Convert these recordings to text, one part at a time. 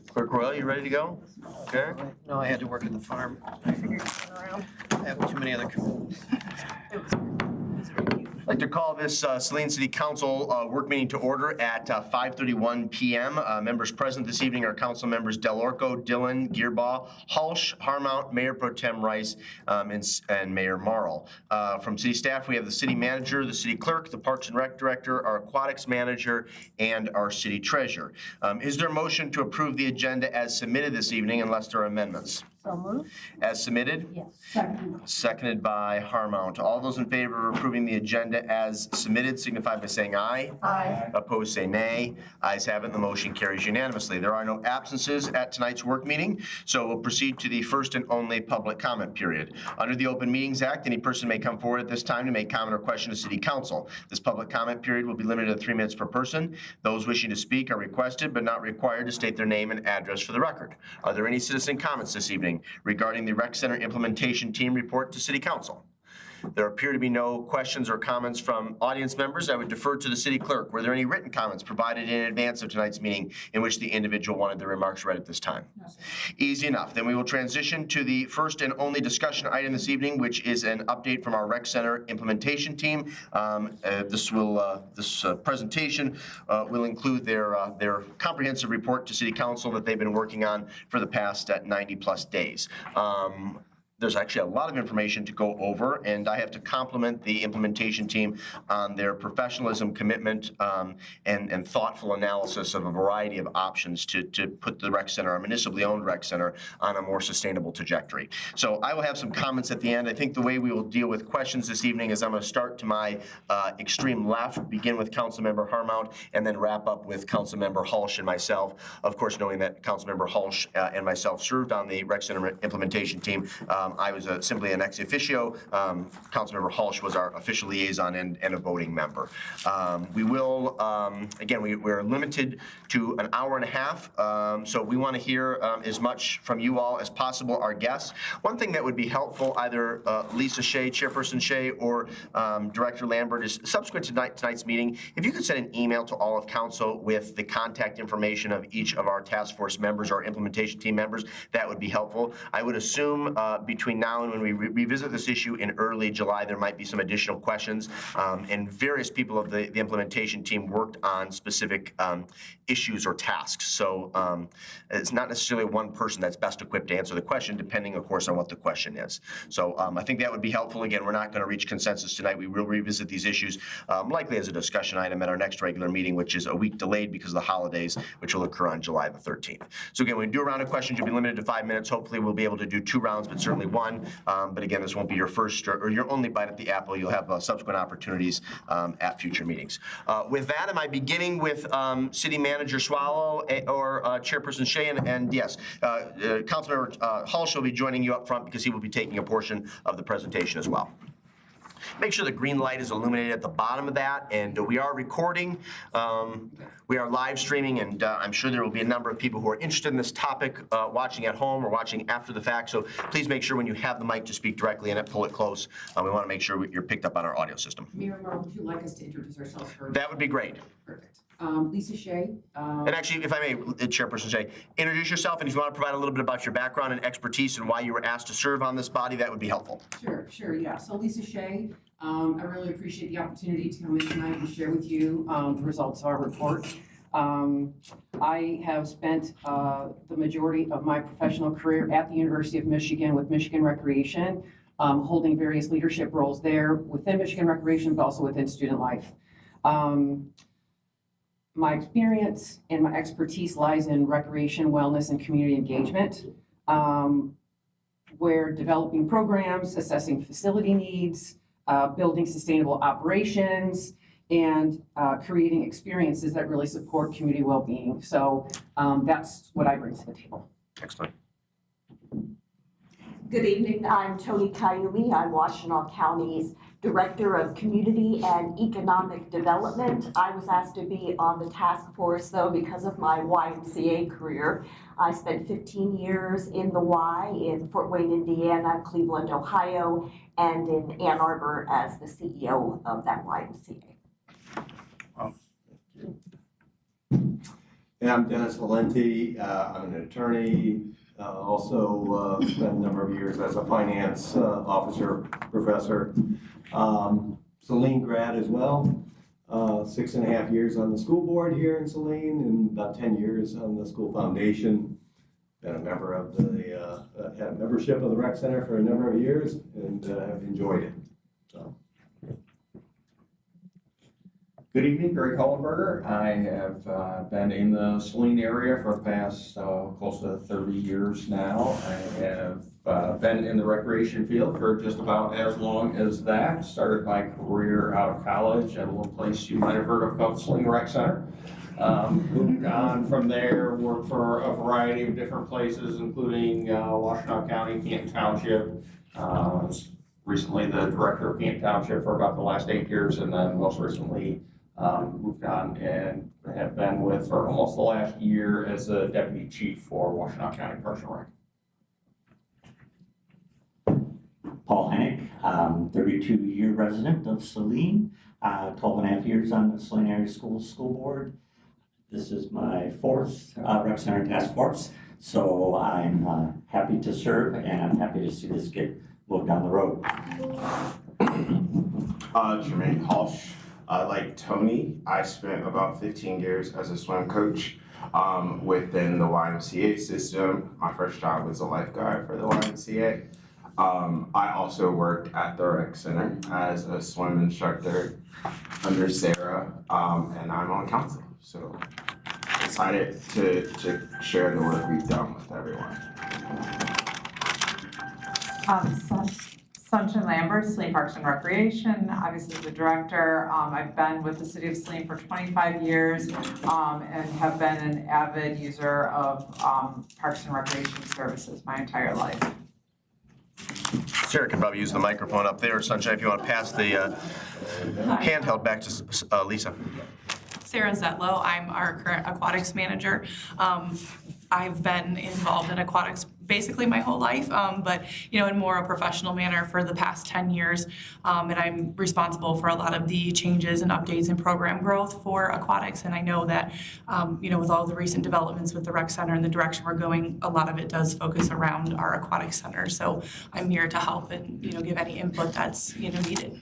Clerk Royal, you ready to go? Okay. No, I had to work at the farm. I figured you'd turn around. I have too many other commitments. I'd like to call this Saline City Council work meeting to order at 5:31 p.m. Members present this evening are council members Delorco, Dillon, Gearbaugh, Hulsh, Harmount, Mayor Pro Tem Rice, and Mayor Marl. From city staff, we have the city manager, the city clerk, the Parks and Rec director, our aquatics manager, and our city treasurer. Is there a motion to approve the agenda as submitted this evening unless there are amendments? So moved. As submitted? Yes. Second. Seconded by Harmount. All those in favor of approving the agenda as submitted signify by saying aye. Aye. Opposed, say nay. Ayes have it, the motion carries unanimously. There are no absences at tonight's work meeting, so we'll proceed to the first and only public comment period. Under the Open Meetings Act, any person may come forward at this time to make comment or question to City Council. This public comment period will be limited to 3 minutes per person. Those wishing to speak are requested but not required to state their name and address for the record. Are there any citizen comments this evening regarding the Rec Center Implementation Team report to City Council? There appear to be no questions or comments from audience members. I would defer to the city clerk. Were there any written comments provided in advance of tonight's meeting in which the individual wanted their remarks read at this time? No, sir. Easy enough. Then we will transition to the first and only discussion item this evening, which is an update from our Rec Center Implementation Team. This presentation will include their comprehensive report to City Council that they've been working on for the past 90+ days. There's actually a lot of information to go over, and I have to compliment the implementation team on their professionalism, commitment, and thoughtful analysis of a variety of options to put the rec center, our municipally owned rec center, on a more sustainable trajectory. So I will have some comments at the end. I think the way we will deal with questions this evening is I'm going to start to my extreme left, begin with Councilmember Harmount, and then wrap up with Councilmember Hulsh and myself. Of course, knowing that Councilmember Hulsh and myself served on the rec center implementation team, I was simply an ex officio. Councilmember Hulsh was our official liaison and a voting member. We will, again, we're limited to an hour and a half, so we want to hear as much from you all as possible, our guests. One thing that would be helpful, either Lisa Shea, Chairperson Shea, or Director Lambert, is subsequent to tonight's meeting, if you could send an email to all of council with the contact information of each of our task force members or implementation team members, that would be helpful. I would assume between now and when we revisit this issue in early July, there might be some additional questions, and various people of the implementation team worked on specific issues or tasks. So it's not necessarily one person that's best equipped to answer the question, depending, of course, on what the question is. So I think that would be helpful. Again, we're not going to reach consensus tonight. We will revisit these issues likely as a discussion item at our next regular meeting, which is a week delayed because of the holidays, which will occur on July the 13th. So again, when we do a round of questions, you'll be limited to 5 minutes. Hopefully, we'll be able to do 2 rounds, but certainly one. But again, this won't be your first or your only bite at the apple. You'll have subsequent opportunities at future meetings. With that, am I beginning with City Manager Swallow or Chairperson Shea? And yes, Councilmember Hulsh will be joining you up front because he will be taking a portion of the presentation as well. Make sure the green light is illuminated at the bottom of that, and we are recording. We are live streaming, and I'm sure there will be a number of people who are interested in this topic watching at home or watching after the fact, so please make sure when you have the mic to speak directly in it, pull it close. We want to make sure you're picked up on our audio system. Mayor Marl, would you like us to introduce ourselves first? That would be great. Perfect. Lisa Shea. And actually, if I may, Chairperson Shea, introduce yourself, and if you want to provide a little bit about your background and expertise and why you were asked to serve on this body, that would be helpful. Sure, yeah. So Lisa Shea, I really appreciate the opportunity to come in tonight and share with you the results of our report. I have spent the majority of my professional career at the University of Michigan with Michigan Recreation, holding various leadership roles there within Michigan Recreation, but also within student life. My experience and my expertise lies in recreation, wellness, and community engagement, where developing programs, assessing facility needs, building sustainable operations, and creating experiences that really support community well-being. So that's what I bring to the table. Excellent. Good evening. I'm Tony Kayumi. I'm Washtenaw County's Director of Community and Economic Development. I was asked to be on the task force, though, because of my YMCA career. I spent 15 years in the Y in Fort Wayne, Indiana, Cleveland, Ohio, and in Ann Arbor as the CEO of that YMCA. Wow. And I'm Dennis Valenti. I'm an attorney, also spent a number of years as a finance officer, professor. Saline grad as well. 6.5 years on the school board here in Saline and about 10 years on the school foundation. Been a member of the, had a membership of the rec center for a number of years and have enjoyed it. So. Good evening, Greg Hollenberger. I have been in the Saline area for the past close to 30 years now. I have been in the recreation field for just about as long as that. Started my career out of college at a little place you might have heard of called Saline Rec Center. Moved on from there, worked for a variety of different places, including Washtenaw County, Canton Township. Was recently the director of Canton Township for about the last 8 years, and then most recently moved on and have been with for almost the last year as a deputy chief for Washtenaw County Parks and Rec. Paul Hennick, 32-year resident of Saline, 12.5 years on the Saline Area School Board. This is my fourth rec center task force, so I'm happy to serve and I'm happy to see this get moved down the road. Jermaine Halsh. Like Tony, I spent about 15 years as a swim coach within the YMCA system. My first job was a lifeguard for the YMCA. I also worked at the rec center as a swim instructor under Sarah, and I'm on council. So excited to share the work we've done with everyone. Sunshine Lambert, Saline Parks and Recreation, obviously the director. I've been with the city of Saline for 25 years and have been an avid user of Parks and Recreation services my entire life. Sarah can probably use the microphone up there. Sunshine, if you want to pass the handheld back to Lisa. Sarah Zetlow, I'm our current aquatics manager. I've been involved in aquatics basically my whole life, but in more a professional manner for the past 10 years. And I'm responsible for a lot of the changes and updates and program growth for aquatics. And I know that, with all the recent developments with the rec center and the direction we're going, a lot of it does focus around our aquatic center. So I'm here to help and, give any input that's, needed.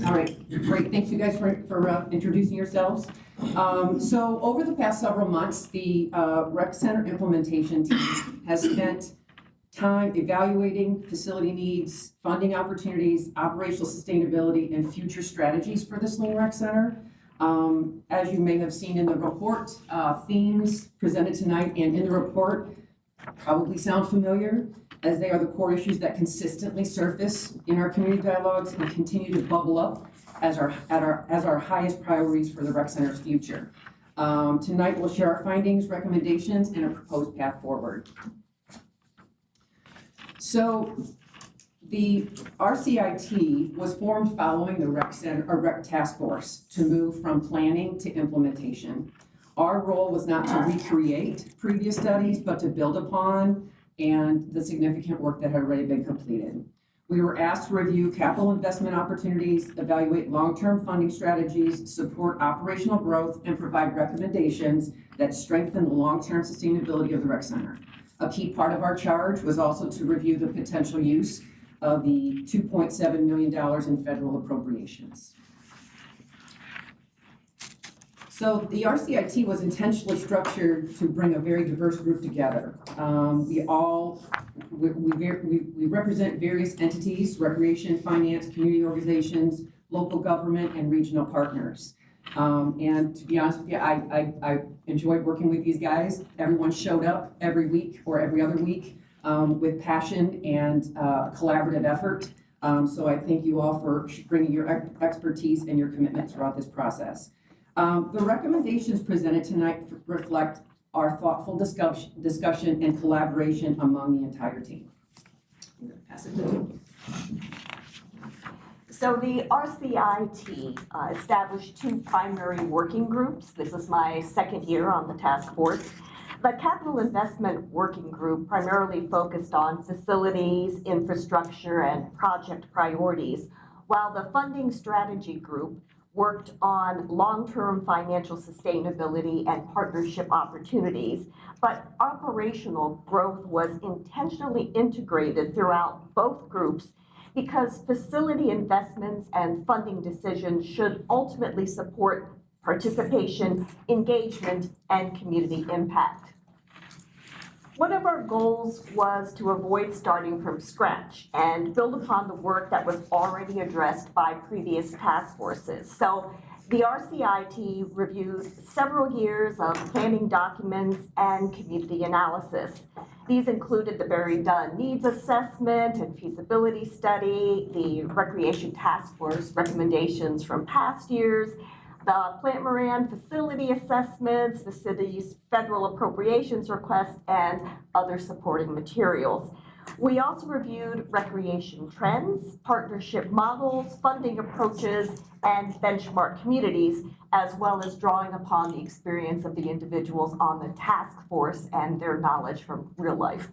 All right, great. Thanks you guys for introducing yourselves. So over the past several months, the rec center implementation team has spent time evaluating facility needs, funding opportunities, operational sustainability, and future strategies for the Saline Rec Center. As you may have seen in the report, themes presented tonight and in the report probably sound familiar, as they are the core issues that consistently surface in our community dialogues and continue to bubble up as our highest priorities for the rec center's future. Tonight we'll share our findings, recommendations, and a proposed path forward. So the RCIT was formed following the rec task force to move from planning to implementation. Our role was not to recreate previous studies, but to build upon and the significant work that had already been completed. We were asked to review capital investment opportunities, evaluate long-term funding strategies, support operational growth, and provide recommendations that strengthen the long-term sustainability of the rec center. A key part of our charge was also to review the potential use of the $2.7 million in federal appropriations. So the RCIT was intentionally structured to bring a very diverse group together. We represent various entities: recreation, finance, community organizations, local government, and regional partners. And to be honest with you, I enjoyed working with these guys. Everyone showed up every week or every other week with passion and collaborative effort. So I thank you all for bringing your expertise and your commitment throughout this process. The recommendations presented tonight reflect our thoughtful discussion and collaboration among the entire team. I'm going to pass it to you. So the RCIT established two primary working groups. This is my second year on the task force. The Capital Investment Working Group primarily focused on facilities, infrastructure, and project priorities, while the Funding Strategy Group worked on long-term financial sustainability and partnership opportunities, but operational growth was intentionally integrated throughout both groups because facility investments and funding decisions should ultimately support participation, engagement, and community impact. One of our goals was to avoid starting from scratch and build upon the work that was already addressed by previous task forces. So the RCIT reviewed several years of planning documents and community analysis. These included the Barry Dunn Needs Assessment and Feasibility Study, the Recreation Task Force recommendations from past years, the Plant Moran facility assessments, the city's federal appropriations request, and other supporting materials. We also reviewed recreation trends, partnership models, funding approaches, and benchmark communities, as well as drawing upon the experience of the individuals on the task force and their knowledge from real life.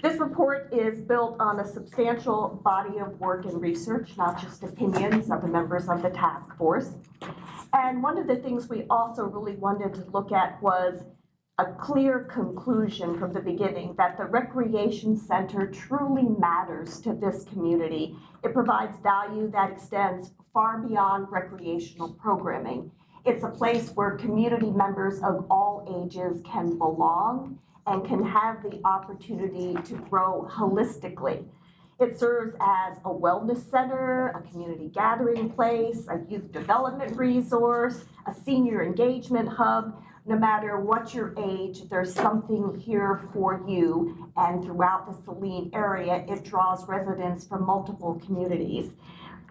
This report is built on a substantial body of work and research, not just opinions of the members of the task force. And one of the things we also really wanted to look at was a clear conclusion from the beginning that the recreation center truly matters to this community. It provides value that extends far beyond recreational programming. It's a place where community members of all ages can belong and can have the opportunity to grow holistically. It serves as a wellness center, a community gathering place, a youth development resource, a senior engagement hub. No matter what your age, there's something here for you. And throughout the Saline area, it draws residents from multiple communities.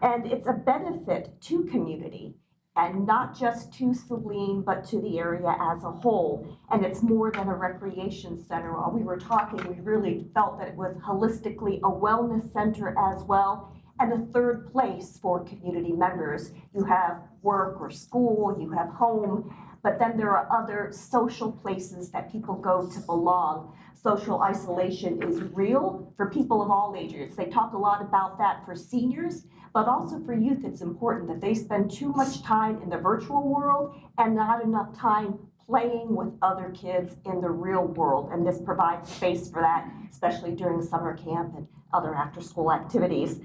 And it's a benefit to community, and not just to Saline, but to the area as a whole. And it's more than a recreation center. While we were talking, we really felt that it was holistically a wellness center as well, and a third place for community members. You have work or school, you have home, but then there are other social places that people go to belong. Social isolation is real for people of all ages. They talk a lot about that for seniors, but also for youth. It's important that they spend too much time in the virtual world and not enough time playing with other kids in the real world. And this provides space for that, especially during summer camp and other after-school activities.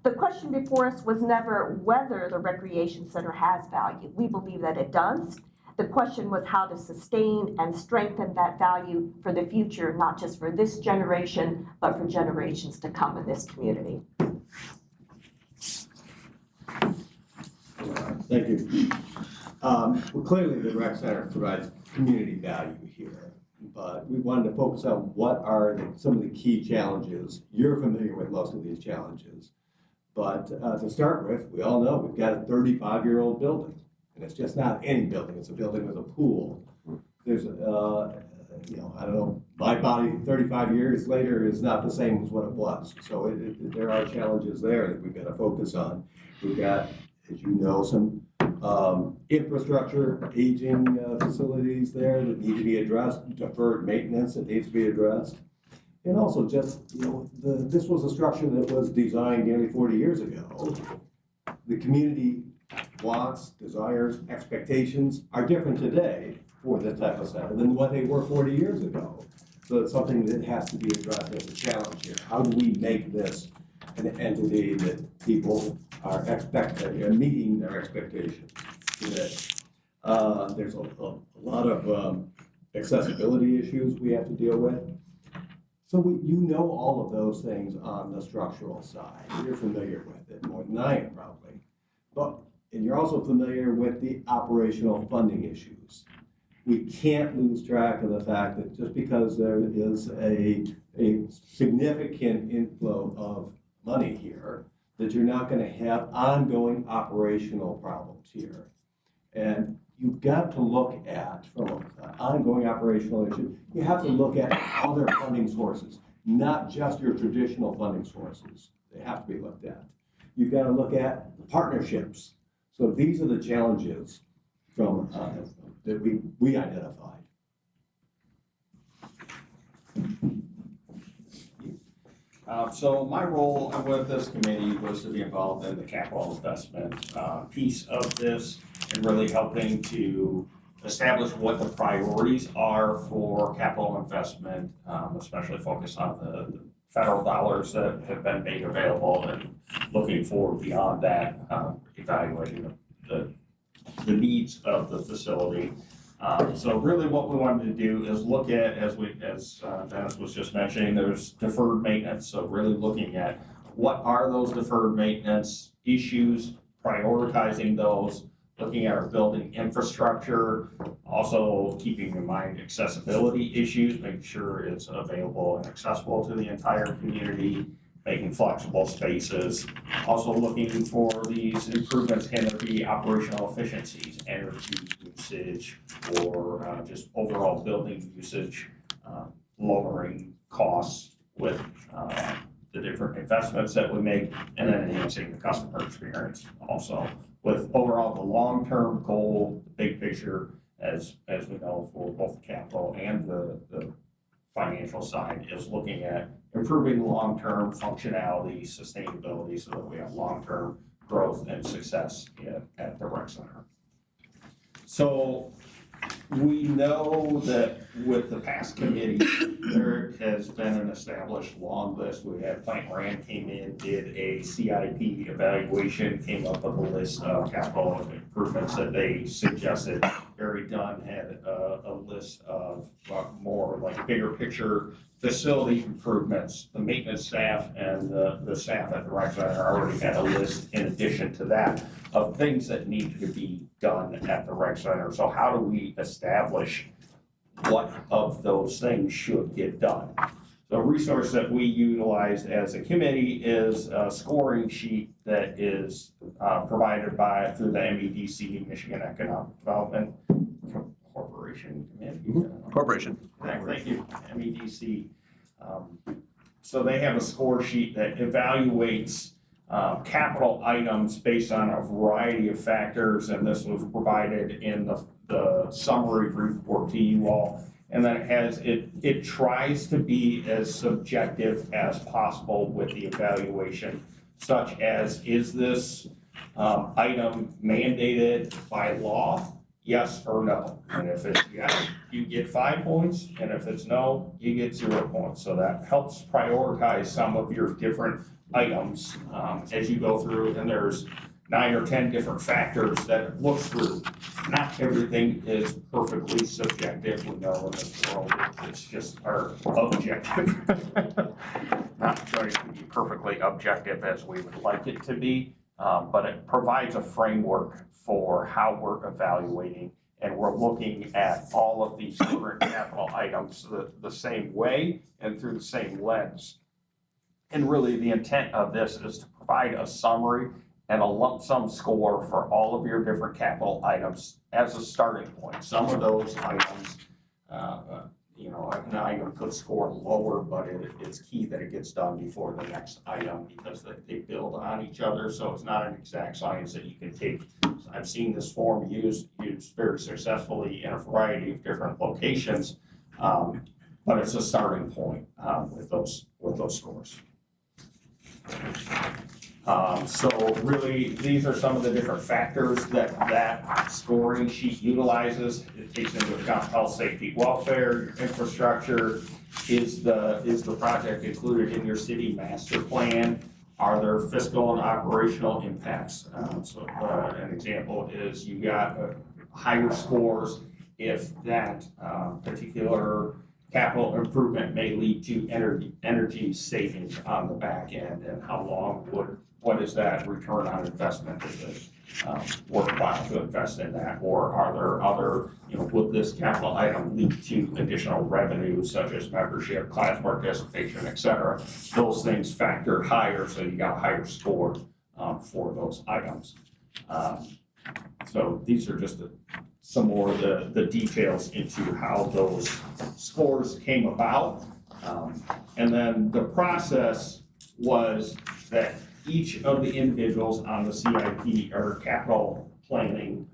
The question before us was never whether the recreation center has value. We believe that it does. The question was how to sustain and strengthen that value for the future, not just for this generation, but for generations to come in this community. Thank you. Well, clearly the rec center provides community value here, but we wanted to focus on what are some of the key challenges. You're familiar with most of these challenges, but to start with, we all know we've got a 35-year-old building. And it's just not any building, it's a building with a pool. There's, I don't know, my body 35 years later is not the same as what it was. So there are challenges there that we've got to focus on. We've got, as you know, some infrastructure, aging facilities there that need to be addressed, deferred maintenance that needs to be addressed. And also just, this was a structure that was designed nearly 40 years ago. The community wants, desires, expectations are different today for this type of center than what they were 40 years ago. So it's something that has to be addressed as a challenge here. How do we make this an entity that people are meeting their expectations today? There's a lot of accessibility issues we have to deal with. So you know all of those things on the structural side. You're familiar with it more than I am probably. And you're also familiar with the operational funding issues. We can't lose track of the fact that just because there is a significant inflow of money here, that you're not going to have ongoing operational problems here. And you've got to look at, from an ongoing operational issue, you have to look at other funding sources, not just your traditional funding sources. They have to be looked at. You've got to look at the partnerships. So these are the challenges from that we identified. So my role with this committee was to be involved in the capital investment piece of this and really helping to establish what the priorities are for capital investment, especially focused on the federal dollars that have been made available and looking forward beyond that, evaluating the needs of the facility. So really what we wanted to do is look at, as Dennis was just mentioning, there's deferred maintenance. So really looking at what are those deferred maintenance issues, prioritizing those, looking at our building infrastructure, also keeping in mind accessibility issues, making sure it's available and accessible to the entire community, making flexible spaces. Also looking for these improvements, can there be operational efficiencies, energy usage, or just overall building usage, lowering costs with the different investments that we make, and then enhancing the customer experience also. With overall the long-term goal, the big picture, as we know, for both the capital and the financial side, is looking at improving the long-term functionality, sustainability, so that we have long-term growth and success at the rec center. So we know that with the past committee, there has been an established long list. We had Plant Moran came in, did a CIP evaluation, came up with a list of capital improvements that they suggested. Barry Dunn had a list of more like bigger picture facility improvements. The maintenance staff and the staff at the rec center already had a list in addition to that of things that need to be done at the rec center. So how do we establish what of those things should get done? The resource that we utilized as a committee is a scoring sheet that is provided through the MEDC, Michigan Economic Development Corporation. Corporation. Thank you, MEDC. So they have a score sheet that evaluates capital items based on a variety of factors, and this was provided in the summary report to you all. And then it tries to be as subjective as possible with the evaluation, such as, is this item mandated by law? Yes or no? And if it's yes, you get 5 points, and if it's no, you get 0 points. So that helps prioritize some of your different items as you go through, and there's 9 or 10 different factors that it looks through. Not everything is perfectly subjective. We know in this world it's just our objective. Not going to be perfectly objective as we would like it to be, but it provides a framework for how we're evaluating, and we're looking at all of these different capital items the same way and through the same lens. And really the intent of this is to provide a summary and a lump sum score for all of your different capital items as a starting point. Some of those items, an item could score lower, but it's key that it gets done before the next item because they build on each other. So it's not an exact science that you can take. I've seen this form used very successfully in a variety of different locations, but it's a starting point with those scores. So really, these are some of the different factors that scoring sheet utilizes. It takes into account health, safety, welfare, your infrastructure. Is the project included in your city master plan? Are there fiscal and operational impacts? So an example is you got higher scores if that particular capital improvement may lead to energy savings on the back end, and how long what is that return on investment? Is it worthwhile to invest in that, or are there other, would this capital item lead to additional revenue such as membership, class participation, et cetera? Those things factor higher, so you got a higher score for those items. So these are just some more of the details into how those scores came about. And then the process was that each of the individuals on the CIP or capital planning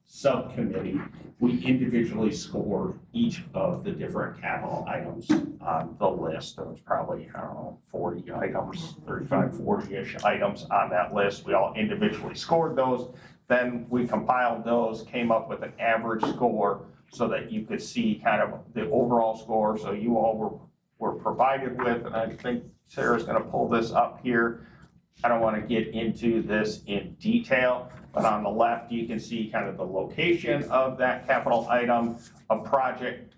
subcommittee, we individually scored each of the different capital items on the list. There was probably, I don't know, 40 items, 35, 40-ish items on that list. We all individually scored those. Then we compiled those, came up with an average score so that you could see kind of the overall score. So you all were provided with, and I think Sarah's gonna pull this up here. I don't wanna get into this in detail, but on the left, you can see kind of the location of that capital item, a project,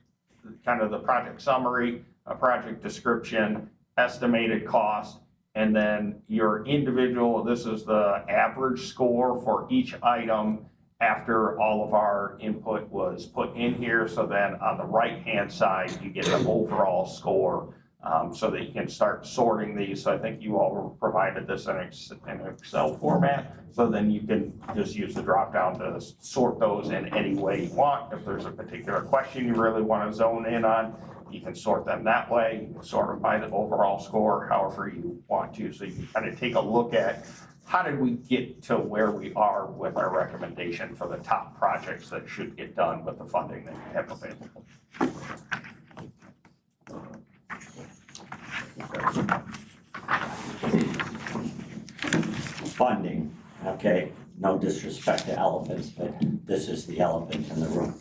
kind of the project summary, a project description, estimated cost, and then your individual, this is the average score for each item after all of our input was put in here. So then on the right-hand side, you get the overall score so that you can start sorting these. So I think you all were provided this in an Excel format. So then you can just use the drop down to sort those in any way you want. If there's a particular question you really want to zone in on, you can sort them that way. You can sort them by the overall score, however you want to. So you can kind of take a look at how did we get to where we are with our recommendation for the top projects that should get done with the funding that you have available. Funding, okay, no disrespect to elephants, but this is the elephant in the room.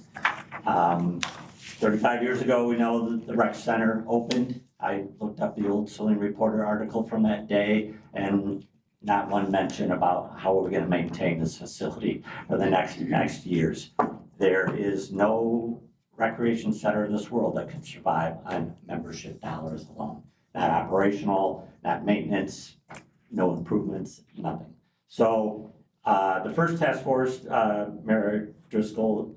35 years ago, we know that the rec center opened. I looked up the old Saline Reporter article from that day, and not one mention about how we're gonna maintain this facility for the next years. There is no recreation center in this world that can survive on membership dollars alone. Not operational, not maintenance, no improvements, nothing. So the first task force, Mayor Driscoll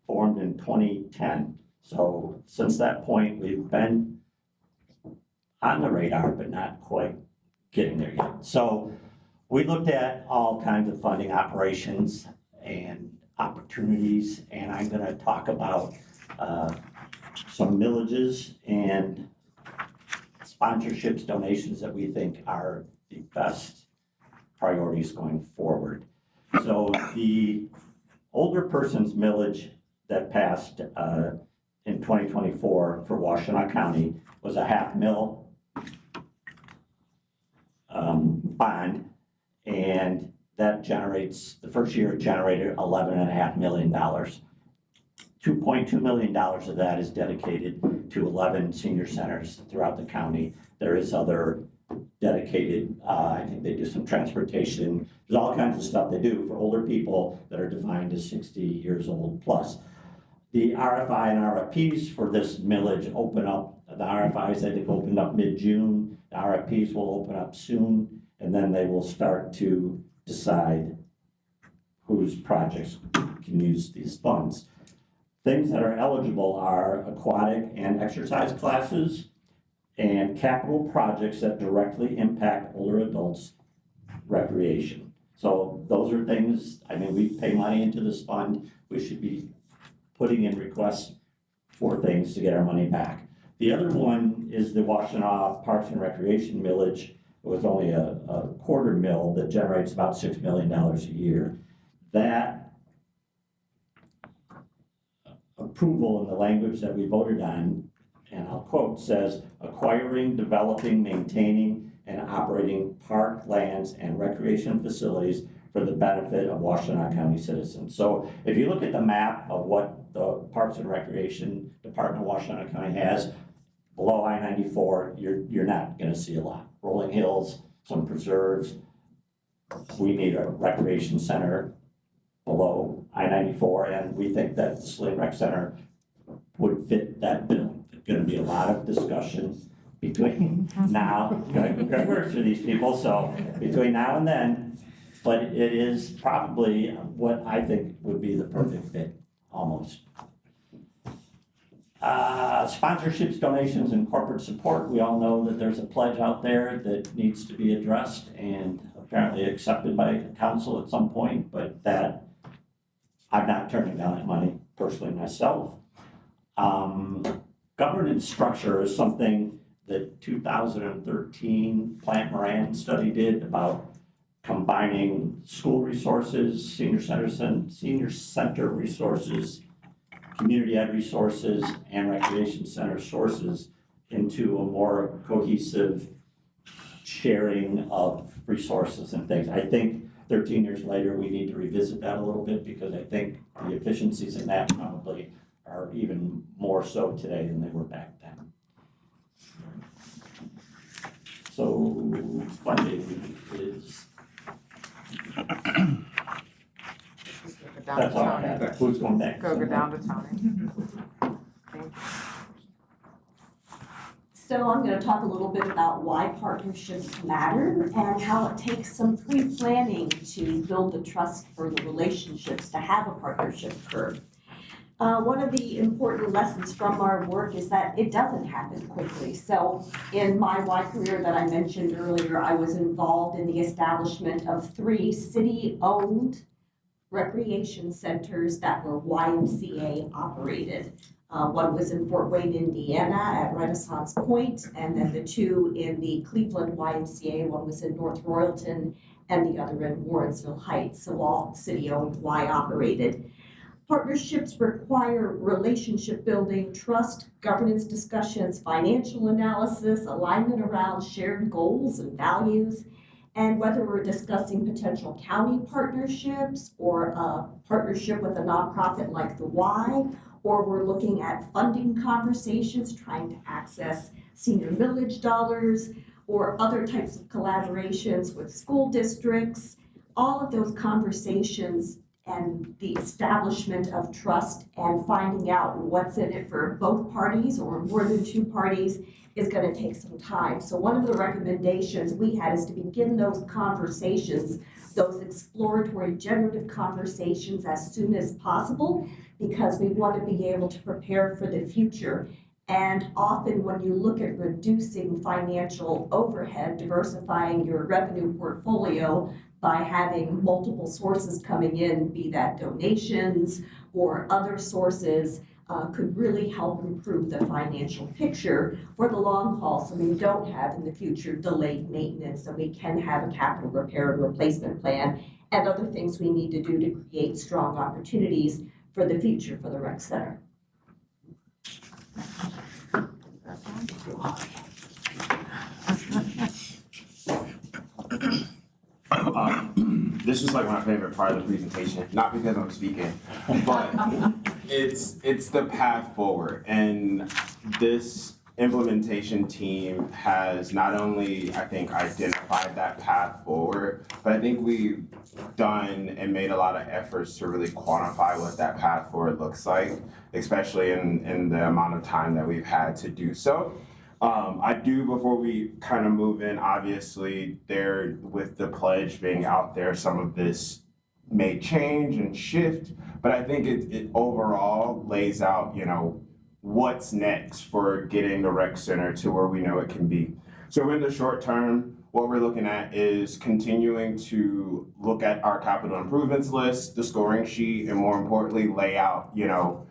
formed in 2010. So since that point, we've been on the radar, but not quite getting there yet. So we looked at all kinds of funding operations and opportunities, and I'm gonna talk about some millages and sponsorships, donations that we think are the best priorities going forward. So the older person's millage that passed in 2024 for Washtenaw County was a $500,000 bond, and that generates, the first year it generated $11.5 million. $2.2 million of that is dedicated to 11 senior centers throughout the county. There is other dedicated, I think they do some transportation. There's all kinds of stuff they do for older people that are defined as 60 years old plus. The RFI and RFPs for this millage open up, the RFIs I think opened up mid-June. The RFPs will open up soon, and then they will start to decide whose projects can use these funds. Things that are eligible are aquatic and exercise classes and capital projects that directly impact older adults' recreation. So those are things, I mean, we pay money into this fund. We should be putting in requests for things to get our money back. The other one is the Washtenaw Parks and Recreation millage. It was only a quarter mil that generates about $6 million a year. That approval in the language that we voted on, and I'll quote, says, acquiring, developing, maintaining, and operating park lands and recreation facilities for the benefit of Washtenaw County citizens. So if you look at the map of what the Parks and Recreation Department of Washtenaw County has, below I-94, you're not gonna see a lot. Rolling Hills, some preserves. We need a recreation center below I-94, and we think that the Saline Rec Center would fit that bill. There's gonna be a lot of discussion between now, gonna work for these people, so between now and then, but it is probably what I think would be the perfect fit, almost. Sponsorships, donations, and corporate support. We all know that there's a pledge out there that needs to be addressed and apparently accepted by council at some point, but that I'm not turning down that money personally myself. Governance structure is something that 2013 Plant Moran study did about combining school resources, senior center resources, community ed resources, and recreation center sources into a more cohesive sharing of resources and things. I think 13 years later, we need to revisit that a little bit because I think the efficiencies in that probably are even more so today than they were back then. So funding is, Go down that's to all I Tony. have. Who's going next? Go down to Tony. So I'm going to talk a little bit about why partnerships matter and how it takes some pre-planning to build the trust for the relationships to have a partnership occur. One of the important lessons from our work is that it doesn't happen quickly. So in my Y career that I mentioned earlier, I was involved in the establishment of 3 city-owned recreation centers that were YMCA operated. One was in Fort Wayne, Indiana at Renaissance Point, and then the 2 in the Cleveland YMCA. One was in North Royalton and the other in Warrensville Heights, so all city-owned, Y-operated. Partnerships require relationship building, trust, governance discussions, financial analysis, alignment around shared goals and values. And whether we're discussing potential county partnerships or a partnership with a nonprofit like the Y, or we're looking at funding conversations, trying to access senior village dollars, or other types of collaborations with school districts, all of those conversations and the establishment of trust and finding out what's in it for both parties or more than 2 parties is going to take some time. So one of the recommendations we had is to begin those conversations, those exploratory generative conversations as soon as possible, because we want to be able to prepare for the future. And often when you look at reducing financial overhead, diversifying your revenue portfolio by having multiple sources coming in, be that donations or other sources, could really help improve the financial picture for the long haul, so we don't have in the future delayed maintenance, so we can have a capital repair and replacement plan and other things we need to do to create strong opportunities for the future for the rec center. This is like my favorite part of the presentation, not because I'm speaking, but it's the path forward. And this implementation team has not only, I think, identified that path forward, but I think we've done and made a lot of efforts to really quantify what that path forward looks like, especially in the amount of time that we've had to do so. I do, before we kind of move in, obviously there, with the pledge being out there, some of this may change and shift, but I think it overall lays out, you know, what's next for getting the rec center to where we know it can be. So in the short term, what we're looking at is continuing to look at our capital improvements list, the scoring sheet, and more importantly, lay out, you know,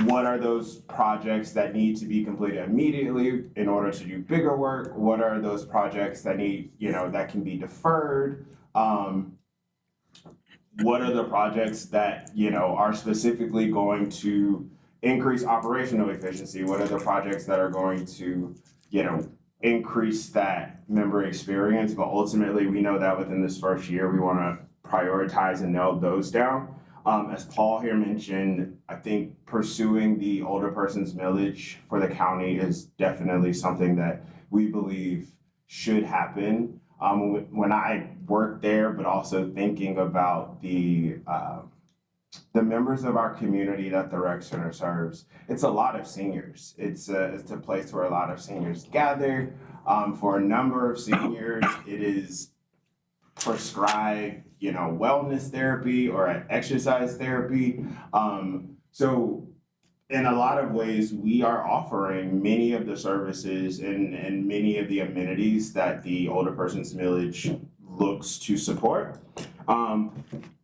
what are those projects that need to be completed immediately in order to do bigger work? What are those projects that need, you know, that can be deferred? What are the projects that, you know, are specifically going to increase operational efficiency? What are the projects that are going to, you know, increase that member experience? But ultimately, we know that within this first year, we want to prioritize and nail those down. As Paul here mentioned, I think pursuing the older person's millage for the county is definitely something that we believe should happen. When I worked there, but also thinking about the members of our community that the rec center serves, it's a lot of seniors. It's a place where a lot of seniors gather. For a number of seniors, it is prescribed, you know, wellness therapy or exercise therapy. So in a lot of ways, we are offering many of the services and many of the amenities that the older person's millage looks to support.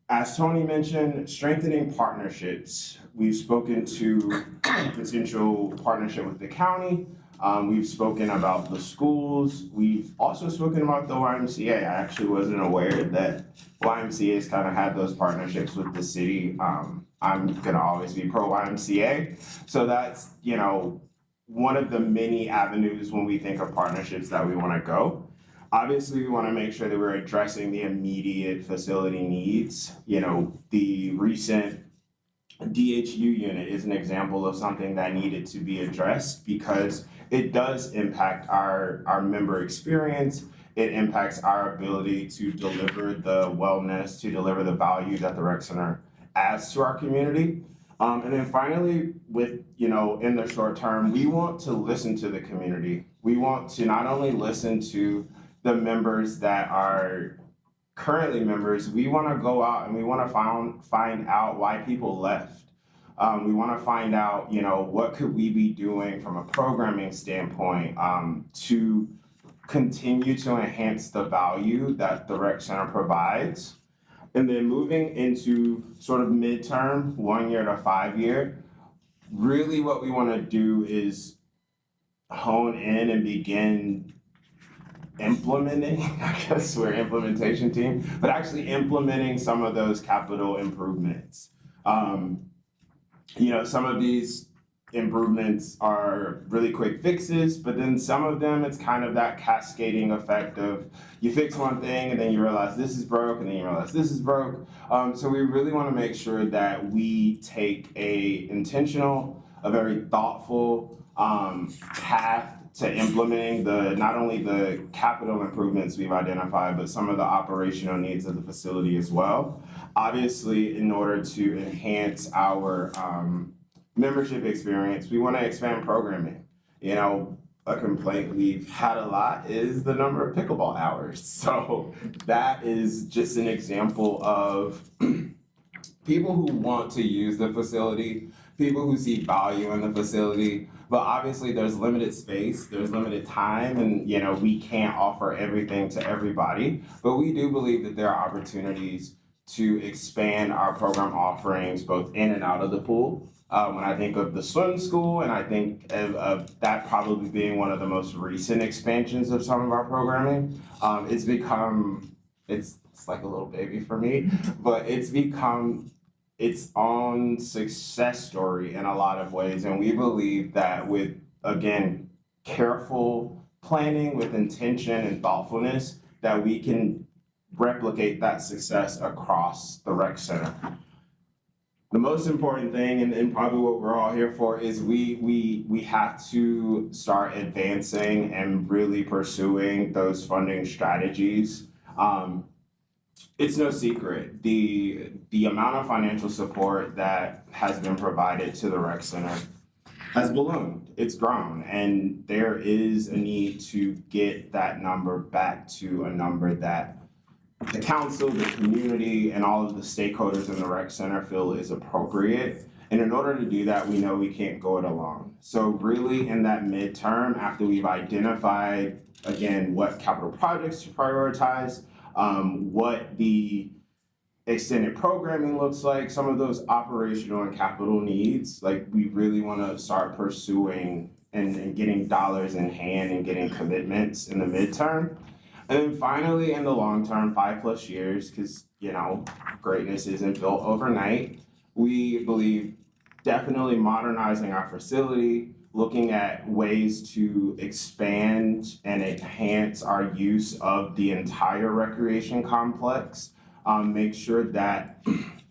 As Tony mentioned, strengthening partnerships. We've spoken to potential partnership with the county. We've spoken about the schools. We've also spoken about the YMCA. I actually wasn't aware that YMCA's kind of had those partnerships with the city. I'm gonna always be pro YMCA. So that's, one of the many avenues when we think of partnerships that we wanna go. Obviously, we wanna make sure that we're addressing the immediate facility needs. The recent DHU unit is an example of something that needed to be addressed because it does impact our member experience. It impacts our ability to deliver the wellness, to deliver the value that the rec center adds to our community. And then finally, in the short term, we want to listen to the community. We want to not only listen to the members that are currently members, we want to go out and we want to find out why people left. We want to find out, what could we be doing from a programming standpoint to continue to enhance the value that the rec center provides. And then moving into sort of midterm, 1 year to 5 year, really what we want to do is hone in and begin implementing, I guess we're an implementation team, but actually implementing some of those capital improvements. Some of these improvements are really quick fixes, but then some of them, it's kind of that cascading effect of you fix one thing and then you realize this is broke and then you realize this is broke. So we really want to make sure that we take a very thoughtful path to implementing not only the capital improvements we've identified, but some of the operational needs of the facility as well. Obviously, in order to enhance our membership experience, we want to expand programming. A complaint we've had a lot is the number of pickleball hours. So that is just an example of people who want to use the facility, people who see value in the facility, but obviously there's limited space, there's limited time, and we can't offer everything to everybody. But we do believe that there are opportunities to expand our program offerings both in and out of the pool. When I think of the swim school, and I think of that probably being one of the most recent expansions of some of our programming, it's like a little baby for me, but it's become its own success story in a lot of ways. And we believe that with, again, careful planning, with intention and thoughtfulness, that we can replicate that success across the rec center. The most important thing, and probably what we're all here for, is we have to start advancing and really pursuing those funding strategies. It's no secret, the amount of financial support that has been provided to the rec center has ballooned. It's grown, and there is a need to get that number back to a number that the council, the community, and all of the stakeholders in the rec center feel is appropriate. And in order to do that, we know we can't go it alone. So really in that midterm, after we've identified, again, what capital projects to prioritize, what the extended programming looks like, some of those operational and capital needs, we really want to start pursuing and getting dollars in hand and getting commitments in the midterm. And then finally, in the long term, 5+ years, because, greatness isn't built overnight, we believe definitely modernizing our facility, looking at ways to expand and enhance our use of the entire recreation complex, make sure that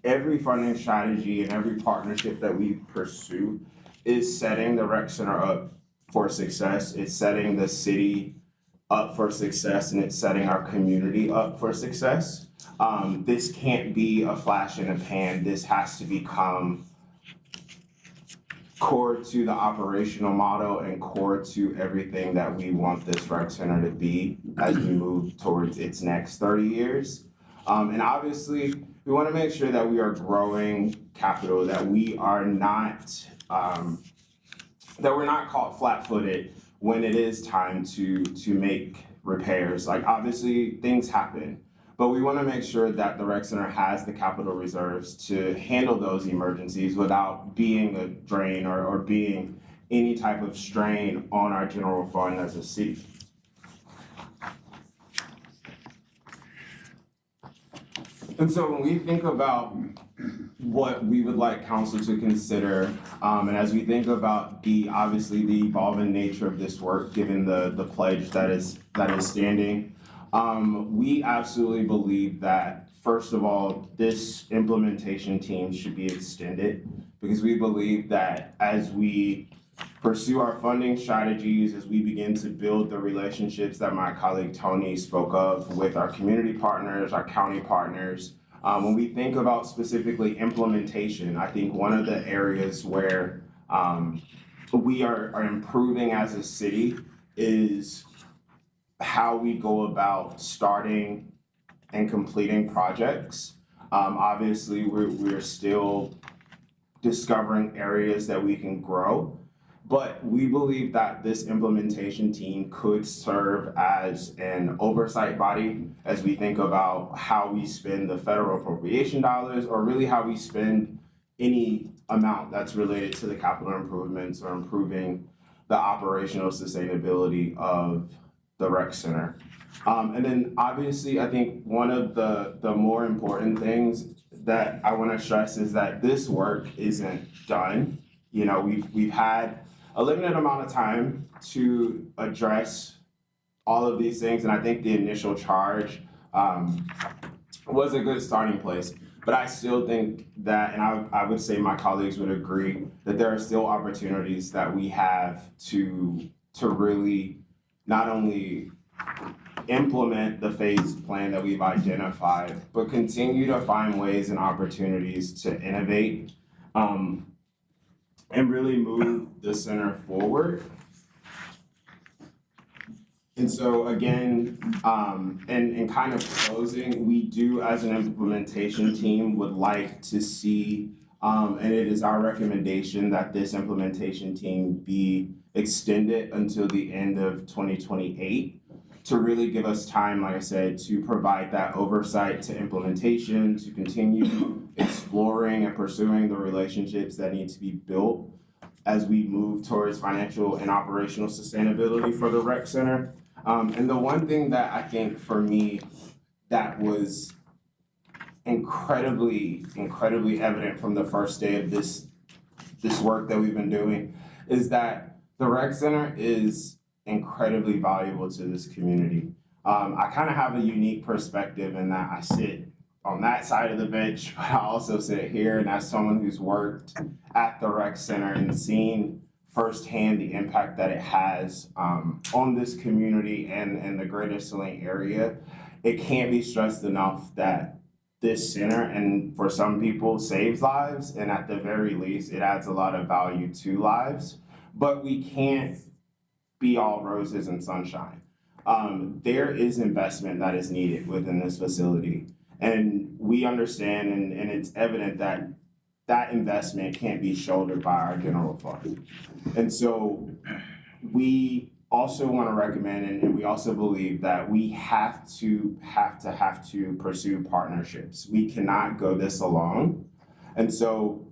every funding strategy and every partnership that we pursue is setting the rec center up for success. It's setting the city up for success, and it's setting our community up for success. This can't be a flash in the pan. This has to become core to the operational model and core to everything that we want this rec center to be as we move towards its next 30 years. And obviously, we want to make sure that we are growing capital, that we are not, that we're not caught flat-footed when it is time to make repairs. Obviously, things happen, but we want to make sure that the rec center has the capital reserves to handle those emergencies without being a drain or being any type of strain on our general fund as a city. And so when we think about what we would like council to consider, and as we think about obviously the evolving nature of this work, given the pledge that is standing, we absolutely believe that, first of all, this implementation team should be extended, because we believe that as we pursue our funding strategies, as we begin to build the relationships that my colleague Tony spoke of with our community partners, our county partners, when we think about specifically implementation, I think one of the areas where we are improving as a city is how we go about starting and completing projects. Obviously, we're still discovering areas that we can grow, but we believe that this implementation team could serve as an oversight body as we think about how we spend the federal appropriation dollars, or really how we spend any amount that's related to the capital improvements or improving the operational sustainability of the rec center. And then obviously, I think one of the more important things that I want to stress is that this work isn't done. You know, we've had a limited amount of time to address all of these things, and I think the initial charge was a good starting place. But I still think that, and I would say my colleagues would agree, that there are still opportunities that we have to really not only implement the phased plan that we've identified, but continue to find ways and opportunities to innovate and really move the center forward. And so again, and kind of closing, we do as an implementation team would like to see, and it is our recommendation that this implementation team be extended until the end of 2028 to really give us time, like I said, to provide that oversight to implementation, to continue exploring and pursuing the relationships that need to be built as we move towards financial and operational sustainability for the rec center. And the one thing that I think for me that was incredibly evident from the first day of this work that we've been doing is that the rec center is incredibly valuable to this community. I kind of have a unique perspective in that I sit on that side of the bench, but I also sit here, and as someone who's worked at the rec center and seen firsthand the impact that it has on this community and the greater Saline area, it can't be stressed enough that this center, and for some people, saves lives, and at the very least, it adds a lot of value to lives. But we can't be all roses and sunshine. There is investment that is needed within this facility. And we understand, and it's evident that that investment can't be shouldered by our general fund. And so we also want to recommend, and we also believe that we have to pursue partnerships. We cannot go this alone. And so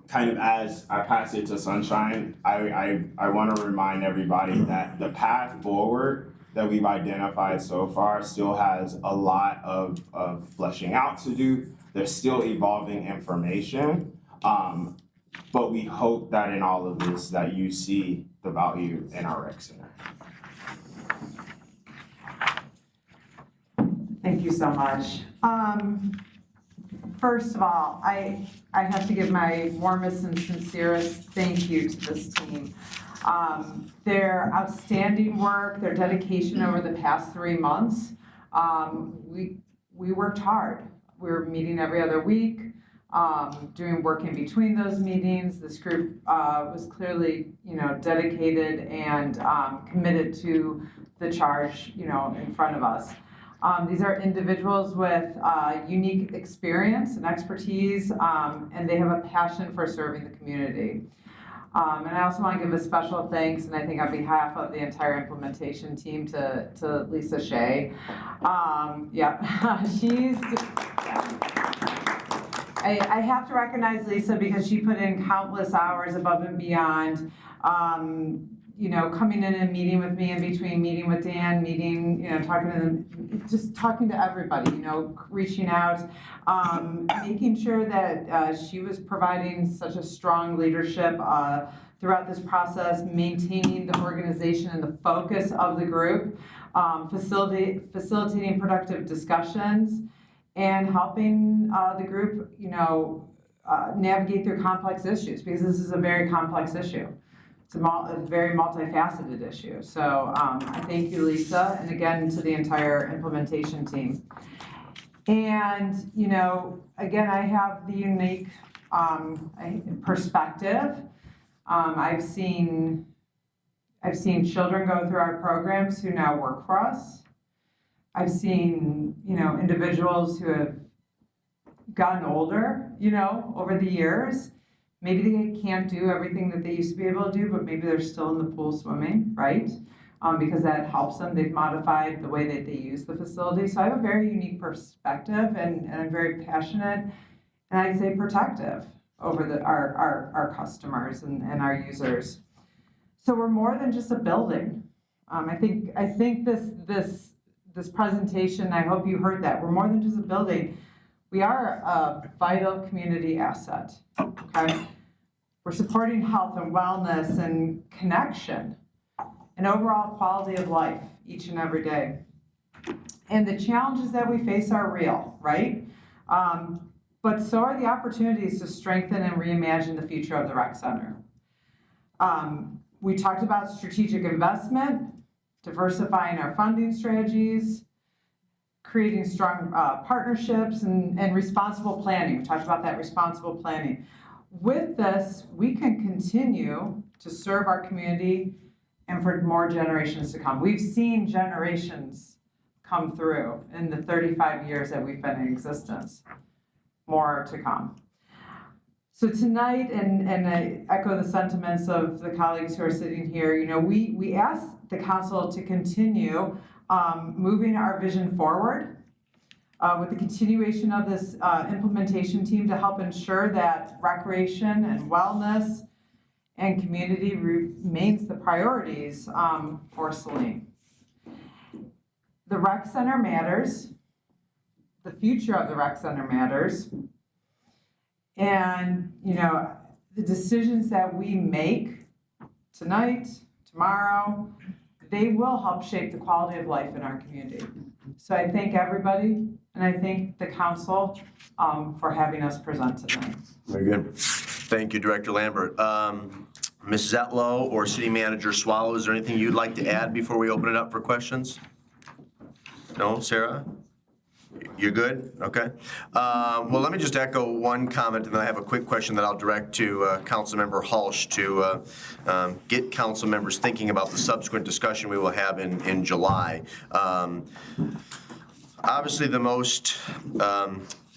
kind of as I pass it to Sunshine, I want to remind everybody that the path forward that we've identified so far still has a lot of fleshing out to do. There's still evolving information, but we hope that in all of this that you see the value in our rec center. Thank you so much. First of all, I have to give my warmest and sincerest thank you to this team. Their outstanding work, their dedication over the past 3 months, we worked hard. We were meeting every other week, doing work in between those meetings. This group was clearly, dedicated and committed to the charge, in front of us. These are individuals with unique experience and expertise, and they have a passion for serving the community. And I also want to give a special thanks, and I think on behalf of the entire implementation team, to Lisa Shea. I have to recognize Lisa because she put in countless hours above and beyond. You know, coming in and meeting with me in between, meeting with Dan, meeting, you know, talking to them, just talking to everybody, you know, reaching out, making sure that she was providing such a strong leadership throughout this process, maintaining the organization and the focus of the group, facilitating productive discussions, and helping the group, you know, navigate through complex issues, because this is a very complex issue. It's a very multifaceted issue. So I thank you, Lisa, and again to the entire implementation team. And, you know, again, I have the unique perspective. I've seen children go through our programs who now work for us. I've seen, you know, individuals who have gotten older, you know, over the years. Maybe they can't do everything that they used to be able to do, but maybe they're still in the pool swimming, right? Because that helps them. They've modified the way that they use the facility. So I have a very unique perspective, and I'm very passionate, and I'd say protective over our customers and our users. So we're more than just a building. I think this presentation, I hope you heard that. We're more than just a building. We are a vital community asset, okay? We're supporting health and wellness and connection and overall quality of life each and every day. And the challenges that we face are real, right? But so are the opportunities to strengthen and reimagine the future of the rec center. We talked about strategic investment, diversifying our funding strategies, creating strong partnerships, and responsible planning. We talked about that responsible planning. With this, we can continue to serve our community and for more generations to come. We've seen generations come through in the 35 years that we've been in existence. More to come. So tonight, and I echo the sentiments of the colleagues who are sitting here, you know, we ask the council to continue moving our vision forward with the continuation of this implementation team to help ensure that recreation and wellness and community remains the priorities for Saline. The rec center matters. The future of the rec center matters. And, you know, the decisions that we make tonight, tomorrow, they will help shape the quality of life in our community. So I thank everybody, and I thank the council for having us present tonight. Very good. Thank you, Director Lambert. Ms. Zetlow or City Manager Swallow, is there anything you'd like to add before we open it up for questions? No, Sarah? You're good? Okay. Well, let me just echo one comment, and then I have a quick question that I'll direct to Councilmember Hulsh to get council members thinking about the subsequent discussion we will have in July. Obviously, the most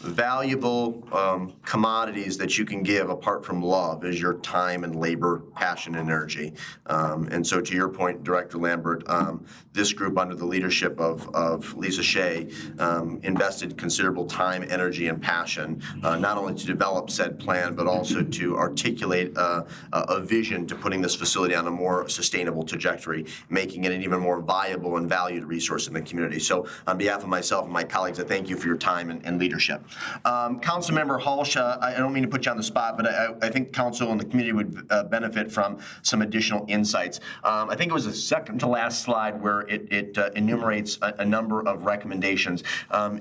valuable commodities that you can give apart from love is your time and labor, passion and energy. And so to your point, Director Lambert, this group under the leadership of Lisa Shea invested considerable time, energy and passion, not only to develop said plan, but also to articulate a vision to putting this facility on a more sustainable trajectory, making it an even more viable and valued resource in the community. So on behalf of myself and my colleagues, I thank you for your time and leadership. Councilmember Hulsh, I don't mean to put you on the spot, but I think council and the community would benefit from some additional insights. I think it was the second to last slide where it enumerates a number of recommendations.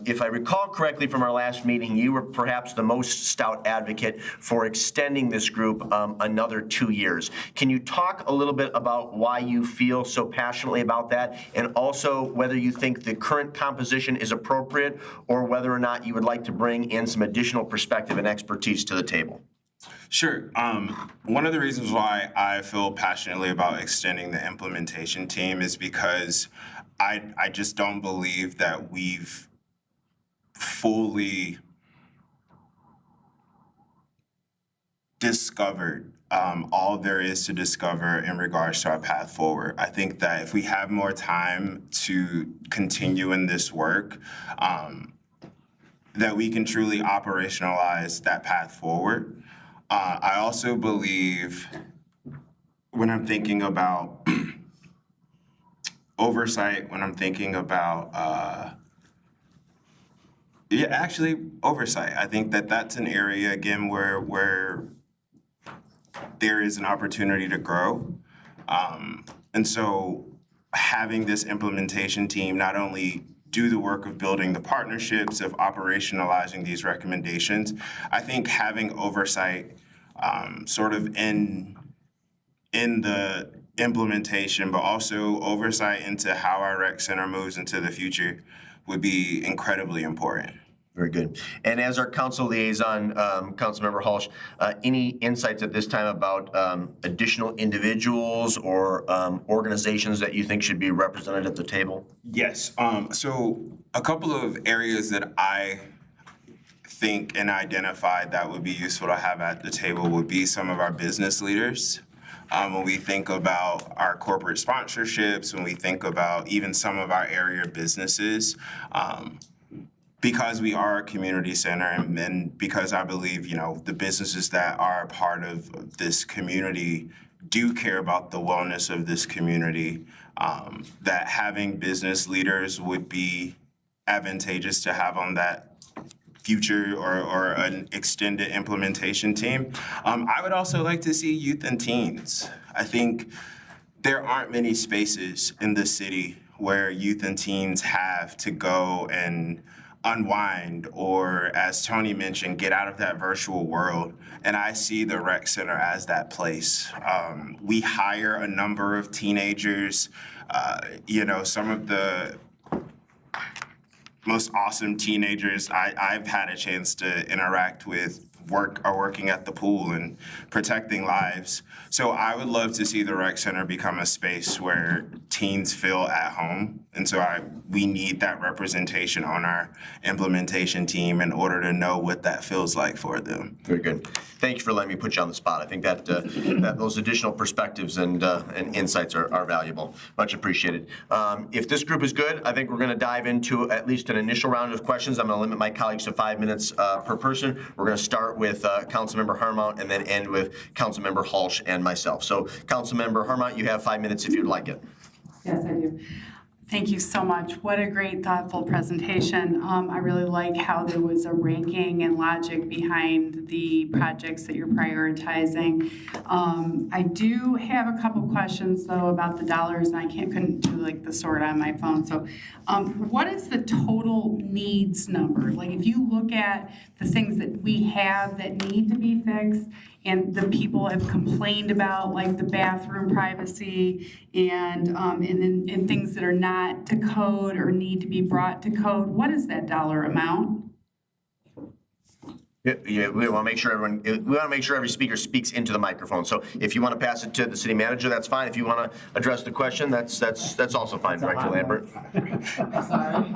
If I recall correctly from our last meeting, you were perhaps the most stout advocate for extending this group another 2 years. Can you talk a little bit about why you feel so passionately about that, and also whether you think the current composition is appropriate or whether or not you would like to bring in some additional perspective and expertise to the table? Sure. One of the reasons why I feel passionately about extending the implementation team is because I just don't believe that we've fully discovered all there is to discover in regards to our path forward. I think that if we have more time to continue in this work, that we can truly operationalize that path forward. I also believe when I'm thinking about oversight, when I'm thinking about, oversight. I think that that's an area, again, where there is an opportunity to grow. And so having this implementation team not only do the work of building the partnerships, of operationalizing these recommendations, I think having oversight sort of in the implementation, but also oversight into how our rec center moves into the future would be incredibly important. Very good. And as our council liaison, Councilmember Hulsh, any insights at this time about additional individuals or organizations that you think should be represented at the table? Yes. So a couple of areas that I think and identified that would be useful to have at the table would be some of our business leaders. When we think about our corporate sponsorships, when we think about even some of our area businesses, because we are a community center and because I believe, the businesses that are a part of this community do care about the wellness of this community, that having business leaders would be advantageous to have on that future or an extended implementation team. I would also like to see youth and teens. I think there aren't many spaces in the city where youth and teens have to go and unwind, or as Tony mentioned, get out of that virtual world. And I see the rec center as that place. We hire a number of teenagers, some of the most awesome teenagers I've had a chance to interact with are working at the pool and protecting lives. So I would love to see the rec center become a space where teens feel at home. And so we need that representation on our implementation team in order to know what that feels like for them. Very good. Thank you for letting me put you on the spot. I think that those additional perspectives and insights are valuable. Much appreciated. If this group is good, I think we're going to dive into at least an initial round of questions. I'm going to limit my colleagues to 5 minutes per person. We're going to start with Councilmember Harmount and then end with Councilmember Hulsh and myself. So Councilmember Harmount, you have 5 minutes if you'd like it. Yes, I do. Thank you so much. What a great, thoughtful presentation. I really like how there was a ranking and logic behind the projects that you're prioritizing. I do have a couple questions, though, about the dollars, and I couldn't do the sort on my phone. So what is the total needs number? Like, if you look at the things that we have that need to be fixed, and the people have complained about, like the bathroom privacy and things that are not to code or need to be brought to code, what is that dollar amount? Yeah, we want to make sure every speaker speaks into the microphone. So if you want to pass it to the city manager, that's fine. If you want to address the question, that's also fine, Director Lambert. Sorry.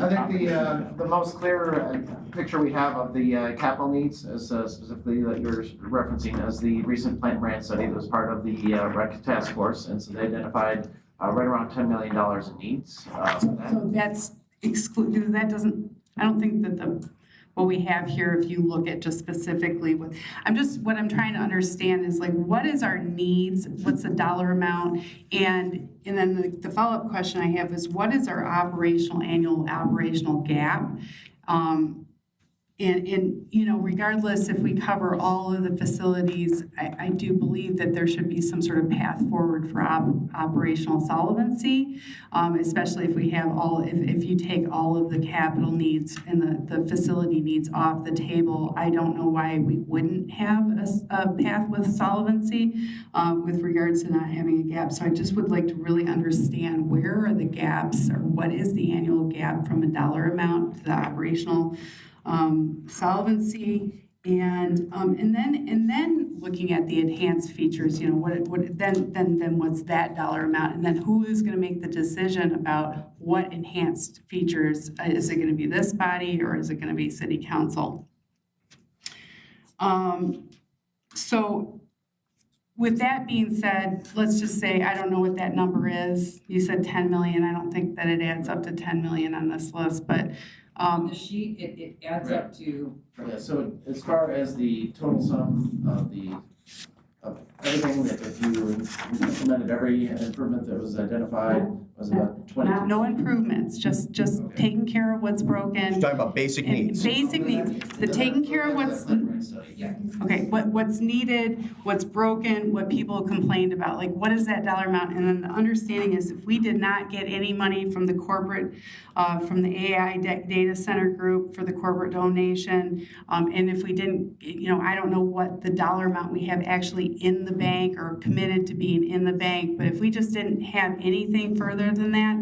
I think the most clear picture we have of the capital needs is specifically that you're referencing as the recent plant brand study that was part of the REC task force, and so they identified right around $10 million in needs. So that's excluded. That doesn't. I don't think that what we have here, if you look at just specifically what I'm trying to understand is what is our needs, what's the dollar amount, and then the follow-up question I have is what is our annual operational gap? Regardless if we cover all of the facilities, I do believe that there should be some sort of path forward for operational solvency, especially if we have if you take all of the capital needs and the facility needs off the table. I don't know why we wouldn't have a path with solvency with regards to not having a gap. So I just would like to really understand where are the gaps, or what is the annual gap from a dollar amount to the operational solvency, and then looking at the enhanced features, then what's that dollar amount, and then who is going to make the decision about what enhanced features? Is it going to be this body, or is it going to be city council? So with that being said, let's just say I don't know what that number is. You said 10 million. I don't think that it adds up to 10 million on this list, but On the sheet, it adds up to, Yeah, so as far as the total sum of everything, that if you implemented every improvement that was identified, was about 22. No improvements, just taking care of what's broken. You're talking about basic and needs. Basic needs, the taking care of what's, Yeah. okay, what's needed, what's broken, what people complained about, like what is that dollar amount? And then the understanding is if we did not get any money from the corporate, from the AI data center group for the corporate donation, and if we didn't, I don't know what the dollar amount we have actually in the bank or committed to being in the bank, but if we just didn't have anything further than that,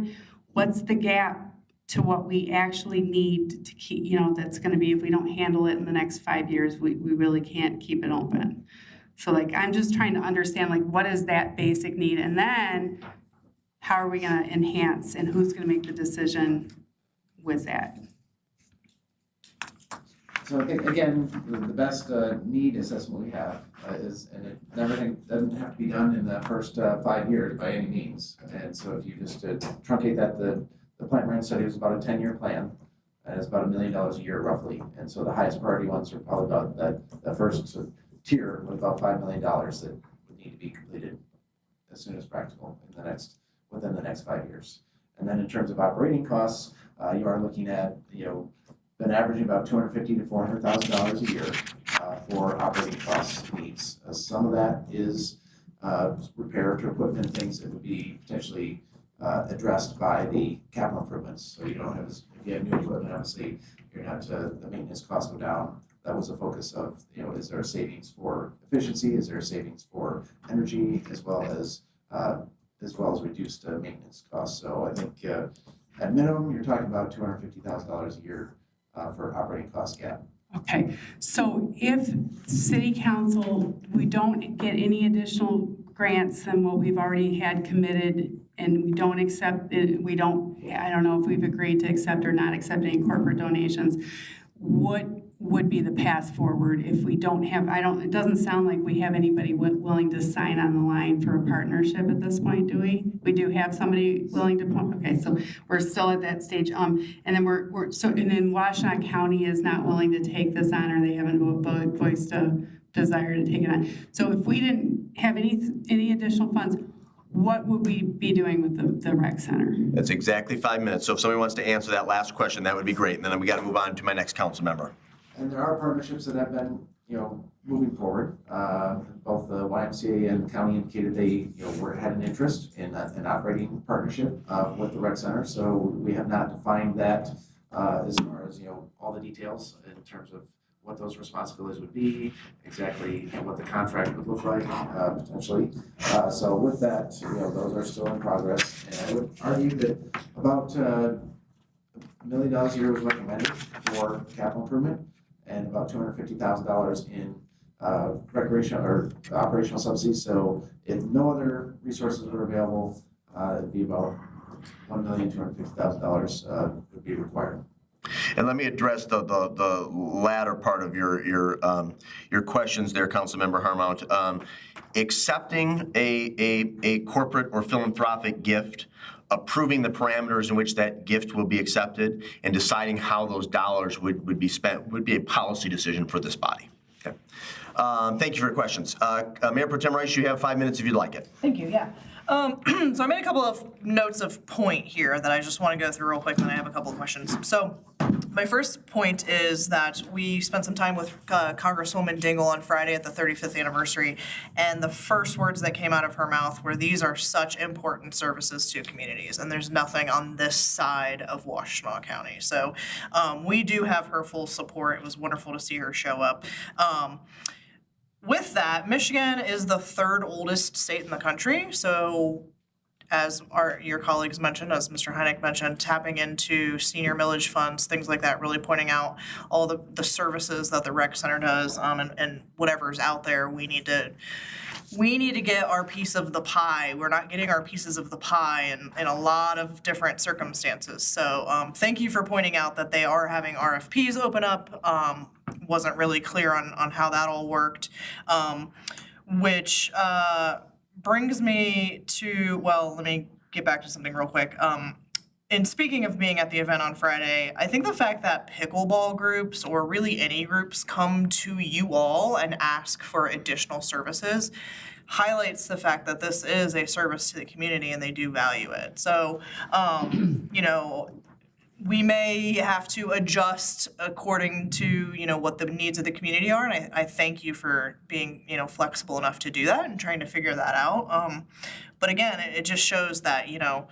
what's the gap to what we actually need to keep, that's gonna be, if we don't handle it in the next 5 years, we really can't keep it open. So like, I'm just trying to understand, like, what is that basic need? And then how are we gonna enhance and who's gonna make the decision with that? So I think, again, the best need assessment we have is, and everything doesn't have to be done in the first 5 years by any means. And so if you just truncate that, the plant rent study was about a 10-year plan, and it's about $1 million a year roughly. And so the highest priority ones are probably about that first tier with about $5 million that would need to be completed as soon as practical within the next 5 years. And then in terms of operating costs, you are looking at, been averaging about $250,000 to $400,000 a year for operating costs needs. Some of that is repair to equipment, things that would be potentially addressed by the capital improvements. So you don't have, if you have new equipment, obviously you're not, the maintenance costs go down. That was a focus of, is there a savings for efficiency? Is there a savings for energy as well as reduced maintenance costs? So I think at minimum, you're talking about $250,000 a year for operating cost gap. Okay, so if city council, we don't get any additional grants than what we've already had committed, and we don't accept it, I don't know if we've agreed to accept or not accept any corporate donations, what would be the path forward if we don't have, it doesn't sound like we have anybody willing to sign on the line for a partnership at this point, do we? We do have somebody willing to, okay, so we're still at that stage. And then and then Washtenaw County is not willing to take this on, or they haven't voiced a desire to take it on. So if we didn't have any additional funds, what would we be doing with the rec center? That's exactly 5 minutes. So if somebody wants to answer that last question, that would be great. And then we got to move on to my next council member. And there are partnerships that have been, moving forward. Both the YMCA and the county indicated they, had an interest in an operating partnership with the rec center. So we have not defined that as far as, all the details in terms of what those responsibilities would be, exactly what the contract would look like, potentially. So with that, those are still in progress. And I would argue that about $1 million a year was recommended for capital improvement, and about $250,000 in recreational or operational subsidies. So if no other resources were available, it'd be about $1,250,000 would be required. And let me address the latter part of your questions there, Councilmember Harmount. Accepting a corporate or philanthropic gift, approving the parameters in which that gift will be accepted, and deciding how those dollars would be spent would be a policy decision for this body. Okay. Thank you for your questions. Mayor Pro Tem Rice, you have 5 minutes if you'd like it. Thank you, yeah. So I made a couple of notes of point here that I just want to go through real quick, and then I have a couple of questions. So my first point is that we spent some time with Congresswoman Dingell on Friday at the 35th anniversary, and the first words that came out of her mouth were, these are such important services to communities, and there's nothing on this side of Washtenaw County. So we do have her full support. It was wonderful to see her show up. With that, Michigan is the third oldest state in the country. So as your colleagues mentioned, as Mr. Heineck mentioned, tapping into senior millage funds, things like that, really pointing out all the services that the rec center does, and whatever's out there, we need to get our piece of the pie. We're not getting our pieces of the pie in a lot of different circumstances. So thank you for pointing out that they are having RFPs open up. Wasn't really clear on how that all worked, which brings me to, well, let me get back to something real quick. and speaking of being at the event on Friday, I think the fact that pickleball groups or really any groups come to you all and ask for additional services highlights the fact that this is a service to the community and they do value it. So, you know, we may have to adjust according to, you know, what the needs of the community are. And I thank you for being, you know, flexible enough to do that and trying to figure that out. But again, it just shows that, you know,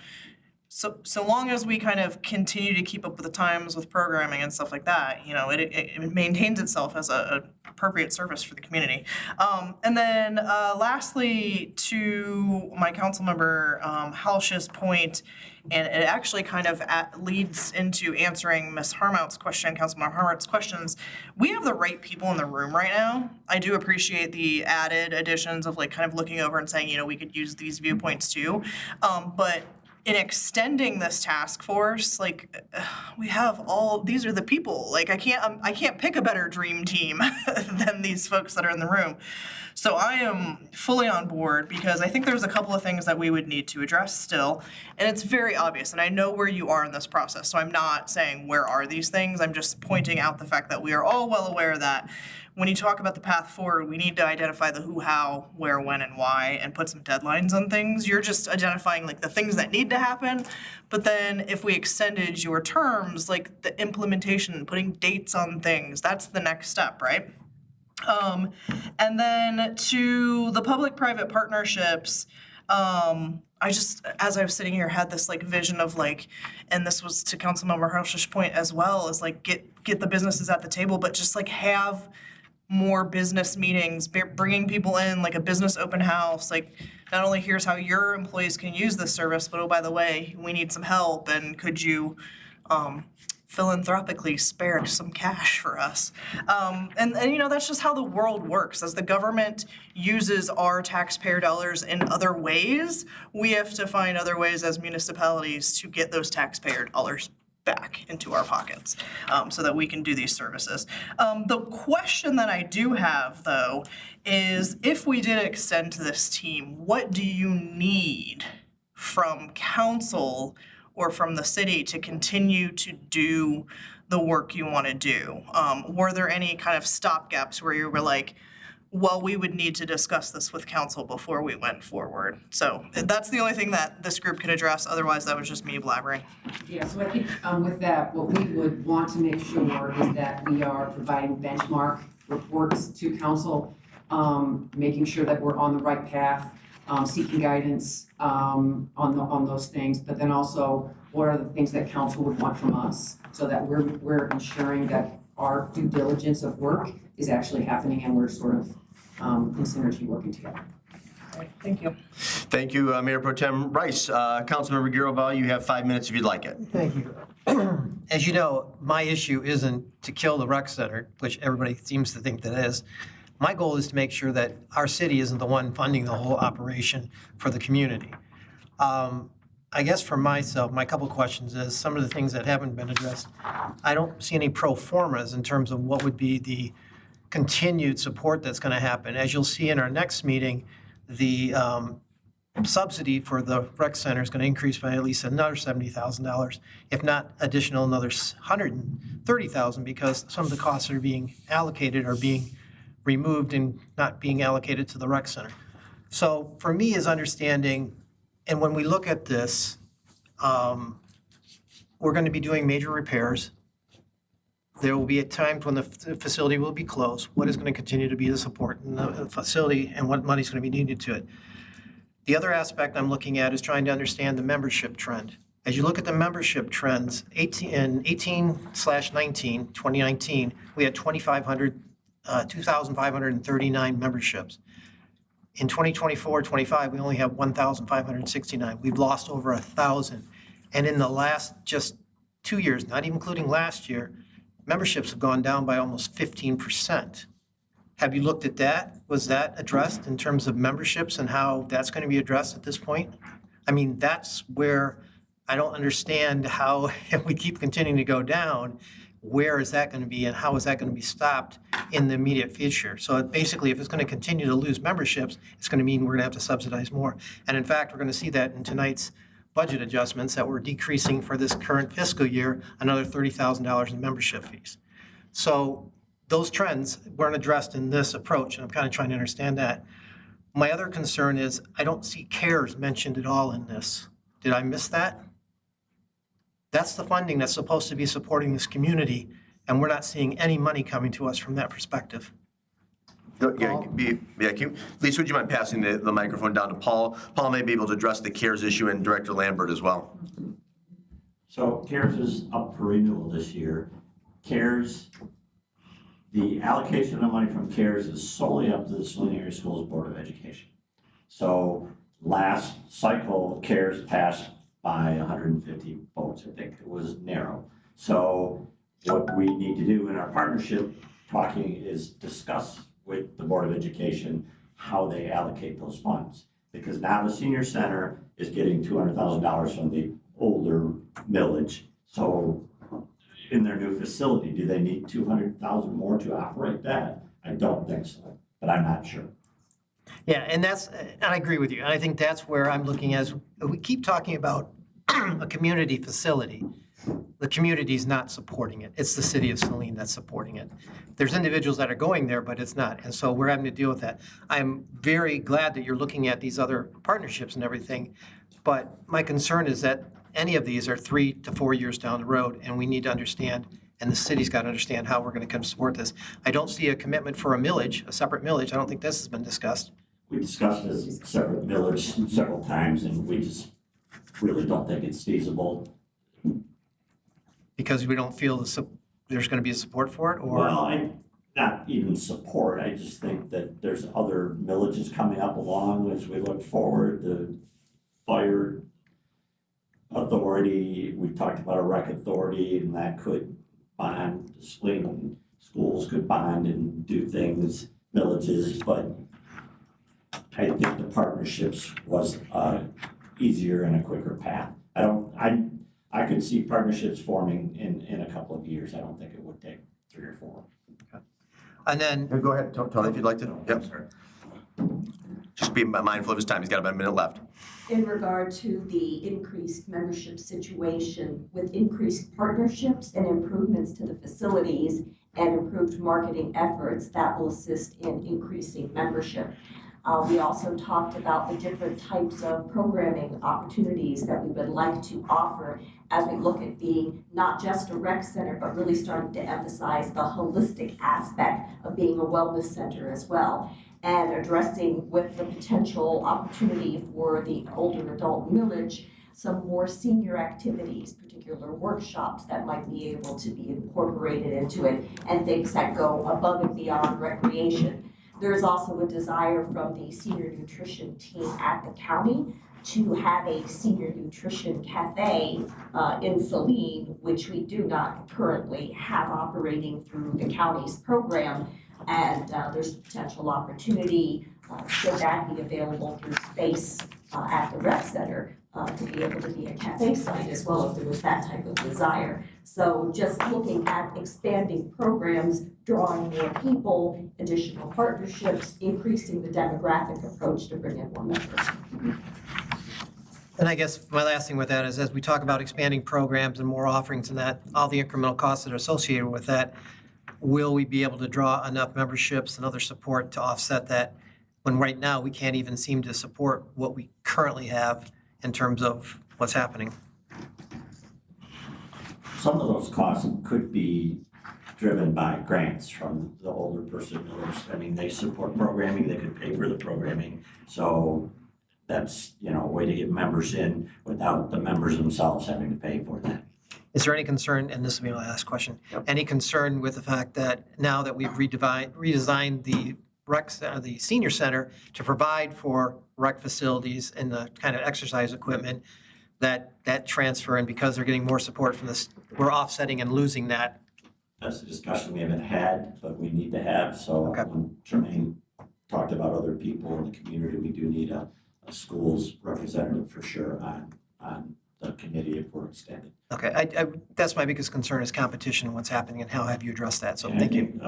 so long as we kind of continue to keep up with the times with programming and stuff like that, you know, it maintains itself as a appropriate service for the community. And then lastly, to my council member Halsh's point, and it actually kind of leads into answering Ms. Harmout's question, Councilmember Harmout's questions. We have the right people in the room right now. I do appreciate the added additions of like kind of looking over and saying, you know, we could use these viewpoints too. But in extending this task force, like we have all, these are the people. Like I can't pick a better dream team than these folks that are in the room. So I am fully on board because I think there's a couple of things that we would need to address still. And it's very obvious, and I know where you are in this process. So I'm not saying where are these things. I'm just pointing out the fact that we are all well aware that when you talk about the path forward, we need to identify the who, how, where, when, and why, and put some deadlines on things. You're just identifying like the things that need to happen. But then if we extended your terms, like the implementation, putting dates on things, that's the next step, right? And then to the public-private partnerships, I just, as I was sitting here, had this like vision of like, and this was to Councilmember Hirsch's point as well, is like get the businesses at the table, but just like have more business meetings, bringing people in, like a business open house, like not only here's how your employees can use this service, but oh, by the way, we need some help, and could you philanthropically spare some cash for us? And you know, that's just how the world works. As the government uses our taxpayer dollars in other ways, we have to find other ways as municipalities to get those taxpayer dollars back into our pockets, so that we can do these services. The question that I do have, though, is if we did extend to this team, what do you need from council or from the city to continue to do the work you want to do? Were there any kind of stopgaps where you were like, well, we would need to discuss this with council before we went forward? So that's the only thing that this group could address. Otherwise, that was just me blabbering. Yeah, so I think with that, what we would want to make sure is that we are providing benchmark reports to council, making sure that we're on the right path, seeking guidance on those things, but then also what are the things that council would want from us, so that we're ensuring that our due diligence of work is actually happening and we're sort of in synergy working together. All right, thank you. Thank you, Mayor Pro Tem Rice. Councilmember Giroval, you have 5 minutes if you'd like it. Thank you. As you know, my issue isn't to kill the rec center, which everybody seems to think that it is. My goal is to make sure that our city isn't the one funding the whole operation for the community. I guess for myself, my couple of questions is some of the things that haven't been addressed. I don't see any pro formas in terms of what would be the continued support that's going to happen. As you'll see in our next meeting, the subsidy for the rec center is going to increase by at least another $70,000, if not additional another $130,000, because some of the costs that are being allocated are being removed and not being allocated to the rec center. So for me is understanding, and when we look at this, we're going to be doing major repairs. There will be a time when the facility will be closed. What is going to continue to be the support in the facility and what money is going to be needed to it? The other aspect I'm looking at is trying to understand the membership trend. As you look at the membership trends, in 2019, we had 2,539 memberships. In 2024-25, we only have 1,569. We've lost over 1,000. And in the last just 2 years, not even including last year, memberships have gone down by almost 15%. Have you looked at that? Was that addressed in terms of memberships and how that's going to be addressed at this point? I mean, that's where I don't understand how, if we keep continuing to go down, where is that going to be and how is that going to be stopped in the immediate future? So basically, if it's going to continue to lose memberships, it's going to mean we're going to have to subsidize more. And in fact, we're going to see that in tonight's budget adjustments that we're decreasing for this current fiscal year another $30,000 in membership fees. So those trends weren't addressed in this approach, and I'm kind of trying to understand that. My other concern is I don't see CARES mentioned at all in this. Did I miss that? That's the funding that's supposed to be supporting this community, and we're not seeing any money coming to us from that perspective. Lisa, would you mind passing the microphone down to Paul? Paul may be able to address the CARES issue and Director Lambert as well. So CARES is up for renewal this year. CARES, the allocation of money from CARES is solely up to the Saline Area Schools Board of Education. So last cycle, CARES passed by 150 votes. I think it was narrow. So what we need to do in our partnership talking is discuss with the Board of Education how they allocate those funds. Because now the senior center is getting $200,000 from the older millage. So in their new facility, do they need $200,000 more to operate that? I don't think so, but I'm not sure. Yeah, and I agree with you. And I think that's where I'm looking as, we keep talking about a community facility. The community's not supporting it. It's the city of Saline that's supporting it. There's individuals that are going there, but it's not. And so we're having to deal with that. I'm very glad that you're looking at these other partnerships and everything. But my concern is that any of these are 3 to 4 years down the road, and we need to understand, and the city's got to understand how we're going to come support this. I don't see a commitment for a millage, a separate millage. I don't think this has been discussed. We discussed this separate millage several times, and we just really don't think it's feasible. Because we don't feel there's going to be a support for it, or? Well, not even support. I just think that there's other villages coming up along as we look forward. The fire authority, we talked about a rec authority, and that could bond, schools could bond and do things, villages, but I think the partnerships was easier and a quicker path. I could see partnerships forming in a couple of years. I don't think it would take 3 or 4. Okay. And then. Go ahead, Tony, if you'd like to. Yep. Just be mindful of his time. He's got about a minute left. In regard to the increased membership situation, with increased partnerships and improvements to the facilities and improved marketing efforts, that will assist in increasing membership. We also talked about the different types of programming opportunities that we would like to offer as we look at being not just a rec center, but really starting to emphasize the holistic aspect of being a wellness center as well, and addressing with the potential opportunity for the older adult millage some more senior activities, particular workshops that might be able to be incorporated into it, and things that go above and beyond recreation. There is also a desire from the senior nutrition team at the county to have a senior nutrition cafe in Saline, which we do not currently have operating through the county's program. And there's potential opportunity, should that be available through space at the rec center, to be able to be a cafe site as well if there was that type of desire. So just looking at expanding programs, drawing more people, additional partnerships, increasing the demographic approach to bring in more members. And I guess my last thing with that is, as we talk about expanding programs and more offerings and that, all the incremental costs that are associated with that, will we be able to draw enough memberships and other support to offset that, when right now we can't even seem to support what we currently have in terms of what's happening? Some of those costs could be driven by grants from the older person millers. I mean, they support programming, they could pay for the programming. So that's, a way to get members in without the members themselves having to pay for that. Is there any concern, and this will be my last question, any concern with the fact that now that we've redesigned the senior center to provide for rec facilities and the kind of exercise equipment, that transfer, and because they're getting more support from this, we're offsetting and losing that? That's a discussion we haven't had, but we need to have. So when Jermaine talked about other people in the community, we do need a schools representative for sure on the committee if we're extended. Okay, that's my biggest concern is competition and what's happening, and how have you addressed that? So thank you.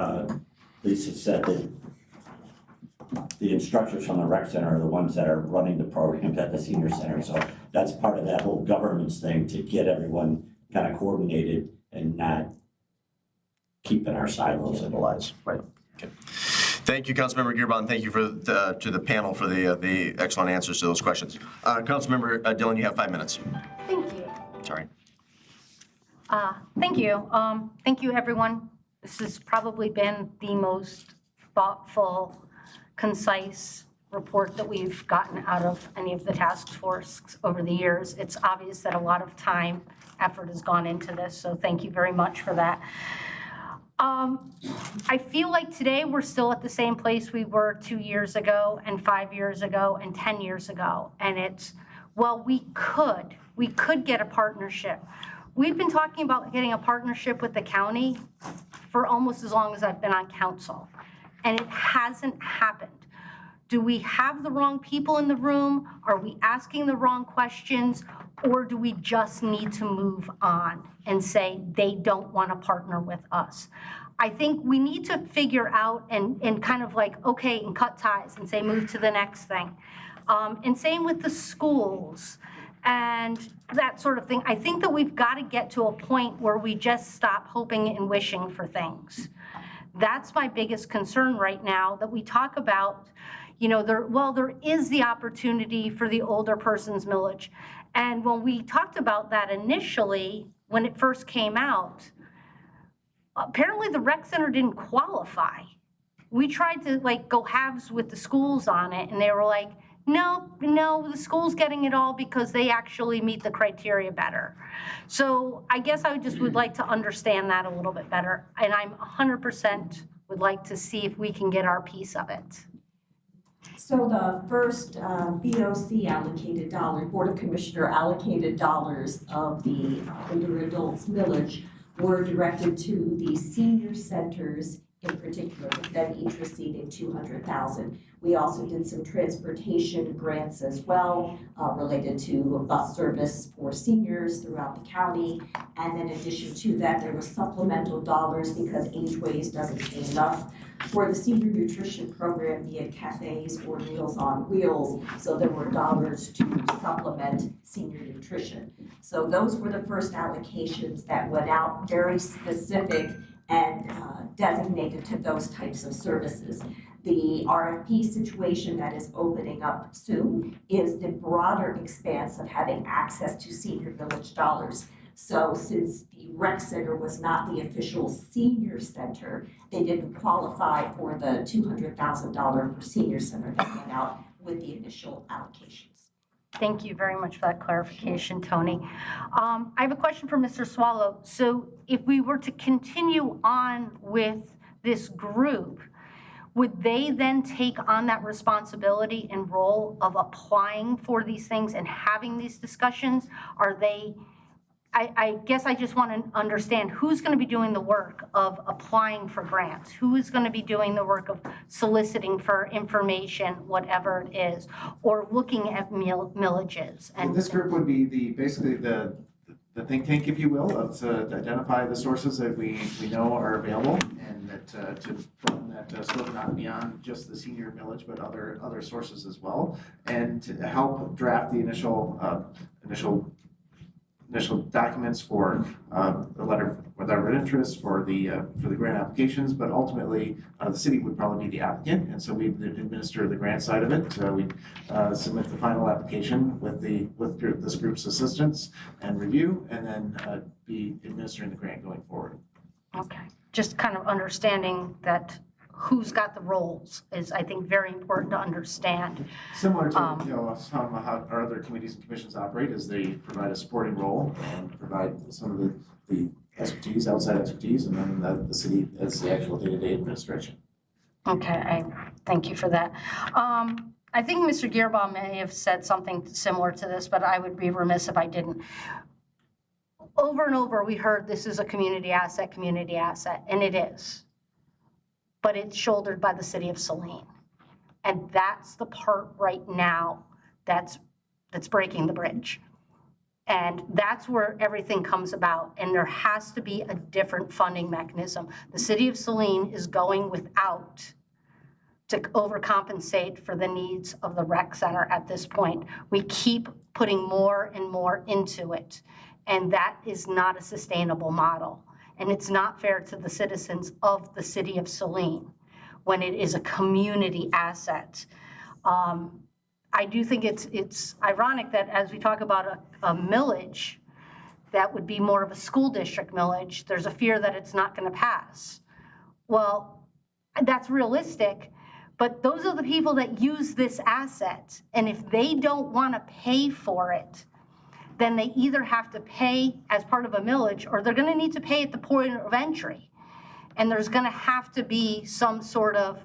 Lisa said that the instructors from the rec center are the ones that are running the programs at the senior center. So that's part of that whole governance thing, to get everyone kind of coordinated and not keep in our silos. Right. Okay. Thank you, Councilmember Gearbon. Thank you to the panel for the excellent answers to those questions. Councilmember Dillon, you have 5 minutes. Thank you. Sorry. Thank you. Thank you, everyone. This has probably been the most thoughtful, concise report that we've gotten out of any of the task force over the years. It's obvious that a lot of time, effort has gone into this, so thank you very much for that. I feel like today we're still at the same place we were 2 years ago and 5 years ago and 10 years ago. And it's, well, we could get a partnership. We've been talking about getting a partnership with the county for almost as long as I've been on council, and it hasn't happened. Do we have the wrong people in the room? Are we asking the wrong questions? Or do we just need to move on and say they don't want to partner with us? I think we need to figure out and kind of like, okay, and cut ties and say move to the next thing. And same with the schools and that sort of thing. I think that we've got to get to a point where we just stop hoping and wishing for things. That's my biggest concern right now, that we talk about, you know, there is the opportunity for the older person's millage. And when we talked about that initially, when it first came out, apparently the rec center didn't qualify. We tried to like go halves with the schools on it, and they were like, no, the school's getting it all because they actually meet the criteria better. So I guess I just would like to understand that a little bit better. And I'm 100% would like to see if we can get our piece of it. So the first BOC allocated dollar, Board of Commissioner allocated dollars of the older adults millage were directed to the senior centers in particular, with them each receiving $200,000. We also did some transportation grants as well, related to bus service for seniors throughout the county. And then in addition to that, there was supplemental dollars because Ageways doesn't pay enough for the senior nutrition program via cafes or Meals on Wheels. So there were dollars to supplement senior nutrition. So those were the first allocations that went out, very specific and designated to those types of services. The RFP situation that is opening up soon is the broader expanse of having access to senior village dollars. So since the rec center was not the official senior center, they didn't qualify for the $200,000 per senior center that went out with the initial allocations. Thank you very much for that clarification, Tony. I have a question for Mr. Swallow. So if we were to continue on with this group, would they then take on that responsibility and role of applying for these things and having these discussions? Are they, I guess I just want to understand who's going to be doing the work of applying for grants, who is going to be doing the work of soliciting for information, whatever it is, or looking at millages. And this group would be basically the think tank, if you will, to identify the sources that we know are available, and that to broaden that scope not beyond just the senior millage, but other sources as well, and to help draft the initial documents for the letter of interest for the grant applications, but ultimately the city would probably be the applicant, and so we administer the grant side of it. We submit the final application with this group's assistance and review, and then be administering the grant going forward. Okay, just kind of understanding that who's got the roles is, I think, very important to understand. Similar to how our other committees and commissions operate, is they provide a supporting role and provide some of the expertise, outside expertise, and then the city as the actual day-to-day administration. Okay, I thank you for that. I think Mr. Gearbaum may have said something similar to this, but I would be remiss if I didn't. Over and over, we heard this is a community asset, and it is. But it's shouldered by the city of Saline. And that's the part right now that's breaking the bridge. And that's where everything comes about. And there has to be a different funding mechanism. The city of Saline is going without to overcompensate for the needs of the rec center at this point. We keep putting more and more into it, and that is not a sustainable model. And it's not fair to the citizens of the city of Saline when it is a community asset. I do think it's ironic that as we talk about a millage, that would be more of a school district millage, there's a fear that it's not going to pass. Well, that's realistic, but those are the people that use this asset. And if they don't want to pay for it, then they either have to pay as part of a millage or they're going to need to pay at the point of entry. And there's going to have to be some sort of,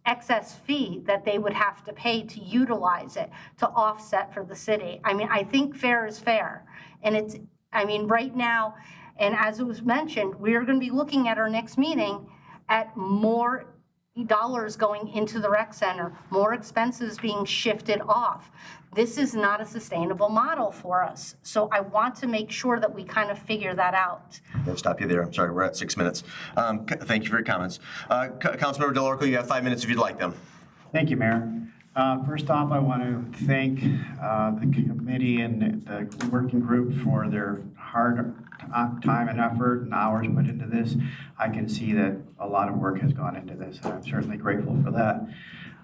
excess fee that they would have to pay to utilize it, to offset for the city. I mean, I think fair is fair. And right now, and as it was mentioned, we're going to be looking at our next meeting at more dollars going into the rec center, more expenses being shifted off. This is not a sustainable model for us. So I want to make sure that we kind of figure that out. I'll stop you there. I'm sorry, we're at 6 minutes. Thank you for your comments. Councilmember DeLorco, you have 5 minutes if you'd like them. Thank you, Mayor. First off, I want to thank the committee and the working group for their hard time and effort and hours put into this. I can see that a lot of work has gone into this, and I'm certainly grateful for that.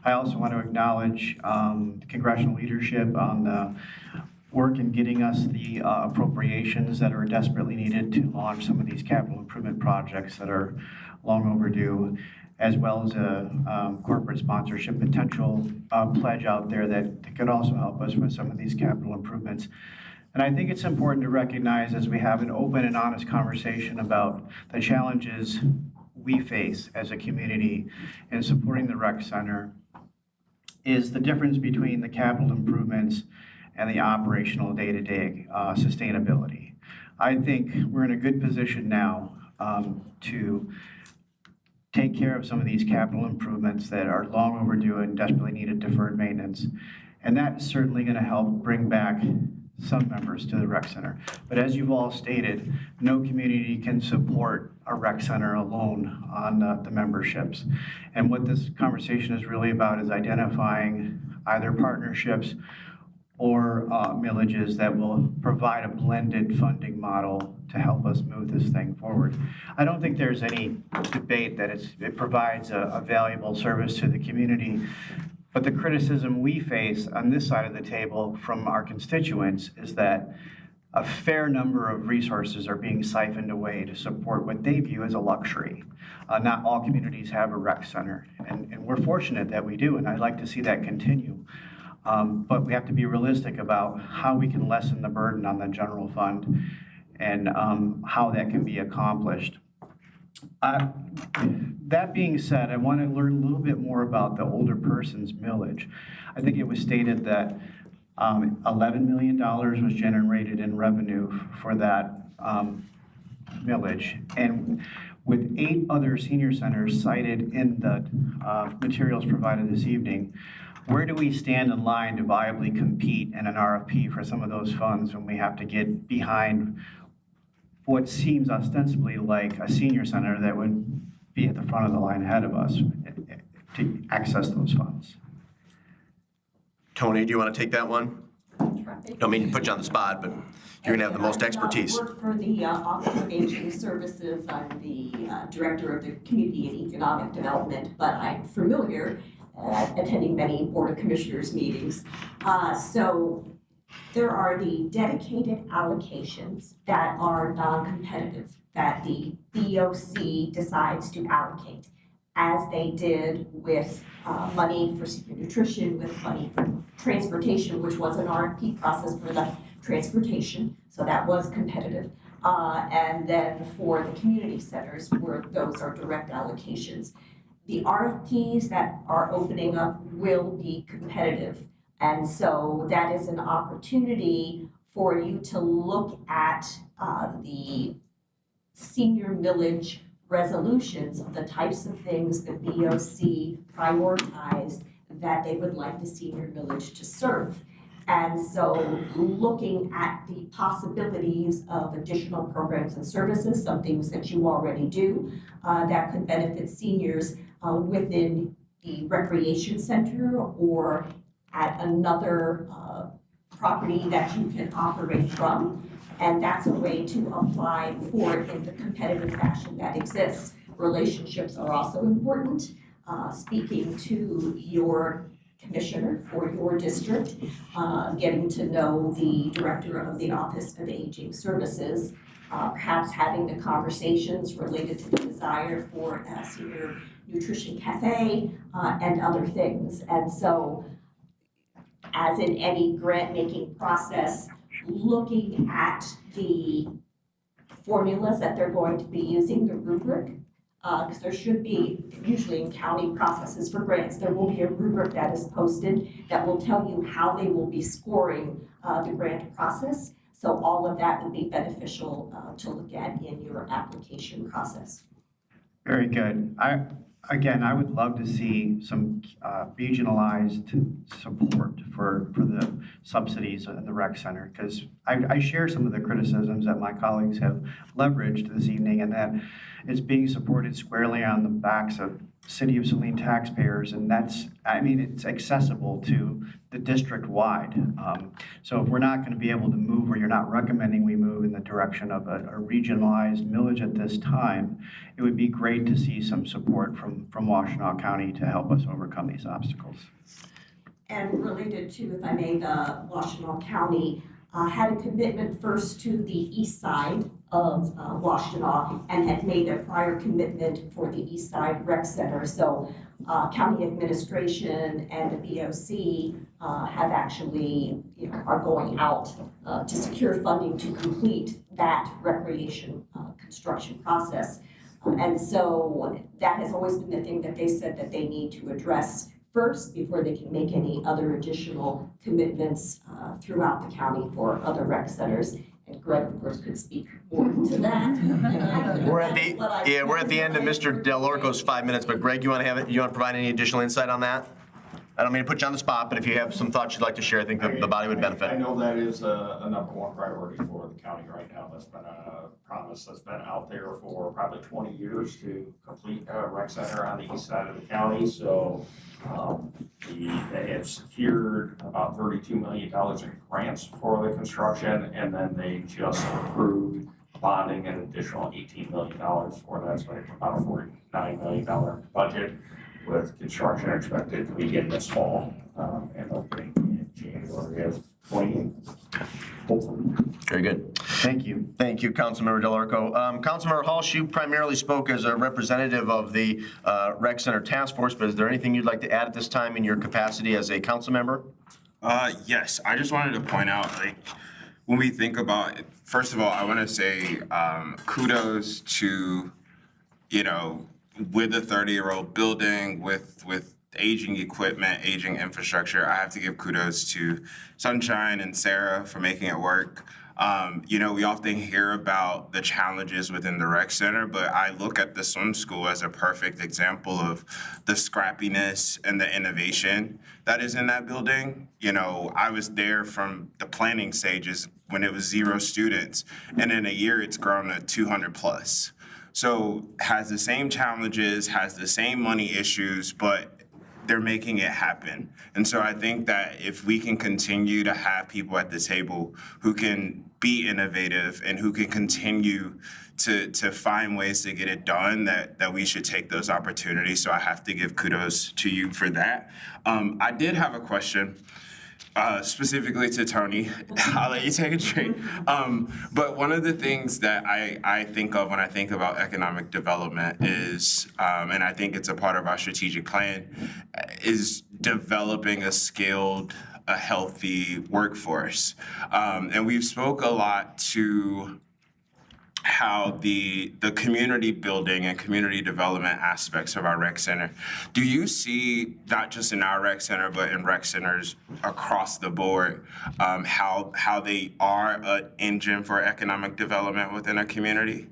I also want to acknowledge the congressional leadership on the work in getting us the appropriations that are desperately needed to launch some of these capital improvement projects that are long overdue, as well as a corporate sponsorship potential pledge out there that could also help us with some of these capital improvements. And I think it's important to recognize, as we have an open and honest conversation about the challenges we face as a community in supporting the rec center, is the difference between the capital improvements and the operational day-to-day sustainability. I think we're in a good position now to take care of some of these capital improvements that are long overdue and desperately needed deferred maintenance. And that's certainly going to help bring back some members to the rec center. But as you've all stated, no community can support a rec center alone on the memberships. And what this conversation is really about is identifying either partnerships or millages that will provide a blended funding model to help us move this thing forward. I don't think there's any debate that it provides a valuable service to the community. But the criticism we face on this side of the table from our constituents is that a fair number of resources are being siphoned away to support what they view as a luxury. Not all communities have a rec center, and we're fortunate that we do, and I'd like to see that continue. But we have to be realistic about how we can lessen the burden on the general fund and how that can be accomplished. That being said, I want to learn a little bit more about the older person's millage. I think it was stated that $11 million was generated in revenue for that millage. And with 8 other senior centers cited in the materials provided this evening, where do we stand in line to viably compete in an RFP for some of those funds when we have to get behind what seems ostensibly like a senior center that would be at the front of the line ahead of us to access those funds? Tony, do you want to take that one? Don't mean to put you on the spot, but you're going to have the most expertise. I work for the Office of Aging Services. I'm the Director of the Community and Economic Development, but I'm familiar attending many Board of Commissioners meetings. So there are the dedicated allocations that are non-competitive, that the BOC decides to allocate, as they did with money for senior nutrition, with money for transportation, which was an RFP process for the transportation, so that was competitive. And then for the community centers, those are direct allocations. The RFPs that are opening up will be competitive. And so that is an opportunity for you to look at the senior millage resolutions, the types of things that BOC prioritized that they would like the senior millage to serve. And so looking at the possibilities of additional programs and services, some things that you already do, that could benefit seniors within the recreation center or at another property that you can operate from. And that's a way to apply for it in the competitive fashion that exists. Relationships are also important. Speaking to your commissioner for your district, getting to know the director of the Office of Aging Services, perhaps having the conversations related to the desire for a senior nutrition cafe, and other things. And so, as in any grant-making process, looking at the formulas that they're going to be using, the rubric, because there should be, usually in county processes for grants, there will be a rubric that is posted that will tell you how they will be scoring the grant process. So all of that would be beneficial to look at in your application process. Very good. I would love to see some regionalized support for the subsidies in the rec center, because I share some of the criticisms that my colleagues have leveraged this evening, and that it's being supported squarely on the backs of City of Saline taxpayers, and it's accessible to the district-wide. So if we're not going to be able to move, or you're not recommending we move in the direction of a regionalized millage at this time, it would be great to see some support from Washtenaw County to help us overcome these obstacles. And related to, if I may, the Washtenaw County had a commitment first to the east side of Washtenaw and had made a prior commitment for the east side rec center. So county administration and the BOC have actually, are going out to secure funding to complete that recreation construction process. And so that has always been the thing that they said that they need to address first before they can make any other additional commitments throughout the county for other rec centers. And Greg, of course, could speak more to that. We're at the end of Mr. Delorco's 5 minutes, but Greg, you want to provide any additional insight on that? I don't mean to put you on the spot, but if you have some thoughts you'd like to share, I think the body would benefit. I know that is a number one priority for the county right now. That's been a promise that's been out there for probably 20 years to complete a rec center on the east side of the county. So they have secured about $32 million in grants for the construction, and then they just approved bonding an additional $18 million for that. So about a $49 million budget, with construction expected to begin this fall and opening in January of 2028. Hopefully. Very good. Thank you. Thank you, Councilmember Delorco. Councilmember Hulsh, you primarily spoke as a representative of the Rec Center Task Force, but is there anything you'd like to add at this time in your capacity as a council member? Yes, I just wanted to point out, when we think about, first of all, I want to say kudos to, with a 30-year-old building, with aging equipment, aging infrastructure, I have to give kudos to Sunshine and Sarah for making it work. We often hear about the challenges within the rec center, but I look at the swim school as a perfect example of the scrappiness and the innovation that is in that building. I was there from the planning stages when it was 0 students, and in a year it's grown to 200 plus. So has the same challenges, has the same money issues, but they're making it happen. And so I think that if we can continue to have people at the table who can be innovative and who can continue to find ways to get it done, that we should take those opportunities. So I have to give kudos to you for that. I did have a question. Specifically to Tony. I'll let you take it straight. But one of the things that I think of when I think about economic development is, and I think it's a part of our strategic plan, is developing a skilled, a healthy workforce. And we've spoke a lot to how the community building and community development aspects of our rec center. Do you see, not just in our rec center, but in rec centers across the board, how they are an engine for economic development within a community?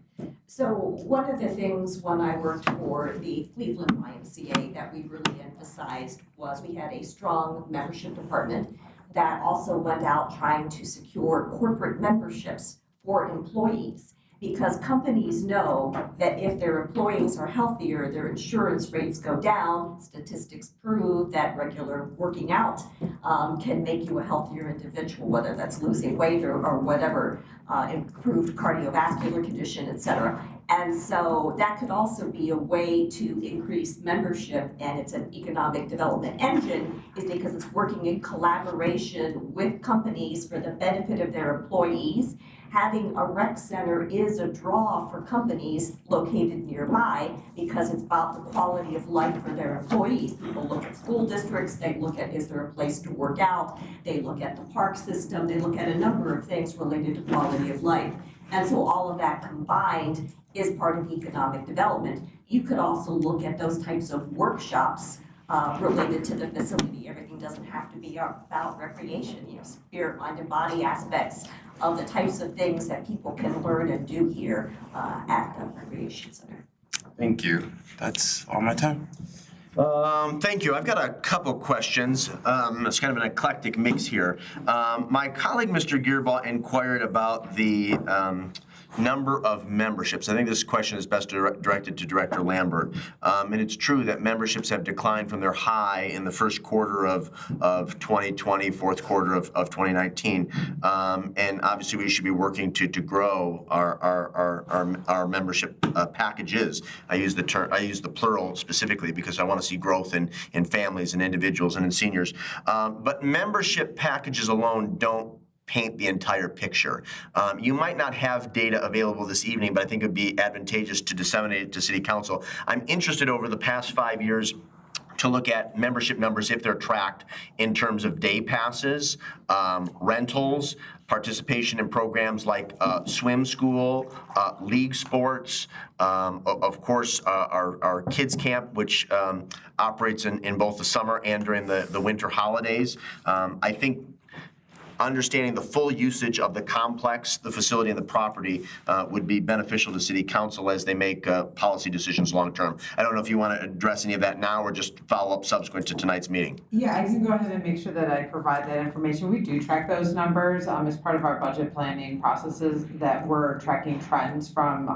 So one of the things when I worked for the Cleveland YMCA that we really emphasized was we had a strong membership department that also went out trying to secure corporate memberships for employees. because companies know that if their employees are healthier, their insurance rates go down. Statistics prove that regular working out can make you a healthier individual, whether that's losing weight or whatever, improved cardiovascular condition, et cetera. And so that could also be a way to increase membership, and it's an economic development engine, is because it's working in collaboration with companies for the benefit of their employees. Having a rec center is a draw for companies located nearby because it's about the quality of life for their employees. People look at school districts, they look at, is there a place to work out? They look at the park system, they look at a number of things related to quality of life. And so all of that combined is part of economic development. You could also look at those types of workshops related to the facility. Everything doesn't have to be about recreation, spirit, mind, and body aspects of the types of things that people can learn and do here at the Recreation Center. Thank you. That's all my time. Thank you. I've got a couple questions. It's kind of an eclectic mix here. My colleague, Mr. Gearbaugh, inquired about the number of memberships. I think this question is best directed to Director Lambert. And it's true that memberships have declined from their high in the first quarter of 2020, fourth quarter of 2019. And obviously we should be working to grow our membership packages. I use the plural specifically because I want to see growth in families and individuals and in seniors. But membership packages alone don't paint the entire picture. You might not have data available this evening, but I think it would be advantageous to disseminate it to City Council. I'm interested over the past 5 years to look at membership numbers if they're tracked in terms of day passes, rentals, participation in programs like swim school, league sports, of course, our kids camp, which operates in both the summer and during the winter holidays. I think understanding the full usage of the complex, the facility, and the property would be beneficial to City Council as they make policy decisions long term. I don't know if you want to address any of that now or just follow up subsequent to tonight's meeting. Yeah, I can go ahead and make sure that I provide that information. We do track those numbers as part of our budget planning processes, that we're tracking trends from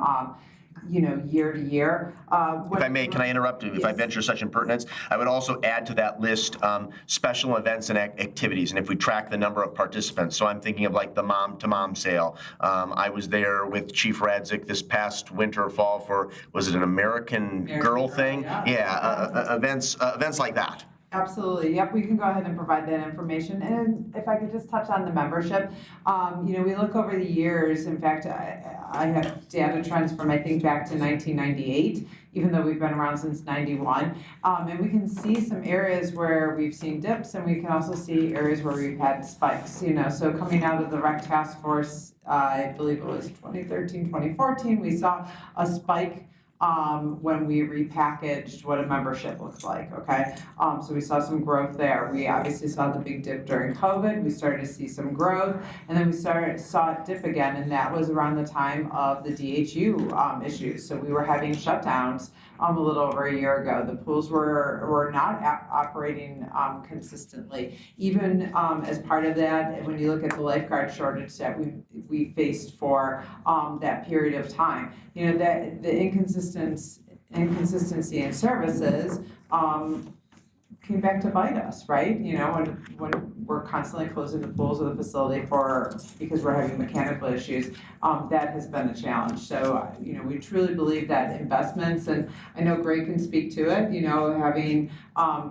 year to year. If I may, can I interrupt if I venture such impertinence? I would also add to that list special events and activities, and if we track the number of participants. So I'm thinking of like the Mom to Mom sale. I was there with Chief Radzik this past winter or fall for, was it an American Girl thing? Yeah, events like that. Absolutely. Yep, we can go ahead and provide that information. And if I could just touch on the membership, we look over the years. In fact, I have data trends from, I think, back to 1998, even though we've been around since 91. And we can see some areas where we've seen dips, and we can also see areas where we've had spikes, So coming out of the REC task force, I believe it was 2013, 2014, we saw a spike when we repackaged what a membership looks like, okay? So we saw some growth there. We obviously saw the big dip during COVID. We started to see some growth, and then we saw it dip again, and that was around the time of the DHU issues. So we were having shutdowns a little over a year ago. The pools were not operating consistently. Even as part of that, when you look at the lifeguard shortage that we faced for that period of time, that the inconsistency in services came back to bite us, right? When we're constantly closing the pools of the facility because we're having mechanical issues, that has been a challenge. So, we truly believe that investments, and I know Greg can speak to it, having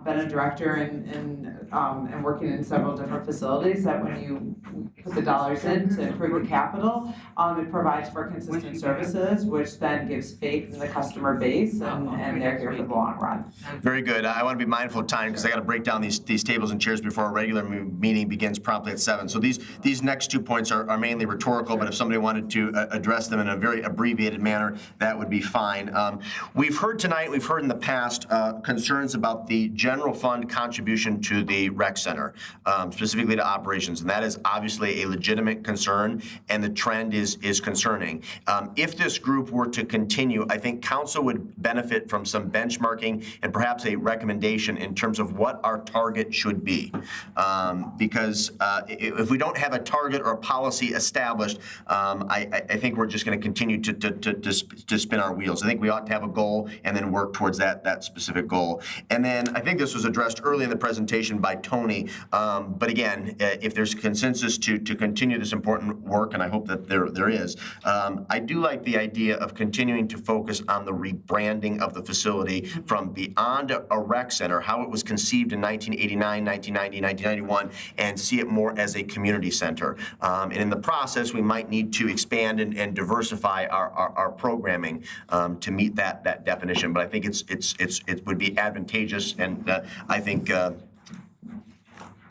been a director and working in several different facilities, that when you put the dollars in to improve the capital, it provides for consistent services, which then gives faith in the customer base, and they're here for the long run. Very good. I want to be mindful of time because I got to break down these tables and chairs before our regular meeting begins promptly at 7. So these next 2 points are mainly rhetorical, but if somebody wanted to address them in a very abbreviated manner, that would be fine. We've heard in the past concerns about the general fund contribution to the rec center, specifically to operations, and that is obviously a legitimate concern, and the trend is concerning. If this group were to continue, I think council would benefit from some benchmarking and perhaps a recommendation in terms of what our target should be. Because if we don't have a target or a policy established, I think we're just going to continue to spin our wheels. I think we ought to have a goal and then work towards that specific goal. And then I think this was addressed early in the presentation by Tony. But again, if there's consensus to continue this important work, and I hope that there is, I do like the idea of continuing to focus on the rebranding of the facility from beyond a rec center, how it was conceived in 1989, 1990, 1991, and see it more as a community center. And in the process, we might need to expand and diversify our programming to meet that definition. But I think it would be advantageous, and I think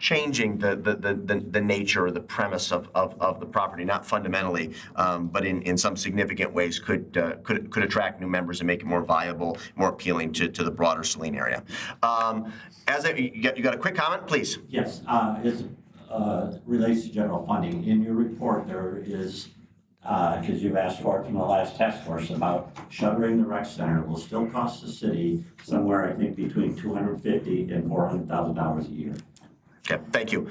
changing the nature or the premise of the property, not fundamentally, but in some significant ways could attract new members and make it more viable, more appealing to the broader Saline area. You got a quick comment, please? Yes, it relates to general funding. In your report, there is, because you've asked for it from the last task force, about shuttering the rec center. It will still cost the city somewhere, I think, between $250,000 and $400,000 a year. Okay, thank you.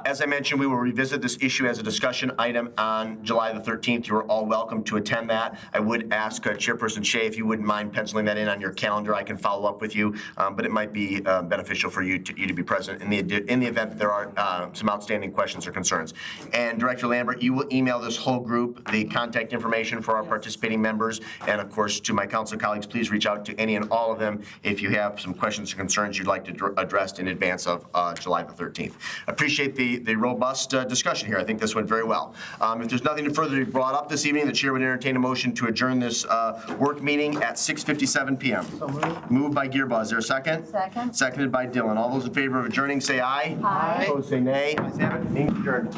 As I mentioned, we will revisit this issue as a discussion item on July the 13th. You are all welcome to attend that. I would ask Chairperson Shea if you wouldn't mind penciling that in on your calendar. I can follow up with you, but it might be beneficial for you to be present in the event that there are some outstanding questions or concerns. And Director Lambert, you will email this whole group the contact information for our participating members. And of course, to my council colleagues, please reach out to any and all of them if you have some questions or concerns you'd like to address in advance of July the 13th. Appreciate the robust discussion here. I think this went very well. If there's nothing further to be brought up this evening, the chair would entertain a motion to adjourn this work meeting at 6:57 p.m. So moved. Moved by Gearba. Is there a second? Second. Seconded by Dillon. All those in favor of adjourning, say aye. Aye. Opposed, say nay. Ayes have it. Meeting adjourned.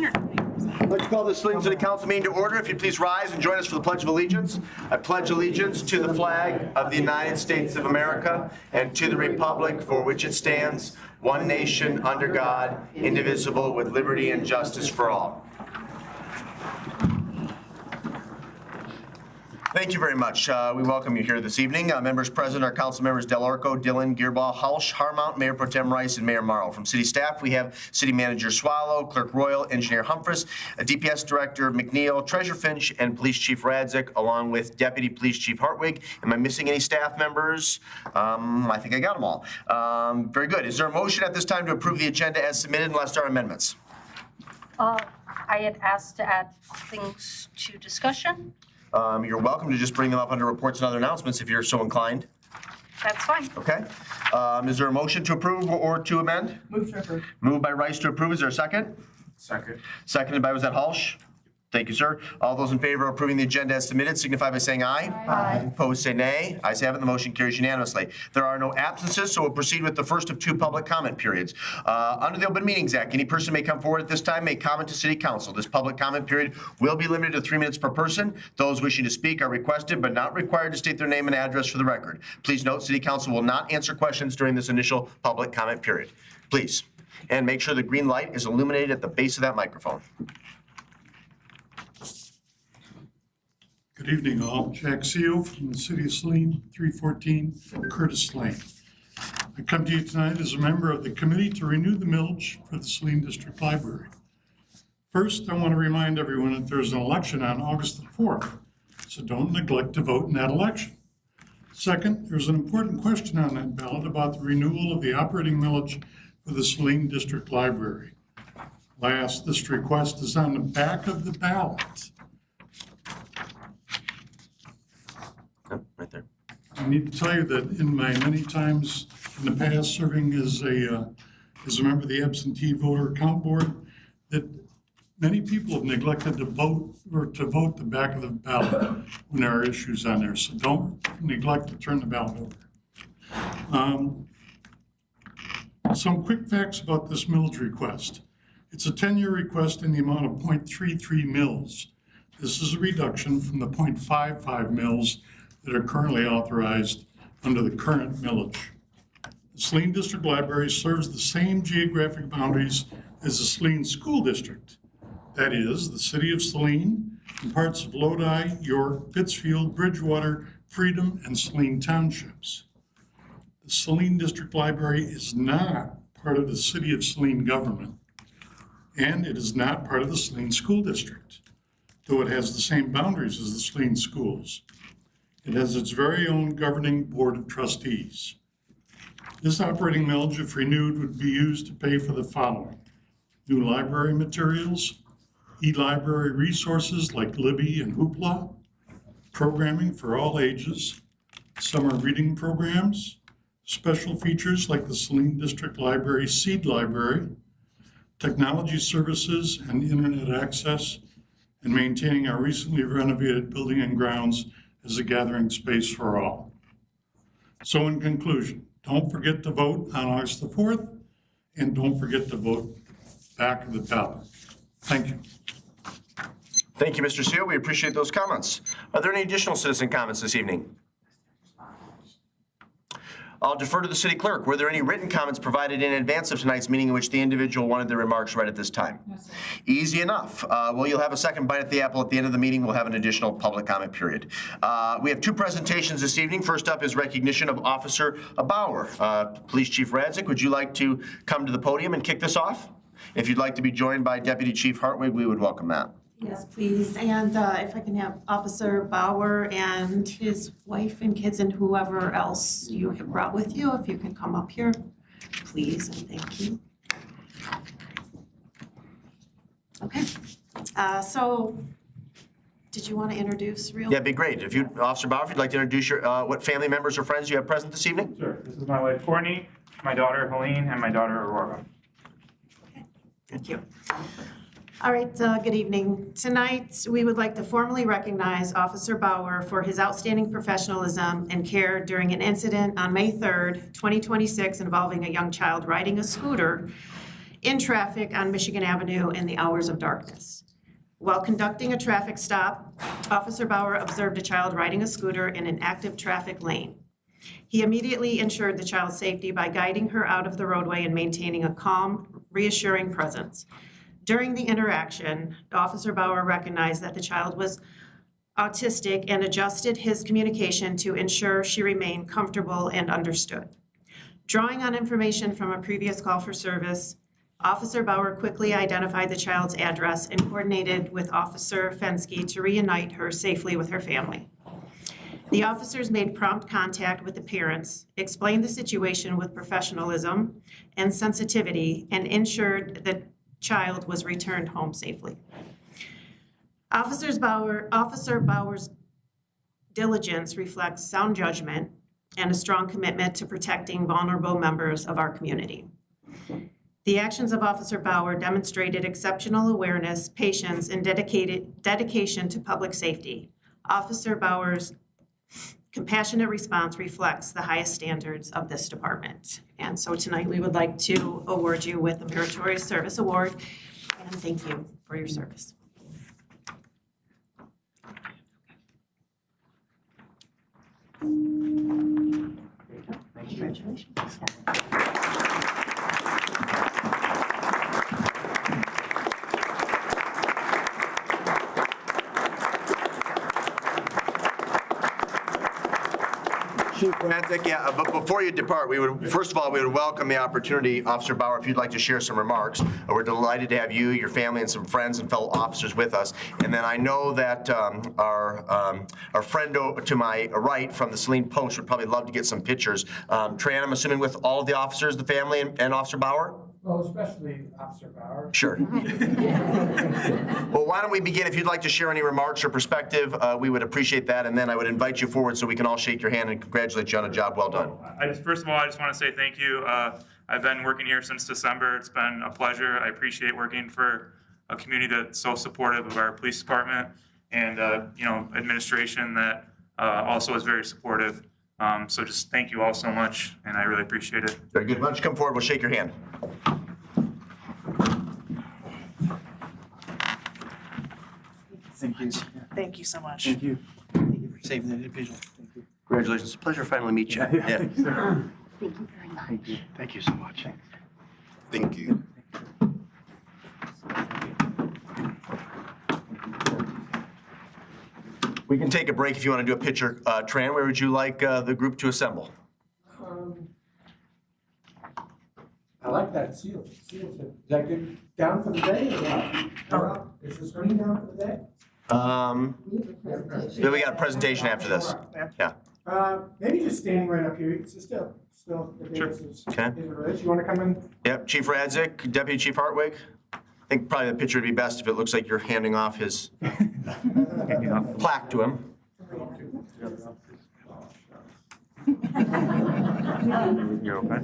entertaining. I'd like to call this Saline City Council meeting to order. If you'd please rise and join us for the Pledge of Allegiance. I pledge allegiance to the flag of the United States of America and to the republic for which it stands, one nation, under God, indivisible, with liberty and justice for all. Thank you very much. We welcome you here this evening. Members present are Council Members Del Orco, Dillon, Gearbaugh, Hulsh, Harmount, Mayor Pro Tem Rice, and Mayor Morrow. From City staff, we have City Manager Swallow, Clerk Royal, Engineer Humphreys, DPS Director McNeil, Treasurer Finch, and Police Chief Radzik, along with Deputy Police Chief Hartwig. Am I missing any staff members? I think I got them all. Very good. Is there a motion at this time to approve the agenda as submitted unless there are amendments? I had asked to add things to discussion. You're welcome to just bring them up under reports and other announcements if you're so inclined. That's fine. Okay. Is there a motion to approve or to amend? Move to approve. Moved by Rice to approve. Is there a second? Second. Seconded by, was that Hulsh? Thank you, sir. All those in favor of approving the agenda as submitted signify by saying aye. Aye. Opposed, say nay. Ayes have it, the motion carries unanimously. There are no absences, so we'll proceed with the first of two public comment periods. Under the Open Meetings Act, any person may come forward at this time, may comment to City Council. This public comment period will be limited to 3 minutes per person. Those wishing to speak are requested but not required to state their name and address for the record. Please note, City Council will not answer questions during this initial public comment period. Please. And make sure the green light is illuminated at the base of that microphone. Good evening, all. Jack Seal from the City of Saline, 314 Curtis Lane. I come to you tonight as a member of the committee to renew the millage for the Saline District Library. First, I want to remind everyone that there's an election on August the 4th, so don't neglect to vote in that election. Second, there's an important question on that ballot about the renewal of the operating millage for the Saline District Library. Last, this request is on the back of the ballot. Right there. I need to tell you that in my many times in the past serving as a member of the absentee voter account board, that many people have neglected to vote the back of the ballot when there are issues on there. So don't neglect to turn the ballot over. Some quick facts about this millage request. It's a 10-year request in the amount of 0.33 mils. This is a reduction from the 0.55 mils that are currently authorized under the current millage. The Saline District Library serves the same geographic boundaries as the Saline School District. That is, the City of Saline and parts of Lodi, York, Pittsfield, Bridgewater, Freedom, and Saline Townships. The Saline District Library is not part of the City of Saline government, and it is not part of the Saline School District, though it has the same boundaries as the Saline schools. It has its very own governing board of trustees. This operating millage, if renewed, would be used to pay for the following: new library materials, e-library resources like Libby and Hoopla, programming for all ages, summer reading programs, special features like the Saline District Library Seed Library, technology services and internet access, and maintaining our recently renovated building and grounds as a gathering space for all. So in conclusion, don't forget to vote on August the 4th, and don't forget to vote back of the ballot. Thank you. Thank you, Mr. Seal. We appreciate those comments. Are there any additional citizen comments this evening? I'll defer to the city clerk. Were there any written comments provided in advance of tonight's meeting in which the individual wanted their remarks read at this time? No, sir. Easy enough. Well, you'll have a second bite at the apple at the end of the meeting. We'll have an additional public comment period. We have two presentations this evening. First up is recognition of Officer Bauer. Police Chief Radzik, would you like to come to the podium and kick this off? If you'd like to be joined by Deputy Chief Hartwig, we would welcome that. Yes, please. And if I can have Officer Bauer and his wife and kids and whoever else you have brought with you, if you can come up here, please, and thank you. Okay. So did you want to introduce real? Yeah, it'd be great. If you, Officer Bauer, if you'd like to introduce your, what family members or friends you have present this evening? Sure. This is my wife, Courtney, my daughter, Helene, and my daughter, Aurora. Okay, thank you. All right, good evening. Tonight, we would like to formally recognize Officer Bauer for his outstanding professionalism and care during an incident on May 3rd, 2026, involving a young child riding a scooter in traffic on Michigan Avenue in the hours of darkness. While conducting a traffic stop, Officer Bauer observed a child riding a scooter in an active traffic lane. He immediately ensured the child's safety by guiding her out of the roadway and maintaining a calm, reassuring presence. During the interaction, Officer Bauer recognized that the child was autistic and adjusted his communication to ensure she remained comfortable and understood. Drawing on information from a previous call for service, Officer Bauer quickly identified the child's address and coordinated with Officer Fensky to reunite her safely with her family. The officers made prompt contact with the parents, explained the situation with professionalism and sensitivity, and ensured the child was returned home safely. Officer Bauer's diligence reflects sound judgment and a strong commitment to protecting vulnerable members of our community. The actions of Officer Bauer demonstrated exceptional awareness, patience, and dedication to public safety. Officer Bauer's compassionate response reflects the highest standards of this department. And so tonight we would like to award you with the Meritorious Service Award, and thank you for your service. Congratulations. Chief Frantic, yeah, but before you depart, first of all, we would welcome the opportunity, Officer Bauer, if you'd like to share some remarks. We're delighted to have you, your family, and some friends and fellow officers with us. And then I know that our friend to my right from the Saline Post would probably love to get some pictures. Tran, I'm assuming with all of the officers, the family, and Officer Bauer? Well, especially Officer Bauer. Sure. Well, why don't we begin? If you'd like to share any remarks or perspective, we would appreciate that, and then I would invite you forward so we can all shake your hand and congratulate you on a job well done. First of all, I just want to say thank you. I've been working here since December. It's been a pleasure. I appreciate working for a community that's so supportive of our police department and administration that also is very supportive. So just thank you all so much, and I really appreciate it. Very good. Why don't you come forward? We'll shake your hand. Thank you. Thank you so much. Thank you. Thank you for saving the individual. Thank you. Congratulations. It's a pleasure to finally meet you. Yeah. Thank you very much. Thank you. Thank you so much. Thank you. We can take a break if you want to do a picture. Tran, where would you like the group to assemble? I like that seal. Is that good? Down for the day or what? Is the screen down for the day? Then we got a presentation after this. Yeah. Maybe just standing right up here. It's still, the Sure. is Okay. rich. You want to come in? Yep. Chief Radzik, Deputy Chief Hartwig. I think probably the picture would be best if it looks like you're handing off his plaque to him. You're okay?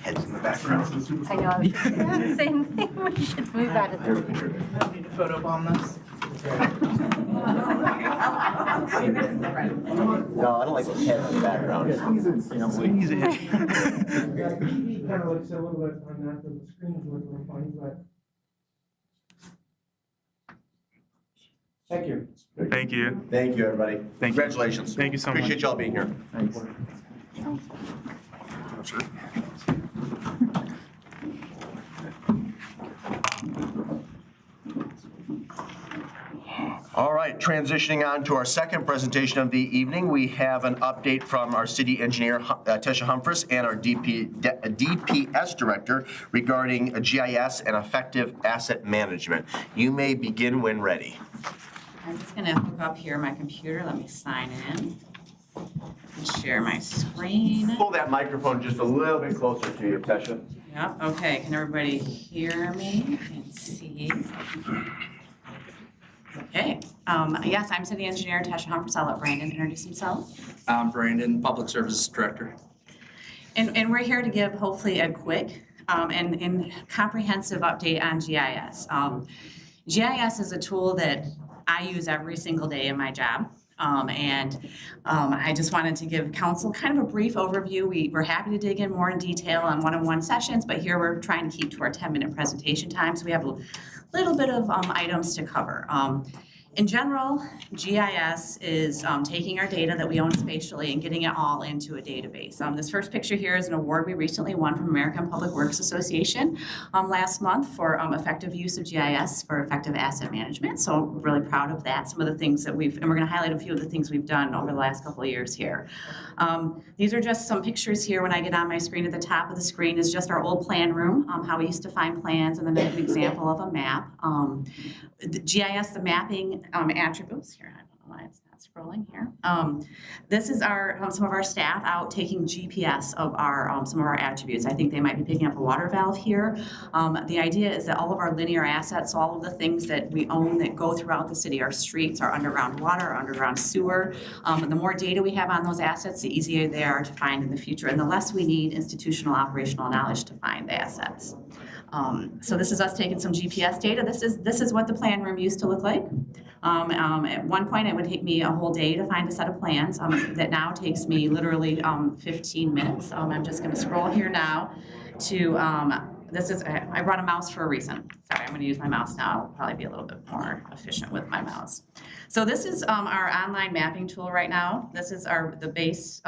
Heads in the background. I know, I was just saying the same thing. We should move out of there. Need to photobomb this. No, I don't like the heads in the background. Squeeze it. Yeah, the TV kind of looks a little bit on that, the screen's a little funny, but. Thank you. Thank you. Thank you, everybody. Thank you. Congratulations. Thank you so much. Appreciate y'all being here. Thanks. All right, transitioning on to our second presentation of the evening, we have an update from our city engineer, Tesha Humphries, and our DPS director regarding a GIS and effective asset management. You may begin when ready. I'm just gonna hook up here my computer. Let me sign in and share my screen. Pull that microphone just a little bit closer to you, Tesha. Yep, okay, can everybody hear me and see? Okay, yes, I'm city engineer Tesha Humphries. I'll let Brandon introduce himself. I'm Brandon, Public Services Director. And we're here to give hopefully a quick and comprehensive update on GIS. GIS is a tool that I use every single day in my job. I just wanted to give council kind of a brief overview. We're happy to dig in more in detail on one-on-one sessions, but here we're trying to keep to our 10-minute presentation time, so we have a little bit of items to cover. In general, GIS is taking our data that we own spatially and getting it all into a database. This first picture here is an award we recently won from American Public Works Association last month for effective use of GIS for effective asset management. So really proud of that. Some of the things that and we're gonna highlight a few of the things we've done over the last couple of years here. These are just some pictures here. When I get on my screen, at the top of the screen is just our old plan room, how we used to find plans, and then an example of a map. The GIS, the mapping attributes here. I don't know why it's not scrolling here. This is our some of our staff out taking GPS of our some of our attributes. I think they might be picking up a water valve here. The idea is that all of our linear assets, all of the things that we own that go throughout the city, our streets, our underground water, our underground sewer, the more data we have on those assets, the easier they are to find in the future, and the less we need institutional operational knowledge to find the assets. So this is us taking some GPS data. This is what the plan room used to look like. At one point, it would take me a whole day to find a set of plans. That now takes me literally 15 minutes. I'm just going to scroll here now to I brought a mouse for a reason. Sorry, I'm going to use my mouse now. I'll probably be a little bit more efficient with my mouse. So this is our online mapping tool right now. This is the base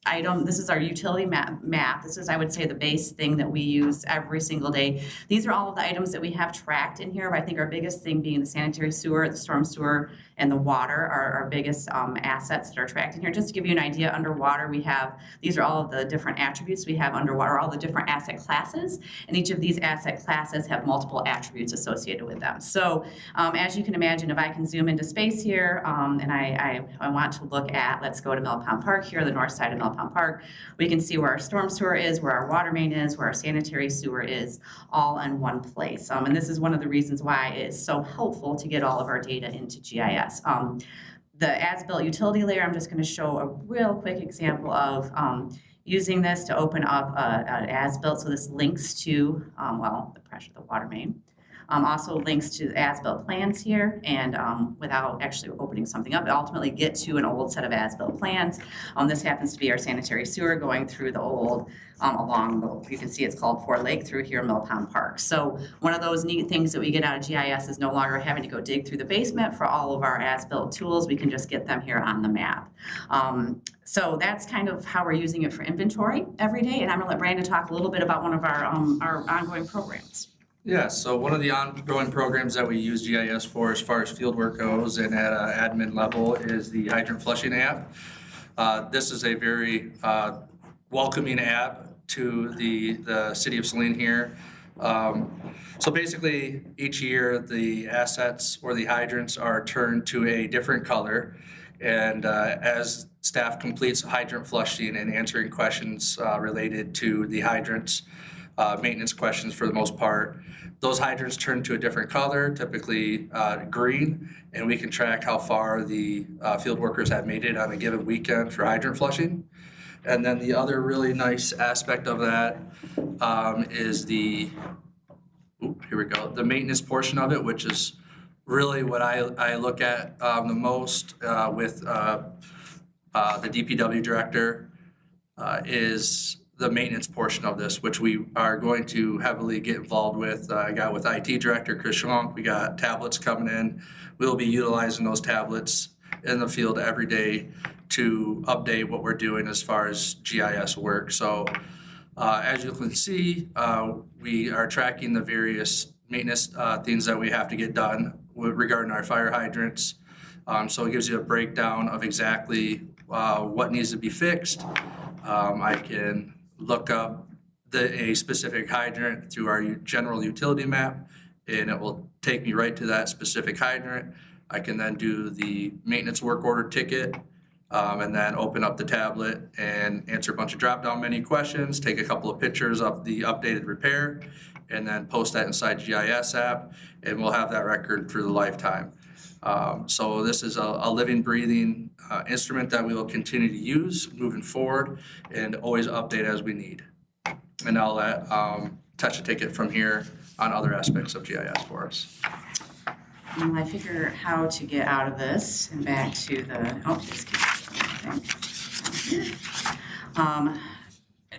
item. This is our utility map. This is, I would say, the base thing that we use every single day. These are all of the items that we have tracked in here. But I think our biggest thing being the sanitary sewer, the storm sewer, and the water are our biggest assets that are tracked in here. Just to give you an idea, underwater we have, these are all of the different attributes we have underwater, all the different asset classes, and each of these asset classes have multiple attributes associated with them. So as you can imagine, if I can zoom into space here, and I want to look at, let's go to Mill Pond Park here, the north side of Mill Pond Park, we can see where our storm sewer is, where our water main is, where our sanitary sewer is, all in one place. And this is one of the reasons why it is so helpful to get all of our data into GIS. The as-built utility layer, I'm just going to show a real quick example of using this to open up an as-built. So this links to, the pressure of the water main. Also links to as-built plans here, and without actually opening something up, ultimately get to an old set of as-built plans. This happens to be our sanitary sewer going through the old, you can see it's called Ford Lake through here, Mill Pond Park. So one of those neat things that we get out of GIS is no longer having to go dig through the basement for all of our as-built tools. We can just get them here on the map. So that's kind of how we're using it for inventory every day. And I'm gonna let Brandon talk a little bit about one of our ongoing programs. Yeah, so one of the ongoing programs that we use GIS for as far as field work goes and at an admin level is the hydrant flushing app. This is a very welcoming app to the city of Saline here. So basically each year the assets or the hydrants are turned to a different color, and as staff completes hydrant flushing and answering questions related to the hydrants, maintenance questions for the most part, those hydrants turn to a different color, typically green, and we can track how far the field workers have made it on a given weekend for hydrant flushing. And then the other really nice aspect of that is the maintenance portion of it, which is really what I look at the most with the DPW director is the maintenance portion of this, which we are going to heavily get involved with. I got with IT director Chris Schwank, we got tablets coming in. We'll be utilizing those tablets in the field every day to update what we're doing as far as GIS work. So as you can see, we are tracking the various maintenance things that we have to get done regarding our fire hydrants. So it gives you a breakdown of exactly what needs to be fixed. I can look up a specific hydrant through our general utility map, and it will take me right to that specific hydrant. I can then do the maintenance work order ticket, and then open up the tablet and answer a bunch of drop-down menu questions, take a couple of pictures of the updated repair, and then post that inside GIS app, and we'll have that record through the lifetime. So this is a living, breathing instrument that we will continue to use moving forward and always update as we need. And I'll let Tesha take it from here on other aspects of GIS for us. I figure how to get out of this and back to the, just keep going.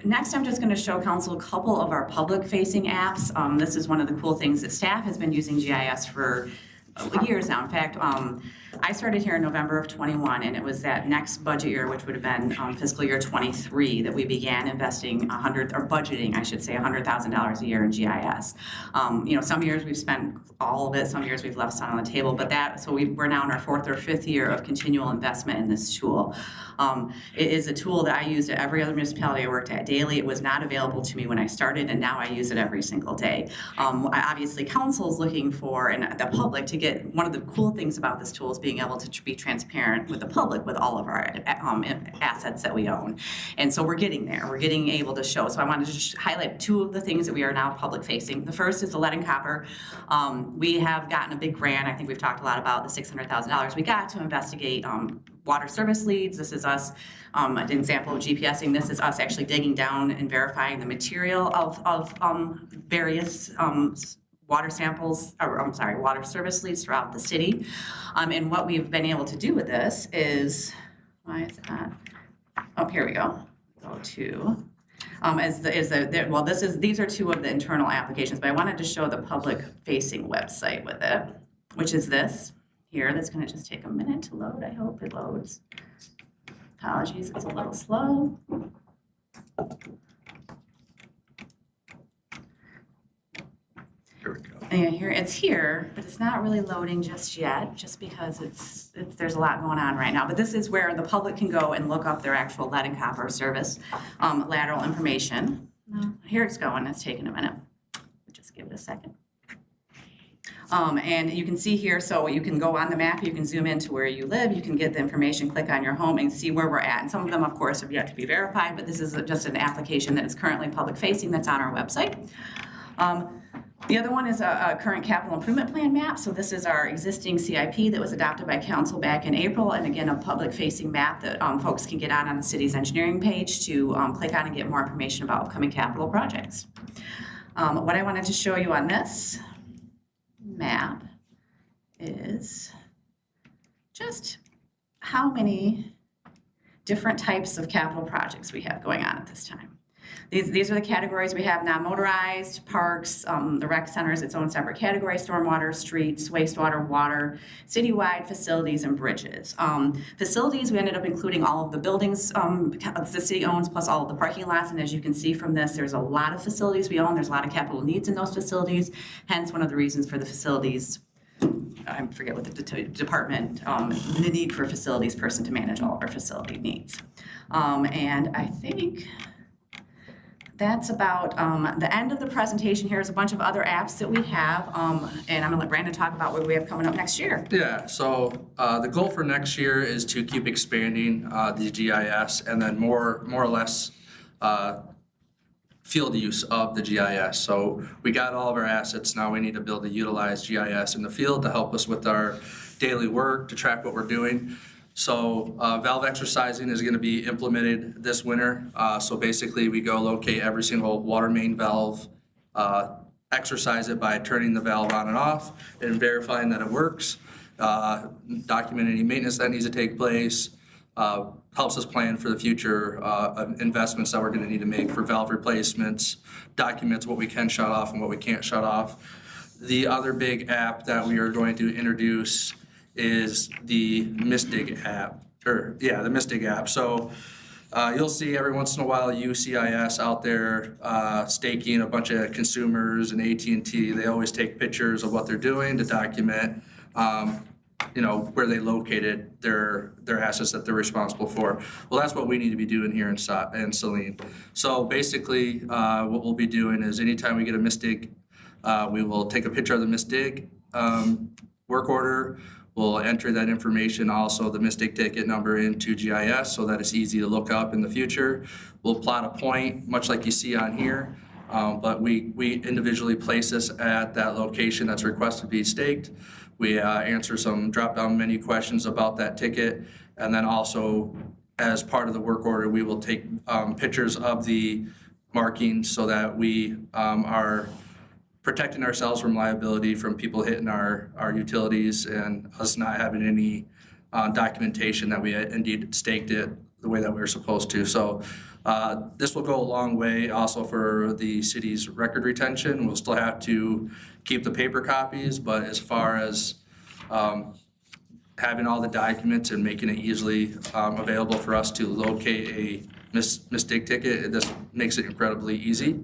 Next, I'm just going to show council a couple of our public-facing apps. This is one of the cool things that staff has been using GIS for years now. In fact, I started here in November of 21, and it was that next budget year, which would have been fiscal year 23, that we began investing budgeting, I should say, $100,000 a year in GIS. Some years we've spent all of it, some years we've left some on the table, but we're now in our 4th or 5th year of continual investment in this tool. It is a tool that I used at every other municipality I worked at daily. It was not available to me when I started, and now I use it every single day. Obviously, council is looking for, and the public, to get, one of the cool things about this tool is being able to be transparent with the public with all of our assets that we own. And so we're getting there. We're getting able to show. So I wanted to just highlight 2 of the things that we are now public facing. The first is the lead and copper. We have gotten a big grant. I think we've talked a lot about the $600,000 we got to investigate water service leads. This is us, an example of GPSing. This is us actually digging down and verifying the material of various water samples, water service leads throughout the city. And what we've been able to do with this is, why is that? Oh, here we go. Go to, these are 2 of the internal applications, but I wanted to show the public-facing website with it, which is this here. That's going to just take a minute to load. I hope it loads. Apologies, it's a little slow. Here we go. Yeah, it's here, but it's not really loading just yet, just because there's a lot going on right now. But this is where the public can go and look up their actual lead and copper service lateral information. Here it's going. It's taking a minute. Just give it a second. And you can see here, so you can go on the map, you can zoom into where you live, you can get the information, click on your home, and see where we're at. And some of them, of course, have yet to be verified, but this is just an application that is currently public-facing that's on our website. The other one is a current capital improvement plan map. So this is our existing CIP that was adopted by council back in April, and again, a public-facing map that folks can get on the city's engineering page to click on and get more information about upcoming capital projects. What I wanted to show you on this map is just how many different types of capital projects we have going on at this time. These are the categories we have: non-motorized, parks, the rec center is its own separate category, stormwater, streets, wastewater, water, citywide, facilities, and bridges. Facilities, we ended up including all of the buildings the city owns, plus all of the parking lots, and as you can see from this, there's a lot of facilities we own. There's a lot of capital needs in those facilities, hence one of the reasons for the facilities, I forget what the department, the need for a facilities person to manage all of our facility needs. And I think that's about the end of the presentation. Here's a bunch of other apps that we have, and I'm gonna let Brandon talk about what we have coming up next year. Yeah, so the goal for next year is to keep expanding the GIS and then more or less field use of the GIS. So we got all of our assets, now we need to build a utilized GIS in the field to help us with our daily work, to track what we're doing. So valve exercising is going to be implemented this winter. So basically we go locate every single water main valve, exercise it by turning the valve on and off and verifying that it works, document any maintenance that needs to take place, helps us plan for the future investments that we're going to need to make for valve replacements, documents what we can shut off and what we can't shut off. The other big app that we are going to introduce is the Mistig app, the Mistig app. So you'll see every once in a while UCIS out there staking a bunch of consumers and AT&T. They always take pictures of what they're doing to document, where they located their assets that they're responsible for. Well, that's what we need to be doing here in Saline. So basically, what we'll be doing is anytime we get a Mistig, we will take a picture of the Mistig work order. We'll enter that information, also the Mistig ticket number, into GIS so that it's easy to look up in the future. We'll plot a point, much like you see on here, but we individually place this at that location that's requested to be staked. We answer some drop-down menu questions about that ticket, and then also, as part of the work order, we will take pictures of the markings so that we are protecting ourselves from liability from people hitting our utilities and us not having any documentation that we had indeed staked it the way that we were supposed to. So this will go a long way also for the city's record retention. We'll still have to keep the paper copies, but as far as having all the documents and making it easily available for us to locate a mistake ticket, this makes it incredibly easy.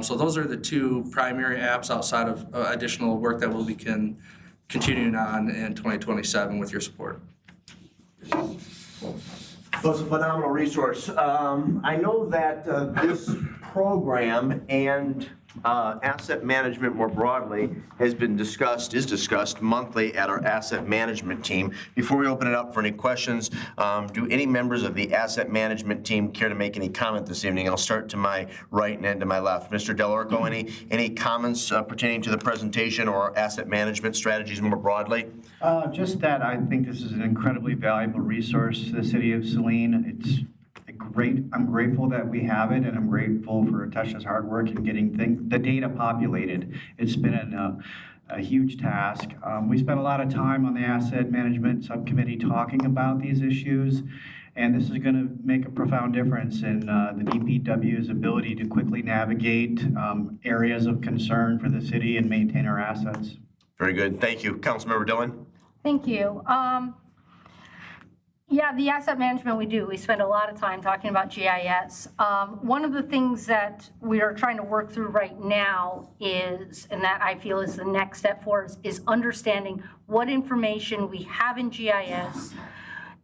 So those are the two primary apps outside of additional work that we'll be continuing on in 2027 with your support. Well, it's a phenomenal resource. I know that this program and asset management more broadly is discussed monthly at our asset management team. Before we open it up for any questions, do any members of the asset management team care to make any comment this evening? I'll start to my right and end to my left. Mr. Delorco, any comments pertaining to the presentation or asset management strategies more broadly? Just that I think this is an incredibly valuable resource to the city of Saline. It's I'm grateful that we have it, and I'm grateful for Tasha's hard work in getting the data populated. It's been a huge task. We spent a lot of time on the asset management subcommittee talking about these issues, and this is going to make a profound difference in the DPW's ability to quickly navigate areas of concern for the city and maintain our assets. Very good. Thank you. Councilmember Dillon? Thank you. Yeah, the asset management we spend a lot of time talking about GIS. One of the things that we are trying to work through right now is, and that I feel is the next step for us, is understanding what information we have in GIS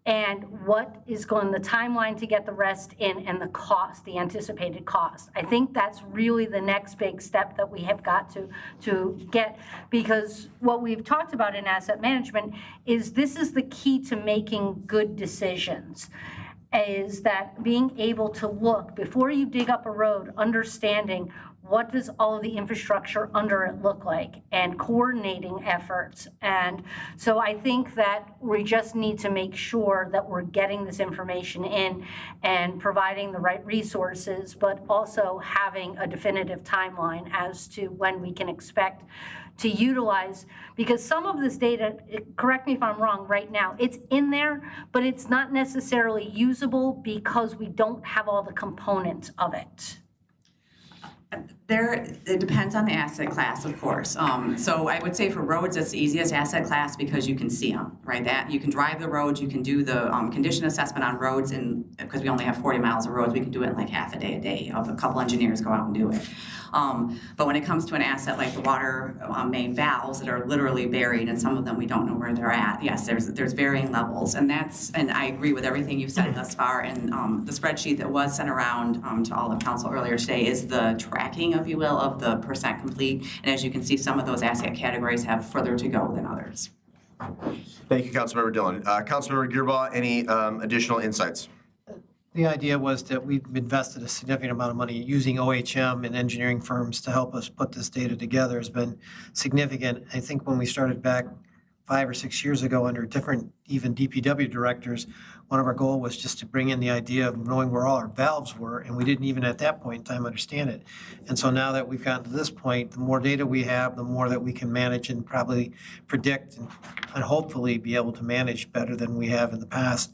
and what is the timeline to get the rest in, and the cost, the anticipated cost. I think that's really the next big step that we have got to get, because what we've talked about in asset management is this is the key to making good decisions, is that being able to look before you dig up a road, understanding what does all of the infrastructure under it look like, and coordinating efforts. And so I think that we just need to make sure that we're getting this information in and providing the right resources, but also having a definitive timeline as to when we can expect to utilize, because some of this data, correct me if I'm wrong, right now, it's in there, but it's not necessarily usable because we don't have all the components of it. It depends on the asset class, of course. So I would say for roads, it's the easiest asset class because you can see them, right? That you can drive the roads, you can do the condition assessment on roads, and because we only have 40 miles of roads, we can do it in like half a day of a couple engineers go out and do it. But when it comes to an asset like the water main valves that are literally buried, and some of them we don't know where they're at, yes, there's varying levels, and I agree with everything you've said thus far. And the spreadsheet that was sent around to all of council earlier today is the tracking, if you will, of the percent complete. And as you can see, some of those asset categories have further to go than others. Thank you, Councilmember Dillon. Councilmember Gearbaugh, any additional insights? The idea was that we've invested a significant amount of money using OHM and engineering firms to help us put this data together has been significant. I think when we started back 5 or 6 years ago under different, even DPW directors, one of our goals was just to bring in the idea of knowing where all our valves were, and we didn't even at that point in time understand it. And so now that we've gotten to this point, the more data we have, the more that we can manage and probably predict and hopefully be able to manage better than we have in the past.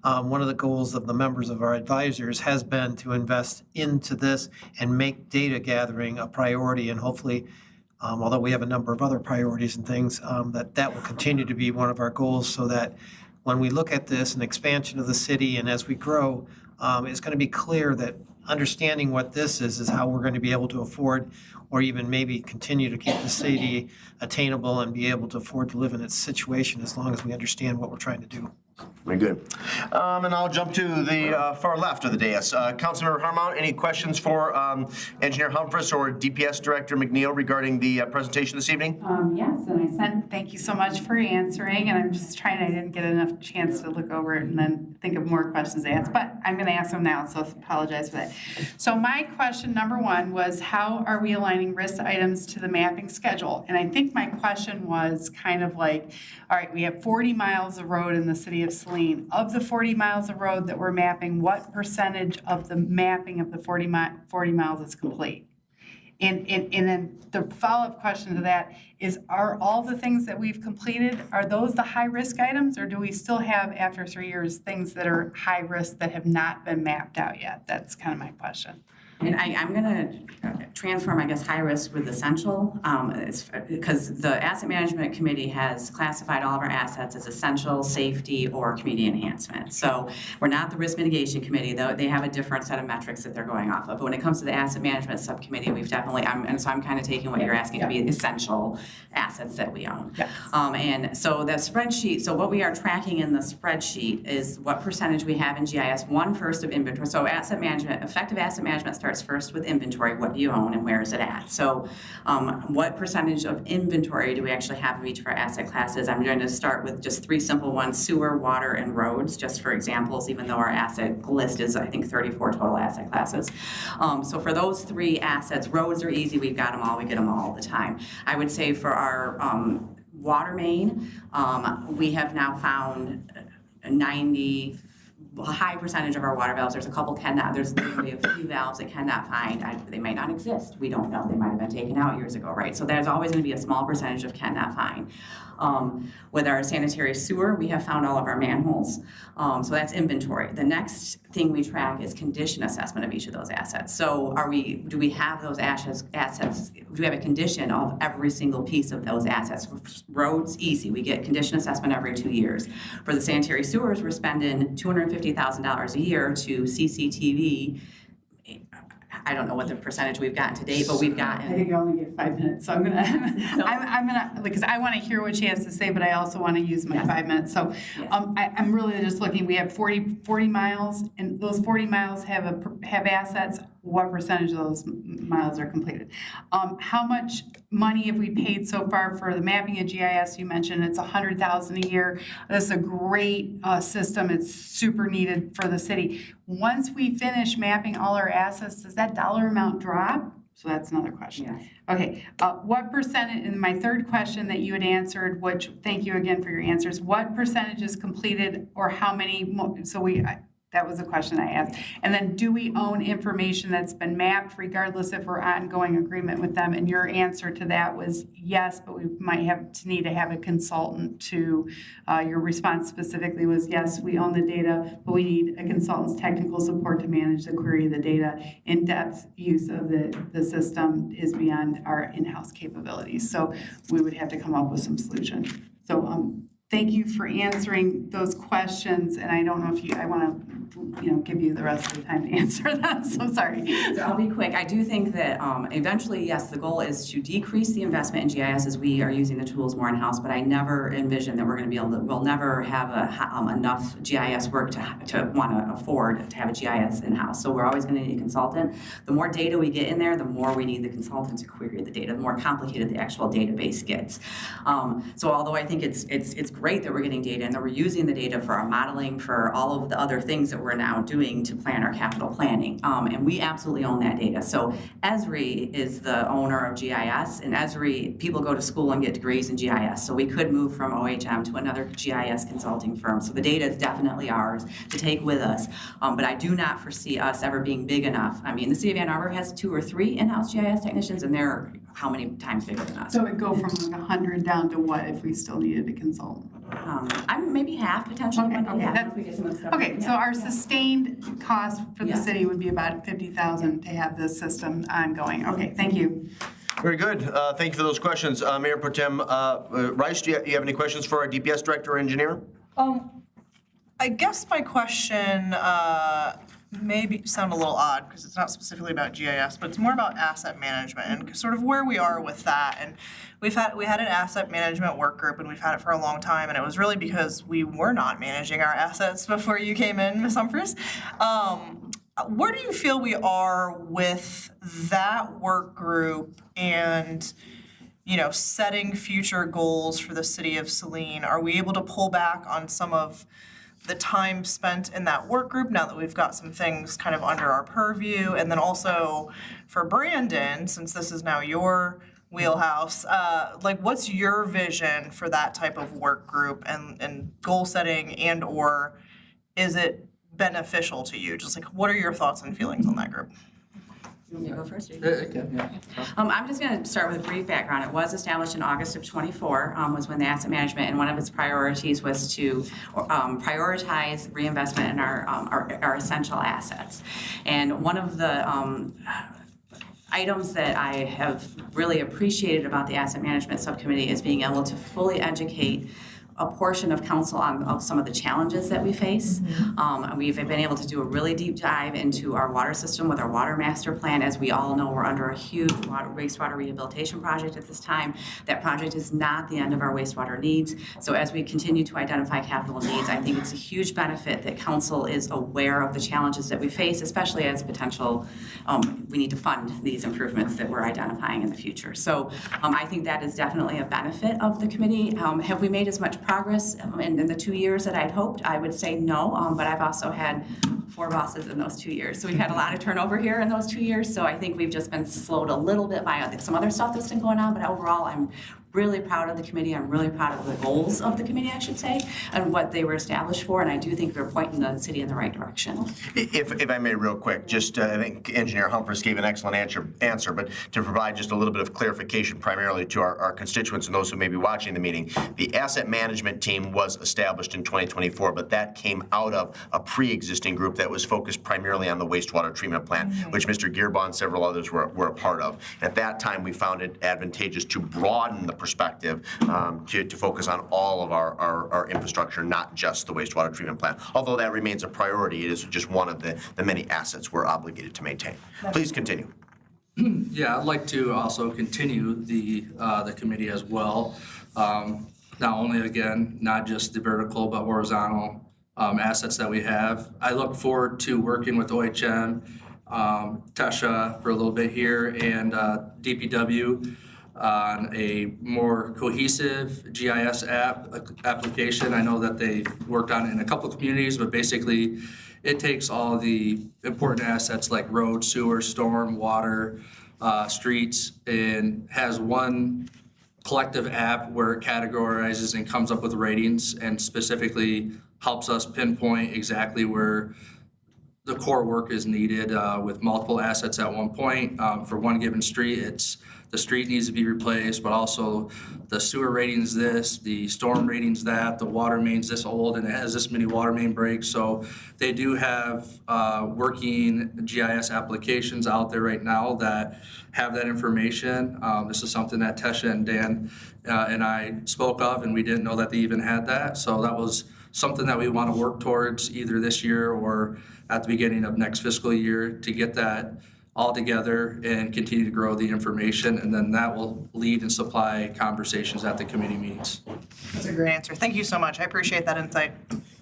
One of the goals of the members of our advisors has been to invest into this and make data gathering a priority, and hopefully, although we have a number of other priorities and things, that will continue to be one of our goals, so that when we look at this, an expansion of the city, and as we grow, it's going to be clear that understanding what this is how we're going to be able to afford, or even maybe continue to keep the city attainable and be able to afford to live in its situation as long as we understand what we're trying to do. Very good. And I'll jump to the far left of the dais. Councilmember Harmon, any questions for Engineer Humphreys or DPS Director McNeil regarding the presentation this evening? Yes, and thank you so much for answering, and I'm just I didn't get enough chance to look over it and then think of more questions to ask, but I'm going to ask them now, so I apologize for that. So my question number one was, how are we aligning risk items to the mapping schedule? And I think my question was kind of like, all right, we have 40 miles of road in the city of Saline. Of the 40 miles of road that we're mapping, what percentage of the mapping of the 40 miles is complete? And then the follow-up question to that is, are all the things that we've completed, are those the high-risk items? Or do we still have, after 3 years, things that are high risk that have not been mapped out yet? That's kind of my question. And I'm gonna transform, I guess, high risk with essential, because the Asset Management Committee has classified all of our assets as essential, safety, or community enhancement. So we're not the Risk Mitigation Committee, though they have a different set of metrics that they're going off of. But when it comes to the Asset Management Subcommittee, we've definitely, and so I'm kind of taking what you're asking to be essential assets that we own. Yes. And so the spreadsheet, so what we are tracking in the spreadsheet is what percentage we have in GIS, first of inventory. So asset management, effective asset management starts first with inventory. What do you own and where is it at? So what percentage of inventory do we actually have of each of our asset classes? I'm going to start with just 3 simple ones: sewer, water, and roads, just for examples, even though our asset list is, I think, 34 total asset classes. So for those 3 assets, roads are easy. We've got them all. We get them all the time. I would say for our water main, we have now found 90 a high percentage of our water valves. There's a couple there's literally a few valves that cannot find, they might not exist, we don't know, they might have been taken out years ago, right? So there's always going to be a small percentage of cannot find. With our sanitary sewer, we have found all of our manholes, so that's inventory. The next thing we track is condition assessment of each of those assets. So do we have those assets, do we have a condition of every single piece of those assets? Roads, easy, we get condition assessment every 2 years. For the sanitary sewers, we're spending $250,000 a year to CCTV. I don't know what the percentage we've gotten to date, but we've gotten. I think I only get 5 minutes, so I'm gonna, because I want to hear what she has to say, but I also want to use my 5 minutes. So I'm really just looking, we have 40 miles, and those 40 miles have assets. What percentage of those miles are completed? How much money have we paid so far for the mapping of GIS? You mentioned it's $100,000 a year. That's a great system. It's super needed for the city. Once we finish mapping all our assets, does that dollar amount drop? So that's another question. Yes. Okay, what percentage, and my third question that you had answered, which, thank you again for your answers, what percentage is completed, or how many more, that was a question I asked. And then, do we own information that's been mapped regardless if we're ongoing agreement with them? And your answer to that was yes, but we might need to have a consultant to, your response specifically was yes, we own the data, but we need a consultant's technical support to manage the query of the data. In-depth use of the system is beyond our in-house capabilities. So we would have to come up with some solution. So thank you for answering those questions, and I don't know if I want to, give you the rest of the time to answer them, so sorry. So I'll be quick. I do think that eventually, yes, the goal is to decrease the investment in GIS as we are using the tools more in-house, but I never envision that we're going to be able to, we'll never have enough GIS work to want to afford to have a GIS in-house. So we're always going to need a consultant. The more data we get in there, the more we need the consultant to query the data, the more complicated the actual database gets. So although I think it's great that we're getting data and that we're using the data for our modeling, for all of the other things that we're now doing to plan our capital planning. And we absolutely own that data. So Esri is the owner of GIS, and Esri, people go to school and get degrees in GIS. So we could move from OHM to another GIS consulting firm. So the data is definitely ours to take with us. But I do not foresee us ever being big enough. I mean, the city of Ann Arbor has 2 or 3 in-house GIS technicians, and they're how many times bigger than us? So it would go from like 100 down to what if we still needed a consultant? I'm maybe half potentially. Okay, so our sustained cost for the city would be about $50,000 to have this system ongoing. Okay, thank you. Very good. Thank you for those questions. Mayor Pro Tem Rice, do you have any questions for our DPS director or engineer? I guess my question maybe sound a little odd because it's not specifically about GIS, but it's more about asset management and sort of where we are with that. And we had an asset management work group, and we've had it for a long time, and it was really because we were not managing our assets before you came in, Ms. Humphries. Where do you feel we are with that work group and setting future goals for the city of Saline? Are we able to pull back on some of the time spent in that work group now that we've got some things kind of under our purview? And then also for Brandon, since this is now your wheelhouse, what's your vision for that type of work group and goal setting, and or is it beneficial to you? Just what are your thoughts and feelings on that group? You want me to go first? Yeah. I'm just going to start with a brief background. It was established in August of '24, was when the asset management, and one of its priorities was to prioritize reinvestment in our essential assets. And one of the items that I have really appreciated about the asset management subcommittee is being able to fully educate a portion of council on some of the challenges that we face. We've been able to do a really deep dive into our water system with our water master plan. As we all know, we're under a huge wastewater rehabilitation project at this time. That project is not the end of our wastewater needs. So as we continue to identify capital needs, I think it's a huge benefit that council is aware of the challenges that we face, especially as potential, we need to fund these improvements that we're identifying in the future. So I think that is definitely a benefit of the committee. Have we made as much progress in the 2 years that I'd hoped? I would say no, but I've also had 4 bosses in those 2 years. So we've had a lot of turnover here in those 2 years. So I think we've just been slowed a little bit by some other stuff that's been going on. But overall, I'm really proud of the committee. I'm really proud of the goals of the committee, I should say, and what they were established for. And I do think they're pointing the city in the right direction. If I may, real quick, just I think Engineer Humphreys gave an excellent answer, but to provide just a little bit of clarification primarily to our constituents and those who may be watching the meeting, the asset management team was established in 2024, but that came out of a pre-existing group that was focused primarily on the wastewater treatment plant, which Mr. Gearbaugh and several others were a part of. At that time, we found it advantageous to broaden the perspective to focus on all of our infrastructure, not just the wastewater treatment plant. Although that remains a priority, it is just one of the many assets we're obligated to maintain. Please continue. Yeah, I'd like to also continue the committee as well. Not only, again, not just the vertical, but horizontal assets that we have. I look forward to working with OHM, Tesha for a little bit here, and DPW on a more cohesive GIS application. I know that they've worked on it in a couple of communities, but basically it takes all the important assets like road, sewer, storm, water, streets, and has one collective app where it categorizes and comes up with ratings and specifically helps us pinpoint exactly where the core work is needed with multiple assets at one point. For one given street, it's the street needs to be replaced, but also the sewer rating's this, the storm rating's that, the water main's this old and it has this many water main breaks. So they do have working GIS applications out there right now that have that information. This is something that Tesha and Dan and I spoke of, and we didn't know that they even had that. So that was something that we want to work towards either this year or at the beginning of next fiscal year to get that all together and continue to grow the information, and then that will lead and supply conversations at the committee meetings. That's a great answer. Thank you so much. I appreciate that insight.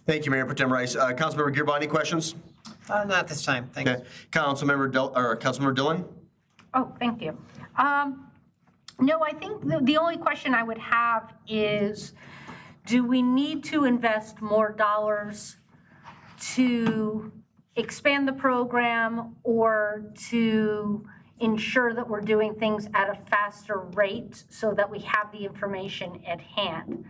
Thank you, Mayor Pro Tem Rice. Councilmember Gearbaugh, any questions? Not this time, thanks. Okay. Councilmember Dillon? Oh, thank you. No, I think the only question I would have is, do we need to invest more dollars to expand the program or to ensure that we're doing things at a faster rate so that we have the information at hand?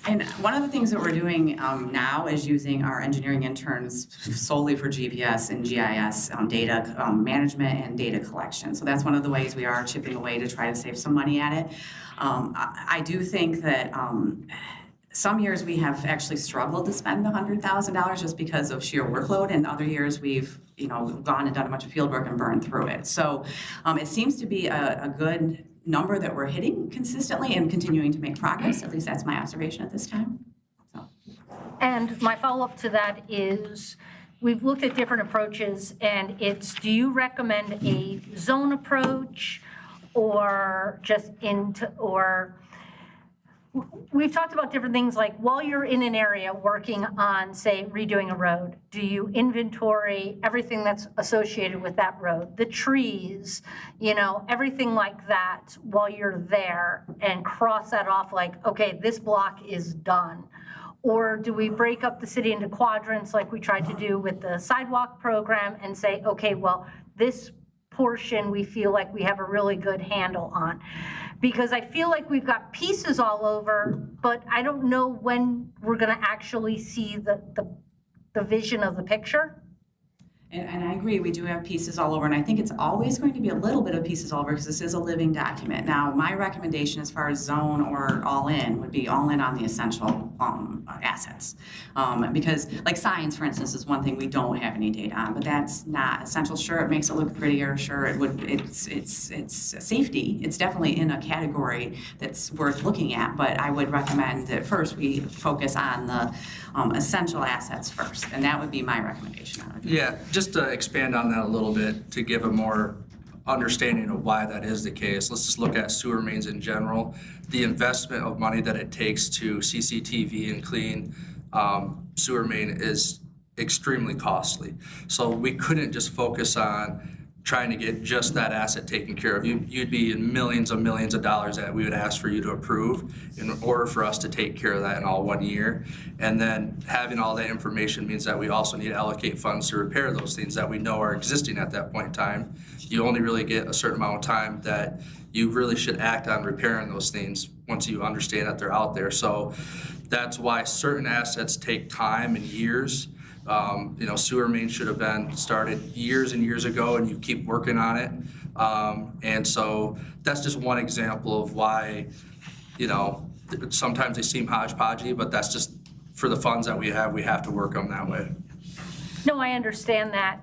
And one of the things that we're doing now is using our engineering interns solely for GPS and GIS data management and data collection. So that's one of the ways we are chipping away to try to save some money at it. I do think that some years we have actually struggled to spend the $100,000 just because of sheer workload, and other years we've gone and done a bunch of field work and burned through it. So it seems to be a good number that we're hitting consistently and continuing to make progress. At least that's my observation at this time. And my follow-up to that is, we've looked at different approaches, and it's, do you recommend a zone approach or just we've talked about different things, like while you're in an area working on, say, redoing a road, do you inventory everything that's associated with that road, the trees, everything like that while you're there, and cross that off like, okay, this block is done? Or do we break up the city into quadrants like we tried to do with the sidewalk program and say, okay, well, this portion we feel like we have a really good handle on? Because I feel like we've got pieces all over, but I don't know when we're gonna actually see the vision of the picture. And I agree, we do have pieces all over, and I think it's always going to be a little bit of pieces all over because this is a living document. Now, my recommendation as far as zone or all in would be all in on the essential assets. Because like signs, for instance, is one thing we don't have any data on, but that's not essential. Sure, it makes it look prettier. Sure, it's safety. It's definitely in a category that's worth looking at, but I would recommend that first we focus on the essential assets first, and that would be my recommendation on it. Yeah, just to expand on that a little bit, to give a more understanding of why that is the case, let's just look at sewer mains in general. The investment of money that it takes to CCTV and clean sewer main is extremely costly. So we couldn't just focus on trying to get just that asset taken care of. You'd be in millions of dollars that we would ask for you to approve in order for us to take care of that in all 1 year. And then having all that information means that we also need to allocate funds to repair those things that we know are existing at that point in time. You only really get a certain amount of time that you really should act on repairing those things once you understand that they're out there. So that's why certain assets take time and years. Sewer mains should have been started years and years ago, and you keep working on it. And so that's just one example of why, sometimes they seem hodgepodgey, but that's just for the funds that we have to work them that way. No, I understand that.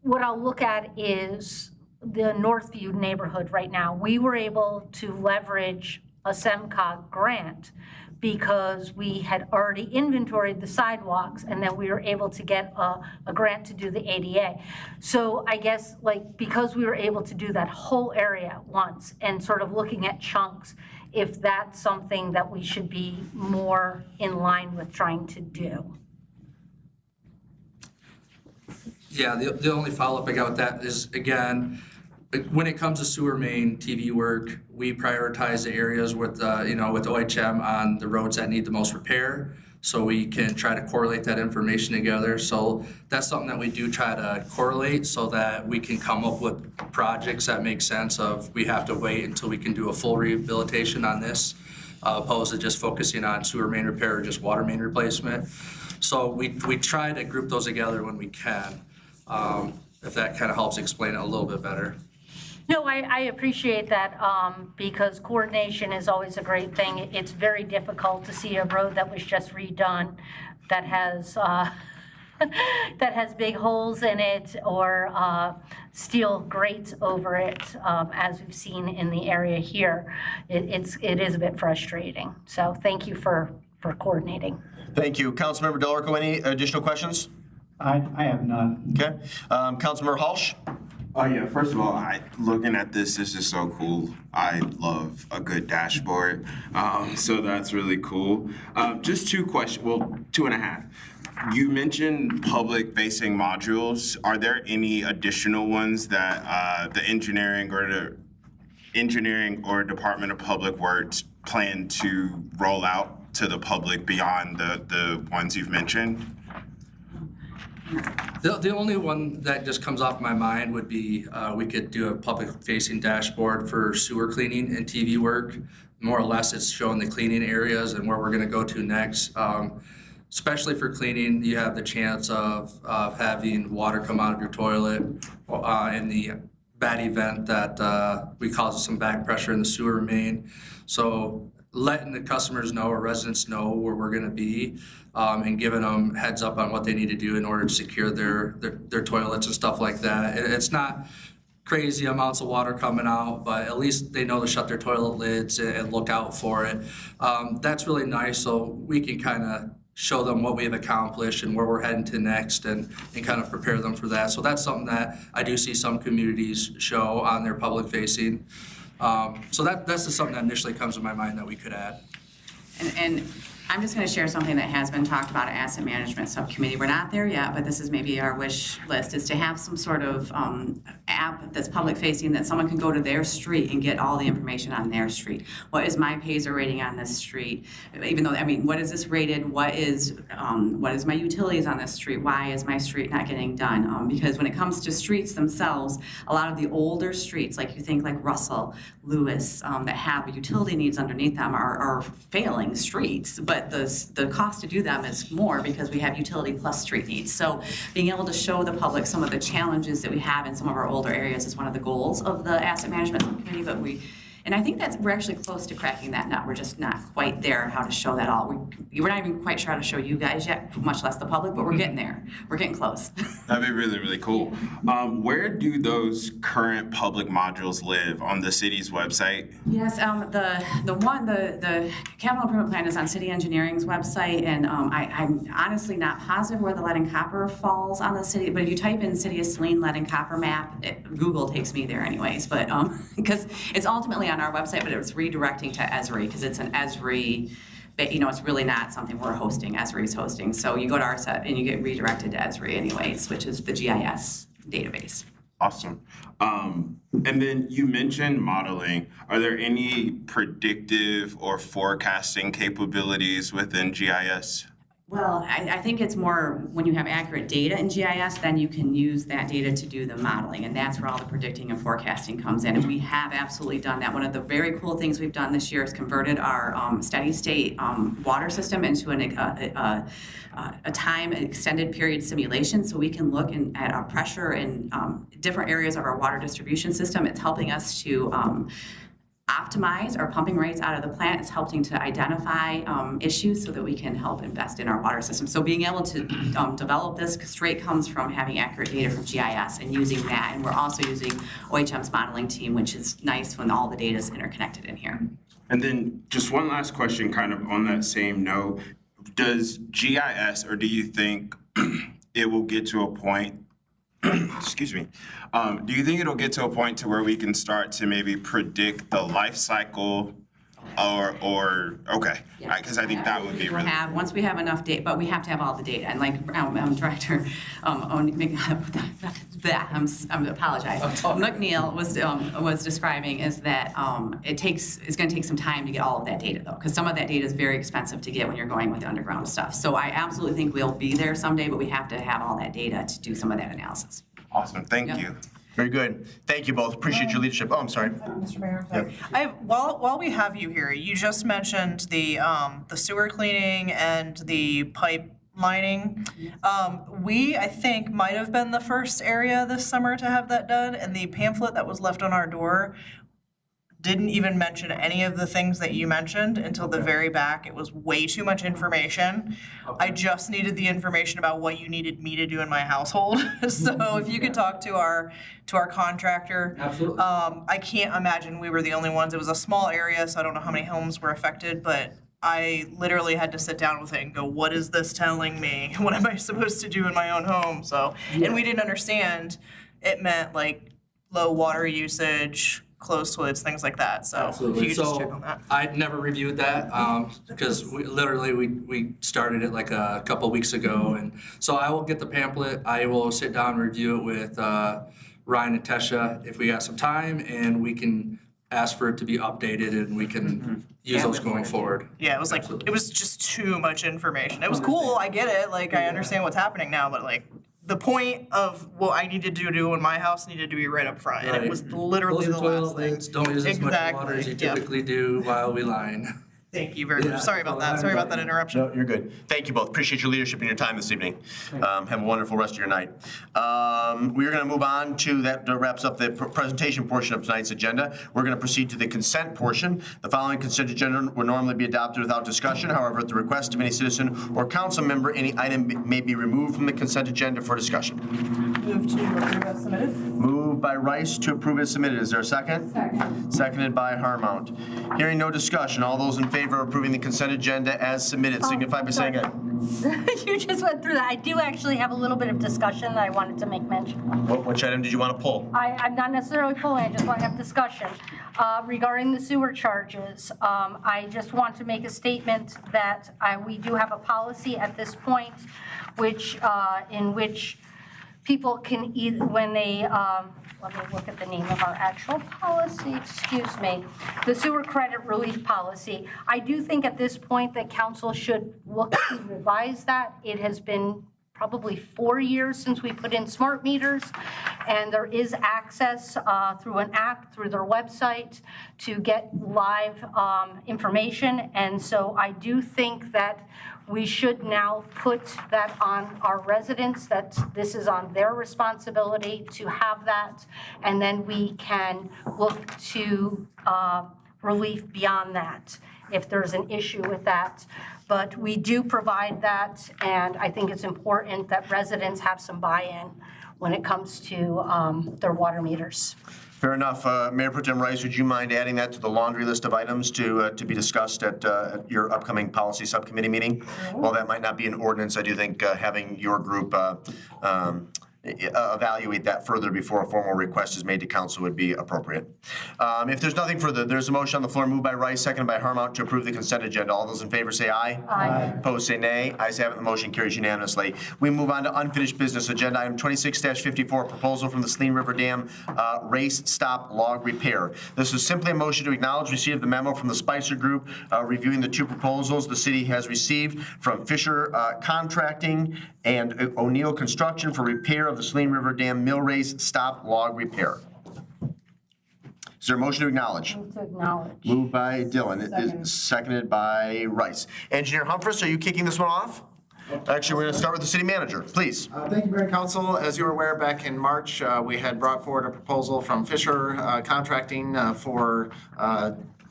What I'll look at is the Northview neighborhood right now. We were able to leverage a SEMCOG grant because we had already inventoried the sidewalks, and then we were able to get a grant to do the ADA. So I guess because we were able to do that whole area once and sort of looking at chunks, if that's something that we should be more in line with trying to do. Yeah, the only follow-up I got with that is, again, when it comes to sewer main TV work, we prioritize the areas with OHM on the roads that need the most repair, so we can try to correlate that information together. So that's something that we do try to correlate so that we can come up with projects that make sense of we have to wait until we can do a full rehabilitation on this, opposed to just focusing on sewer main repair or just water main replacement. So we try to group those together when we can, if that kind of helps explain it a little bit better. No, I appreciate that because coordination is always a great thing. It's very difficult to see a road that was just redone that has that has big holes in it or steel grates over it, as we've seen in the area here. It is a bit frustrating. So thank you for coordinating. Thank you. Councilmember Delrico, any additional questions? I have none. Okay. Councilmember Halsch? Oh yeah, first of all, looking at this is so cool. I love a good dashboard. So that's really cool. Just 2 questions, well, 2.5. You mentioned public-facing modules. Are there any additional ones that the engineering or Department of Public Works plan to roll out to the public beyond the ones you've mentioned? The only one that just comes off my mind would be we could do a public-facing dashboard for sewer cleaning and TV work. More or less, it's showing the cleaning areas and where we're going to go to next. Especially for cleaning, you have the chance of having water come out of your toilet in the bad event that we cause some back pressure in the sewer main. So letting the customers know or residents know where we're going to be and giving them heads up on what they need to do in order to secure their toilets and stuff like that. It's not crazy amounts of water coming out, but at least they know to shut their toilet lids and look out for it. That's really nice, so we can kind of show them what we've accomplished and where we're heading to next and kind of prepare them for that. So that's something that I do see some communities show on their public facing. So that's just something that initially comes to my mind that we could add. And I'm just going to share something that has been talked about at Asset Management Subcommittee. We're not there yet, but this is maybe our wish list, is to have some sort of app that's public facing that someone can go to their street and get all the information on their street. What is my Payzer rating on this street? Even though, I mean, what is this rated? What is my utilities on this street? Why is my street not getting done? Because when it comes to streets themselves, a lot of the older streets, like you think like Russell, Lewis, that have utility needs underneath them are failing streets, but the cost to do them is more because we have utility plus street needs. So being able to show the public some of the challenges that we have in some of our older areas is one of the goals of the Asset Management Committee, and I think we're actually close to cracking that nut. We're just not quite there how to show that all. We're not even quite sure how to show you guys yet, much less the public, but we're getting there. We're getting close. That'd be really, really cool. Where do those current public modules live on the city's website? Yes, the capital improvement plan is on City Engineering's website, and I'm honestly not positive where the lead and copper falls on the city, but if you type in City of Saline lead and copper map, Google takes me there anyways, but because it's ultimately on our website, but it's redirecting to Esri, because it's an Esri, it's really not something we're hosting, Esri's hosting. So you go to our site and you get redirected to Esri anyways, which is the GIS database. Awesome. And then you mentioned modeling. Are there any predictive or forecasting capabilities within GIS? Well, I think it's more when you have accurate data in GIS, then you can use that data to do the modeling, and that's where all the predicting and forecasting comes in. And we have absolutely done that. One of the very cool things we've done this year is converted our steady state water system into a time extended period simulation, so we can look at our pressure in different areas of our water distribution system. It's helping us to optimize our pumping rates out of the plant. It's helping to identify issues so that we can help invest in our water system. So being able to develop this straight comes from having accurate data from GIS and using that. And we're also using OHM's modeling team, which is nice when all the data is interconnected in here. And then just one last question kind of on that same note. Does GIS, or do you think it will get to a point excuse me. Do you think it'll get to a point to where we can start to maybe predict the life cycle okay, because I think that would be really cool. Once we have enough data, but we have to have all the data. And like Director I apologize. McNeil was describing is that it's going to take some time to get all of that data though, because some of that data is very expensive to get when you're going with the underground stuff. So I absolutely think we'll be there someday, but we have to have all that data to do some of that analysis. Awesome, thank you. Very good. Thank you both. Appreciate your leadership. Oh, I'm sorry. Mr. Mayor, Yep. while we have you here, you just mentioned the sewer cleaning and the pipe lining. We, I think, might have been the first area this summer to have that done, and the pamphlet that was left on our door didn't even mention any of the things that you mentioned until the very back. It was way too much information. I just needed the information about what you needed me to do in my household. So if you could talk to our contractor. Absolutely. I can't imagine we were the only ones. It was a small area, so I don't know how many homes were affected, but I literally had to sit down with it and go, what is this telling me? What am I supposed to do in my own home? So, and we didn't understand. It meant like low water usage, closed toilets, things like that. So Absolutely. if you could just check on that. I'd never reviewed that because we started it like a couple weeks ago, and so I will get the pamphlet. I will sit down and review it with Ryan and Tesha if we got some time, and we can ask for it to be updated, and we can use those going forward. Yeah, it was like, it was just too much information. It was cool, I get it, like I understand what's happening now, but like the point of what I needed to do in my house needed to be right up front, and it was literally the last thing. Don't use as much water as you typically do while we line. Thank you very much. Sorry about that. Sorry about that interruption. No, you're good. Thank you both. Appreciate your leadership and your time this evening. Have a wonderful rest of your night. We're going to move on to that wraps up the presentation portion of tonight's agenda. We're going to proceed to the consent portion. The following consent agenda would normally be adopted without discussion. However, at the request of any citizen or council member, any item may be removed from the consent agenda for discussion. Move to approve as submitted. Moved by Rice to approve as submitted. Is there a second? Second. Seconded by Harmount. Hearing no discussion, all those in favor of approving the consent agenda as submitted signify by saying aye. You just went through that. I do actually have a little bit of discussion that I wanted to make mention. Which item did you want to pull? I'm not necessarily pulling, I just want to have discussion. Regarding the sewer charges, I just want to make a statement that we do have a policy at this point in which people can either, when they, let me look at the name of our actual policy, excuse me, the sewer credit relief policy. I do think at this point that council should look to revise that. It has been probably 4 years since we put in smart meters, and there is access through an app, through their website, to get live information. And so I do think that we should now put that on our residents, that this is on their responsibility to have that, and then we can look to relief beyond that if there's an issue with that. But we do provide that, and I think it's important that residents have some buy-in when it comes to their water meters. Fair enough. Mayor Pro Tem Rice, would you mind adding that to the laundry list of items to be discussed at your upcoming policy subcommittee meeting? While that might not be an ordinance, I do think having your group evaluate that further before a formal request is made to council would be appropriate. If there's nothing further, there's a motion on the floor moved by Rice, seconded by Harmount to approve the consent agenda. All those in favor say aye. Aye. Opposed say nay. Ayes have it, the motion carries unanimously. We move on to unfinished business. Agenda item 26-54, proposal from the Saline River Dam race stop log repair. This is simply a motion to acknowledge receipt of the memo from the Spicer Group reviewing the two proposals the city has received from Fisher Contracting and O'Neill Construction for repair of the Saline River Dam mill race stop log repair. Is there a motion to acknowledge? Move to acknowledge. Moved by Dillon. It is seconded by Rice. Engineer Humphries, are you kicking this one off? Actually, we're going to start with the city manager, please. Thank you, Mayor and Council. As you were aware, back in March, we had brought forward a proposal from Fisher Contracting for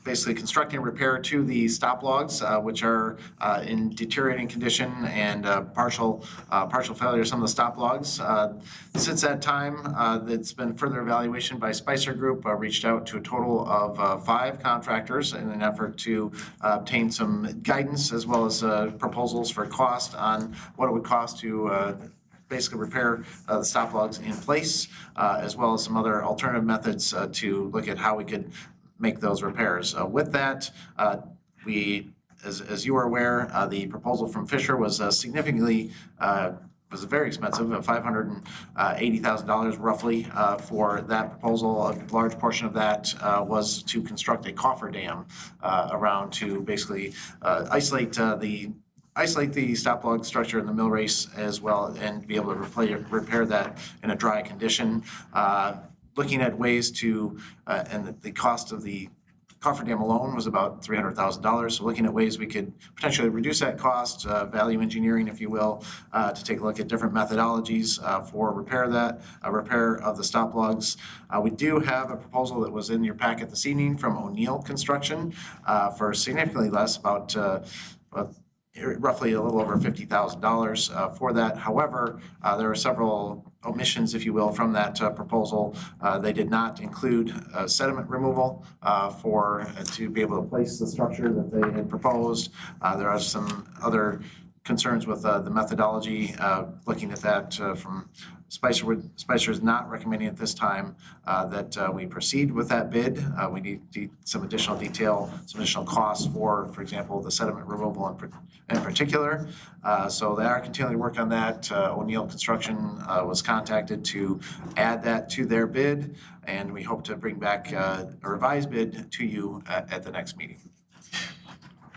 basically constructing a repair to the stop logs, which are in deteriorating condition and partial failure of some of the stop logs. Since that time, it's been further evaluation by Spicer Group, reached out to a total of 5 contractors in an effort to obtain some guidance as well as proposals for cost on what it would cost to basically repair the stop logs in place, as well as some other alternative methods to look at how we could make those repairs. With that, we, as you are aware, the proposal from Fisher was significantly, was very expensive, $580,000 roughly for that proposal. A large portion of that was to construct a cofferdam around to basically isolate the stop log structure in the mill race as well and be able to repair that in a dry condition. Looking at ways to, and the cost of the cofferdam alone was about $300,000. So looking at ways we could potentially reduce that cost, value engineering, if you will, to take a look at different methodologies for repair of the stop logs. We do have a proposal that was in your packet this evening from O'Neill Construction for significantly less, about roughly a little over $50,000 for that. However, there are several omissions, if you will, from that proposal. They did not include sediment removal to be able to place the structure that they had proposed. There are some other concerns with the methodology, looking at that from Spicer is not recommending at this time that we proceed with that bid. We need some additional detail, some additional costs for example, the sediment removal in particular. So they are continuing to work on that. O'Neill Construction was contacted to add that to their bid, and we hope to bring back a revised bid to you at the next meeting.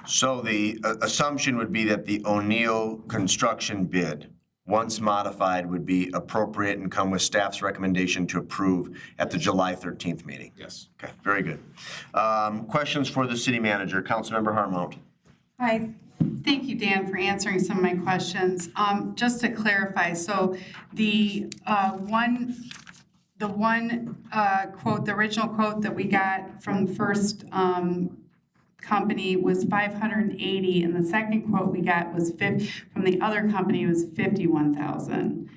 So the assumption would be that the O'Neill Construction bid, once modified, would be appropriate and come with staff's recommendation to approve at the July 13th meeting. Yes. Okay, very good. Questions for the city manager? Councilmember Harmount. Hi, thank you, Dan, for answering some of my questions. Just to clarify, so the one quote, the original quote that we got from the first company was $580, and the second quote we got was from the other company was $51,000. And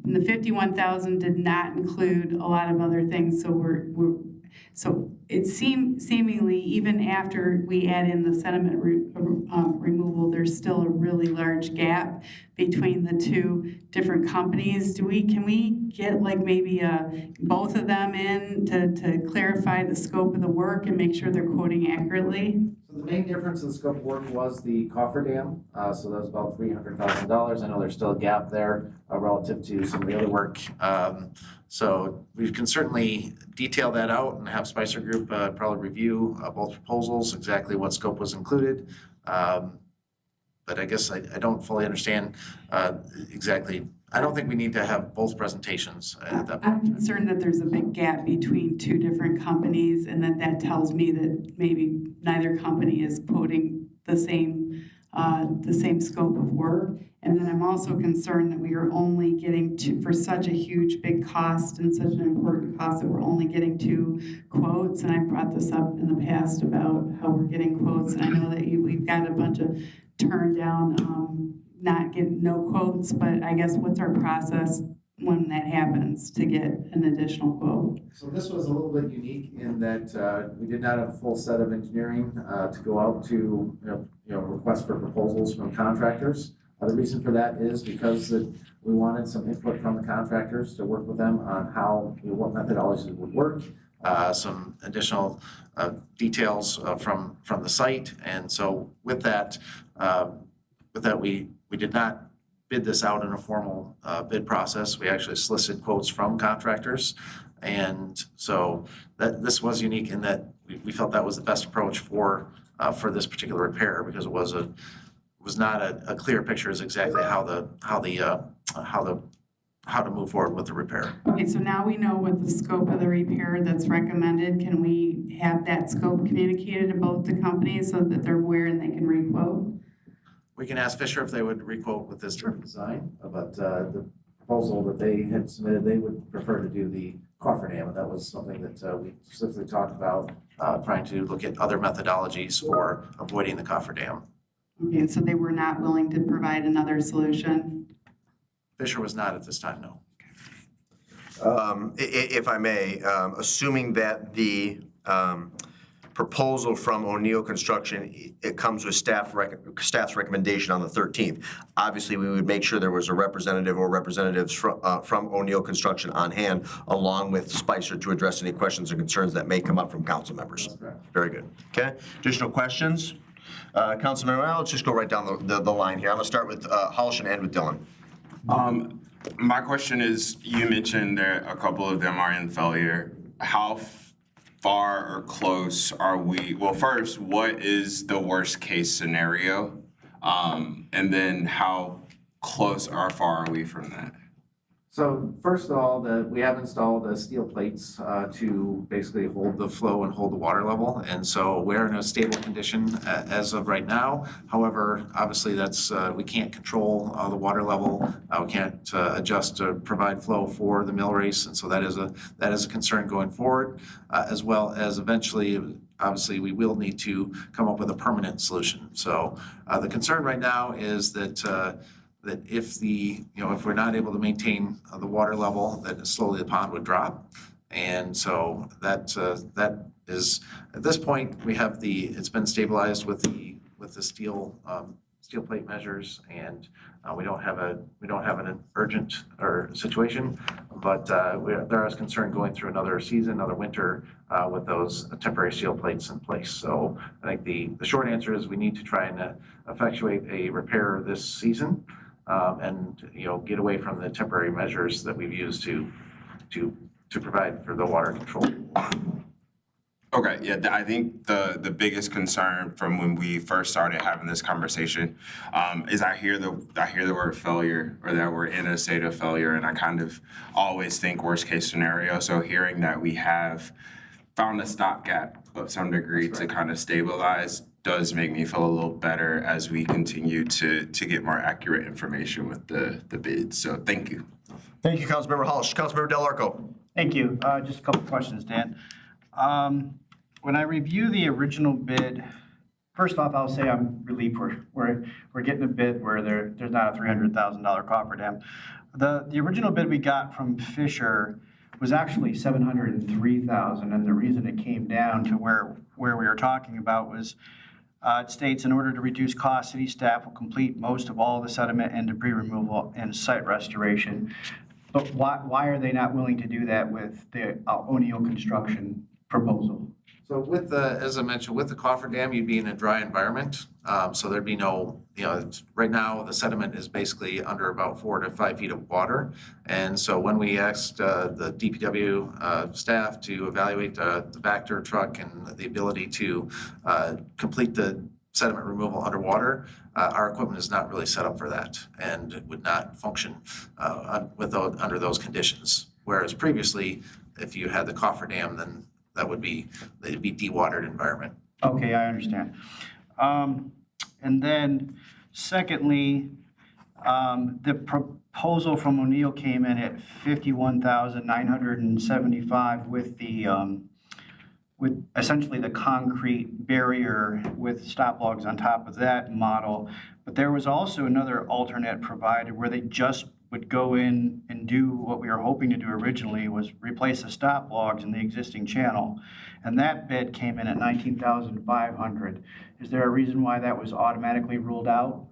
the $51,000 did not include a lot of other things, so it seemingly even after we add in the sediment removal, there's still a really large gap between the two different companies. Can we get like maybe both of them in to clarify the scope of the work and make sure they're quoting accurately? the main difference in the scope of work was the cofferdam, so that was about $300,000. I know there's still a gap there relative to some of the other work. So we can certainly detail that out and have Spicer Group probably review both proposals, exactly what scope was included. But I guess I don't fully understand exactly. I don't think we need to have both presentations at that point. I'm concerned that there's a big gap between two different companies and that tells me that maybe neither company is quoting the same scope of work. And then I'm also concerned that we are only getting for such a huge, big cost and such an important cost that we're only getting 2 quotes. And I brought this up in the past about how we're getting quotes. And I know that we've got a bunch of turned down, not getting no quotes, but I guess what's our process when that happens to get an additional quote? So this was a little bit unique in that we did not have a full set of engineering to go out to request for proposals from contractors. The reason for that is because we wanted some input from the contractors to work with them on how, what methodologies would work, some additional details from the site. And so with that, we did not bid this out in a formal bid process. We actually solicited quotes from contractors. And so this was unique in that we felt that was the best approach for this particular repair, because it was not a clear picture as exactly how to move forward with the repair. Okay, so now we know what the scope of the repair that's recommended. Can we have that scope communicated to both the companies so that they're aware and they can re-quote? We can ask Fisher if they would re-quote with this design, but the proposal that they had submitted, they would prefer to do the cofferdam, and that was something that we specifically talked about, trying to look at other methodologies for avoiding the cofferdam. Okay, and so they were not willing to provide another solution? Fisher was not at this time, no. If I may, assuming that the proposal from O'Neill Construction, it comes with staff's recommendation on the 13th. Obviously, we would make sure there was a representative or representatives from O'Neill Construction on hand, along with Spicer, to address any questions or concerns that may come up from council members. That's correct. Very good. Okay, additional questions? Councilmember, well, let's just go right down the line here. I'm gonna start with Hollish and end with Dylan. My question is, you mentioned that a couple of them are in failure. How far or close are we? Well, first, what is the worst case scenario? And then how close or far are we from that? So first of all, we have installed the steel plates to basically hold the flow and hold the water level. And so we're in a stable condition as of right now. However, obviously we can't control the water level. We can't adjust to provide flow for the mill race. And so that is a concern going forward, as well as eventually, obviously, we will need to come up with a permanent solution. So the concern right now is that if we're not able to maintain the water level, that slowly the pond would drop. And so that is, at this point, it's been stabilized with the steel plate measures, and we don't have an urgent situation, but there is concern going through another season, another winter with those temporary steel plates in place. So I think the short answer is we need to try and effectuate a repair this season. And get away from the temporary measures that we've used to provide for the water control. Okay, yeah, I think the biggest concern from when we first started having this conversation is I hear the word failure, or that we're in a state of failure, and I kind of always think worst case scenario. So hearing that we have found a stopgap of some degree to kind of stabilize does make me feel a little better as we continue to get more accurate information with the bids. So thank you. Thank you, Councilmember Hollish. Councilmember Del Arco. Thank you. Just a couple questions, Dan. When I review the original bid, first off, I'll say I'm relieved we're getting a bid where there's not a $300,000 cofferdam. The original bid we got from Fisher was actually $703,000, and the reason it came down to where we were talking about was it states, in order to reduce costs, city staff will complete most of all the sediment and debris removal and site restoration. But why are they not willing to do that with the O'Neill Construction proposal? So with the, as I mentioned, with the cofferdam, you'd be in a dry environment. So there'd be no, right now the sediment is basically under about 4 to 5 feet of water. And so when we asked the DPW staff to evaluate the Vector truck and the ability to complete the sediment removal underwater, our equipment is not really set up for that and would not function under those conditions. Whereas previously, if you had the cofferdam, then it'd be dewatered environment. Okay, I understand. And then secondly, the proposal from O'Neill came in at $51,975 with the with essentially the concrete barrier with stop logs on top of that model. But there was also another alternate provided where they just would go in and do what we were hoping to do originally, was replace the stop logs in the existing channel. And that bid came in at $19,500. Is there a reason why that was automatically ruled out?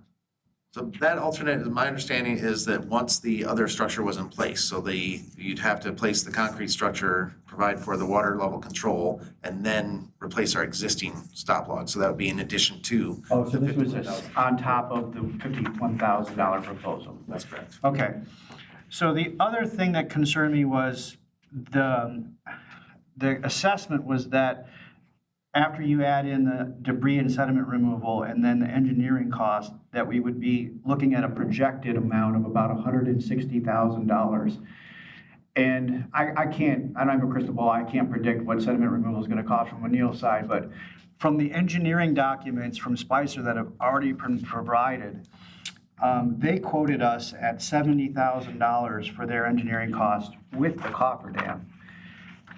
So that alternate, my understanding is that once the other structure was in place, so you'd have to place the concrete structure, provide for the water level control, and then replace our existing stop log. So that would be in addition to. Oh, so this was on top of the $51,000 proposal? That's correct. Okay. So the other thing that concerned me was the assessment was that after you add in the debris and sediment removal and then the engineering cost, that we would be looking at a projected amount of about $160,000. And I don't have a crystal ball, I can't predict what sediment removal is gonna cost from O'Neill's side, but from the engineering documents from Spicer that have already been provided, they quoted us at $70,000 for their engineering cost with the cofferdam.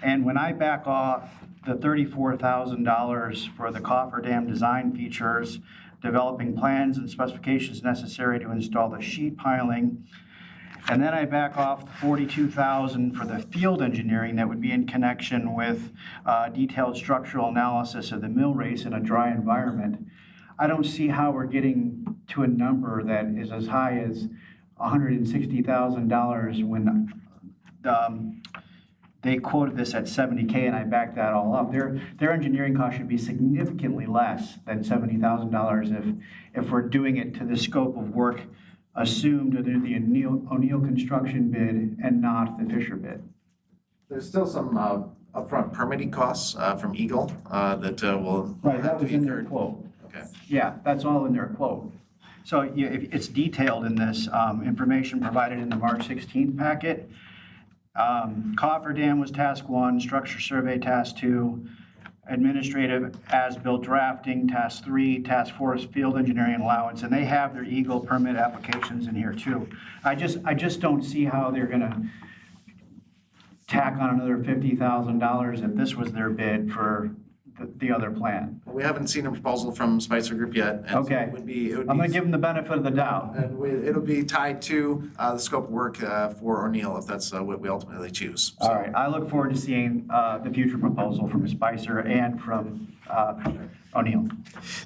And when I back off the $34,000 for the cofferdam design features, developing plans and specifications necessary to install the sheet piling, and then I back off the $42,000 for the field engineering that would be in connection with detailed structural analysis of the mill race in a dry environment, I don't see how we're getting to a number that is as high as $160,000 when they quoted this at $70K and I backed that all up. Their engineering cost should be significantly less than $70,000 if we're doing it to the scope of work assumed under the O'Neill construction bid and not the Fisher bid. There's still some upfront permitting costs from Eagle that will. Right, that was in their quote. Okay. Yeah, that's all in their quote. So it's detailed in this information provided in the March 16th packet. Cofferdam was task 1, structure survey task 2, administrative as-built drafting task 3, task 4 is field engineering allowance, and they have their Eagle permit applications in here too. I just don't see how they're gonna tack on another $50,000 if this was their bid for the other plan. We haven't seen a proposal from Spicer Group yet. And Okay. So I'm gonna give them the benefit of the doubt. And it'll be tied to the scope of work for O'Neill if that's what we ultimately choose. All right, I look forward to seeing the future proposal from Spicer and from O'Neill.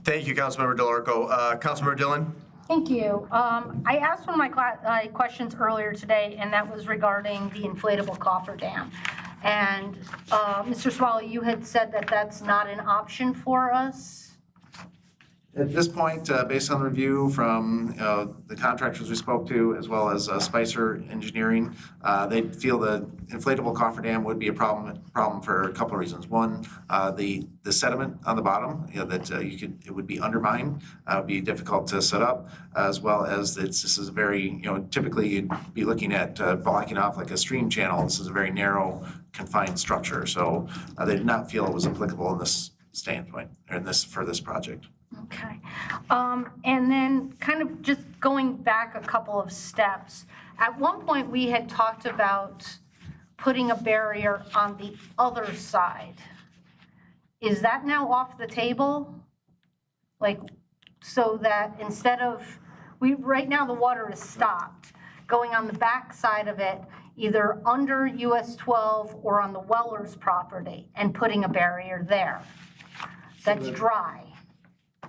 Thank you, Councilmember DeLarco. Councilmember Dillon? Thank you. I asked one of my questions earlier today, and that was regarding the inflatable cofferdam. And Mr. Swallow, you had said that that's not an option for us? At this point, based on the review from the contractors we spoke to, as well as Spicer Engineering, they feel the inflatable cofferdam would be a problem for a couple of reasons. One, the sediment on the bottom, it would be undermined, would be difficult to set up, as well as this is a very, typically you'd be looking at blocking off like a stream channel. This is a very narrow, confined structure, so they did not feel it was applicable in this standpoint, or for this project. Okay. And then kind of just going back a couple of steps, at one point we had talked about putting a barrier on the other side. Is that now off the table? Like, so that instead of, right now the water is stopped, going on the back side of it, either under US 12 or on the Weller's property, and putting a barrier there that's dry.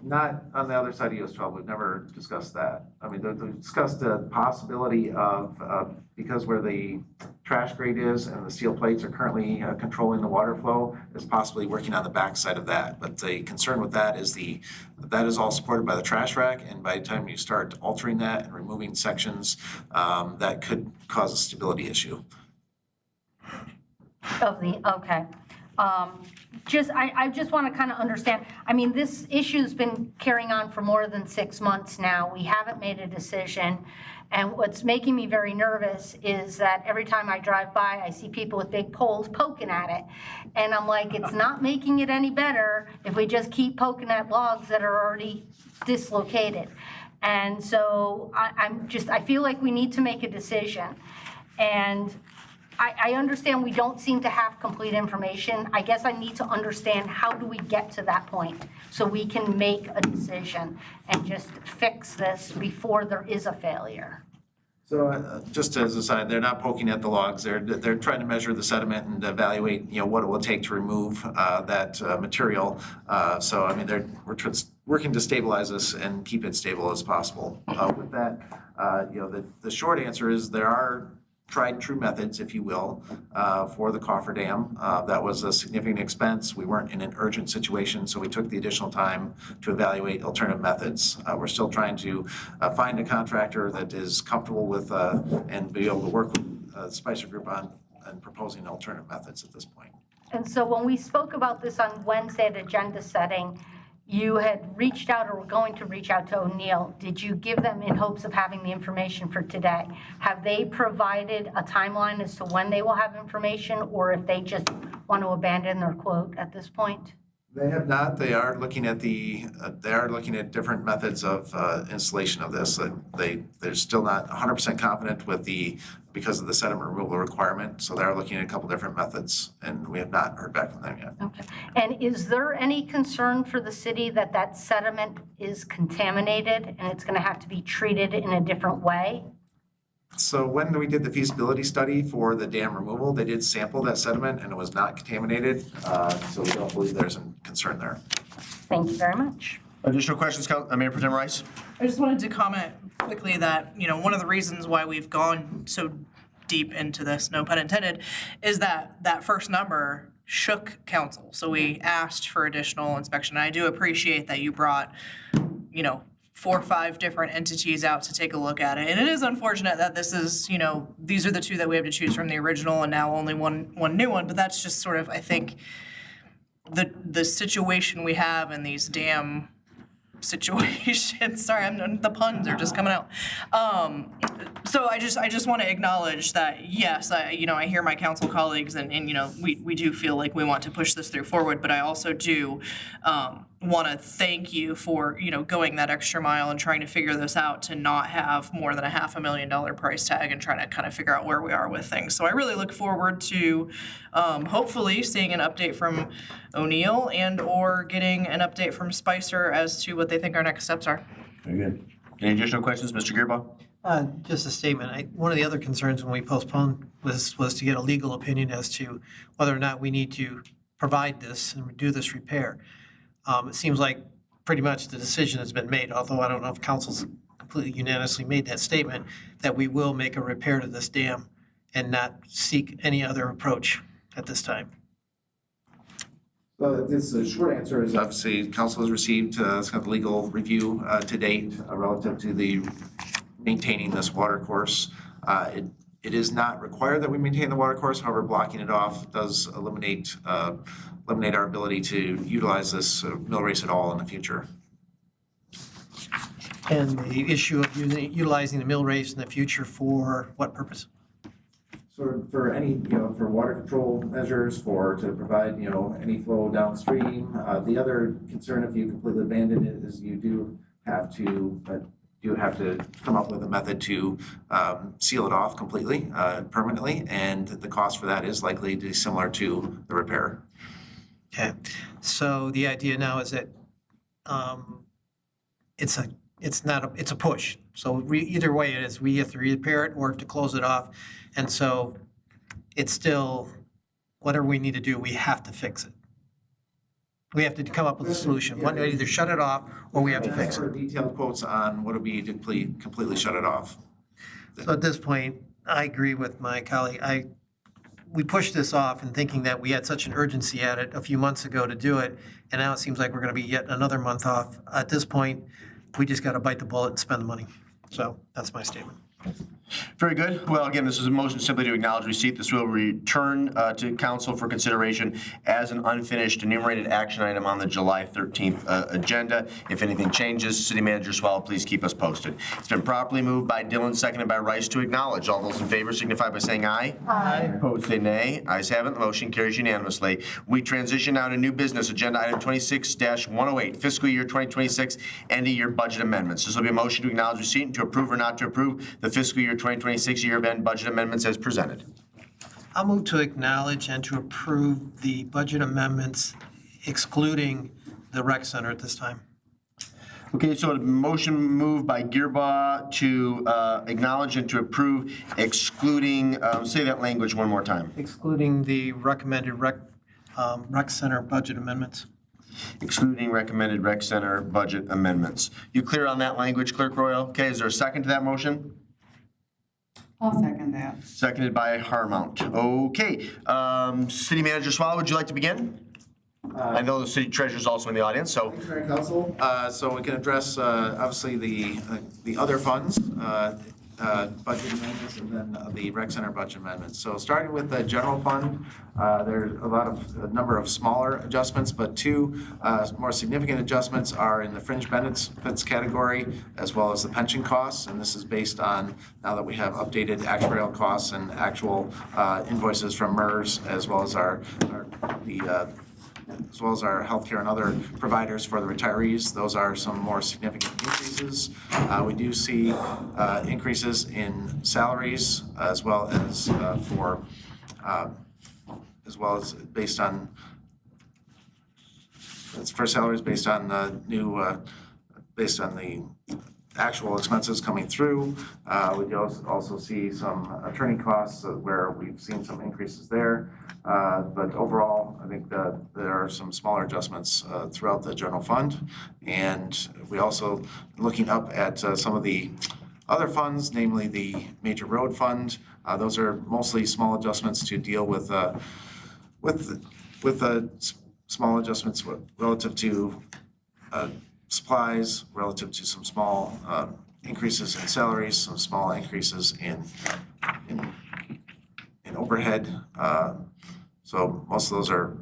Not on the other side of US 12, we've never discussed that. I mean, we discussed the possibility of, because where the trash grate is and the steel plates are currently controlling the water flow, is possibly working on the backside of that. But the concern with that is that is all supported by the trash rack, and by the time you start altering that and removing sections, that could cause a stability issue. Okay. I just want to kind of understand, I mean, this issue's been carrying on for more than 6 months now. We haven't made a decision. And what's making me very nervous is that every time I drive by, I see people with big poles poking at it. And I'm like, it's not making it any better if we just keep poking at logs that are already dislocated. And so I feel like we need to make a decision. And I understand we don't seem to have complete information. I guess I need to understand, how do we get to that point so we can make a decision and just fix this before there is a failure? So just as a side, they're not poking at the logs. They're trying to measure the sediment and evaluate, what it will take to remove that material. So I mean, we're working to stabilize this and keep it stable as possible. With that, the short answer is there are tried and true methods, if you will, for the cofferdam. That was a significant expense. We weren't in an urgent situation, so we took the additional time to evaluate alternative methods. We're still trying to find a contractor that is comfortable with and be able to work with the Spicer Group on proposing alternative methods at this point. And so when we spoke about this on Wednesday at agenda setting, you had reached out or were going to reach out to O'Neill. Did you give them in hopes of having the information for today? Have they provided a timeline as to when they will have information, or if they just want to abandon their quote at this point? They have not. They are looking at different methods of installation of this. They're still not 100% confident because of the sediment removal requirement. So they're looking at a couple different methods, and we have not heard back from them yet. Okay. And is there any concern for the city that that sediment is contaminated and it's going to have to be treated in a different way? So when we did the feasibility study for the dam removal, they did sample that sediment and it was not contaminated. So we don't believe there's a concern there. Thank you very much. Additional questions, Mayor Pro Tem Rice? I just wanted to comment quickly that, one of the reasons why we've gone so deep into this, no pun intended, is that first number shook council. So we asked for additional inspection. And I do appreciate that you brought, 4 or 5 different entities out to take a look at it. And it is unfortunate that this is, these are the 2 that we have to choose from, the original and now only one new one. But that's just sort of, I think, the situation we have in these dam situations. Sorry, the puns are just coming out. So I just want to acknowledge that, yes, I hear my council colleagues and we do feel like we want to push this through forward, but I also do want to thank you for, going that extra mile and trying to figure this out, to not have more than a $500,000 price tag and trying to kind of figure out where we are with things. So I really look forward to hopefully seeing an update from O'Neill or getting an update from Spicer as to what they think our next steps are. Very good. Any additional questions, Mr. Gearbaugh? Just a statement. One of the other concerns when we postponed was to get a legal opinion as to whether or not we need to provide this and do this repair. It seems like pretty much the decision has been made, although I don't know if council's completely unanimously made that statement, that we will make a repair to this dam and not seek any other approach at this time. Well, the short answer is obviously council has received some kind of legal review to date relative to the maintaining this water course. It is not required that we maintain the water course. However, blocking it off does eliminate our ability to utilize this mill race at all in the future. And the issue of utilizing the mill race in the future for what purpose? So for any, for water control measures, to provide, any flow downstream. The other concern, if you completely abandon it, is you do have to come up with a method to seal it off completely, permanently, and the cost for that is likely to be similar to the repair. Okay, so the idea now is that it's a push. So either way it is, we have to repair it or have to close it off. And so it's still, whatever we need to do, we have to fix it. We have to come up with a solution. One, either shut it off or we have to fix it. For detailed quotes on what would be to completely shut it off. So at this point, I agree with my colleague. We pushed this off and thinking that we had such an urgency at it a few months ago to do it, and now it seems like we're gonna be yet another month off. At this point, we just gotta bite the bullet and spend the money. So that's my statement. Very good. Well, again, this is a motion simply to acknowledge receipt. This will return to council for consideration as an unfinished enumerated action item on the July 13th agenda. If anything changes, City Manager Swallow, please keep us posted. It's been properly moved by Dillon, seconded by Rice to acknowledge. All those in favor signify by saying aye. Aye. Opposed, say nay. Ayes have it. The motion carries unanimously. We transition now to new business, agenda item 26-108, fiscal year 2026 end-of-year budget amendments. This will be a motion to acknowledge receipt and to approve or not to approve the fiscal year 2026 year-end budget amendments as presented. I'll move to acknowledge and to approve the budget amendments excluding the rec center at this time. Okay, so a motion moved by Gearbaugh to acknowledge and to approve excluding, say that language one more time. Excluding the recommended rec center budget amendments. Excluding recommended rec center budget amendments. You clear on that language, Clerk Royal? Okay, is there a second to that motion? I'll second that. Seconded by Harmount. Okay, City Manager Swallow, would you like to begin? I know the city treasurer is also in the audience, so. Council. So we can address, obviously, the other funds, budget amendments, and then the rec center budget amendments. So starting with the general fund, there's a number of smaller adjustments, but two more significant adjustments are in the fringe benefits category, as well as the pension costs. And this is based on, now that we have updated actuarial costs and actual invoices from MERS, as well as our healthcare and other providers for the retirees. Those are some more significant increases. We do see increases in salaries as well as based on salaries based on based on the actual expenses coming through. We also see some attorney costs where we've seen some increases there. But overall, I think that there are some smaller adjustments throughout the general fund. And we also, looking up at some of the other funds, namely the major road fund, those are mostly small adjustments to deal with small adjustments relative to supplies, relative to some small increases in salaries, some small increases in overhead. So most of those are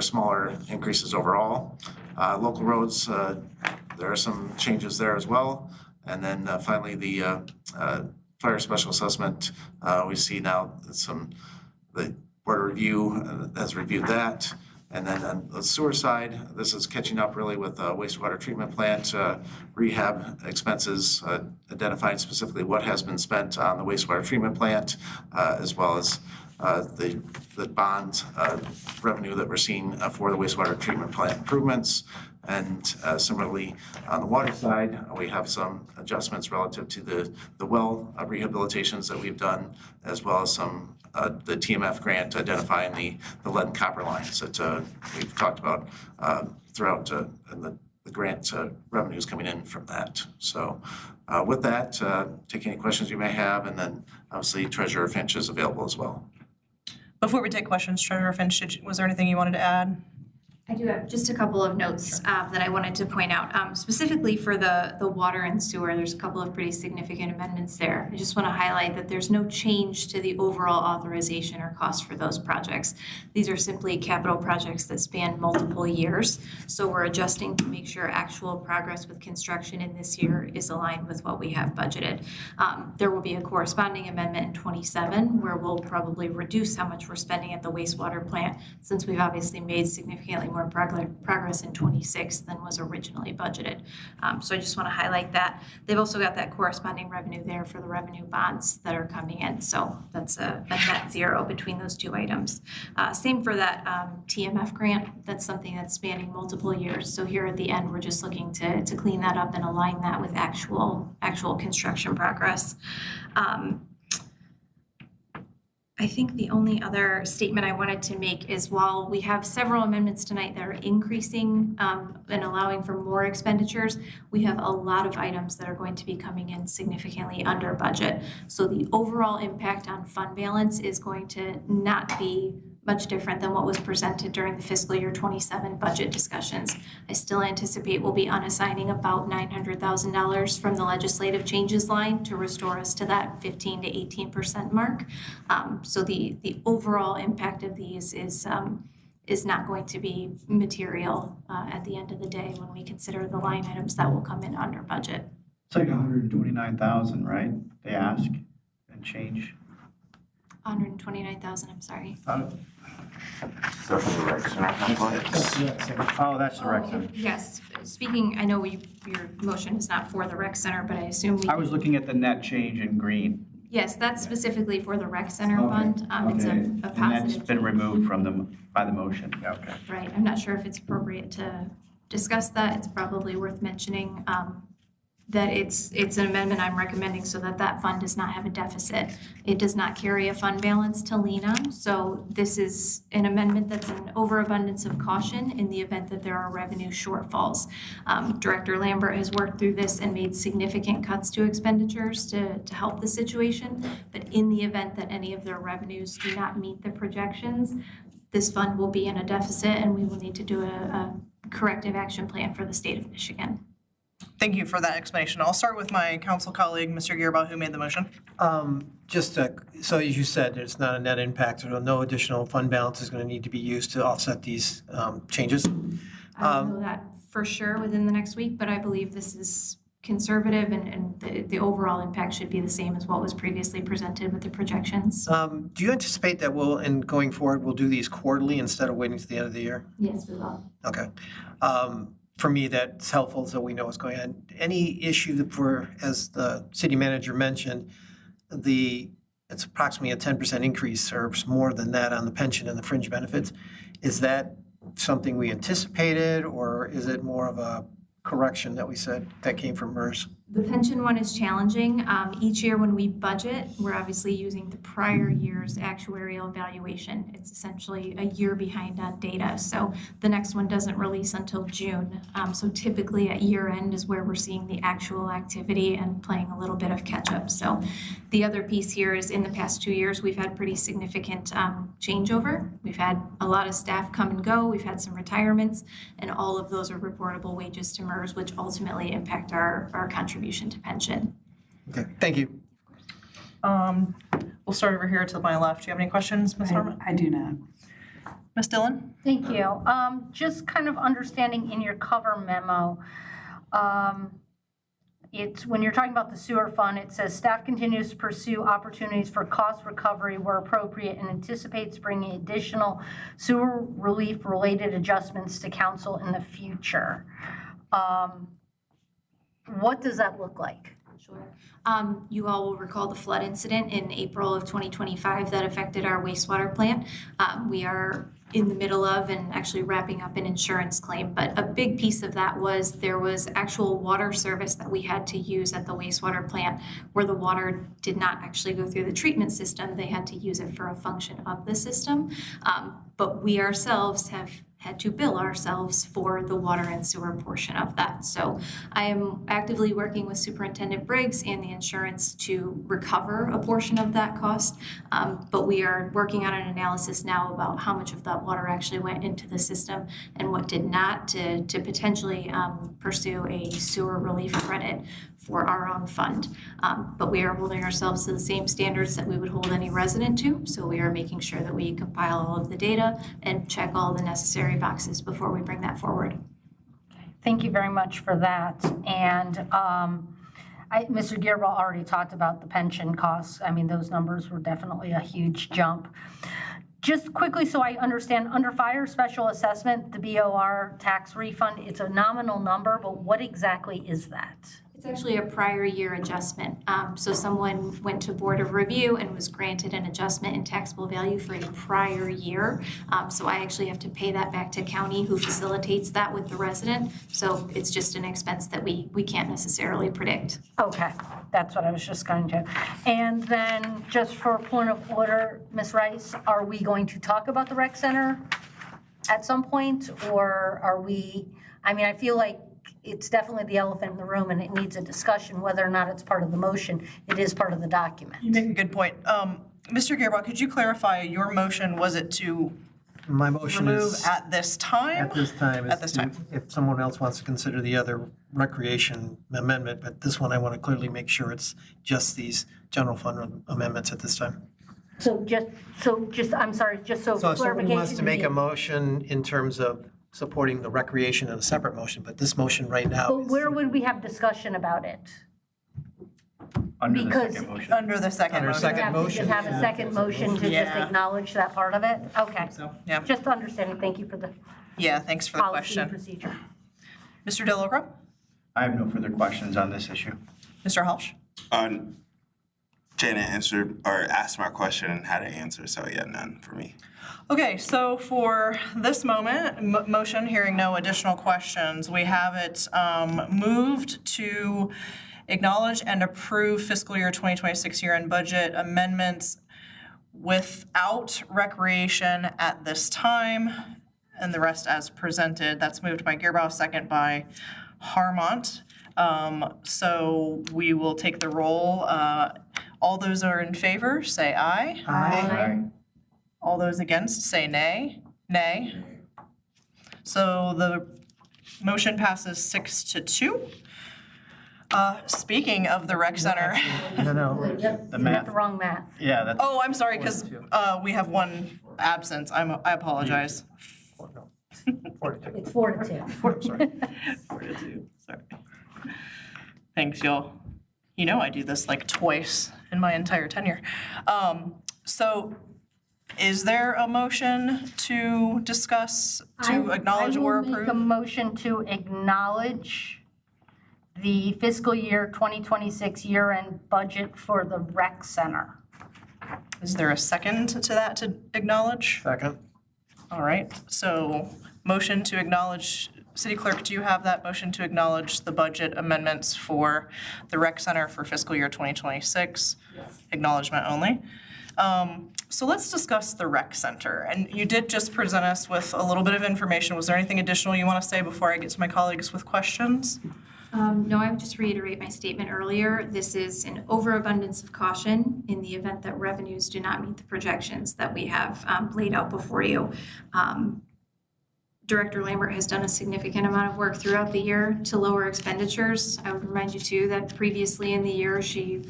smaller increases overall. Local roads, there are some changes there as well. And then finally, the fire special assessment, we see now the Board of Review has reviewed that. And then on the sewer side, this is catching up really with wastewater treatment plant rehab expenses, identifying specifically what has been spent on the wastewater treatment plant, as well as the bond revenue that we're seeing for the wastewater treatment plant improvements. And similarly, on the water side, we have some adjustments relative to the well rehabilitations that we've done, as well as some the TMF grant identifying the lead and copper lines that we've talked about throughout, and the grant revenues coming in from that. So with that, take any questions you may have, and then obviously Treasurer Finch is available as well. Before we take questions, Treasurer Finch, was there anything you wanted to add? I do have just a couple of notes that I wanted to point out. Specifically for the water and sewer, there's a couple of pretty significant amendments there. I just want to highlight that there's no change to the overall authorization or cost for those projects. These are simply capital projects that span multiple years. So we're adjusting to make sure actual progress with construction in this year is aligned with what we have budgeted. There will be a corresponding amendment in 27 where we'll probably reduce how much we're spending at the wastewater plant, since we've obviously made significantly more progress in 26 than was originally budgeted. So I just want to highlight that. They've also got that corresponding revenue there for the revenue bonds that are coming in. So that's a net zero between those two items. Same for that TMF grant. That's something that's spanning multiple years. So here at the end, we're just looking to clean that up and align that with actual construction progress. I think the only other statement I wanted to make is while we have several amendments tonight that are increasing and allowing for more expenditures, we have a lot of items that are going to be coming in significantly under budget. So the overall impact on fund balance is going to not be much different than what was presented during the fiscal year 27 budget discussions. I still anticipate we'll be unassigning about $900,000 from the legislative changes line to restore us to that 15 to 18% mark. So the overall impact of these is not going to be material at the end of the day when we consider the line items that will come in under budget. It's like 129,000, right? They ask and change. 129,000, I'm sorry. So for the rec center, Oh, that's the rec center. Yes, speaking, I know your motion is not for the rec center, but I assume we. I was looking at the net change in green. Yes, that's specifically for the rec center Okay, fund. It's a And that's positive. been removed from by the motion. Okay. Right, I'm not sure if it's appropriate to discuss that. It's probably worth mentioning that it's an amendment I'm recommending so that that fund does not have a deficit. It does not carry a fund balance to lean on. So this is an amendment that's an overabundance of caution in the event that there are revenue shortfalls. Director Lambert has worked through this and made significant cuts to expenditures to help the situation. But in the event that any of their revenues do not meet the projections, this fund will be in a deficit and we will need to do a corrective action plan for the state of Michigan. Thank you for that explanation. I'll start with my council colleague, Mr. Gearbaugh, who made the motion. So as you said, it's not a net impact, so no additional fund balance is going to need to be used to offset these changes. I don't know that for sure within the next week, but I believe this is conservative and the overall impact should be the same as what was previously presented with the projections. Do you anticipate that going forward, we'll do these quarterly instead of waiting to the end of the year? Yes, we will. Okay. For me, that's helpful so we know what's going on. Any issue as the city manager mentioned, it's approximately a 10% increase or more than that on the pension and the fringe benefits. Is that something we anticipated or is it more of a correction that we said that came from MERS? The pension one is challenging. Each year when we budget, we're obviously using the prior year's actuarial valuation. It's essentially a year behind on data. So the next one doesn't release until June. So typically at year end is where we're seeing the actual activity and playing a little bit of catch up. So the other piece here is in the past 2 years, we've had pretty significant changeover. We've had a lot of staff come and go. We've had some retirements and all of those are reportable wages to MERS, which ultimately impact our contribution to pension. Okay, thank you. We'll start over here to my left. Do you have any questions, Ms. Harmon? I do not. Ms. Dillon? Thank you. Just kind of understanding in your cover memo, it's when you're talking about the sewer fund, it says staff continues to pursue opportunities for cost recovery where appropriate and anticipates bringing additional sewer relief related adjustments to council in the future. What does that look like? Sure. You all will recall the flood incident in April of 2025 that affected our wastewater plant. We are in the middle of and actually wrapping up an insurance claim, but a big piece of that was there was actual water service that we had to use at the wastewater plant where the water did not actually go through the treatment system. They had to use it for a function of the system. But we ourselves have had to bill ourselves for the water and sewer portion of that. So I am actively working with Superintendent Briggs and the insurance to recover a portion of that cost. But we are working on an analysis now about how much of that water actually went into the system and what did not to potentially pursue a sewer relief credit for our own fund. But we are holding ourselves to the same standards that we would hold any resident to. So we are making sure that we compile all of the data and check all the necessary boxes before we bring that forward. Thank you very much for that. And Mr. Gearbaugh already talked about the pension costs. I mean, those numbers were definitely a huge jump. Just quickly so I understand, under fire special assessment, the BOR tax refund, it's a nominal number, but what exactly is that? It's actually a prior year adjustment. So someone went to Board of Review and was granted an adjustment in taxable value for a prior year. So I actually have to pay that back to county who facilitates that with the resident. So it's just an expense that we can't necessarily predict. Okay, That's what I was just going to. And then, just for a point of order, Ms. Rice, are we going to talk about the rec center at some point? Or are we, I mean, I feel like it's definitely the elephant in the room and it needs a discussion, whether or not it's part of the motion. It is part of the document. You make a good point. Mr. Gearbock, could you clarify your motion? Was it to My motion remove is, at this time? at this time, At this is to, time. if someone else wants to consider the other recreation amendment, but this one I want to clearly make sure it's just these general fund amendments at this time. So just, I'm sorry, just so So if someone clarification. wants to make a me. motion in terms of supporting the recreation in a separate motion, but this motion right now But is. where would we have discussion about it? Under the Because- second motion. Under the second Under motion. second We have to motion. just have a second motion to just Yeah. acknowledge that part of it? Okay. So, yeah. Just understanding, thank you for the Yeah, thanks for the policy and question. procedure. Mr. Delacroix? I have no further questions on this issue. Mr. Halsh? Janet answered or asked my question and had an answer, so yeah, none for me. Okay, so for this motion, hearing no additional questions, we have it moved to acknowledge and approve fiscal year 2026 year-end budget amendments without recreation at this time, and the rest as presented. That's moved by Gearbow, second by Harmont. So we will take the roll. All those are in favor, say aye. Aye. All those against, say nay. Nay. So the motion passes 6-2. Speaking of the rec center. No. The You got math. the wrong math. Yeah, that's. Oh, I'm sorry, because we have one absence. I apologize. It's 4-2. 4-2, sorry. Thanks, y'all. You know I do this like twice in my entire tenure. So is there a motion to discuss, to acknowledge or I will make a approve? motion to acknowledge the fiscal year 2026 year-end budget for the rec center. Is there a second to that to acknowledge? Second. All right, so motion to acknowledge, City Clerk, do you have that motion to acknowledge the budget amendments for the rec center for fiscal year 2026? Yes. Acknowledgement only. So let's discuss the rec center. And you did just present us with a little bit of information. Was there anything additional you want to say before I get to my colleagues with questions? No, I would just reiterate my statement earlier. This is an overabundance of caution in the event that revenues do not meet the projections that we have laid out before you. Director Lambert has done a significant amount of work throughout the year to lower expenditures. I would remind you too that previously in the year,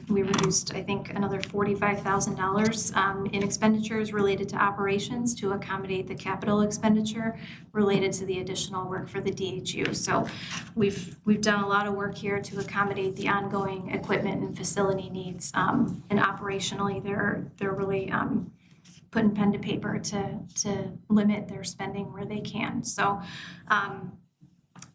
we reduced, I think, another $45,000 in expenditures related to operations to accommodate the capital expenditure related to the additional work for the DHU. So we've done a lot of work here to accommodate the ongoing equipment and facility needs. And operationally, they're really putting pen to paper to limit their spending where they can. So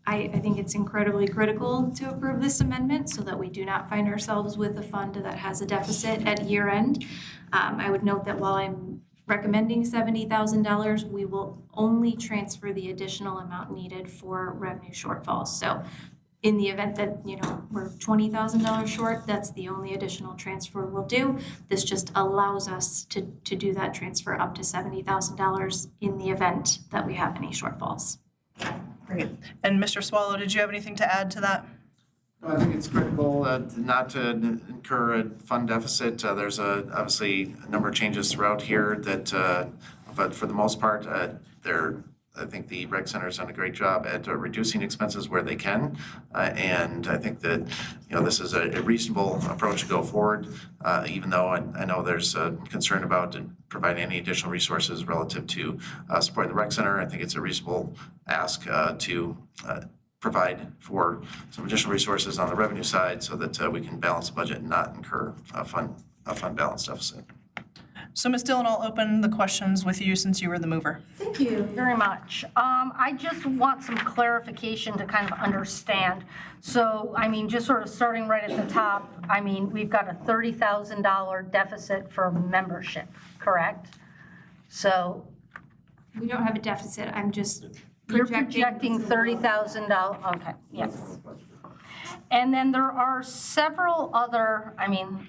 I think it's incredibly critical to approve this amendment so that we do not find ourselves with a fund that has a deficit at year end. I would note that while I'm recommending $70,000, we will only transfer the additional amount needed for revenue shortfalls. So in the event that, we're $20,000 short, that's the only additional transfer we'll do. This just allows us to do that transfer up to $70,000 in the event that we have any shortfalls. Great. And Mr. Swallow, did you have anything to add to that? I think it's critical not to incur a fund deficit. There's obviously a number of changes throughout here that, but for the most part, I think the rec center has done a great job at reducing expenses where they can. And I think that, this is a reasonable approach to go forward, even though I know there's a concern about providing any additional resources relative to supporting the rec center. I think it's a reasonable ask to provide for some additional resources on the revenue side so that we can balance the budget and not incur a fund balance deficit. So Ms. Dillon, I'll open the questions with you since you were the mover. Thank you very much. I just want some clarification to kind of understand. So, just sort of starting right at the top, we've got a $30,000 deficit for membership, correct? So. We don't have a deficit, I'm just You're projecting $30,000, okay, yes. And then there are several other,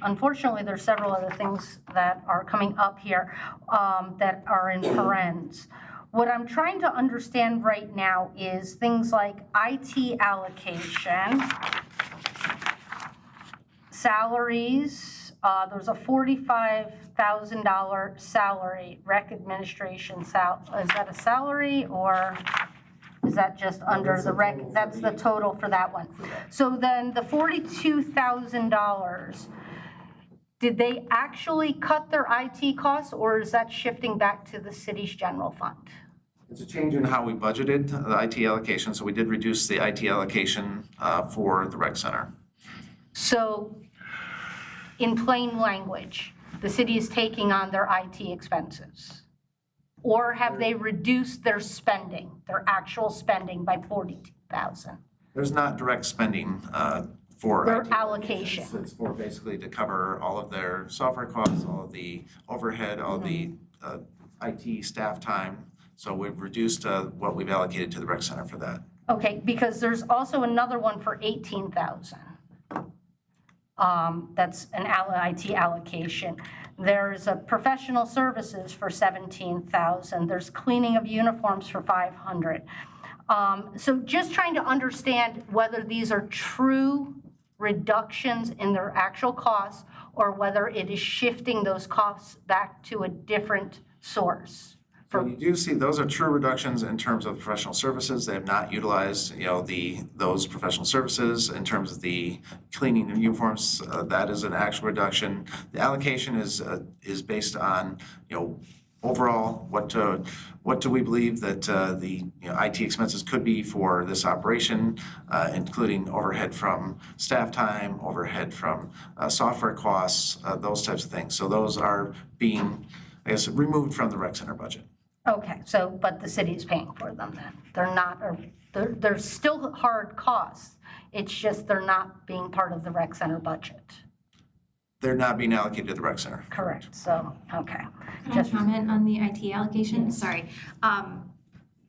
unfortunately, there's several other things that are coming up here that are in parens. What I'm trying to understand right now is things like IT allocation, salaries. There's a $45,000 salary, rec administration is that a salary or is that just under the rec? That's the total for that one. So then the $42,000, did they actually cut their IT costs or is that shifting back to the city's general fund? It's a change in how we budgeted the IT allocation, so we did reduce the IT allocation for the rec center. So in plain language, the city is taking on their IT expenses? Or have they reduced their spending, their actual spending by $42,000? There's not direct spending for Their IT. allocation. It's for basically to cover all of their software costs, all of the overhead, all of the IT staff time. So we've reduced what we've allocated to the rec center for that. Okay, because there's also another one for $18,000. That's an IT allocation. There's a professional services for $17,000. There's cleaning of uniforms for $500. So just trying to understand whether these are true reductions in their actual costs or whether it is shifting those costs back to a different source. So you do see those are true reductions in terms of professional services. They have not utilized, those professional services in terms of the cleaning of uniforms. That is an actual reduction. The allocation is based on, overall what do we believe that the IT expenses could be for this operation, including overhead from staff time, overhead from software costs, those types of things. So those are being, removed from the rec center budget. Okay, so, but the city is paying for them then? They're not, or they're still hard costs. It's just they're not being part of the rec center budget. They're not being allocated to the rec center. Correct, so, okay. Can I comment on the IT allocation? Sorry.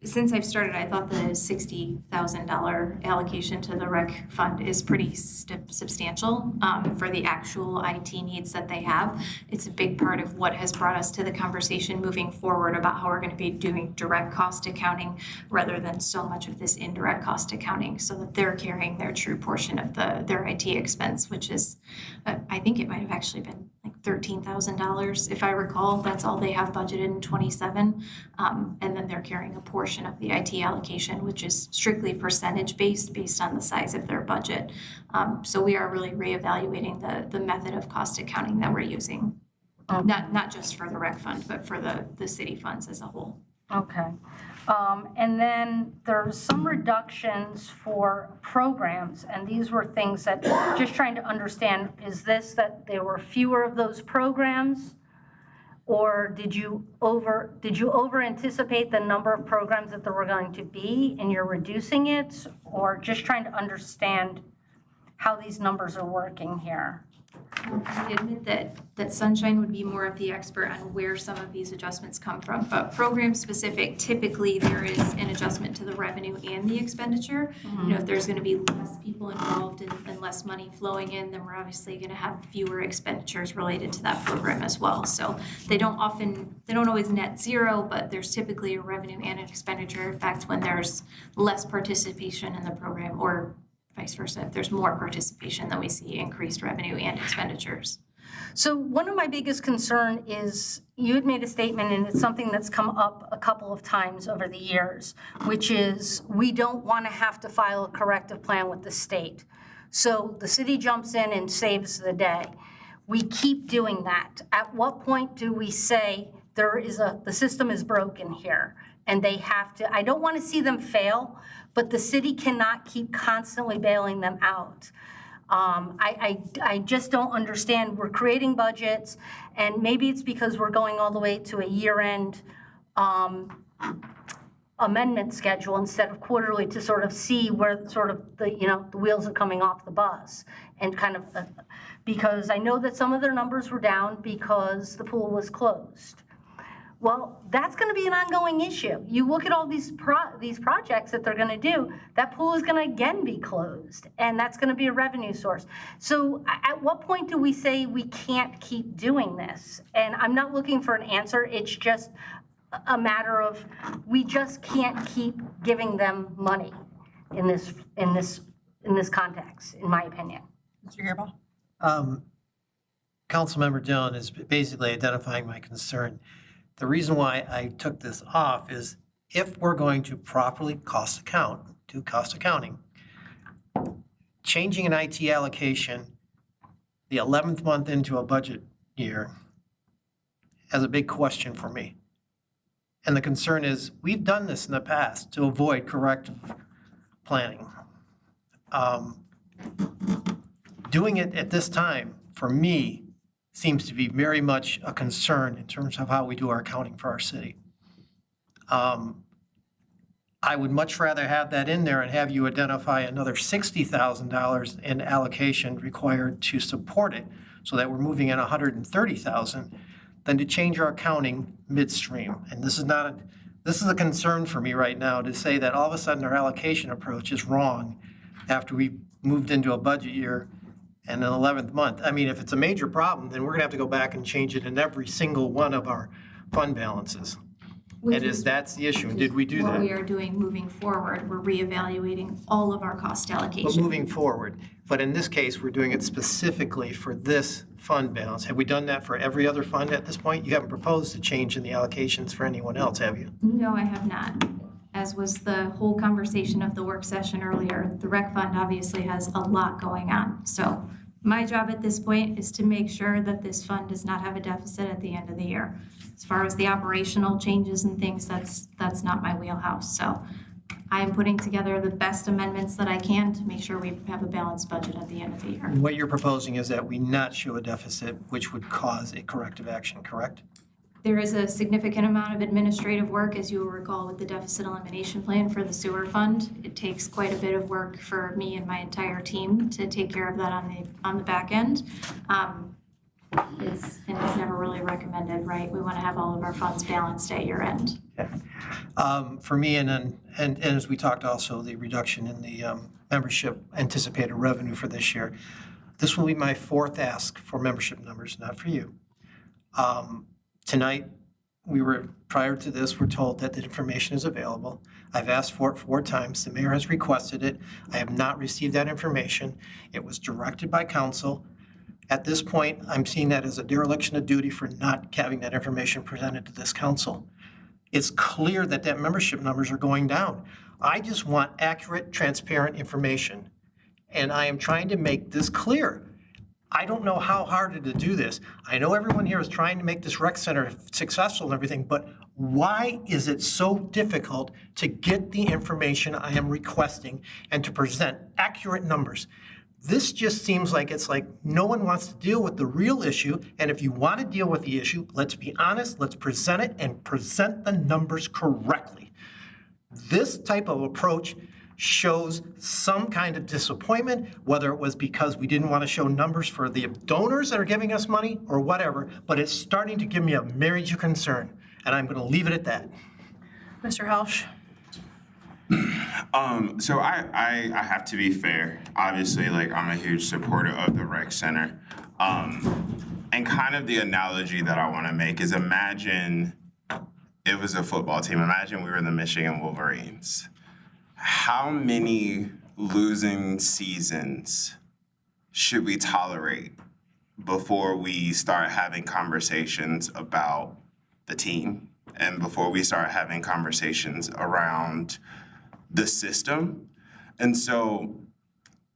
Since I've started, I thought the $60,000 allocation to the rec fund is pretty substantial for the actual IT needs that they have. It's a big part of what has brought us to the conversation moving forward about how we're going to be doing direct cost accounting rather than so much of this indirect cost accounting, so that they're carrying their true portion of their IT expense, which is, I think it might have actually been like $13,000, if I recall. That's all they have budgeted in '27, and then they're carrying a portion of the IT allocation, which is strictly percentage based on the size of their budget. So we are really reevaluating the method of cost accounting that we're using, not just for the rec fund, but for the city funds as a whole. Okay. And then there's some reductions for programs, and these were things that, just trying to understand, is this that there were fewer of those programs? Or did you over anticipate the number of programs that there were going to be and you're reducing it? Or just trying to understand how these numbers are working here? I admit that Sunshine would be more of the expert on where some of these adjustments come from, but program specific, typically there is an adjustment to the revenue and the expenditure. If there's going to be less people involved and less money flowing in, then we're obviously going to have fewer expenditures related to that program as well. So they don't always net zero, but there's typically a revenue and an expenditure effect when there's less participation in the program, or vice versa. If there's more participation, then we see increased revenue and expenditures. So one of my biggest concern is, you had made a statement, and it's something that's come up a couple of times over the years, which is we don't want to have to file a corrective plan with the state. So the city jumps in and saves the day. We keep doing that. At what point do we say the system is broken here and they have to, I don't want to see them fail, but the city cannot keep constantly bailing them out. I just don't understand. We're creating budgets, and maybe it's because we're going all the way to a year-end amendment schedule instead of quarterly, to sort of see where sort of the wheels are coming off the bus, and kind of because I know that some of their numbers were down because the pool was closed. Well, that's gonna be an ongoing issue. You look at all these projects that they're gonna do, that pool is gonna again be closed, and that's gonna be a revenue source. So at what point do we say we can't keep doing this? And I'm not looking for an answer, it's just a matter of, we just can't keep giving them money in this context, in my opinion. Mr. Gearba? Councilmember Dillon is basically identifying my concern. The reason why I took this off is if we're going to properly do cost accounting, changing an IT allocation the 11th month into a budget year has a big question for me. And the concern is, we've done this in the past to avoid corrective planning. Doing it at this time, for me, seems to be very much a concern in terms of how we do our accounting for our city. I would much rather have that in there and have you identify another $60,000 in allocation required to support it, so that we're moving in $130,000, than to change our accounting midstream. And this is a concern for me right now, to say that all of a sudden our allocation approach is wrong after we moved into a budget year and an 11th month. I mean, if it's a major problem, then we're gonna have to go back and change it in every single one of our fund balances. That's the issue. And did we do that? What we are doing moving forward, we're reevaluating all of our cost allocation. But moving forward. But in this case, we're doing it specifically for this fund balance. Have we done that for every other fund at this point? You haven't proposed a change in the allocations for anyone else, have you? No, I have not. As was the whole conversation of the work session earlier, the rec fund obviously has a lot going on. So my job at this point is to make sure that this fund does not have a deficit at the end of the year. As far as the operational changes and things, that's not my wheelhouse. So I am putting together the best amendments that I can to make sure we have a balanced budget at the end of the year. What you're proposing is that we not show a deficit, which would cause a corrective action, correct? There is a significant amount of administrative work, as you will recall, with the deficit elimination plan for the sewer fund. It takes quite a bit of work for me and my entire team to take care of that on the back end. It's never really recommended, right? We want to have all of our funds balanced at year end. For me, and as we talked also, the reduction in the membership anticipated revenue for this year, this will be my fourth ask for membership numbers, not for you. Tonight, prior to this, we're told that the information is available. I've asked for it 4 times. The mayor has requested it. I have not received that information. It was directed by council. At this point, I'm seeing that as a dereliction of duty for not having that information presented to this council. It's clear that membership numbers are going down. I just want accurate, transparent information. And I am trying to make this clear. I don't know how hard to do this. I know everyone here is trying to make this rec center successful and everything, but why is it so difficult to get the information I am requesting and to present accurate numbers? This just seems like it's like no one wants to deal with the real issue, and if you want to deal with the issue, let's be honest, let's present it and present the numbers correctly. This type of approach shows some kind of disappointment, whether it was because we didn't want to show numbers for the donors that are giving us money or whatever, but it's starting to give me a major concern, and I'm going to leave it at that. Mr. Helsch? So I have to be fair. Obviously, I'm a huge supporter of the rec center. And kind of the analogy that I want to make is, imagine it was a football team. Imagine we were the Michigan Wolverines. How many losing seasons should we tolerate before we start having conversations about the team and before we start having conversations around the system? And so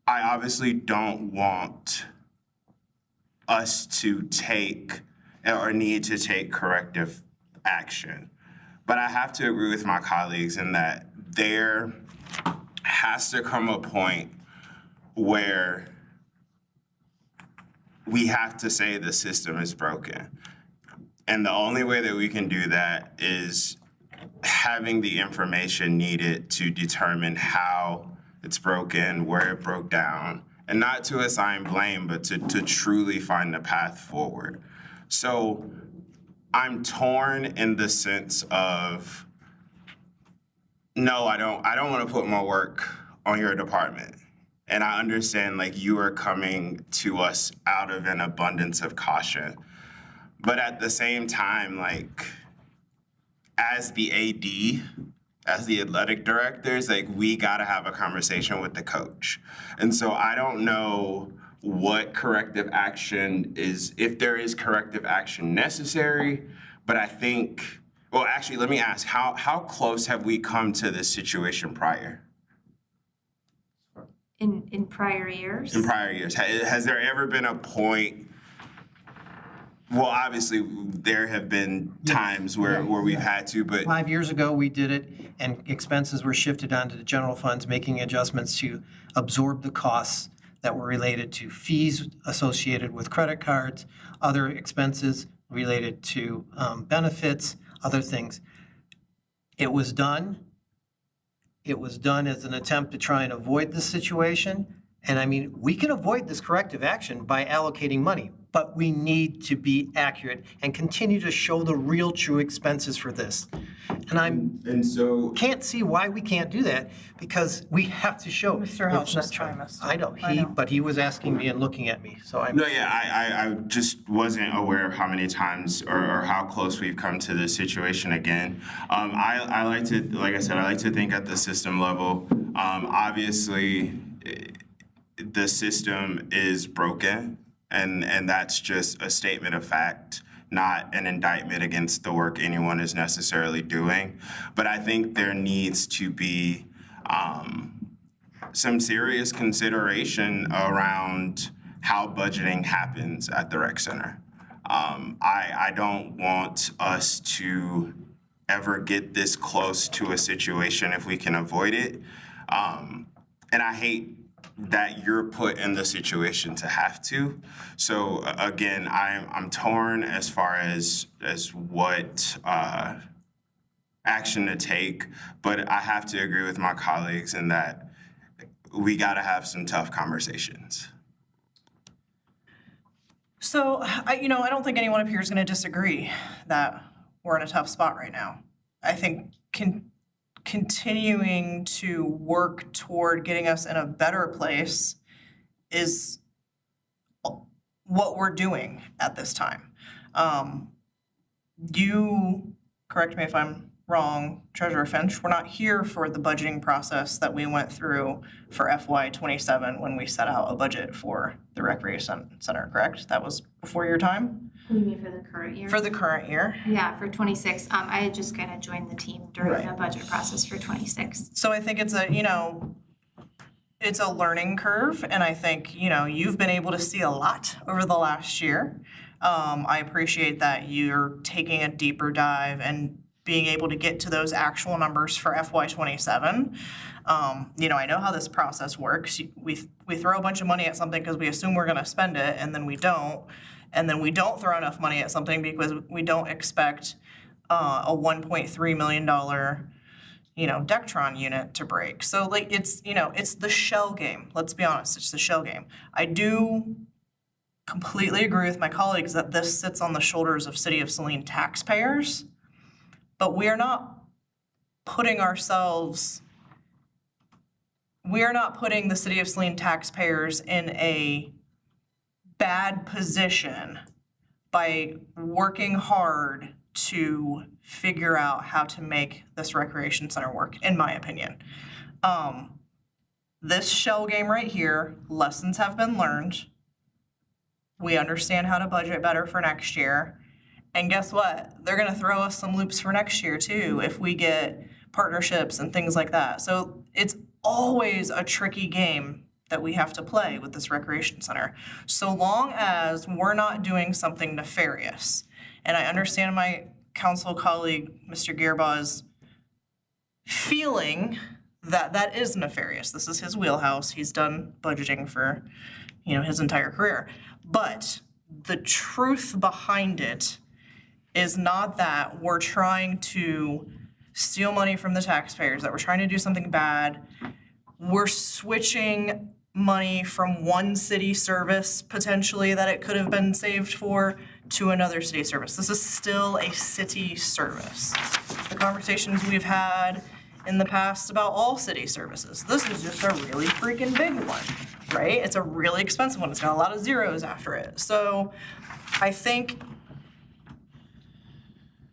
I obviously don't want us to take or need to take corrective action. But I have to agree with my colleagues in that there has to come a point where we have to say the system is broken. And the only way that we can do that is having the information needed to determine how it's broken, where it broke down, and not to assign blame, but to truly find the path forward. So I'm torn in the sense of, no, I don't want to put more work on your department. And I understand like you are coming to us out of an abundance of caution. But at the same time, like as the AD, as the athletic directors, like we gotta have a conversation with the coach. And so I don't know what corrective action is, if there is corrective action necessary, but I think, well, actually, let me ask, how close have we come to this situation prior? In prior years? In prior years, has there ever been a point, well, obviously, there have been times where we've had to, but 5 years ago, we did it, and expenses were shifted onto the general funds, making adjustments to absorb the costs that were related to fees associated with credit cards, other expenses related to benefits, other things. It was done. It was done as an attempt to try and avoid this situation. And I mean, we can avoid this corrective action by allocating money, but we need to be accurate and continue to show the real true expenses for this. And so can't see why we can't do that, because we have to show. Mr. House just trying us. I know, but he was asking me and looking at me, so I'm. No, yeah, I just wasn't aware of how many times or how close we've come to this situation again. I like to, like I said, I like to think at the system level. Obviously, the system is broken, and that's just a statement of fact, not an indictment against the work anyone is necessarily doing. But I think there needs to be some serious consideration around how budgeting happens at the rec center. I don't want us to ever get this close to a situation if we can avoid it. And I hate that you're put in the situation to have to. So again, I'm torn as far as what action to take, but I have to agree with my colleagues in that we gotta have some tough conversations. So, I don't think anyone up here is gonna disagree that we're in a tough spot right now. I think continuing to work toward getting us in a better place is what we're doing at this time. You, correct me if I'm wrong, Treasurer Finch, we're not here for the budgeting process that we went through for FY27 when we set out a budget for the Recreation Center, correct? That was before your time? You mean for the current year? For the current year? Yeah, for 26. I had just kind of joined the team during Right. the budget process for 26. So I think it's a learning curve, and I think, you've been able to see a lot over the last year. I appreciate that you're taking a deeper dive and being able to get to those actual numbers for FY27. I know how this process works. We throw a bunch of money at something because we assume we're gonna spend it, and then we don't. And then we don't throw enough money at something because we don't expect a $1.3 million, Dectron unit to break. So it's the shell game. Let's be honest, it's the shell game. I do completely agree with my colleagues that this sits on the shoulders of City of Saline taxpayers, but we are not putting the City of Saline taxpayers in a bad position by working hard to figure out how to make this recreation center work, in my opinion. This shell game right here, lessons have been learned. We understand how to budget better for next year. And guess what? They're gonna throw us some loops for next year too, if we get partnerships and things like that. So it's always a tricky game that we have to play with this recreation center, so long as we're not doing something nefarious. And I understand my council colleague, Mr. Gearbaugh's feeling that that is nefarious. This is his wheelhouse. He's done budgeting for, his entire career. But the truth behind it is not that we're trying to steal money from the taxpayers, that we're trying to do something bad. We're switching money from one city service potentially that it could have been saved for to another city service. This is still a city service. The conversations we've had in the past about all city services, this is just a really freaking big one, right? It's a really expensive one. It's got a lot of zeros after it. So I think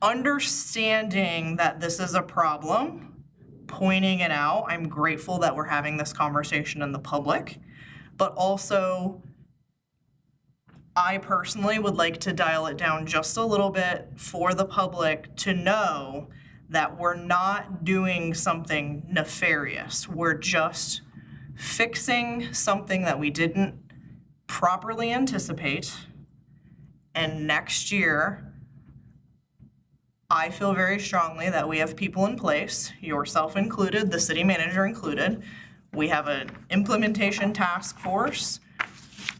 understanding that this is a problem, pointing it out, I'm grateful that we're having this conversation in the public, but also I personally would like to dial it down just a little bit for the public to know that we're not doing something nefarious. We're just fixing something that we didn't properly anticipate. And next year, I feel very strongly that we have people in place, yourself included, the city manager included. We have an implementation task force.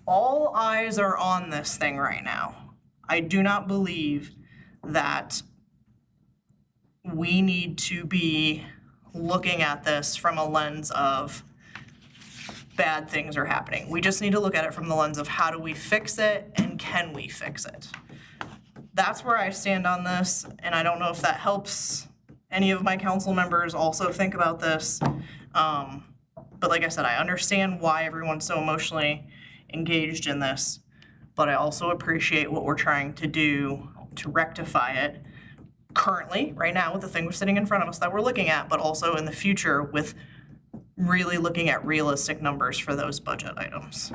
All eyes are on this thing right now. I do not believe that we need to be looking at this from a lens of bad things are happening. We just need to look at it from the lens of how do we fix it and can we fix it? That's where I stand on this, and I don't know if that helps any of my council members also think about this. But like I said, I understand why everyone's so emotionally engaged in this, but I also appreciate what we're trying to do to rectify it currently, right now, with the things sitting in front of us that we're looking at, but also in the future with really looking at realistic numbers for those budget items.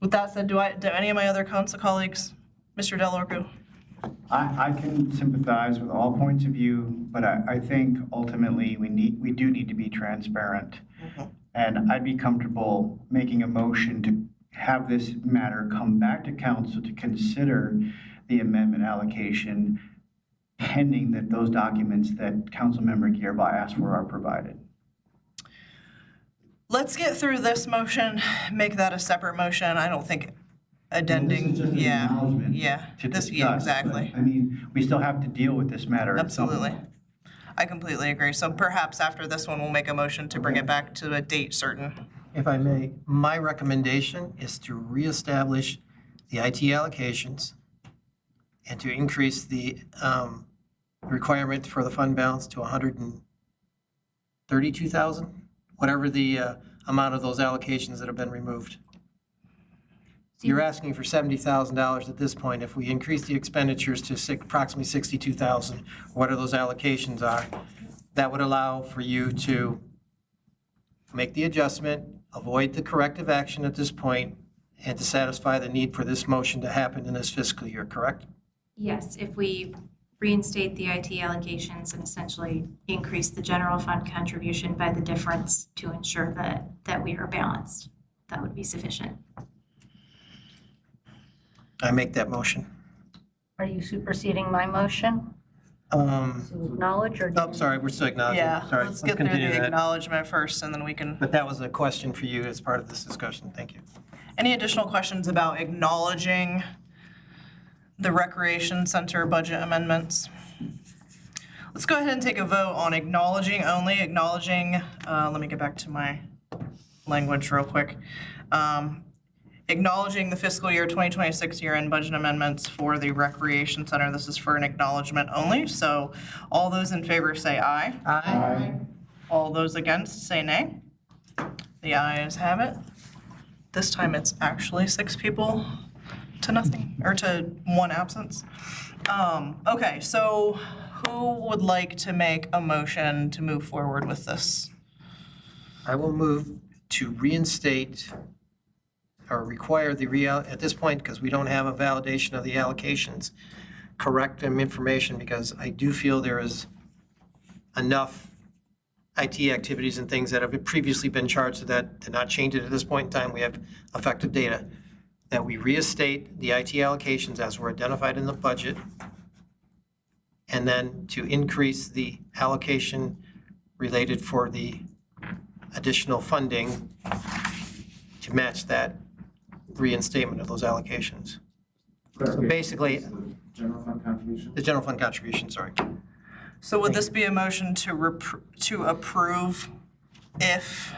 With that said, do any of my other council colleagues, Mr. Delorco? I can sympathize with all points of view, but I think ultimately we do need to be transparent. And I'd be comfortable making a motion to have this matter come back to council to consider the amendment allocation pending that those documents that Councilmember Gearby asked for are provided. Let's get through this motion, make that a separate motion. I don't think addending, yeah, To this, discuss, yeah, exactly. but, I mean, we still have to deal with this matter. at some Absolutely. point. I completely agree. So perhaps after this one, we'll make a motion to bring it back to a date certain. If I may, my recommendation is to reestablish the IT allocations and to increase the requirement for the fund balance to 132,000, whatever the amount of those allocations that have been removed. You're asking for $70,000 at this point. If we increase the expenditures to approximately 62,000, whatever those allocations are, that would allow for you to make the adjustment, avoid the corrective action at this point, and to satisfy the need for this motion to happen in this fiscal year, correct? Yes, if we reinstate the IT allocations and essentially increase the general fund contribution by the difference to ensure that we are balanced, that would be sufficient. I make that motion. Are you superseding my motion? To acknowledge or? Oh, sorry, we're still acknowledging. Yeah, Sorry, let's get through continue the that. acknowledgement first and then we can. But that was a question for you as part of this discussion. Thank you. Any additional questions about acknowledging the recreation center budget amendments? Let's go ahead and take a vote on acknowledging, let me get back to my language real quick. Acknowledging the fiscal year 2026 year-end budget amendments for the recreation center. This is for an acknowledgement only, so all those in favor say aye. Aye. All those against say nay. The ayes have it. This time it's actually 6 people to nothing, or to 1 absence. Okay, so who would like to make a motion to move forward with this? I will move to reinstate or require at this point, because we don't have a validation of the allocations, correct them information, because I do feel there is enough IT activities and things that have previously been charged that to not change it at this point in time. We have effective data. That we reinstate the IT allocations as were identified in the budget, and then to increase the allocation related for the additional funding to match that reinstatement of those allocations. So basically, General fund contribution? the general fund contribution, sorry. So would this be a motion to approve if?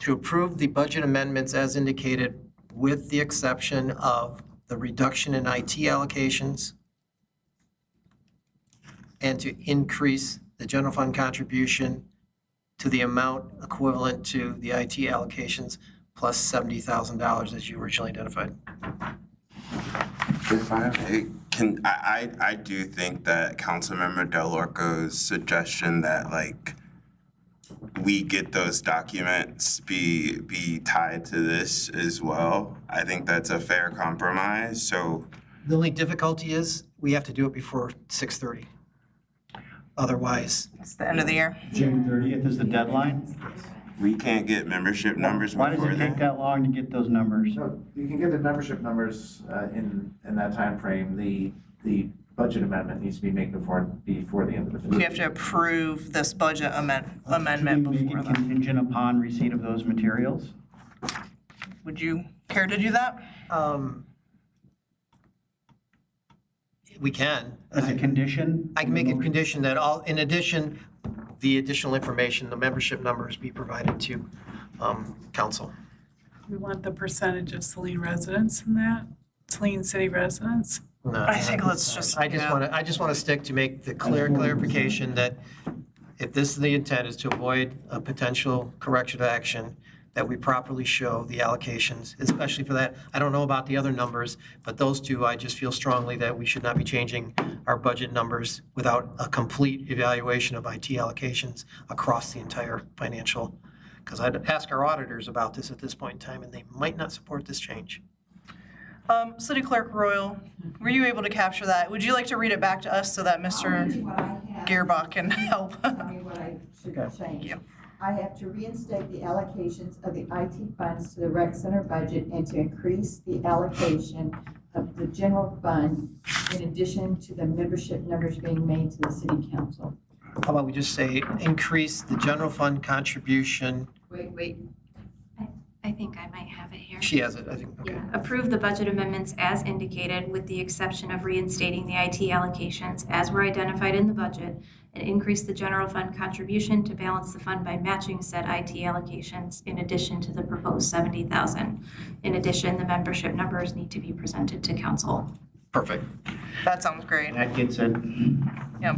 To approve the budget amendments as indicated with the exception of the the reduction in IT allocations, and to increase the general fund contribution to the amount equivalent to the IT allocations plus $70,000 as you originally identified. If I may, I do think that Councilmember Del Orco's suggestion that like we get those documents be tied to this as well. I think that's a fair compromise. So The only difficulty is we have to do it before 6:30. Otherwise, It's the end of the year. June 30th is the deadline. we can't get membership numbers Why does before it take then. that long to get those numbers? So you can get the membership numbers in that timeframe. The budget amendment needs to be made before the end of the fiscal We year. have to approve this budget amendment Can we make before it that. contingent upon receipt of those materials? Would you care to do that? we can. As a condition? I can make a condition that in addition, the additional information, the membership numbers be provided to council. We want the percentage of Saline residents in that, Saline city residents. No, I think let's just, I just want to stick to make the clarification that if this is the intent is to avoid a potential corrective action, that we properly show the allocations, especially for that. I don't know about the other numbers, but those two, I just feel strongly that we should not be changing our budget numbers without a complete evaluation of IT allocations across the entire financial. Because I'd ask our auditors about this at this point in time, and they might not support this change. City Clerk Royal, were you able to capture that? Would you like to read it back to us so that Mr. Gearbach can help? Tell me what I should change. I have to reinstate the allocations of the IT funds to the rec center budget and to increase the allocation of the general fund in addition to the membership numbers being made to the city council. How about we just say increase the general fund contribution? Wait. I think I might have it here. She has it, I think, okay. Yeah, approve the budget amendments as indicated with the exception of reinstating the IT allocations as were identified in the budget and increase the general fund contribution to balance the fund by matching said IT allocations in addition to the proposed $70,000. In addition, the membership numbers need to be presented to council. Perfect. That sounds great. That gets it. Yep.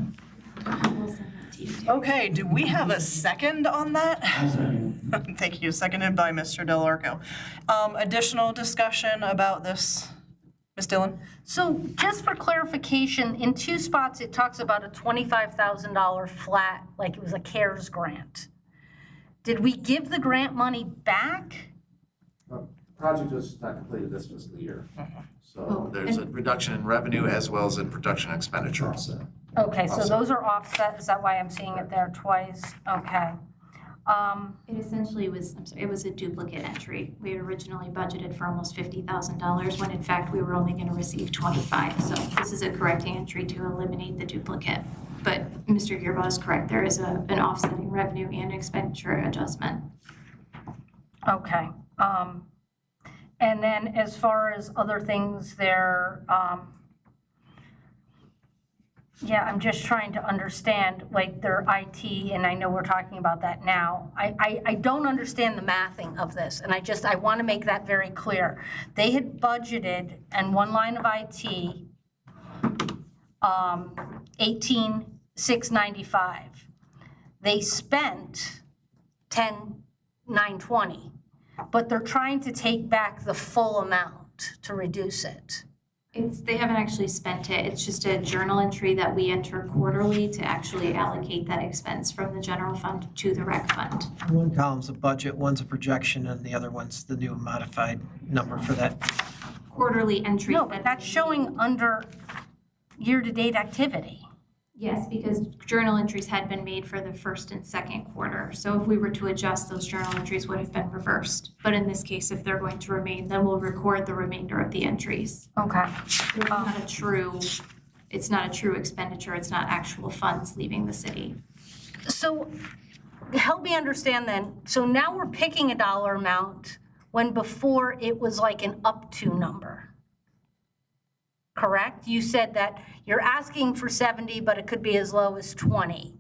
We'll send that to you too. Okay, do we have a second on that? Thank you, seconded by Mr. Del Orco. Additional discussion about this, Ms. Dillon? So just for clarification, in two spots, it talks about a $25,000 flat, like it was a CARES grant. Did we give the grant money back? Project was not completed this fiscal year. So There's a reduction in revenue as well as in production expenditures. Okay, so those are offset, is that why I'm seeing it there twice? Okay. It essentially was, I'm sorry, it was a duplicate entry. We had originally budgeted for almost $50,000 when in fact we were only going to receive 25. So this is a correcting entry to eliminate the duplicate. But Mr. Gearbaugh is correct. There is an offsetting revenue and expenditure adjustment. Okay. And then as far as other things there, yeah, I'm just trying to understand, like their IT, and I know we're talking about that now. I don't understand the mathing of this, and I want to make that very clear. They had budgeted, and one line of IT, 18,695. They spent 10,920, but they're trying to take back the full amount to reduce it. They haven't actually spent it. It's just a journal entry that we enter quarterly to actually allocate that expense from the general fund to the rec fund. One column's a budget, one's a projection, and the other one's the new modified number for that. Quarterly entry. No, but that's showing under year-to-date activity. Yes, because journal entries had been made for the first and second quarter. So if we were to adjust, those journal entries would have been reversed. But in this case, if they're going to remain, then we'll record the remainder of the entries. Okay. It's not a true expenditure. It's not actual funds leaving the city. So help me understand then. So now we're picking a dollar amount when before it was like an up to number. Correct? You said that you're asking for 70, but it could be as low as 20.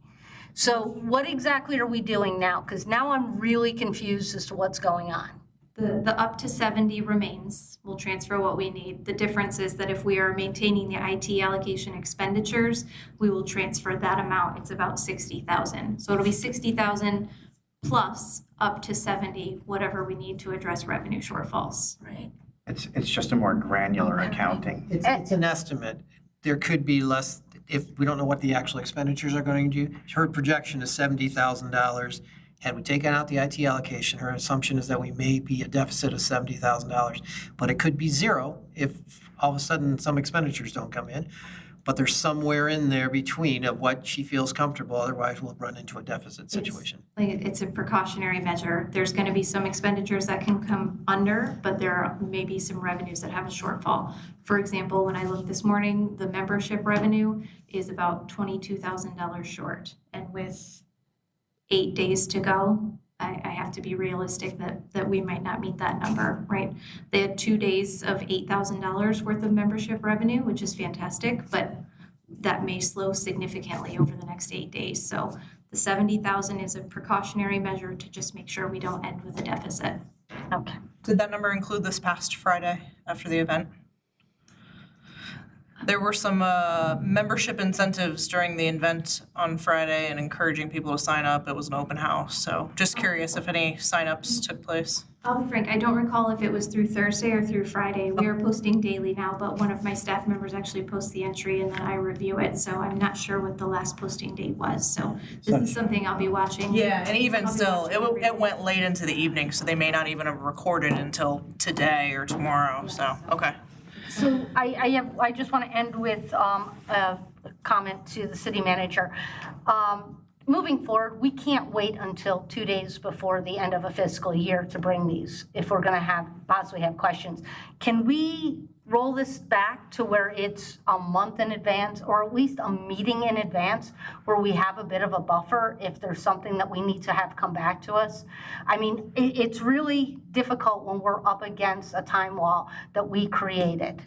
So what exactly are we doing now? Because now I'm really confused as to what's going on. The up to 70 remains. We'll transfer what we need. The difference is that if we are maintaining the IT allocation expenditures, we will transfer that amount. It's about 60,000. So it'll be 60,000 plus up to 70, whatever we need to address revenue shortfalls. Right. It's just a more granular accounting. It's an estimate. There could be less, if we don't know what the actual expenditures are going to do. Her projection is $70,000. Had we taken out the IT allocation, her assumption is that we may be a deficit of $70,000. But it could be zero if all of a sudden some expenditures don't come in. But there's somewhere in there between of what she feels comfortable, otherwise we'll run into a deficit situation. It's a precautionary measure. There's going to be some expenditures that can come under, but there may be some revenues that have a shortfall. For example, when I looked this morning, the membership revenue is about $22,000 short. And with 8 days to go, I have to be realistic that we might not meet that number, right? They had 2 days of $8,000 worth of membership revenue, which is fantastic, but that may slow significantly over the next 8 days. So the 70,000 is a precautionary measure to just make sure we don't end with a deficit. Okay. Did that number include this past Friday after the event? There were some membership incentives during the event on Friday and encouraging people to sign up. It was an open house, so just curious if any signups took place. I'll be frank, I don't recall if it was through Thursday or through Friday. We are posting daily now, but one of my staff members actually posts the entry and then I review it. So I'm not sure what the last posting date was. So this is something I'll be watching. Yeah, and even I'll be still, watching it went late into the evening, so they may not even have recorded until today or tomorrow, so, okay. So I just want to end with a comment to the city manager. Moving forward, we can't wait until 2 days before the end of a fiscal year to bring these, if we're going to possibly have questions. Can we roll this back to where it's a month in advance, or at least a meeting in advance, where we have a bit of a buffer if there's something that we need to have come back to us? I mean, it's really difficult when we're up against a time wall that we created.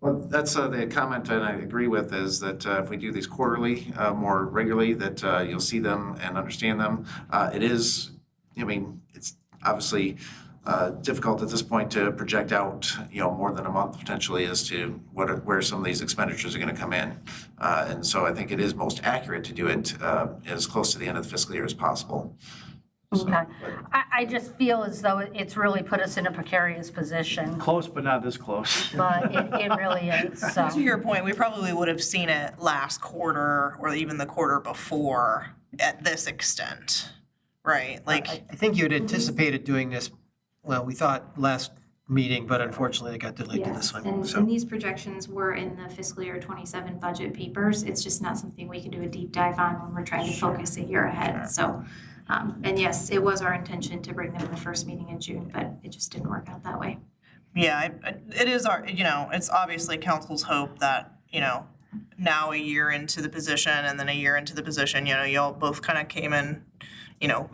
Well, that's the comment, and I agree with, is that if we do these quarterly, more regularly, that you'll see them and understand them. It is, I mean, it's obviously difficult at this point to project out, more than a month potentially as to where some of these expenditures are going to come in. And so I think it is most accurate to do it as close to the end of the fiscal year as possible. Okay. I just feel as though it's really put us in a precarious position, Close, but not this close. but it really is, so. To your point, we probably would have seen it last quarter or even the quarter before at this extent, right? Like, I think you had anticipated doing this, well, we thought last meeting, but unfortunately it got delayed to this Yes, one. and So these projections were in the fiscal year 27 budget papers. It's just not something we can do a deep dive on when we're trying to focus a year ahead. So, and yes, it was our intention to bring them the first meeting in June, but it just didn't work out that way. yeah, it is our, it's obviously council's hope that, now a year into the position and then a year into the position, y'all both kind of came in,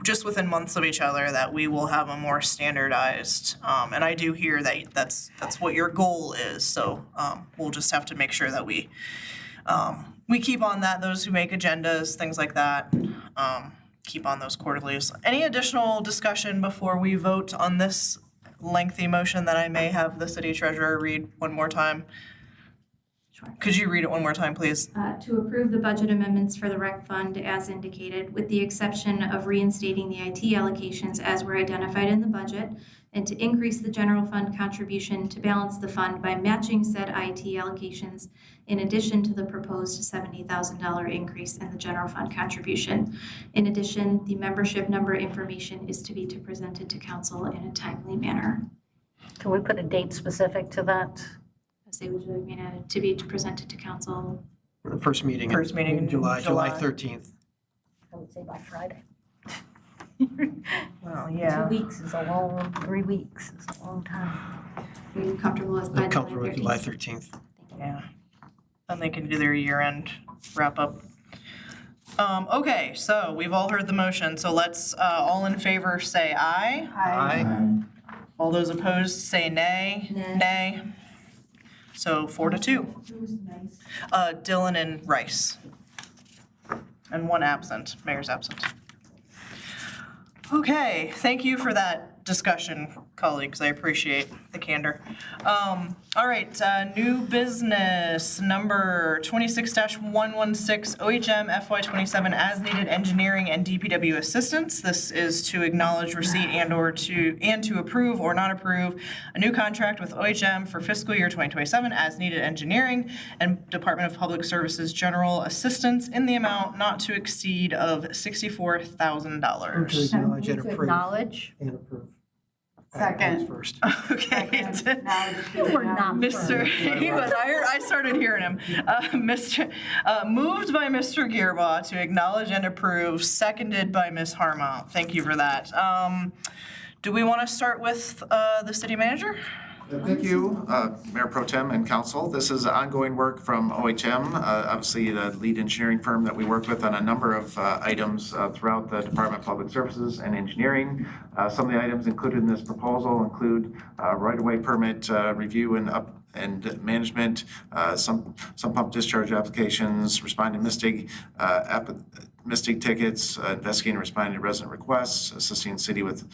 just within months of each other, that we will have a more standardized, and I do hear that that's what your goal is. So we'll just have to make sure that we keep on that, those who make agendas, things like that, keep on those quarterlies. Any additional discussion before we vote on this lengthy motion that I may have the city treasurer read one more time? Sure. Could you read it one more time, please? To approve the budget amendments for the rec fund as indicated, with the exception of reinstating the IT allocations as were identified in the budget, and to increase the general fund contribution to balance the fund by matching said IT allocations in addition to the proposed $70,000 increase in the general fund contribution. In addition, the membership number information is to be presented to council in a timely manner. Can we put a date specific to that? Would you like me to be presented to council? the first meeting in July 13th. I would say by Friday. Well, yeah. 2 weeks is a long, 3 weeks is a long time. Are you comfortable with by Comfortable with July July 13th. Yeah. And they can do their year-end wrap-up. Okay, so we've all heard the motion, so let's, all in favor say aye. Aye. All those opposed say nay. Nay. So 4-2. Dylan and Rice. And one absent, mayor's absent. Okay, thank you for that discussion, colleagues. I appreciate the candor. All right, new business number 26-116 OHM FY27 as needed engineering and DPW assistance. This is to acknowledge receipt and to approve or not approve a new contract with OHM for fiscal year 2027 as needed engineering and Department of Public Services general assistance in the amount not to exceed of $64,000. Acknowledge and To approve. acknowledge. And approve. Second. First. Okay. You were not Mr. He was, I started hearing him. Moved by Mr. Gearbaugh to acknowledge and approve, seconded by Ms. Harmont. Thank you for that. Do we want to start with the city manager? Thank you, Mayor Pro Tem and Council. This is ongoing work from OHM, obviously the lead engineering firm that we work with on a number of items throughout the Department of Public Services and Engineering. Some of the items included in this proposal include right-of-way permit review and management, some pump discharge applications, responding to Mystic tickets, investigating and responding to resident requests, assisting the city with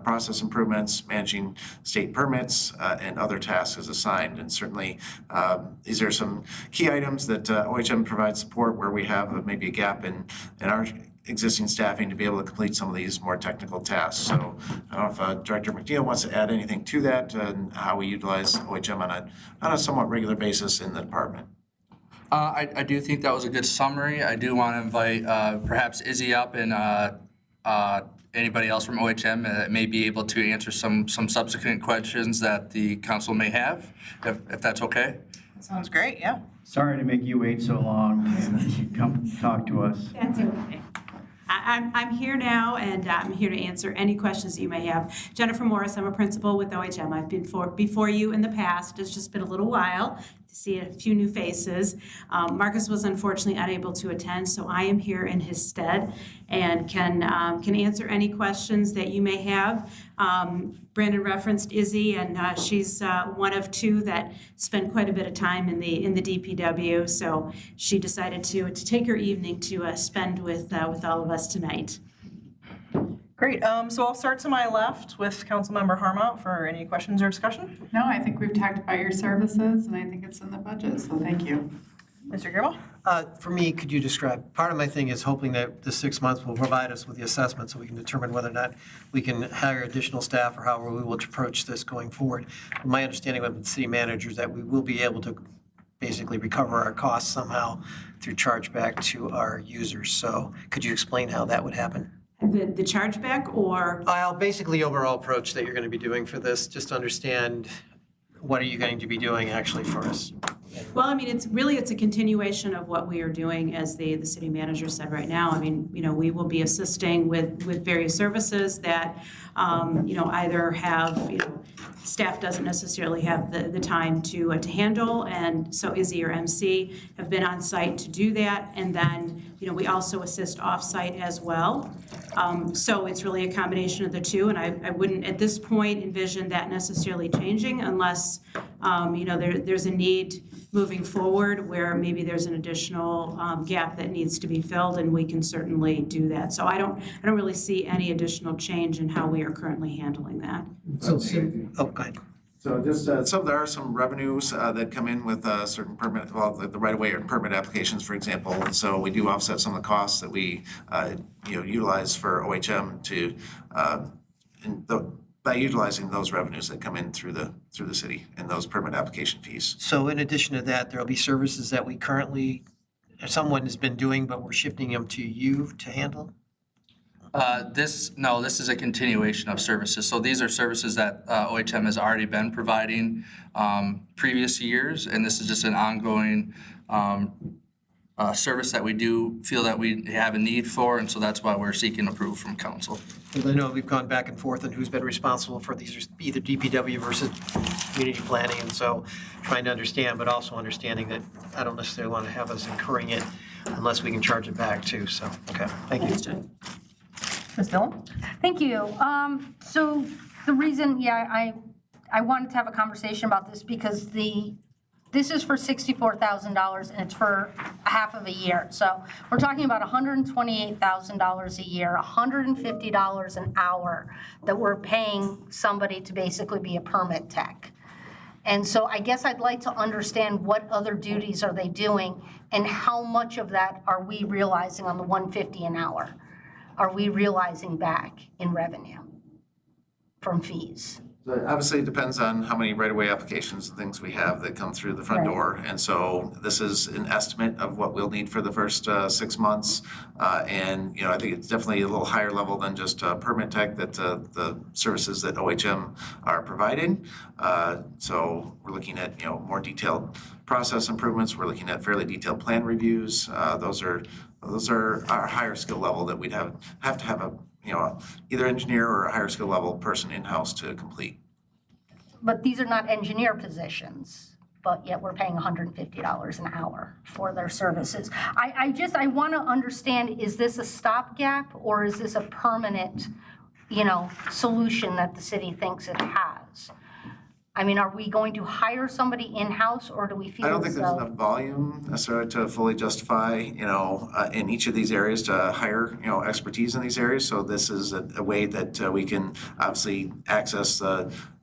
process improvements, managing state permits, and other tasks as assigned. And certainly, these are some key items that OHM provides support where we have maybe a gap in our existing staffing to be able to complete some of these more technical tasks. So I don't know if Director McNeil wants to add anything to that and how we utilize OHM on a somewhat regular basis in the department. I do think that was a good summary. I do want to invite perhaps Izzy up and anybody else from OHM that may be able to answer some subsequent questions that the council may have, if that's okay. Sounds great, yeah. Sorry to make you wait so long and come talk to us. That's okay. I'm here now, and I'm here to answer any questions that you may have. Jennifer Morris, I'm a principal with OHM. I've been before you in the past. It's just been a little while to see a few new faces. Marcus was unfortunately unable to attend, so I am here in his stead and can answer any questions that you may have. Brandon referenced Izzy, and she's one of two that spent quite a bit of time in the DPW. So she decided to take her evening to spend with all of us tonight. Great. So I'll start to my left with Councilmember Harmont for any questions or discussion. No, I think we've talked about your services, and I think it's in the budget, so thank you. Mr. Gearbaugh? For me, could you describe, part of my thing is hoping that the 6 months will provide us with the assessment so we can determine whether or not we can hire additional staff or how we will approach this going forward. My understanding with the city manager is that we will be able to basically recover our costs somehow through chargeback to our users. So could you explain how that would happen? The chargeback or? Basically overall approach that you're going to be doing for this, just to understand what are you going to be doing actually for us? Well, I mean, it's a continuation of what we are doing, as the city manager said right now. I mean, we will be assisting with various services that, either have, staff doesn't necessarily have the time to handle. And so Izzy or MC have been on site to do that. And then, we also assist off-site as well. So it's really a combination of the two. And I wouldn't, at this point, envision that necessarily changing unless, there's a need moving forward where maybe there's an additional gap that needs to be filled, and we can certainly do that. So I don't really see any additional change in how we are currently handling that. So, go ahead. So just, so there are some revenues that come in with certain permit, the right-of-way or permit applications, for example. And so we do offset some of the costs that we, utilize for OHM to, by utilizing those revenues that come in through the city and those permit application fees. So in addition to that, there'll be services that we currently, someone has been doing, but we're shifting them to you to handle? This is a continuation of services. So these are services that OHM has already been providing previous years, and this is just an ongoing service that we do feel that we have a need for, and so that's why we're seeking approval from council. Because I know we've gone back and forth on who's been responsible for these, either DPW versus community planning, and so trying to understand, but also understanding that I don't necessarily want to have us incurring it unless we can charge it back too. So, okay, thank you. Ms. Dillon? Thank you. So the reason, I wanted to have a conversation about this because the This is for $64,000 and it's for half of a year. So we're talking about $128,000 a year, $150 an hour that we're paying somebody to basically be a permit tech. And so I guess I'd like to understand what other duties are they doing and how much of that are we realizing on the $150 an hour? Are we realizing back in revenue from fees? So obviously, it depends on how many right-of-way applications and things we have that come through the front Right. door. And so this is an estimate of what we'll need for the first 6 months. And, I think it's definitely a little higher level than just permit tech that the services that OHM are providing. So we're looking at, more detailed process improvements. We're looking at fairly detailed plan reviews. Those are our higher skill level that we'd have to have a either engineer or a higher skill level person in-house to complete. But these are not engineer positions, but yet we're paying $150 an hour for their services. I want to understand, is this a stopgap or is this a permanent, solution that the city thinks it has? I mean, are we going to hire somebody in-house or do we feel I don't think as there's though- enough volume necessarily to fully justify, in each of these areas to hire, expertise in these areas. So this is a way that we can obviously access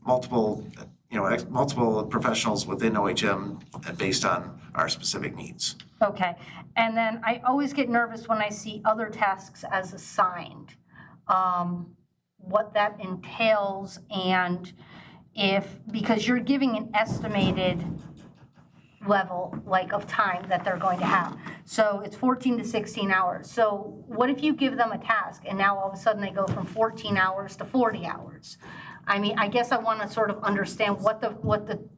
multiple professionals within OHM based on our specific needs. Okay, and then I always get nervous when I see other tasks as assigned, what that entails and because you're giving an estimated level of time that they're going to have. So it's 14 to 16 hours. So what if you give them a task and now all of a sudden they go from 14 hours to 40 hours? I mean, I guess I want to sort of understand what the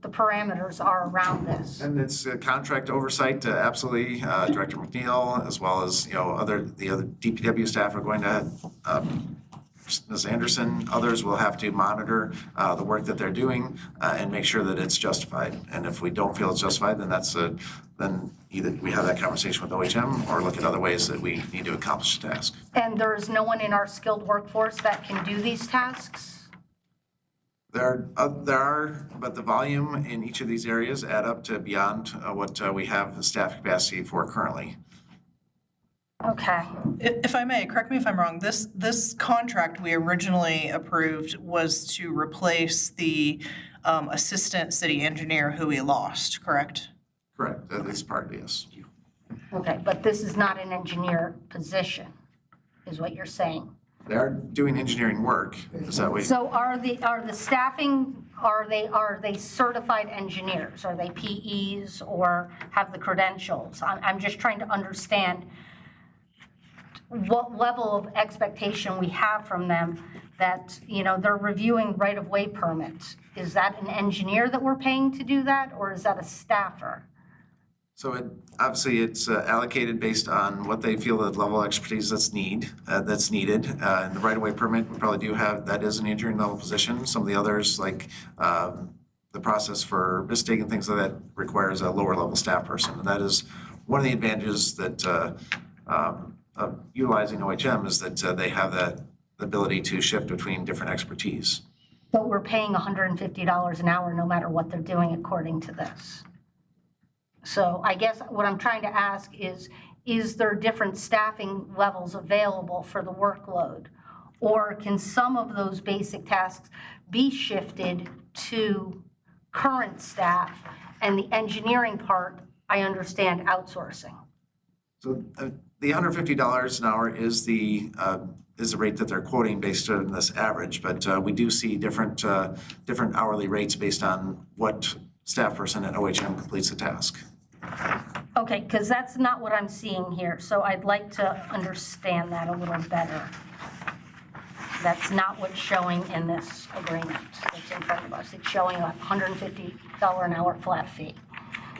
parameters are around this. And it's contract oversight, absolutely. Director McNeil, as well as, the other DPW staff are going to, Ms. Anderson, others will have to monitor the work that they're doing and make sure that it's justified. And if we don't feel it's justified, then then either we have that conversation with OHM or look at other ways that we need to accomplish the task. And there is no one in our skilled workforce that can do these tasks? There are, but the volume in each of these areas add up to beyond what we have the staff capacity for currently. Okay. If I may, correct me if I'm wrong, this contract we originally approved was to replace the assistant city engineer who we lost, correct? Correct, that is part of it, yes. Okay, but this is not an engineer position, is what you're saying? They are doing engineering work, is that way? So are the staffing, are they certified engineers? Are they PEs or have the credentials? I'm just trying to understand what level of expectation we have from them that, they're reviewing right-of-way permits. Is that an engineer that we're paying to do that, or is that a staffer? So obviously it's allocated based on what they feel the level of expertise that's needed. And the right-of-way permit, we probably do have, that is an engineering level position. Some of the others, like the process for mistake and things like that, requires a lower level staff person. And that is one of the advantages that of utilizing OHM is that they have that ability to shift between different expertise. But we're paying $150 an hour no matter what they're doing according to this. So I guess what I'm trying to ask is there different staffing levels available for the workload? Or can some of those basic tasks be shifted to current staff and the engineering part, I understand, outsourcing? So the $150 an hour is the rate that they're quoting based on this average, but we do see different hourly rates based on what staff person at OHM completes the task. Okay, because that's not what I'm seeing here, so I'd like to understand that a little better. That's not what's showing in this agreement that's in front of us. It's showing a $150 an hour flat fee.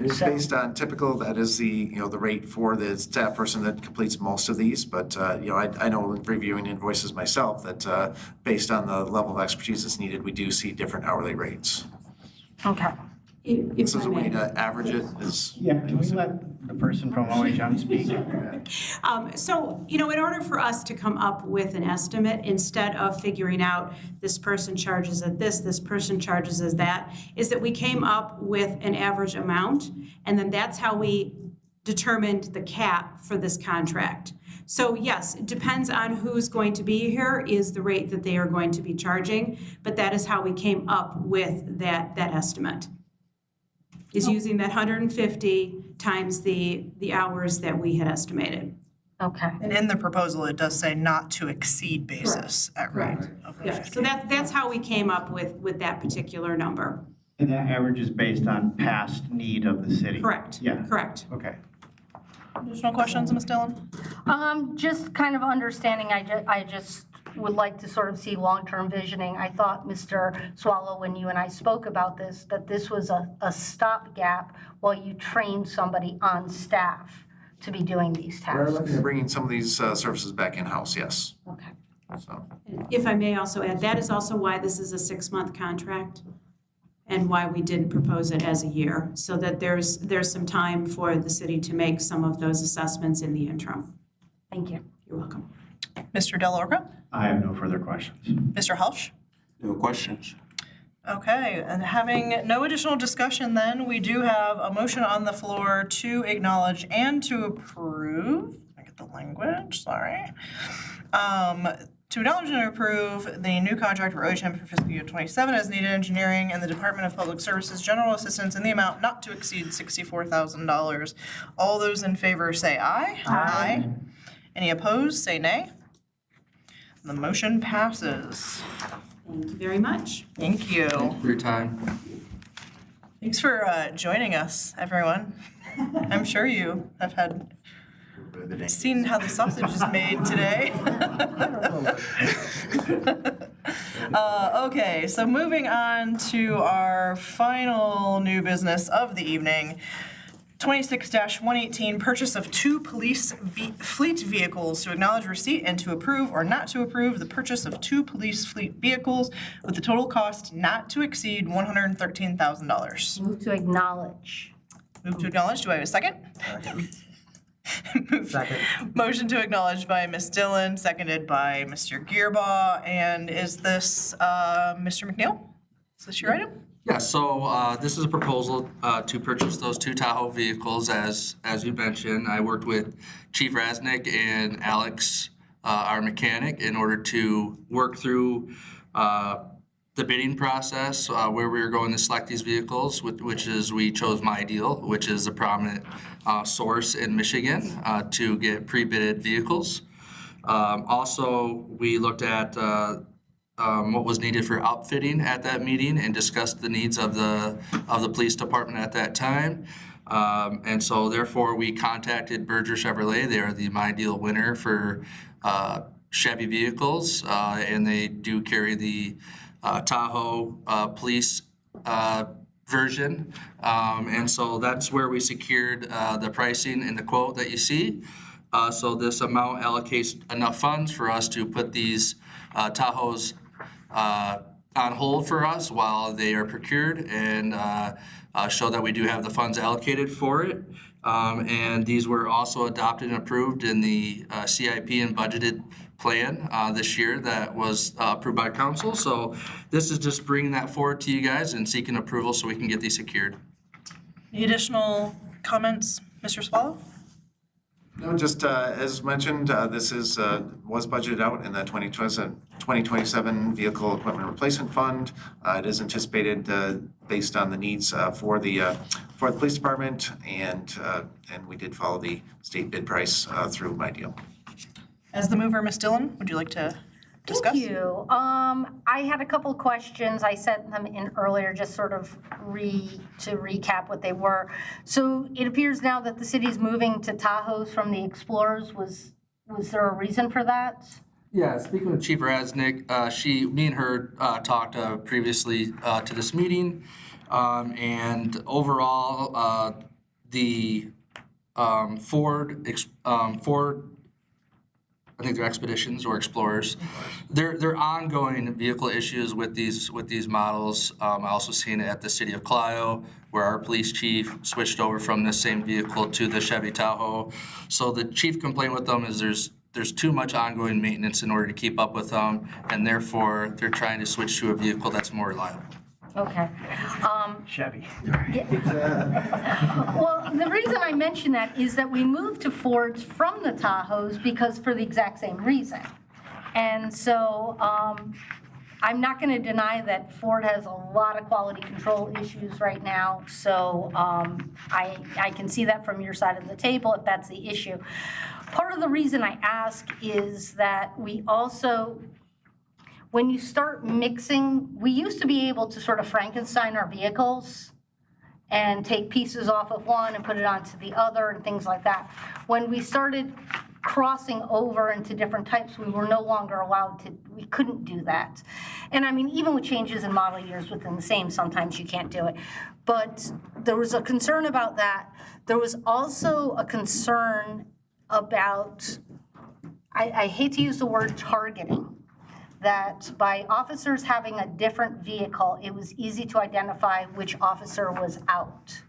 It's based on typical, that is the rate for the staff person that completes most of these, but I know reviewing invoices myself that based on the level of expertise that's needed, we do see different hourly rates. Okay. This is a way to average it. Yeah, can we let the person from OHM speak? So, in order for us to come up with an estimate, instead of figuring out this person charges at this person charges as that, is that we came up with an average amount, and then that's how we determined the cap for this contract. So yes, it depends on who's going to be here, is the rate that they are going to be charging, but that is how we came up with that estimate. Is using that 150 times the hours that we had estimated. Okay. And in the proposal, it does say not to exceed basis at rate. Yeah, so that's how we came up with that particular number. And that average is based on past need of the city? Correct. Yeah. Correct. Okay. Additional questions, Ms. Dillon? Just kind of understanding, I just would like to sort of see long-term visioning. I thought, Mr. Swallow, when you and I spoke about this, that this was a stopgap while you trained somebody on staff to be doing these We're tasks. looking at bringing some of these services back in-house, yes. Okay. So. If I may also add, that is also why this is a 6-month contract and why we didn't propose it as a year, so that there's some time for the city to make some of those assessments in the interim. Thank you. You're welcome. Mr. Delorca? I have no further questions. Mr. Helsch? No questions. Okay, and having no additional discussion then, we do have a motion on the floor to acknowledge and to approve. I get the language, sorry. To acknowledge and approve the new contract for OHM for fiscal year 27 as needed engineering and the Department of Public Services general assistance in the amount not to exceed $64,000. All those in favor say aye. Aye. Any opposed, say nay. The motion passes. Thank you very much. Thank you. Thank you for your time. Thanks for joining us, everyone. I'm sure you have seen how the sausage is made today. Okay, so moving on to our final new business of the evening. 26-118, purchase of 2 police fleet vehicles, to acknowledge receipt and to approve or not to approve the purchase of 2 police fleet vehicles with the total cost not to exceed $113,000. Move to acknowledge. Move to acknowledge. Do I have a second? Second. Motion to acknowledge by Ms. Dillon, seconded by Mr. Gearbaugh. And is this Mr. McNeil? Is this your item? Yeah, so this is a proposal to purchase those 2 Tahoe vehicles, as you mentioned. I worked with Chief Raznick and Alex, our mechanic, in order to work through the bidding process, where we were going to select these vehicles, which is we chose My Deal, which is a prominent source in Michigan to get pre-bidded vehicles. Also, we looked at what was needed for outfitting at that meeting and discussed the needs of the police department at that time. And so therefore we contacted Berger Chevrolet. They are the My Deal winner for Chevy vehicles, and they do carry the Tahoe police version. And so that's where we secured the pricing and the quote that you see. So this amount allocates enough funds for us to put these Tahoes on hold for us while they are procured, and show that we do have the funds allocated for it. And these were also adopted and approved in the CIP and budgeted plan this year that was approved by council. So this is just bringing that forward to you guys and seeking approval so we can get these secured. Any additional comments, Mr. Swallow? No, just as mentioned, this was budgeted out in the 2027 Vehicle Equipment Replacement Fund. It is anticipated based on the needs for the police department, and we did follow the state bid price through My Deal. As the mover, Ms. Dillon, would you like to discuss? Thank you. I had a couple of questions. I sent them in earlier, just sort of to recap what they were. So it appears now that the city's moving to Tahoes from the Explorers. Was there a reason for that? Yeah, speaking with Chief Raznick, me and her talked previously to this meeting, and overall, the Ford I think they're Expeditions or Explorers. They're ongoing vehicle issues with these models. I also seen it at the city of Clio, where our police chief switched over from this same vehicle to the Chevy Tahoe. So the chief complaint with them is there's too much ongoing maintenance in order to keep up with them, and therefore they're trying to switch to a vehicle that's more reliable. Okay. Chevy. Well, the reason I mention that is that we moved to Fords from the Tahoes because for the exact same reason. And so I'm not going to deny that Ford has a lot of quality control issues right now. So I can see that from your side of the table if that's the issue. Part of the reason I ask is that we also, when you start mixing, we used to be able to sort of Frankenstein our vehicles and take pieces off of one and put it onto the other and things like that. When we started crossing over into different types, we were no longer allowed to, we couldn't do that. And I mean, even with changes in model years within the same, sometimes you can't do it. But there was a concern about that. There was also a concern about, I hate to use the word targeting, that by officers having a different vehicle, it was easy to identify which officer was out.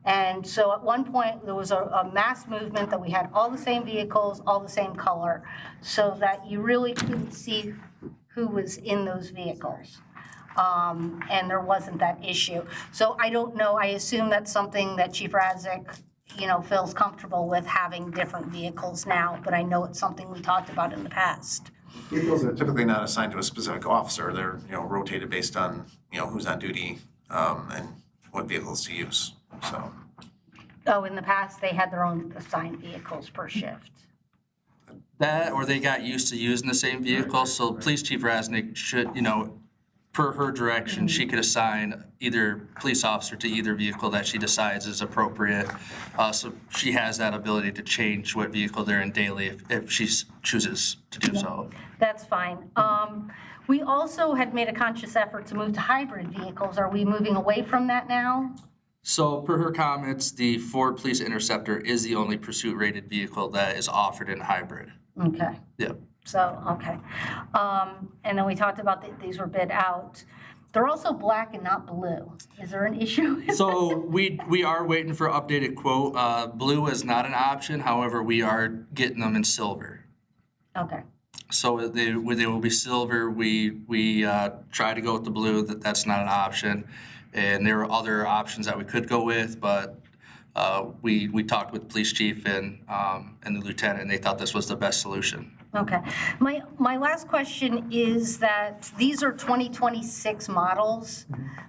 And so at one point, there was a mass movement that we had all the same vehicles, all the same color, so that you really couldn't see who was in those vehicles. And there wasn't that issue. So I don't know, I assume that's something that Chief Radzik, feels comfortable with having different vehicles now, but I know it's something we talked about in the past. Vehicles are typically not assigned to a specific officer. They're, rotated based on, who's on duty, and what vehicles to use, so. Oh, in the past, they had their own assigned vehicles per shift. That, or they got used to using the same vehicle, so Police Chief Raznick should, per her direction, she could assign either police officer to either vehicle that she decides is appropriate. So she has that ability to change what vehicle they're in daily if she chooses to do so. That's fine. We also had made a conscious effort to move to hybrid vehicles. Are we moving away from that now? So per her comments, the Ford Police Interceptor is the only pursuit-rated vehicle that is offered in hybrid. Okay. Yep. So, okay. And then we talked about these were bid out. They're also black and not blue. Is there an issue? So we are waiting for updated quote. Blue is not an option. However, we are getting them in silver. Okay. So they will be silver. We try to go with the blue. That's not an option. And there are other options that we could go with, but we talked with police chief and the lieutenant, and they thought this was the best solution. Okay. My last question is that these are 2026 models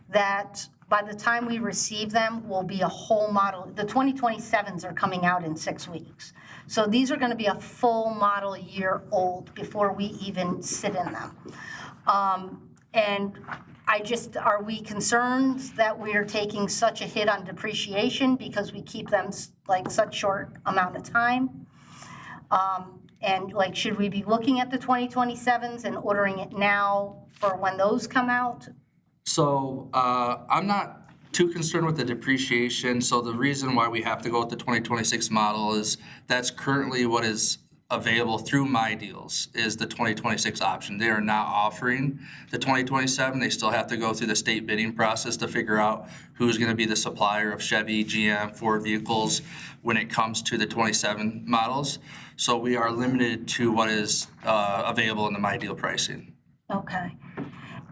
that by the time we receive them will be a whole model. The 2027s are coming out in 6 weeks. So these are going to be a full model year old before we even sit in them. And are we concerned that we are taking such a hit on depreciation because we keep them like such short amount of time? And should we be looking at the 2027s and ordering it now for when those come out? So I'm not too concerned with the depreciation. So the reason why we have to go with the 2026 model is that's currently what is available through My Deals is the 2026 option. They are not offering the 2027. They still have to go through the state bidding process to figure out who's going to be the supplier of Chevy, GM, Ford vehicles when it comes to the 27 models. So we are limited to what is available in the My Deal pricing. Okay.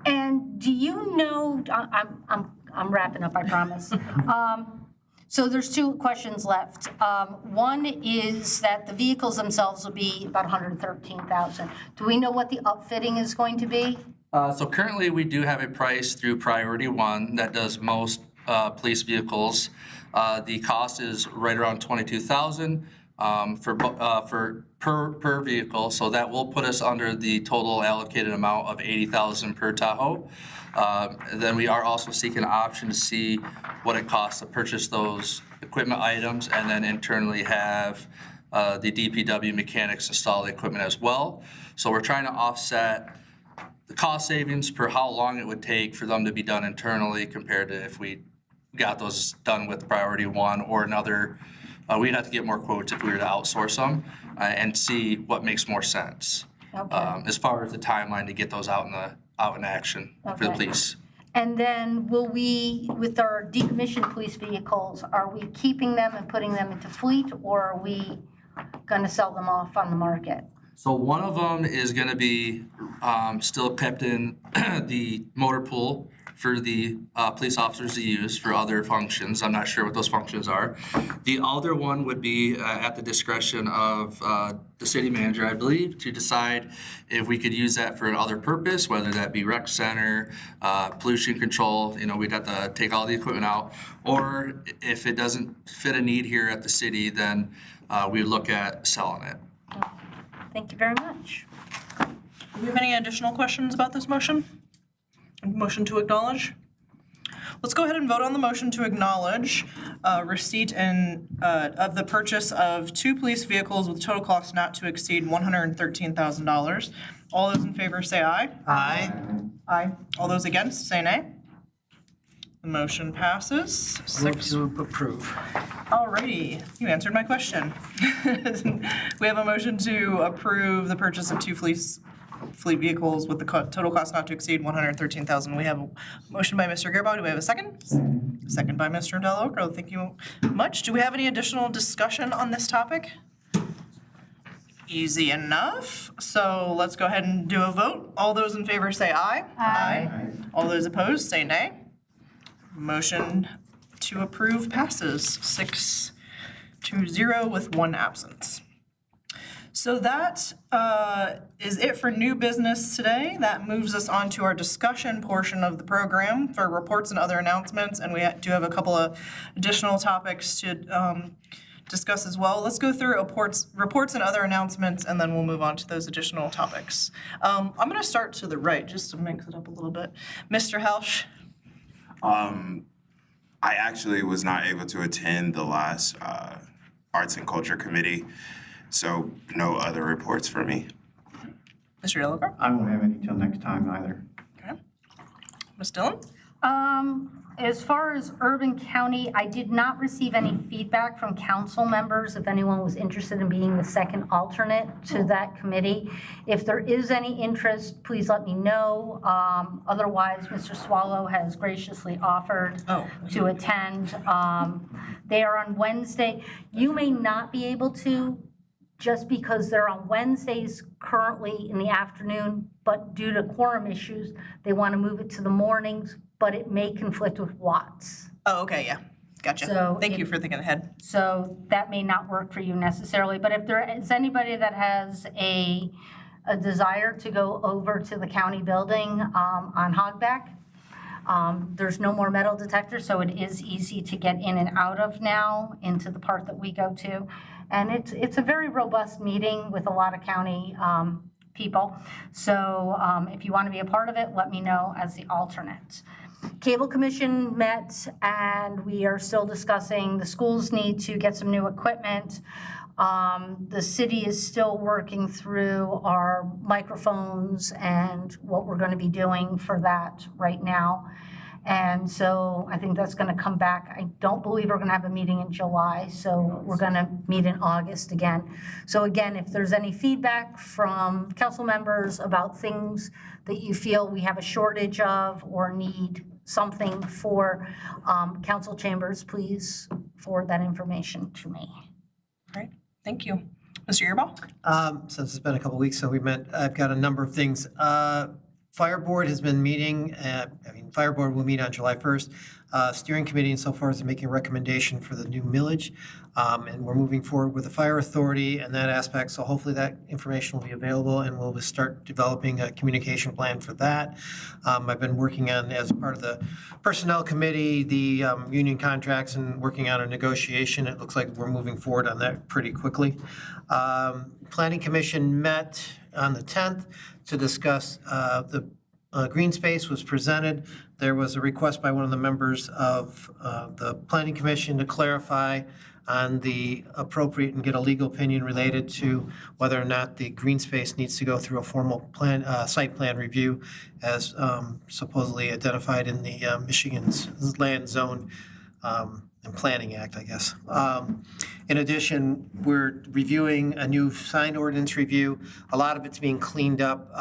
And do you know, I'm wrapping up, I promise. So there's 2 questions left. One is that the vehicles themselves will be about $113,000. Do we know what the upfitting is going to be? So currently we do have a price through Priority One that does most police vehicles. The cost is right around $22,000 for per vehicle. So that will put us under the total allocated amount of $80,000 per Tahoe. Then we are also seeking an option to see what it costs to purchase those equipment items and then internally have the DPW mechanics install the equipment as well. So we're trying to offset the cost savings per how long it would take for them to be done internally compared to if we got those done with Priority One or another we'd have to get more quotes if we were to outsource them and see what makes more sense. As far as the timeline to get those out in action for the Okay. police. And then will we, with our decommissioned police vehicles, are we keeping them and putting them into fleet, or are we gonna sell them off on the market? So one of them is gonna be still kept in the motor pool for the police officers to use for other functions. I'm not sure what those functions are. The other one would be at the discretion of the city manager, I believe, to decide if we could use that for another purpose, whether that be rec center, pollution control, we'd have to take all the equipment out. Or if it doesn't fit a need here at the city, then we look at selling it. Thank you very much. Do we have any additional questions about this motion? Motion to acknowledge? Let's go ahead and vote on the motion to acknowledge receipt of the purchase of 2 police vehicles with total cost not to exceed $113,000. All those in favor say aye. Aye. Aye. All those against say nay. The motion passes. Move to approve. Alrighty, you answered my question. We have a motion to approve the purchase of 2 fleet vehicles with the total cost not to exceed $113,000. We have a motion by Mr. Gearbow. Do we have a second? Second by Mr. Delocro. Thank you much. Do we have any additional discussion on this topic? Easy enough. So let's go ahead and do a vote. All those in favor say aye. Aye. All those opposed say nay. Motion to approve passes 6-0 with 1 absence. So that is it for new business today. That moves us on to our discussion portion of the program for reports and other announcements, and we do have a couple of additional topics to discuss as well. Let's go through reports and other announcements, and then we'll move on to those additional topics. I'm going to start to the right just to mix it up a little bit. Mr. Helsch. I actually was not able to attend the last Arts and Culture Committee, so no other reports for me. Mr. Delacroix? I won't have any till next time either. Okay. Ms. Dillon? As far as Urban County, I did not receive any feedback from council members if anyone was interested in being the second alternate to that committee. If there is any interest, please let me know. Otherwise, Mr. Swallow has graciously offered to attend. They are on Wednesday. You may not be able to, just because they're on Wednesdays currently in the afternoon, but due to quorum issues, they want to move it to the mornings, but it may conflict with Watts. Oh, okay, yeah. Gotcha. So Thank you for thinking ahead. So that may not work for you necessarily, but if there is anybody that has a desire to go over to the county building on Hogback, there's no more metal detectors, so it is easy to get in and out of now into the part that we go to. And it's a very robust meeting with a lot of county people. So if you want to be a part of it, let me know as the alternate. Cable Commission met, and we are still discussing the schools need to get some new equipment. The city is still working through our microphones and what we're going to be doing for that right now. And so I think that's going to come back. I don't believe we're going to have a meeting in July, so we're going to meet in August again. So again, if there's any feedback from council members about things that you feel we have a shortage of or need something for council chambers, please forward that information to me. Great, thank you. Mr. Yearbaugh? Since it's been a couple weeks, so we met, I've got a number of things. Fire Board has been meeting, Fire Board will meet on July 1st. Steering Committee and so far is making a recommendation for the new millage. And we're moving forward with the Fire Authority and that aspect, so hopefully that information will be available and we'll start developing a communication plan for that. I've been working on, as part of the Personnel Committee, the union contracts and working on a negotiation. It looks like we're moving forward on that pretty quickly. Planning Commission met on the 10th to discuss the green space was presented. There was a request by one of the members of the Planning Commission to clarify on the appropriate and get a legal opinion related to whether or not the green space needs to go through a formal plan, site plan review as supposedly identified in the Michigan's land zone and Planning Act, I guess. In addition, we're reviewing a new sign ordinance review. A lot of it's being cleaned up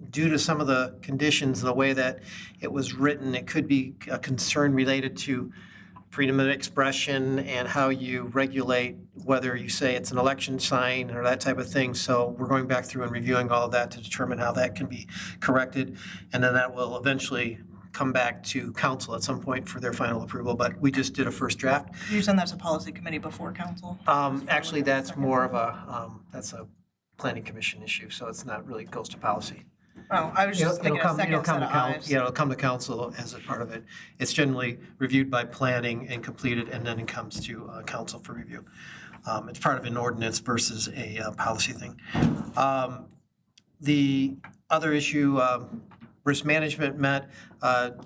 due to some of the conditions, the way that it was written. It could be a concern related to freedom of expression and how you regulate whether you say it's an election sign or that type of thing. So we're going back through and reviewing all of that to determine how that can be corrected. And then that will eventually come back to council at some point for their final approval, but we just did a first draft. You send that to policy committee before council? Actually, that's more of that's a planning commission issue, so it's not really goes to policy. Oh, I was just thinking a second set of eyes. Yeah, it'll come to council as a part of it. It's generally reviewed by planning and completed, and then it comes to council for review. It's part of an ordinance versus a policy thing. The other issue, risk management met. The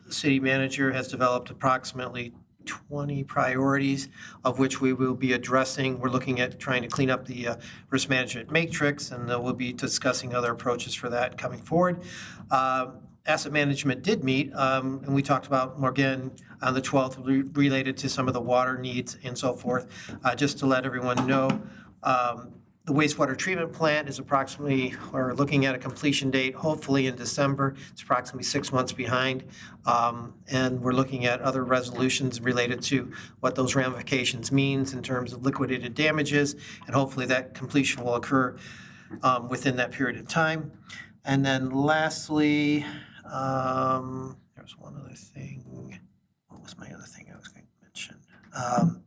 city manager has developed approximately 20 priorities, of which we will be addressing. We're looking at trying to clean up the risk management matrix, and we'll be discussing other approaches for that coming forward. Asset management did meet, and we talked about more again on the 12th related to some of the water needs and so forth. Just to let everyone know, the wastewater treatment plant is approximately, or looking at a completion date, hopefully in December. It's approximately 6 months behind. And we're looking at other resolutions related to what those ramifications means in terms of liquidated damages. And hopefully that completion will occur within that period of time. And then lastly, there's one other thing. What was my other thing I was going to mention?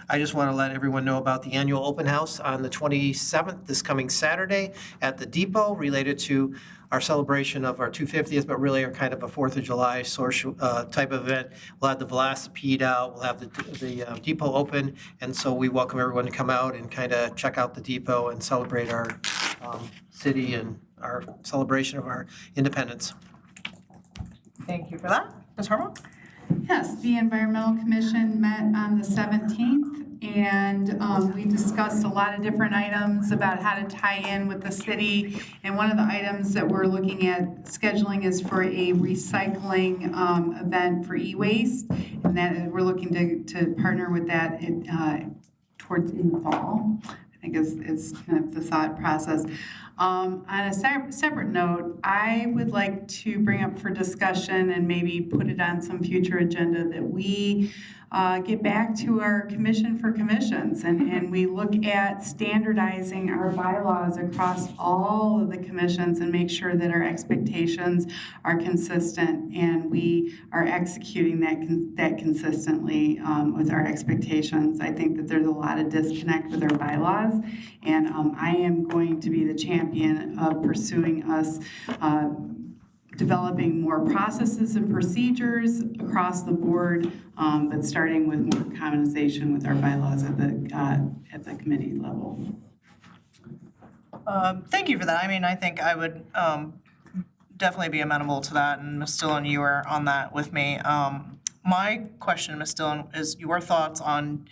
I just want to let everyone know about the annual open house on the 27th, this coming Saturday at the Depot, related to our celebration of our 250th, but really are kind of a 4th of July social type of event. We'll have the velocipede out, we'll have the Depot open, and so we welcome everyone to come out and kind of check out the Depot and celebrate our city and our celebration of our independence. Thank you for that. Ms. Harbaugh? Yes, the Environmental Commission met on the 17th, and we discussed a lot of different items about how to tie in with the city. And one of the items that we're looking at scheduling is for a recycling event for e-waste, and that we're looking to partner with that towards in the fall. I think is kind of the thought process. On a separate note, I would like to bring up for discussion and maybe put it on some future agenda that we get back to our commission for commissions and we look at standardizing our bylaws across all of the commissions and make sure that our expectations are consistent and we are executing that consistently with our expectations. I think that there's a lot of disconnect with our bylaws, and I am going to be the champion of pursuing us developing more processes and procedures across the board, but starting with more commonization with our bylaws at the committee level. Thank you for that. I mean, I think I would definitely be amenable to that, and Ms. Dillon, you were on that with me. My question, Ms. Dillon, is your thoughts on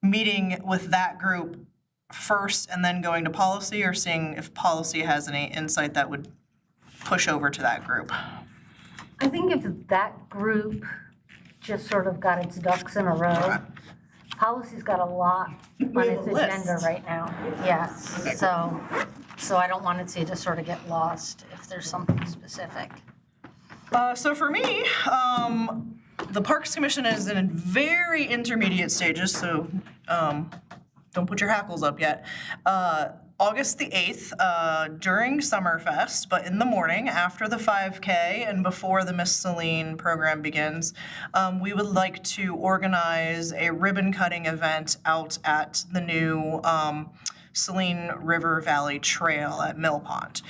meeting with that group first and then going to policy, or seeing if policy has any insight that would push over to that group? I think if that group just sort of got its ducks in a row, policy's got a lot on its agenda right now. Yes, Okay. so I don't want it to just sort of get lost if there's something specific. So for me, the Parks Commission is in very intermediate stages, so don't put your hackles up yet. August the 8th, during Summerfest, but in the morning after the 5K and before the Miss Saline program begins, we would like to organize a ribbon cutting event out at the new Saline River Valley Trail at Mill Pond.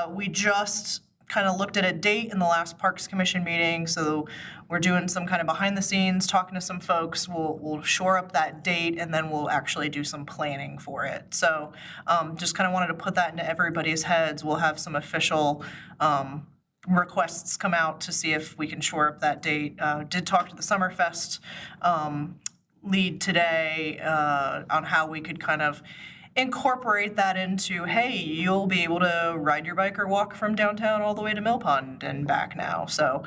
We just kind of looked at a date in the last Parks Commission meeting, so we're doing some kind of behind the scenes, talking to some folks. We'll shore up that date, and then we'll actually do some planning for it. So just kind of wanted to put that into everybody's heads. We'll have some official requests come out to see if we can shore up that date. Did talk to the Summerfest lead today on how we could kind of incorporate that into, hey, you'll be able to ride your bike or walk from downtown all the way to Mill Pond and back now. So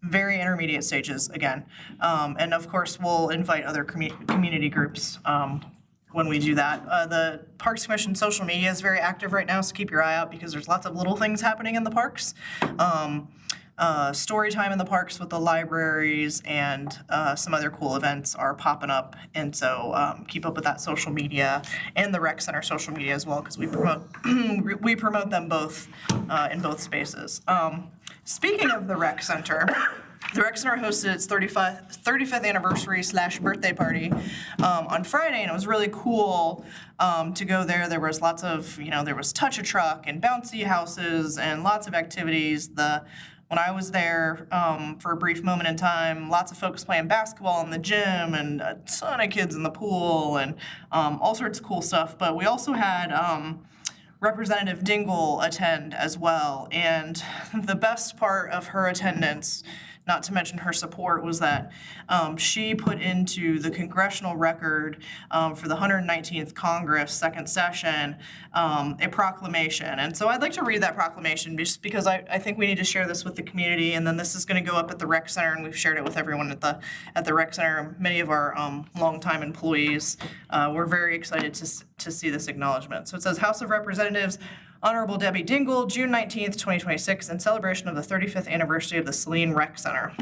very intermediate stages again. And of course, we'll invite other community groups when we do that. The Parks Commission social media is very active right now, so keep your eye out because there's lots of little things happening in the parks. Story time in the parks with the libraries and some other cool events are popping up. And so keep up with that social media and the rec center social media as well, because we promote we promote them both in both spaces. Speaking of the rec center, the rec center hosted its 35th anniversary / birthday party on Friday, and it was really cool to go there. There was lots of, there was touch-a-truck and bouncy houses and lots of activities. When I was there for a brief moment in time, lots of folks playing basketball in the gym and a ton of kids in the pool and all sorts of cool stuff. But we also had Representative Dingle attend as well. And the best part of her attendance, not to mention her support, was that she put into the congressional record for the 119th Congress second session a proclamation. And so I'd like to read that proclamation just because I think we need to share this with the community, and then this is going to go up at the rec center, and we've shared it with everyone at the rec center. Many of our longtime employees were very excited to see this acknowledgement. So it says, House of Representatives, Honorable Debbie Dingle, June 19th, 2026, in celebration of the 35th anniversary of the Saline Rec Center.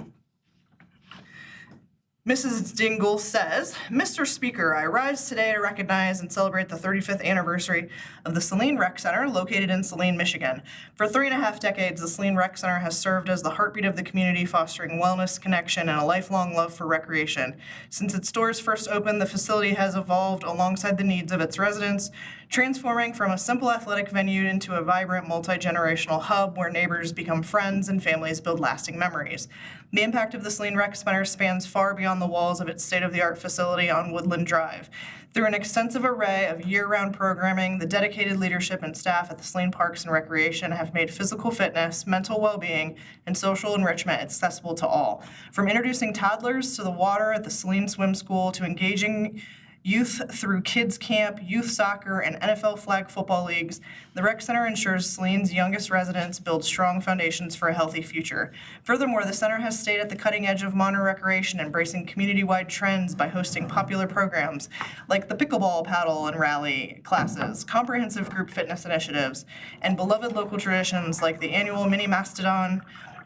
Mrs. Dingle says, Mr. Speaker, I rise today to recognize and celebrate the 35th anniversary of the Saline Rec Center located in Saline, Michigan. For 3.5 decades, the Saline Rec Center has served as the heartbeat of the community, fostering wellness, connection, and a lifelong love for recreation. Since its doors first opened, the facility has evolved alongside the needs of its residents, transforming from a simple athletic venue into a vibrant multi-generational hub where neighbors become friends and families build lasting memories. The impact of the Saline Rec Center spans far beyond the walls of its state-of-the-art facility on Woodland Drive. Through an extensive array of year-round programming, the dedicated leadership and staff at the Saline Parks and Recreation have made physical fitness, mental well-being, and social enrichment accessible to all. From introducing toddlers to the water at the Saline Swim School to engaging youth through kids camp, youth soccer, and NFL flag football leagues, the rec center ensures Saline's youngest residents build strong foundations for a healthy future. Furthermore, the center has stayed at the cutting edge of modern recreation, embracing community-wide trends by hosting popular programs like the pickleball, paddle, and rally classes, comprehensive group fitness initiatives, and beloved local traditions like the annual Mini Mastodon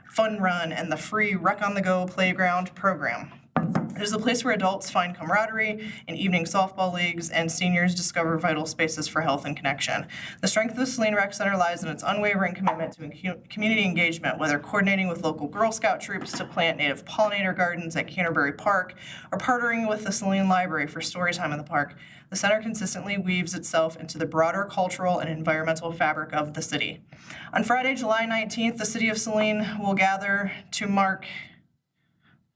Fun Run and the free Rec on the Go Playground program. It is a place where adults find camaraderie in evening softball leagues and seniors discover vital spaces for health and connection. The strength of the Saline Rec Center lies in its unwavering commitment to community engagement, whether coordinating with local Girl Scout troops to plant native pollinator gardens at Canterbury Park or partnering with the Saline Library for story time in the park. The center consistently weaves itself into the broader cultural and environmental fabric of the city. On Friday, July 19th, the city of Saline will gather to mark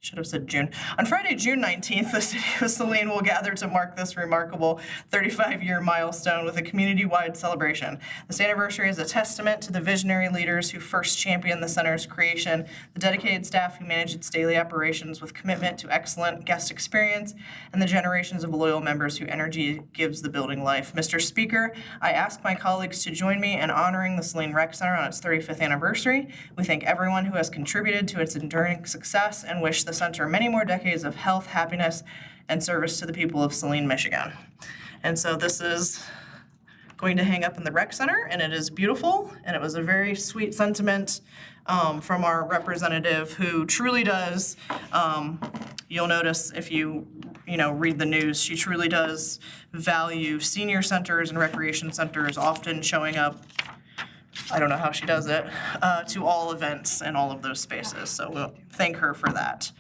Should have said June. On Friday, June 19th, the city of Saline will gather to mark this remarkable 35-year milestone with a community-wide celebration. This anniversary is a testament to the visionary leaders who first championed the center's creation, the dedicated staff who manage its daily operations with commitment to excellent guest experience, and the generations of loyal members whose energy gives the building life. Mr. Speaker, I ask my colleagues to join me in honoring the Saline Rec Center on its 35th anniversary. We thank everyone who has contributed to its enduring success and wish the center many more decades of health, happiness, and service to the people of Saline, Michigan. And so this is going to hang up in the rec center, and it is beautiful, and it was a very sweet sentiment from our representative who truly does, you'll notice if you read the news, she truly does value senior centers and recreation centers, often showing up, I don't know how she does it, to all events in all of those spaces. So we'll thank her for that.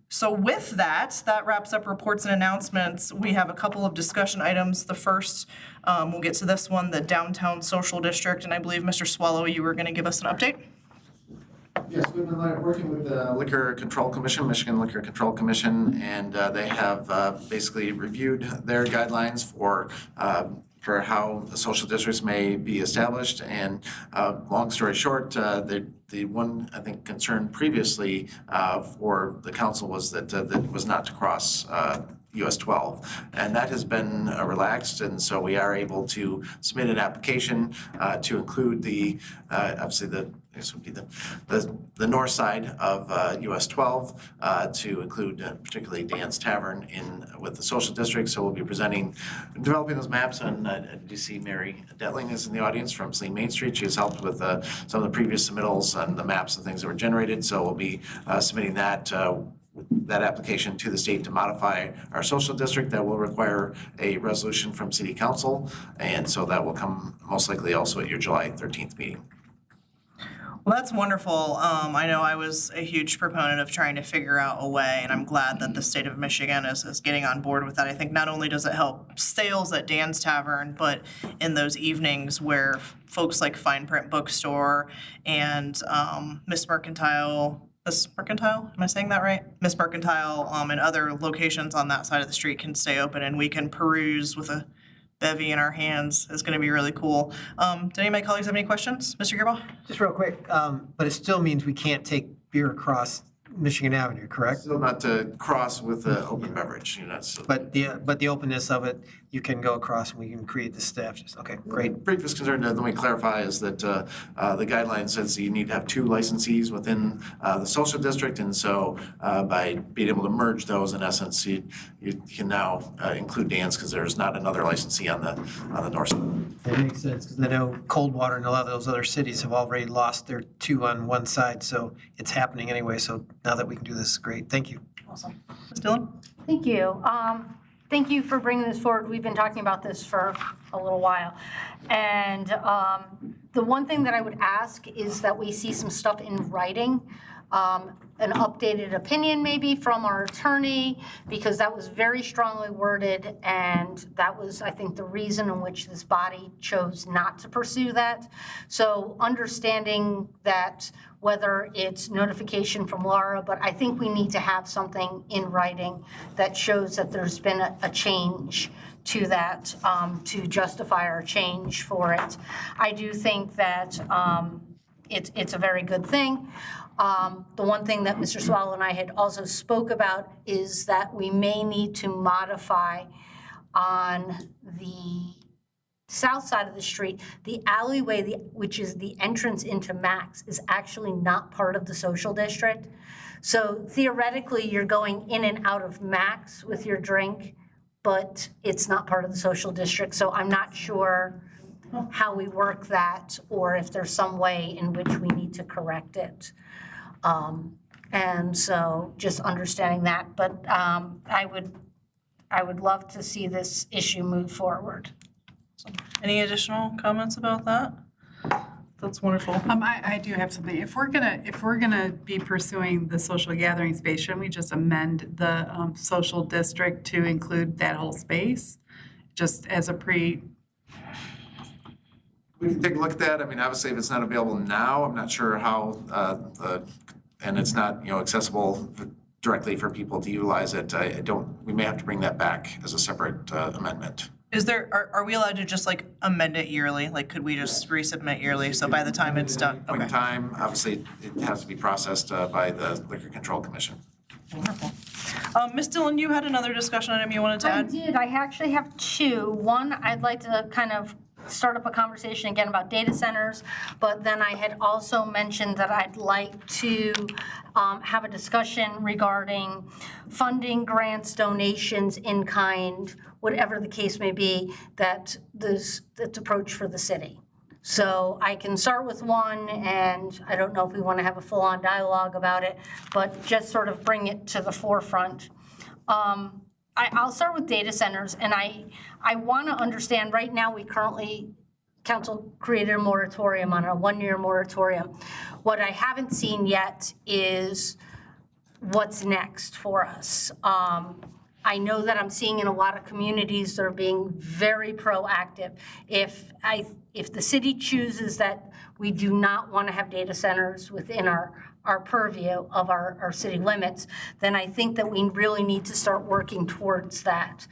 So with that wraps up reports and announcements. We have a couple of discussion items. The first, we'll get to this one, the Downtown Social District, and I believe, Mr. Swallow, you were going to give us an update? Yes, we've been working with the Liquor Control Commission, Michigan Liquor Control Commission, and they have basically reviewed their guidelines for how the social districts may be established. And long story short, the one, I think, concern previously for the council was that that was not to cross US 12, and that has been relaxed, and so we are able to submit an application to include the obviously the this would be the north side of US 12 to include particularly Dan's Tavern with the social district. So we'll be developing those maps, and I do see Mary Detling is in the audience from Saline Main Street. She has helped with some of the previous submittals and the maps and things that were generated. So we'll be submitting that application to the state to modify our social district. That will require a resolution from City Council, and so that will come most likely also at your July 13th meeting. Well, that's wonderful. I know I was a huge proponent of trying to figure out a way, and I'm glad that the state of Michigan is getting on board with that. I think not only does it help sales at Dan's Tavern, but in those evenings where folks like Fine Print Bookstore and Miss Mercantile, am I saying that right? Miss Mercantile and other locations on that side of the street can stay open, and we can peruse with a bevy in our hands. Is going to be really cool. Do any of my colleagues have any questions? Mr. Gearbaugh? Just real quick, but it still means we can't take beer across Michigan Avenue, correct? Still not to cross with the open beverage, so. But the openness of it, you can go across and we can create the staff. Okay, great. Briefest concern, let me clarify, is that the guideline says you need to have 2 licensees within the social district, and so by being able to merge those, in essence, you can now include Dan's because there's not another licensee on the north side. That makes sense, because I know Coldwater and a lot of those other cities have already lost their 2 on one side, so it's happening anyway. So now that we can do this, great. Thank you. Awesome. Ms. Dillon? Thank you. Thank you for bringing this forward. We've been talking about this for a little while. And the one thing that I would ask is that we see some stuff in writing, an updated opinion maybe from our attorney, because that was very strongly worded, and that was, I think, the reason in which this body chose not to pursue that. So understanding that, whether it's notification from Laura, but I think we need to have something in writing that shows that there's been a change to that, to justify our change for it. I do think that it's a very good thing. The one thing that Mr. Swallow and I had also spoke about is that we may need to modify on the south side of the street, the alleyway, which is the entrance into Max, is actually not part of the social district. So theoretically, you're going in and out of Max with your drink, but it's not part of the social district. So I'm not sure how we work that, or if there's some way in which we need to correct it. And so just understanding that, but I would love to see this issue move forward. Any additional comments about that? That's wonderful. I do have something. If we're gonna be pursuing the social gathering space, shouldn't we just amend the social district to include that whole space, just as a We can take a look at that. I mean, obviously, if it's not available now, I'm not sure how and it's not, accessible directly for people to utilize it. We may have to bring that back as a separate amendment. Are we allowed to just amend it yearly? Could we just resubmit yearly, so by the time it's done? Point in time, obviously, it has to be processed by the Liquor Control Commission. Wonderful. Ms. Dillon, you had another discussion item you wanted to add? I did. I actually have 2. One, I'd like to kind of start up a conversation again about data centers, but then I had also mentioned that I'd like to have a discussion regarding funding, grants, donations, in kind, whatever the case may be, that's approach for the city. So I can start with one, and I don't know if we want to have a full-on dialogue about it, but just sort of bring it to the forefront. I'll start with data centers, and I want to understand, right now we currently, council created a moratorium on a 1-year moratorium. What I haven't seen yet is what's next for us. I know that I'm seeing in a lot of communities that are being very proactive. If the city chooses that we do not want to have data centers within our purview of our city limits, then I think that we really need to start working towards that.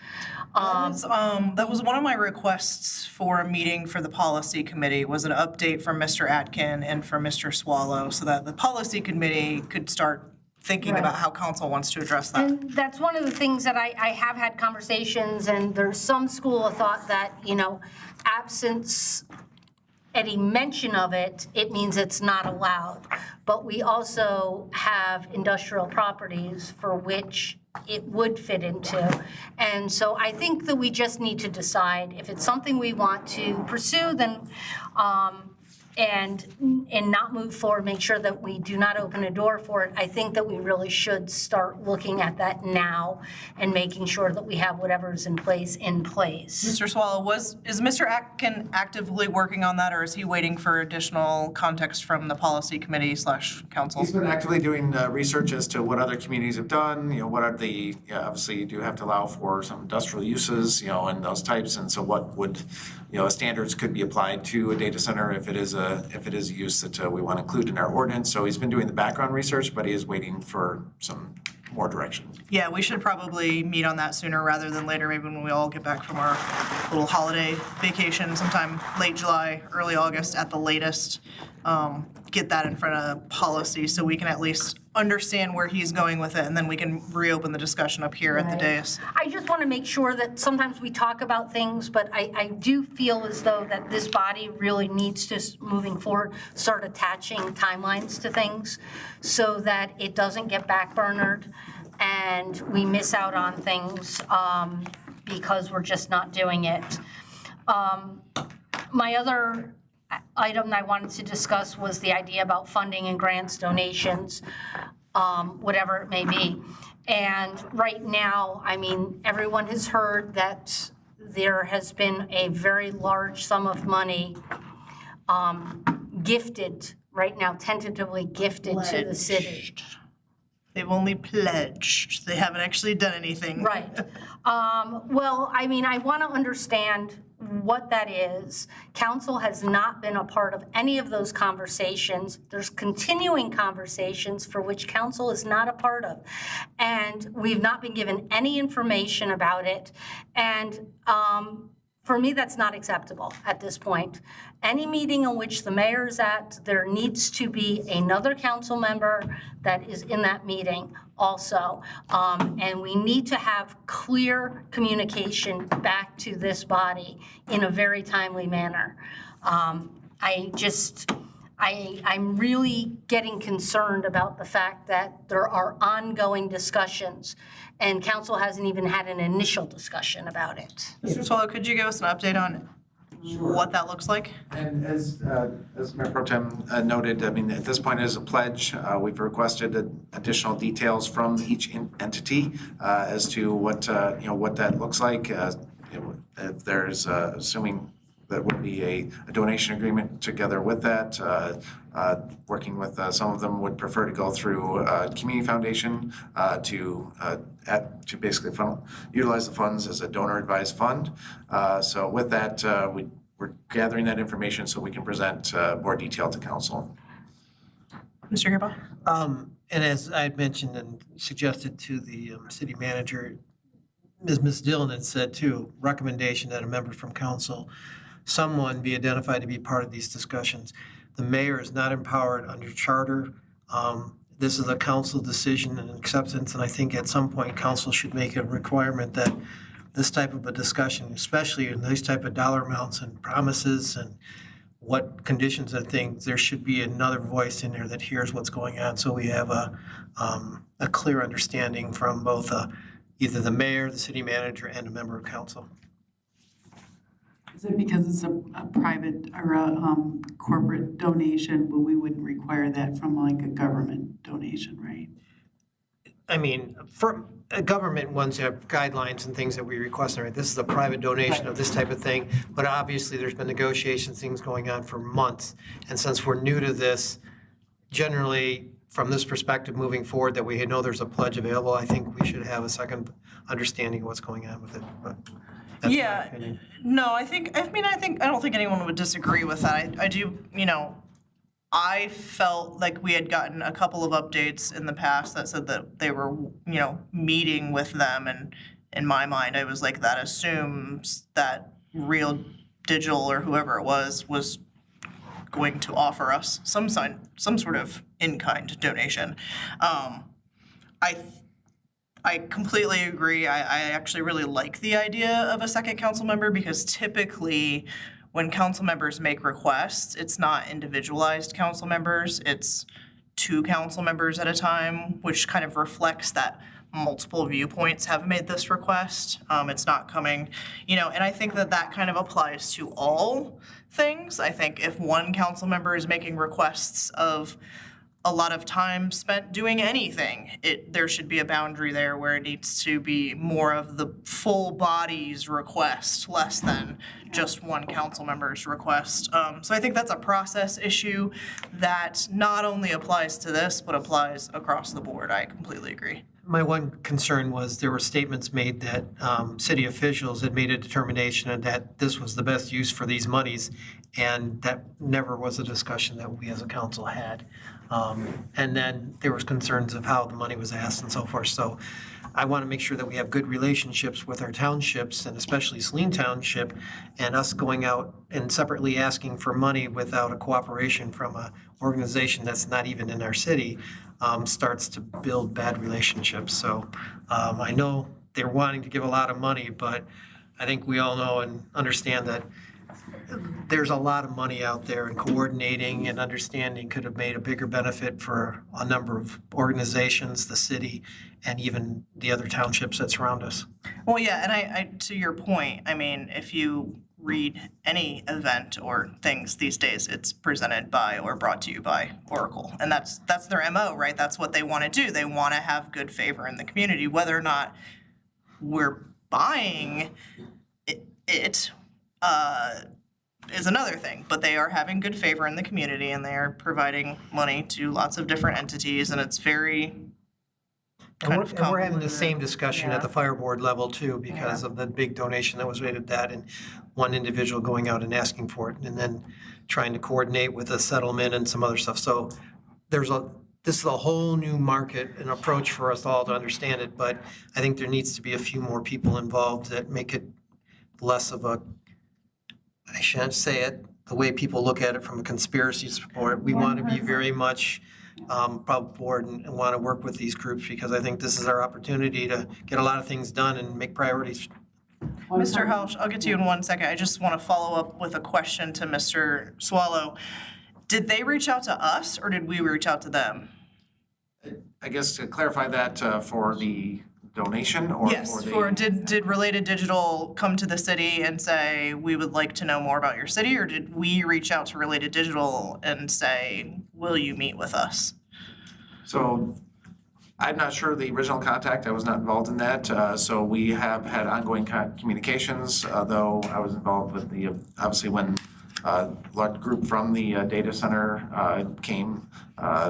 That was one of my requests for a meeting for the policy committee, was an update from Mr. Atkin and from Mr. Swallow, so that the policy committee could start thinking about how council wants to address that. And that's one of the things that I have had conversations, and there's some school of thought that, absence any mention of it, it means it's not allowed. But we also have industrial properties for which it would fit into. And so I think that we just need to decide if it's something we want to pursue, then, and not move forward, make sure that we do not open a door for it. I think that we really should start looking at that now and making sure that we have whatever's in place. Mr. Swallow, is Mr. Atkin actively working on that, or is he waiting for additional context from the policy committee / council? He's been actively doing research as to what other communities have done, what are the, obviously you do have to allow for some industrial uses, and those types, and so what would, standards could be applied to a data center if it is a use that we want to include in our ordinance. So he's been doing the background research, but he is waiting for some more direction. Yeah, we should probably meet on that sooner rather than later, maybe when we all get back from our little holiday vacation sometime late July, early August at the latest. Get that in front of policy so we can at least understand where he's going with it, and then we can reopen the discussion up here at the dais. I just want to make sure that sometimes we talk about things, but I do feel as though that this body really needs to, moving forward, start attaching timelines to things so that it doesn't get backburnered and we miss out on things because we're just not doing it. My other item that I wanted to discuss was the idea about funding and grants, donations, whatever it may be. And right now, I mean, everyone has heard that there has been a very large sum of money gifted, right now tentatively gifted to the city. They've only pledged. They haven't actually done anything. Right. Well, I mean, I want to understand what that is. Council has not been a part of any of those conversations. There's continuing conversations for which council is not a part of. And we've not been given any information about it. And for me, that's not acceptable at this point. Any meeting in which the mayor is at, there needs to be another council member that is in that meeting also. And we need to have clear communication back to this body in a very timely manner. I'm really getting concerned about the fact that there are ongoing discussions and council hasn't even had an initial discussion about it. Mr. Swallow, could you give us an update on what that looks like? And as Mayor Pro Tem noted, I mean, at this point as a pledge, we've requested additional details from each entity as to what that looks like. If there's, assuming that would be a donation agreement together with that. Working with some of them would prefer to go through Community Foundation to basically utilize the funds as a donor advised fund. So with that, we're gathering that information so we can present more detail to council. Mr. Gerbaugh? And as I had mentioned and suggested to the city manager, Ms. Dillon had said too, recommendation that a member from council, someone be identified to be part of these discussions. The mayor is not empowered under charter. This is a council decision and acceptance, and I think at some point council should make a requirement that this type of a discussion, especially in these type of dollar amounts and promises and what conditions and things, there should be another voice in there that hears what's going on, so we have a clear understanding from both either the mayor, the city manager, and a member of council. Is it because it's a private or a corporate donation, but we wouldn't require that from like a government donation, right? I mean, for government ones have guidelines and things that we request. Right? This is a private donation of this type of thing, but obviously there's been negotiations, things going on for months. And since we're new to this, generally from this perspective moving forward that we know there's a pledge available, I think we should have a second understanding of what's going on with it. But that's my opinion. No, I don't think anyone would disagree with that. I do, I felt like we had gotten a couple of updates in the past that said that they were, meeting with them, and in my mind, I was like, that assumes that Real Digital or whoever it was going to offer us some sort of in-kind donation. I completely agree. I actually really like the idea of a second council member because typically when council members make requests, it's not individualized council members, it's 2 council members at a time, which kind of reflects that multiple viewpoints have made this request. It's not coming, and I think that kind of applies to all things. I think if one council member is making requests of a lot of time spent doing anything, there should be a boundary there where it needs to be more of the full body's request, less than just one council member's request. So I think that's a process issue that not only applies to this, but applies across the board. I completely agree. My one concern was there were statements made that city officials had made a determination and that this was the best use for these monies, and that never was a discussion that we as a council had. And then there was concerns of how the money was asked and so forth. So I want to make sure that we have good relationships with our townships, and especially Saline Township, and us going out and separately asking for money without a cooperation from an organization that's not even in our city starts to build bad relationships. So I know they're wanting to give a lot of money, but I think we all know and understand that there's a lot of money out there, and coordinating and understanding could have made a bigger benefit for a number of organizations, the city, and even the other townships that surround us. Well, yeah, and I to your point, I mean, if you read any event or things these days, it's presented by or brought to you by Oracle. And that's their MO, right? That's what they want to do. They want to have good favor in the community. Whether or not we're buying it is another thing, but they are having good favor in the community, and they are providing money to lots of different entities, and it's very kind of And we're having the same discussion at Yeah. the fire board level too, because of the big donation that was made at that, and one individual going out and asking for it, and then trying to coordinate with a settlement and some other stuff. So this is a whole new market and approach for us all to understand it, but I think there needs to be a few more people involved that make it less of a, I shouldn't say it, the way people look at it from a conspiracy support. We want to be very much board and want to work with these groups, because I think this is our opportunity to get a lot of things done and make priorities. Mr. Helsch, I'll get to you in 1 second. I just want to follow up with a question to Mr. Swallow. Did they reach out to us, or did we reach out to them? I guess to clarify that for the donation or Yes, for the? did Related Digital come to the city and say, we would like to know more about your city, or did we reach out to Related Digital and say, will you meet with us? So I'm not sure the original contact, I was not involved in that. So we have had ongoing communications, though I was involved with obviously when a large group from the data center came,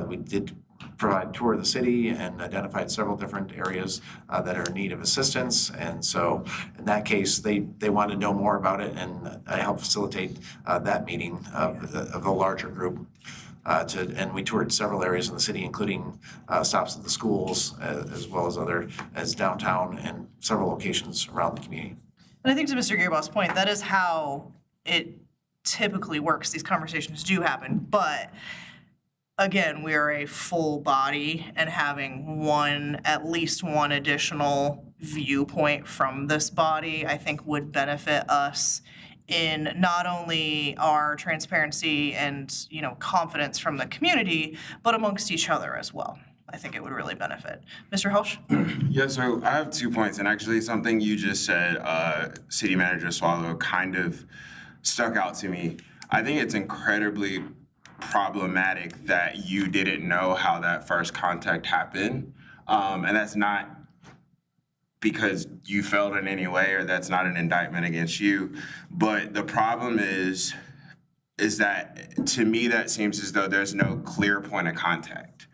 we did provide a tour of the city and identified several different areas that are in need of assistance. And so in that case, they wanted to know more about it, and I helped facilitate that meeting of the larger group. And we toured several areas in the city, including stops at the schools, as well as downtown and several locations around the community. And I think to Mr. Gearboss' point, that is how it typically works. These conversations do happen, but again, we are a full body, and having at least one additional viewpoint from this body, I think would benefit us in not only our transparency and, confidence from the community, but amongst each other as well. I think it would really benefit. Mr. Helsch? Yeah, so I have 2 points, and actually something you just said, City Manager Swallow, kind of stuck out to me. I think it's incredibly problematic that you didn't know how that first contact happened, and that's not because you failed in any way, or that's not an indictment against you. But the problem is that, to me, that seems as though there's no clear point of contact.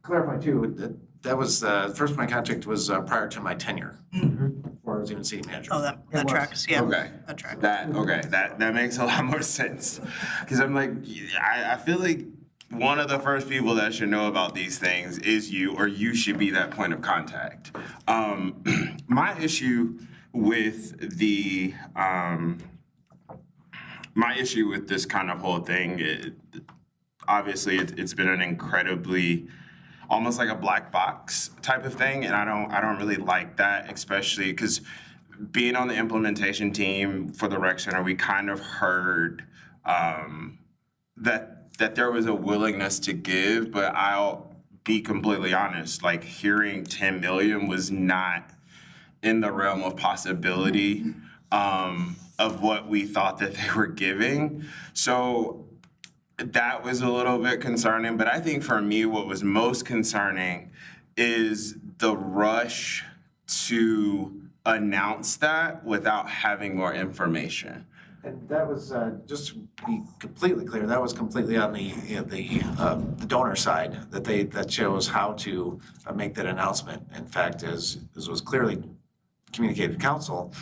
Clarify too, that was, first point of contact was prior to my tenure, before I was even city manager. Oh, that tracks, yeah. Okay. That tracks. That makes a lot more sense. Because I'm like, I feel like one of the first people that should know about these things is you, or you should be that point of contact. My issue with this kind of whole thing, obviously it's been an incredibly, almost like a black box type of thing, and I don't really like that, especially because being on the implementation team for the rec center, we kind of heard that there was a willingness to give, but I'll be completely honest, like hearing 10 million was not in the realm of possibility of what we thought that they were giving. So that was a little bit concerning, but I think for me, what was most concerning is the rush to announce that without having more information. And that was, just to be completely clear, that was completely on the donor side, that shows how to make that announcement. In fact, as was clearly communicated to council,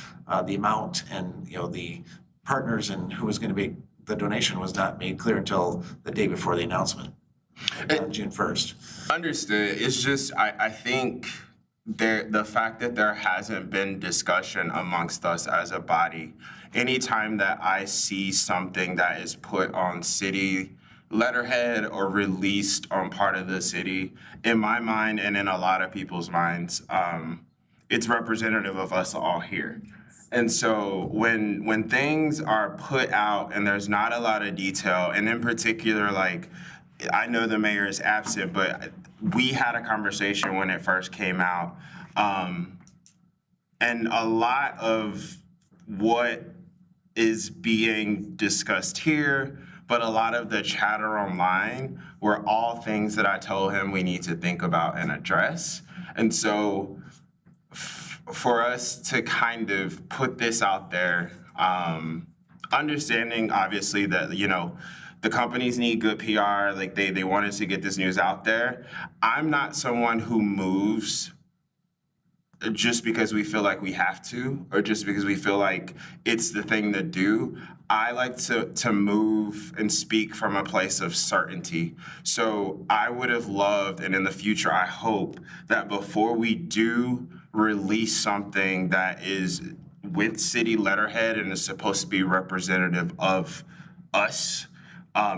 the amount and, the partners and who was gonna be, the donation was not made clear until the day before the announcement, June 1st. Understood. It's just, I think the fact that there hasn't been discussion amongst us as a body, anytime that I see something that is put on city letterhead or released on part of the city, in my mind and in a lot of people's minds, it's representative of us all here. And so when things are put out and there's not a lot of detail, and in particular, like, I know the mayor is absent, but we had a conversation when it first came out. And a lot of what is being discussed here, but a lot of the chatter online were all things that I told him we need to think about and address. And so for us to kind of put this out there, understanding obviously that, the companies need good PR, like they wanted to get this news out there. I'm not someone who moves just because we feel like we have to, or just because we feel like it's the thing to do. I like to move and speak from a place of certainty. So I would have loved, and in the future, I hope that before we do release something that is with city letterhead and is supposed to be representative of us,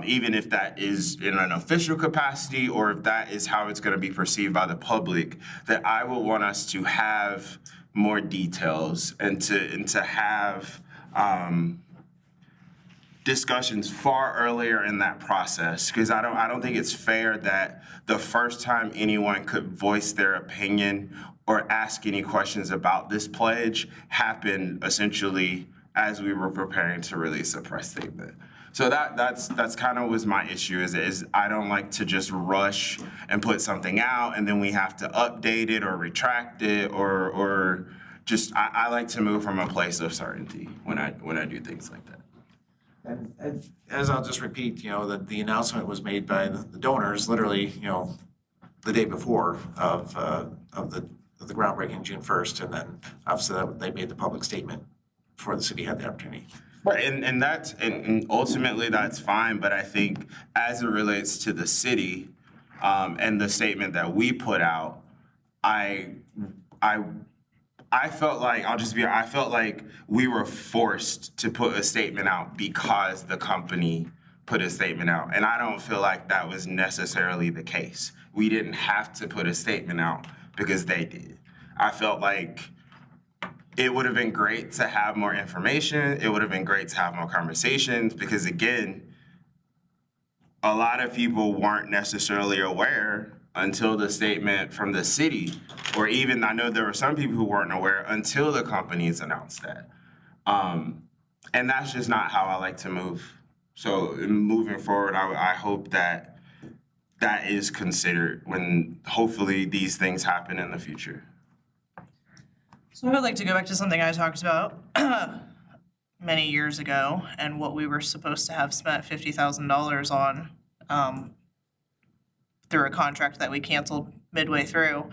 even if that is in an official capacity or if that is how it's going to be perceived by the public, that I will want us to have more details and to have discussions far earlier in that process, because I don't think it's fair that the first time anyone could voice their opinion or ask any questions about this pledge happened essentially as we were preparing to release a press statement. So that's kind of was my issue is I don't like to just rush and put something out and then we have to update it or retract it or just I like to move from a place of certainty when I do things like that. And as I'll just repeat, that the announcement was made by the donors literally, the day before of the groundbreaking June 1st, and then obviously they made the public statement before the city had the opportunity. Right, and ultimately that's fine, but I think as it relates to the city and the statement that we put out, I felt like, I felt like we were forced to put a statement out because the company put a statement out. And I don't feel like that was necessarily the case. We didn't have to put a statement out because they did. I felt like it would have been great to have more information. It would have been great to have more conversations because, again, a lot of people weren't necessarily aware until the statement from the city, or even I know there were some people who weren't aware until the companies announced that. And that's just not how I like to move. So moving forward, I hope that that is considered when hopefully these things happen in the future. So I would like to go back to something I talked about many years ago and what we were supposed to have spent $50,000 on through a contract that we canceled midway through.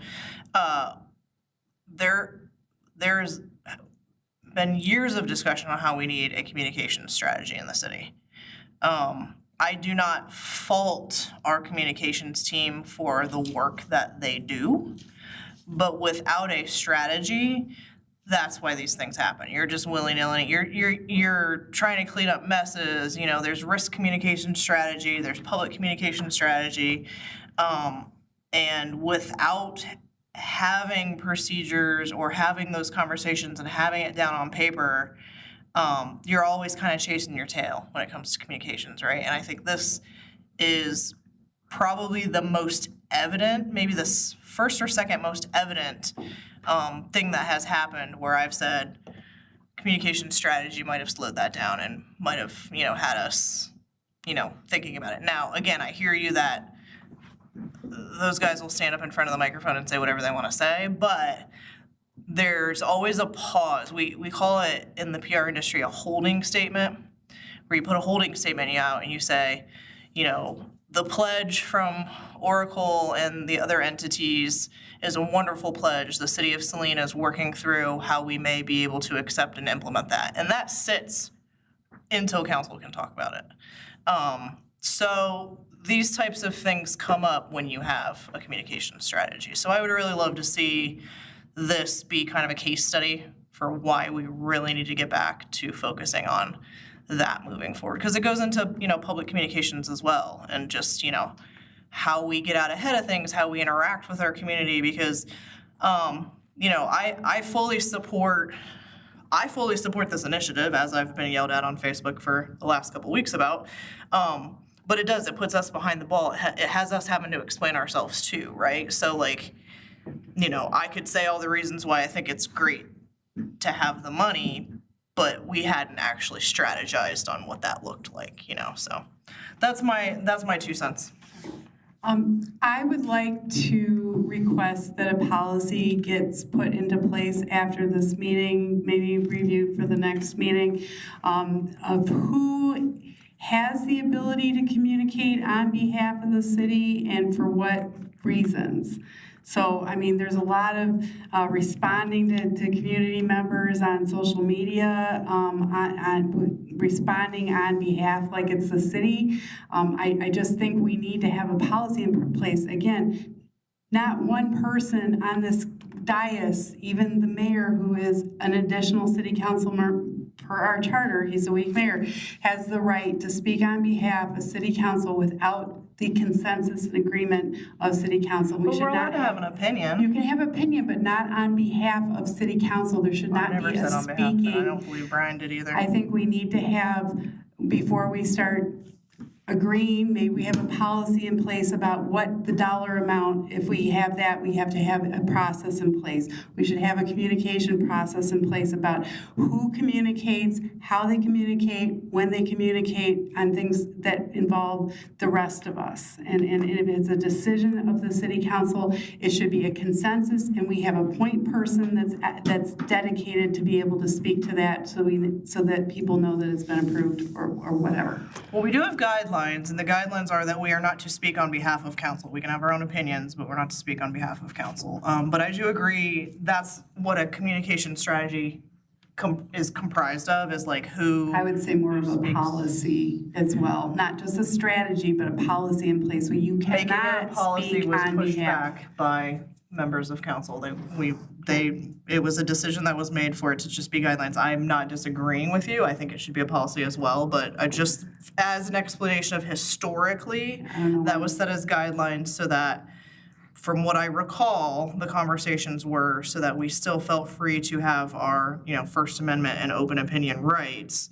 There's been years of discussion on how we need a communication strategy in the city. I do not fault our communications team for the work that they do, but without a strategy, that's why these things happen. You're just willy-nilly. You're trying to clean up messes. There's risk communication strategy. There's public communication strategy. And without having procedures or having those conversations and having it down on paper, you're always kind of chasing your tail when it comes to communications, right? And I think this is probably the most evident, maybe the first or second most evident thing that has happened where I've said communication strategy might have slowed that down and might have, had us, thinking about it. Now, again, I hear you that those guys will stand up in front of the microphone and say whatever they want to say, but there's always a pause. We call it in the PR industry a holding statement, where you put a holding statement out and you say, the pledge from Oracle and the other entities is a wonderful pledge. The city of Saline is working through how we may be able to accept and implement that. And that sits until council can talk about it. So these types of things come up when you have a communication strategy. So I would really love to see this be kind of a case study for why we really need to get back to focusing on that moving forward. Because it goes into, public communications as well, and just, how we get out ahead of things, how we interact with our community, because, I fully support this initiative, as I've been yelled at on Facebook for the last couple weeks about. But it puts us behind the ball. It has us having to explain ourselves too, right? So I could say all the reasons why I think it's great to have the money, but we hadn't actually strategized on what that looked like, so that's my 2 cents. I would like to request that a policy gets put into place after this meeting, maybe reviewed for the next meeting, of who has the ability to communicate on behalf of the city and for what reasons. So, there's a lot of responding to community members on social media, on responding on behalf like it's the city. I just think we need to have a policy in place. Again, not one person on this dais, even the mayor, who is an additional city council member per our charter, he's a weak mayor, has the right to speak on behalf of city council without the consensus and agreement of city council. But we're allowed to have an opinion. You can have opinion, but not on behalf of city council. There should not be a speaking. I don't believe Brian did either. I think we need to have, before we start agreeing, maybe we have a policy in place about what the dollar amount, if we have that, we have to have a process in place. We should have a communication process in place about who communicates, how they communicate, when they communicate on things that involve the rest of us. And if it's a decision of the city council, it should be a consensus, and we have a point person that's dedicated to be able to speak to that, so that people know that it's been approved or whatever. Well, we do have guidelines, and the guidelines are that we are not to speak on behalf of council. We can have our own opinions, but we're not to speak on behalf of council. But I do agree that's what a communication strategy is comprised of, is who. I would say more of a policy as well, not just a strategy, but a policy in place where you cannot speak on behalf. Making a policy was pushed back by members of council. It was a decision that was made for it to just be guidelines. I'm not disagreeing with you. I think it should be a policy as well, but I just, as an explanation of historically, that was set as guidelines so that, from what I recall, the conversations were so that we still felt free to have our, First Amendment and open opinion rights,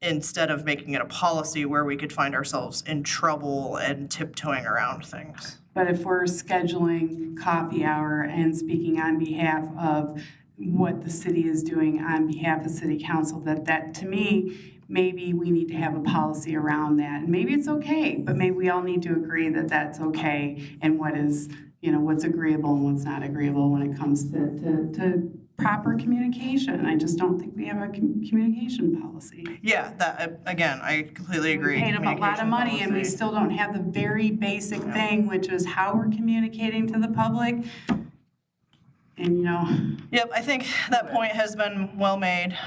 instead of making it a policy where we could find ourselves in trouble and tiptoeing around things. But if we're scheduling coffee hour and speaking on behalf of what the city is doing on behalf of city council, that to me, maybe we need to have a policy around that. And maybe it's okay, but maybe we all need to agree that that's okay, and what is, what's agreeable and what's not agreeable when it comes to proper communication. I just don't think we have a communication policy. Yeah, that, again, I completely agree. We paid a lot of money and we still don't have the very basic thing, which is how we're communicating to the public. And Yep, I think that point has been well made.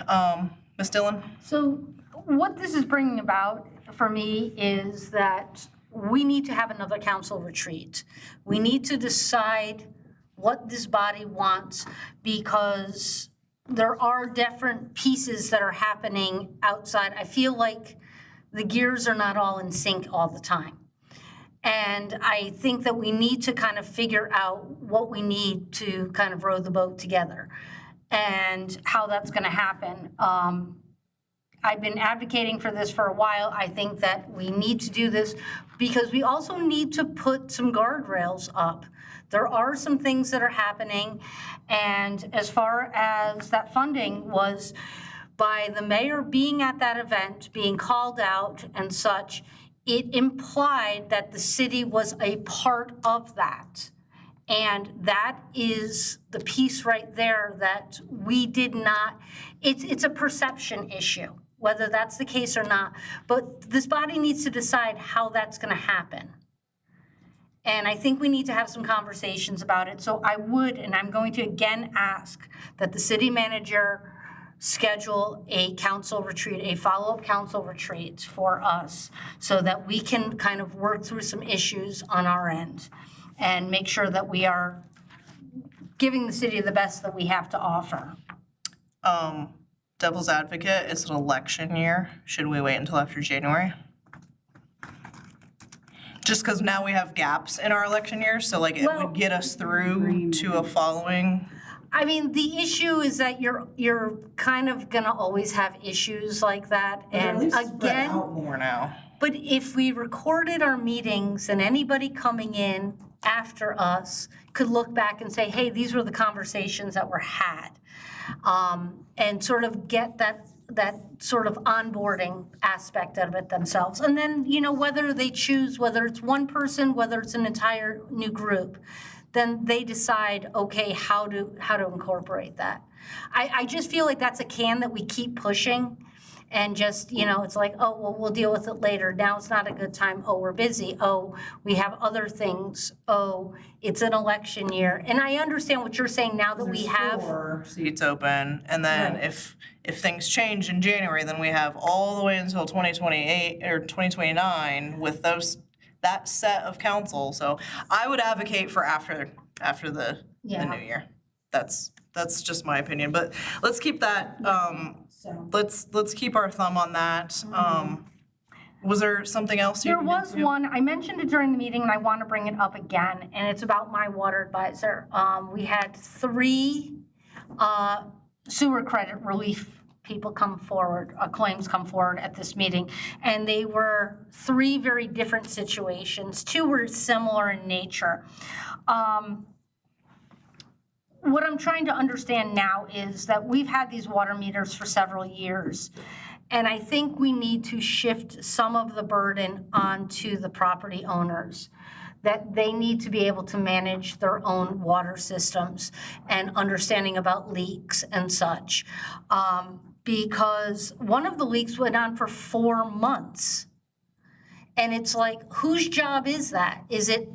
Ms. Dillon? So what this is bringing about for me is that we need to have another council retreat. We need to decide what this body wants, because there are different pieces that are happening outside. I feel like the gears are not all in sync all the time. And I think that we need to kind of figure out what we need to kind of row the boat together and how that's gonna happen. I've been advocating for this for a while. I think that we need to do this because we also need to put some guardrails up. There are some things that are happening, and as far as that funding was, by the mayor being at that event, being called out and such, it implied that the city was a part of that. And that is the piece right there that we did not, it's a perception issue, whether that's the case or not. But this body needs to decide how that's gonna happen. And I think we need to have some conversations about it. So I would, and I'm going to again ask that the city manager schedule a council retreat, a follow-up council retreat for us so that we can kind of work through some issues on our end and make sure that we are giving the city the best that we have to offer. Devil's advocate, it's an election year. Should we wait until after January? Just because now we have gaps in our election year, so like it would get us through to a following. I mean, the issue is that you're kind of gonna always have issues like that, and again, More now. but if we recorded our meetings and anybody coming in after us could look back and say, hey, these were the conversations that were had, and sort of get that sort of onboarding aspect of it themselves. And then, you know, whether they choose, whether it's one person, whether it's an entire new group, then they decide, okay, how to incorporate that. I just feel like that's a can that we keep pushing and just, you know, it's like, oh, well, we'll deal with it later. Now it's not a good time. Oh, we're busy. Oh, we have other things. Oh, it's an election year. And I understand what you're saying now that we have 4 seats open, and then Right. if things change in January, then we have all the way until 2028 or 2029 with that set of council. So I would advocate for after the new year. That's just my opinion, but let's keep that, let's keep our thumb on that. Was there something else you There needed was to- one, I mentioned it during the meeting and I want to bring it up again, and it's about my water advisor. We had 3 sewer credit relief people come forward, claims come forward at this meeting, and they were 3 very different situations. 2 were similar in nature. What I'm trying to understand now is that we've had these water meters for several years, and I think we need to shift some of the burden onto the property owners, that they need to be able to manage their own water systems and understanding about leaks and such. Because one of the leaks went on for 4 months. And it's like, whose job is that?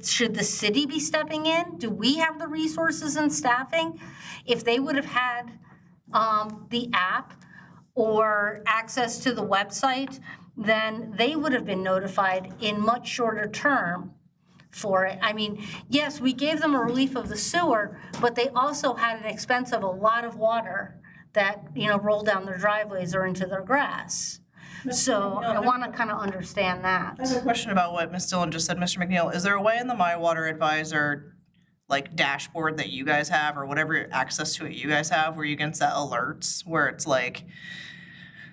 Should the city be stepping in? Do we have the resources and staffing? If they would have had the app or access to the website, then they would have been notified in much shorter term for it. I mean, yes, we gave them a relief of the sewer, but they also had an expense of a lot of water that, you know, rolled down their driveways or into their grass. So I want to kind of understand that. I have a question about what Ms. Dillon just said, Mr. McNeil. Is there a way in the My Water Advisor, like, dashboard that you guys have, or whatever access to it you guys have, where you can set alerts, where it's like,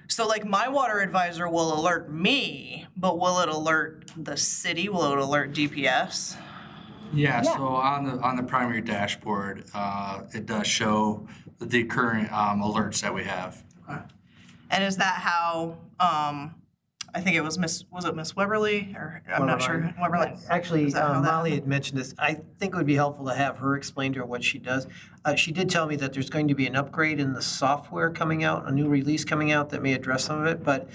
so like My Water Advisor will alert me, but will it alert the city? Will it alert DPS? Yeah, so on the primary dashboard, it does show the current alerts that we have. And is that how, I think it was Miss Weberly, or I'm not sure, Weberly? Actually, Is that how that Molly had mentioned this. I think it would be helpful to have her explain to her what she does. She did tell me that there's going to be an upgrade in the software coming out, a new release coming out that may address some of it, but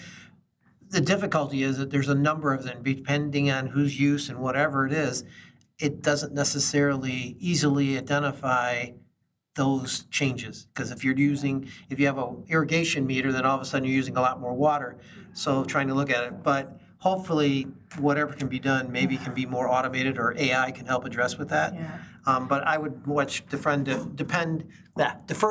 the difficulty is that there's a number of them, depending on whose use and whatever it is, it doesn't necessarily easily identify those changes. Because if you have an irrigation meter, then all of a sudden you're using a lot more water. So trying to look at it, but hopefully whatever can be done maybe can be more automated, or AI can help address with that. Yeah. But I would defer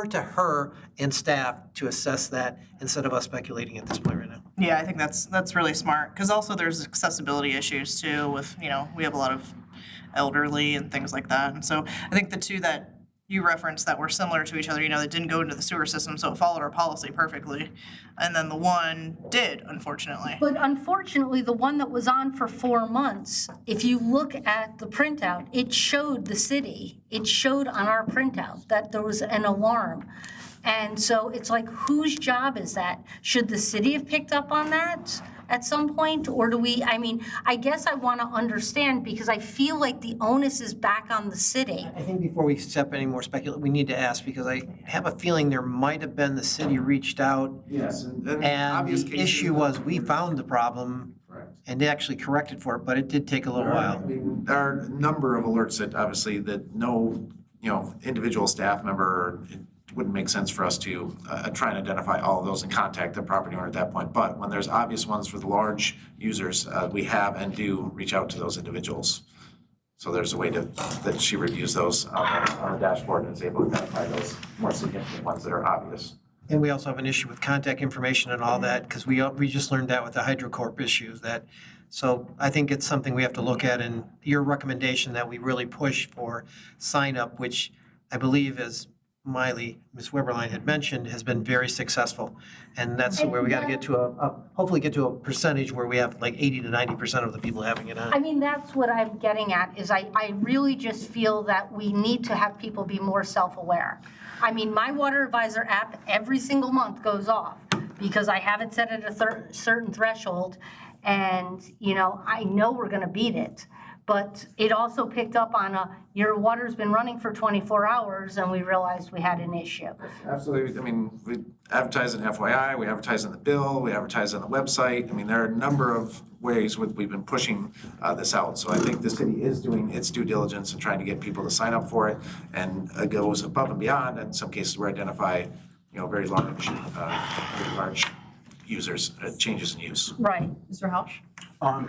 to her and staff to assess that instead of us speculating at this point right now. Yeah, I think that's really smart, because also there's accessibility issues too with, we have a lot of elderly and things like that. And so I think the two that you referenced that were similar to each other, that didn't go into the sewer system, so it followed our policy perfectly. And then the one did, unfortunately. But unfortunately, the one that was on for 4 months, if you look at the printout, it showed the city. It showed on our printout that there was an alarm. And so it's like, whose job is that? Should the city have picked up on that at some point? Or do we, I guess I want to understand, because I feel like the onus is back on the city. I think before we step any more speculate, we need to ask, because I have a feeling there might have been the city reached out. Yes, and And obvious the cases. issue was, we found the problem and they actually corrected for it, but it did take a little while. There are a number of alerts that obviously that no, individual staff member, it wouldn't make sense for us to try and identify all of those and contact the property owner at that point. But when there's obvious ones for the large users, we have and do reach out to those individuals. So there's a way that she reviews those on the dashboard and is able to identify those more significant ones that are obvious. And we also have an issue with contact information and all that, because we just learned that with the HydroCorp issue, so I think it's something we have to look at, and your recommendation that we really push for sign up, which I believe, as Ms. Weberline had mentioned, has been very successful. And that's where we got to get to hopefully get to a percentage where we have like 80 to 90% of the people having it on. That's what I'm getting at, is I really just feel that we need to have people be more self-aware. My Water Advisor app every single month goes off because I have it set at a certain threshold, and, I know we're gonna beat it. But it also picked up on your water's been running for 24 hours, and we realized we had an issue. Absolutely. We advertise in FYI, we advertise in the bill, we advertise on the website. There are a number of ways we've been pushing this out. So I think the city is doing its due diligence and trying to get people to sign up for it, and it goes above and beyond. In some cases, we identify, very large users, changes in use. Right. Mr. Helsh?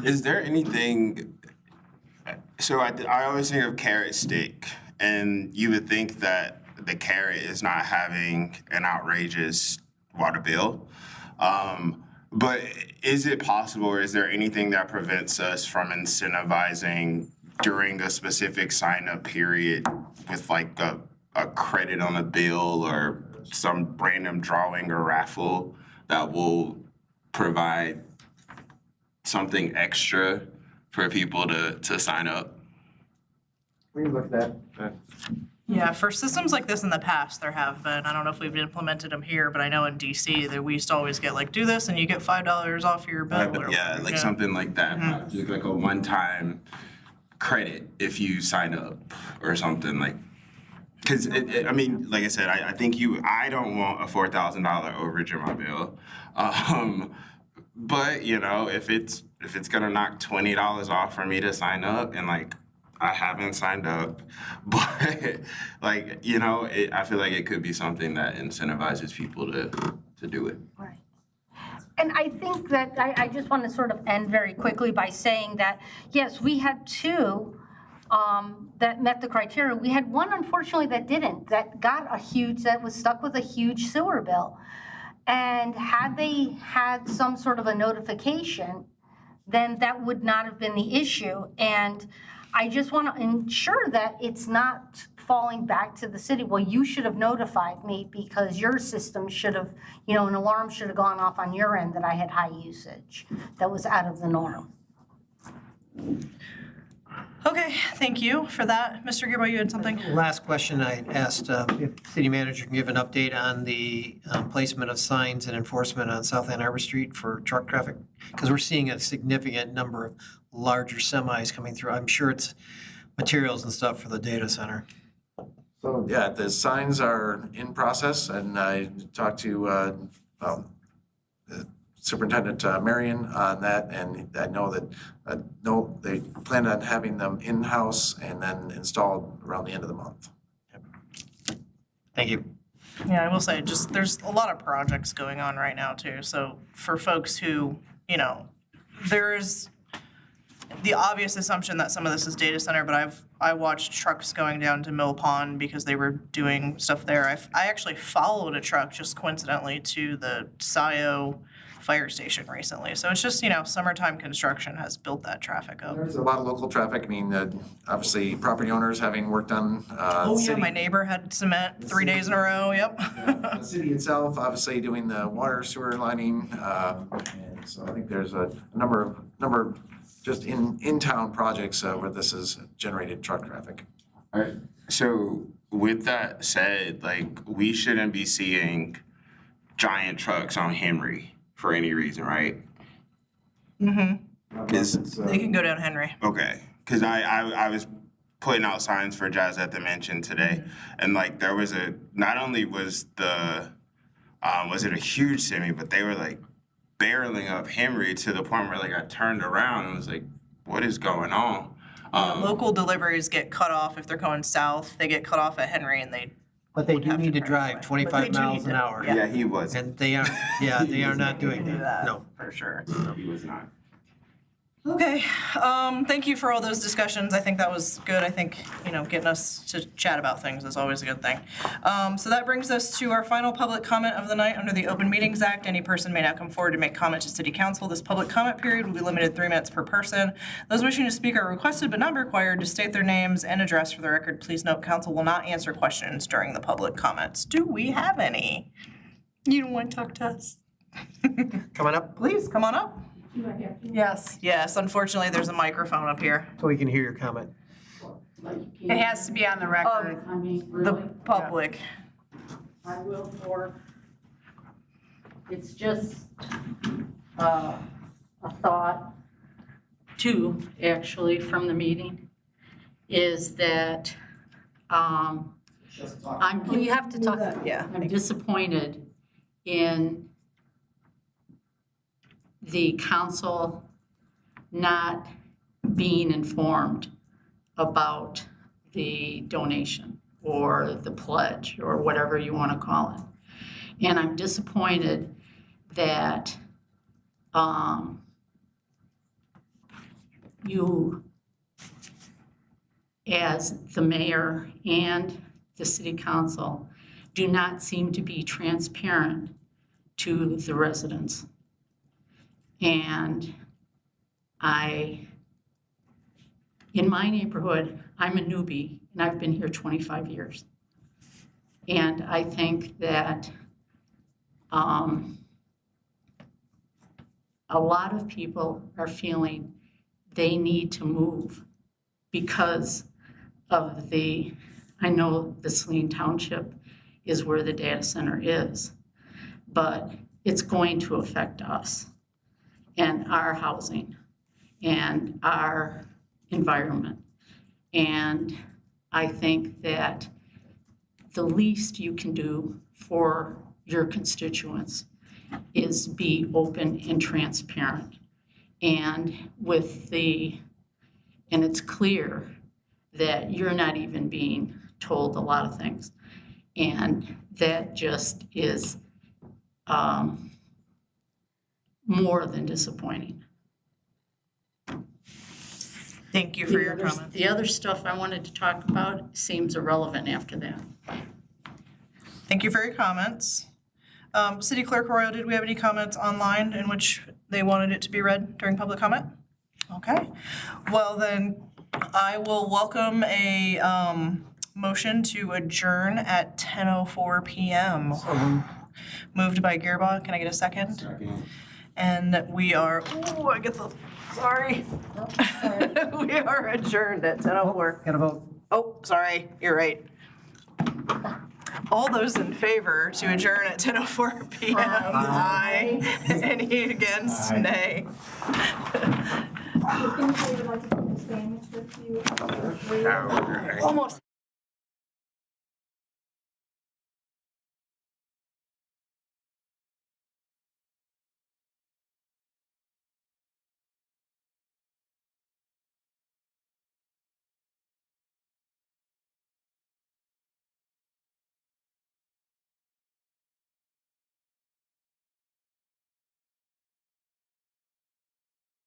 Is there anything, so I always think of carrot stick, and you would think that the carrot is not having an outrageous water bill. But is it possible, or is there anything that prevents us from incentivizing during a specific sign-up period with like a credit on a bill or some random drawing or raffle that will provide something extra for people to sign up? We can look at that. Yeah, for systems like this in the past, there have been. I don't know if we've implemented them here, but I know in DC that we used to always get like, do this and you get $5 off your bill. Something like that. Just like a one-time credit if you sign up or something like. Because like I said, I think I don't want a $4,000 overage in my bill. But if it's gonna knock $20 off for me to sign up, and like I haven't signed up, but like I feel like it could be something that incentivizes people to do it. Right. And I think that I just want to sort of end very quickly by saying that, yes, we had two that met the criteria. We had one, unfortunately, that didn't, that was stuck with a huge sewer bill. And had they had some sort of a notification, then that would not have been the issue. And I just want to ensure that it's not falling back to the city. Well, you should have notified me because your system should have, an alarm should have gone off on your end that I had high usage that was out of the norm. Okay, thank you for that. Mr. Gerbo, you had something? Last question, I asked if the city manager can give an update on the placement of signs and enforcement on South Ann Arbor Street for truck traffic, because we're seeing a significant number of larger semis coming through. I'm sure it's materials and stuff for the data center. So, yeah, the signs are in process, and I talked to Superintendent Marion on that, and I know that they plan on having them in-house and then installed around the end of the month. Thank you. Yeah, I will say, there's a lot of projects going on right now too. So for folks who, there's the obvious assumption that some of this is data center, but I watched trucks going down to Mill Pond because they were doing stuff there. I actually followed a truck just coincidentally to the SIO fire station recently. So it's just, summertime construction has built that traffic up. There's a lot of local traffic. I mean, obviously, property owners having worked on Oh, yeah, city. my neighbor had cement 3 days in a row, yep. The city itself, obviously, doing the water sewer lining. And so I think there's a number of just in-town projects where this has generated truck traffic. All right, so with that said, like, we shouldn't be seeing giant trucks on Henry for any reason, right? They can go down Henry. Okay, because I was putting out signs for Jazz at the Mansion today, and like there was not only was it a huge semi, but they were like barreling up Henry to the point where like I turned around and was like, what is going on? Local deliveries get cut off if they're going south. They get cut off at Henry and they. But they do need to drive 25 miles an hour. Yeah, he was. And they are not doing that, no. For sure. No, he was not. Okay, thank you for all those discussions. I think that was good. I think, getting us to chat about things is always a good thing. So that brings us to our final public comment of the night under the Open Meetings Act. Any person may now come forward to make comment to City Council. This public comment period will be limited 3 minutes per person. Those wishing to speak are requested but not required to state their names and address for the record. Please note, council will not answer questions during the public comments. Do we have any? You don't want to talk to us? Coming up, Please, come on up. Yes. Yes, unfortunately, there's a microphone up here. so we can hear your comment. It has to be on the record. The public. I will it's just a thought too, actually, from the meeting, is that you have to talk. Yeah. I'm disappointed in the council not being informed about the donation or the pledge or whatever you want to call it. And I'm disappointed that you, as the mayor and the city council, do not seem to be transparent to the residents. And in my neighborhood, I'm a newbie and I've been here 25 years. And I think that a lot of people are feeling they need to move because of I know the Saline Township is where the data center is, but it's going to affect us and our housing and our environment. And I think that the least you can do for your constituents is be open and transparent. And and it's clear that you're not even being told a lot of things. And that just is more than disappointing. Thank you for your comment. The other stuff I wanted to talk about seems irrelevant after that. Thank you for your comments. City Clerk Royal, did we have any comments online in which they wanted it to be read during public comment? Okay, well then, I will welcome a motion to adjourn at 10:04 p.m. Moved by Gearba, can I get a second? Second. And we are, sorry. We are adjourned at 10:04. Got to vote. Oh, sorry, you're right. All those in favor to adjourn at 10:04 p.m. Aye. Any against? Aye. Nay. I think they would like to put the sandwich with you. Almost.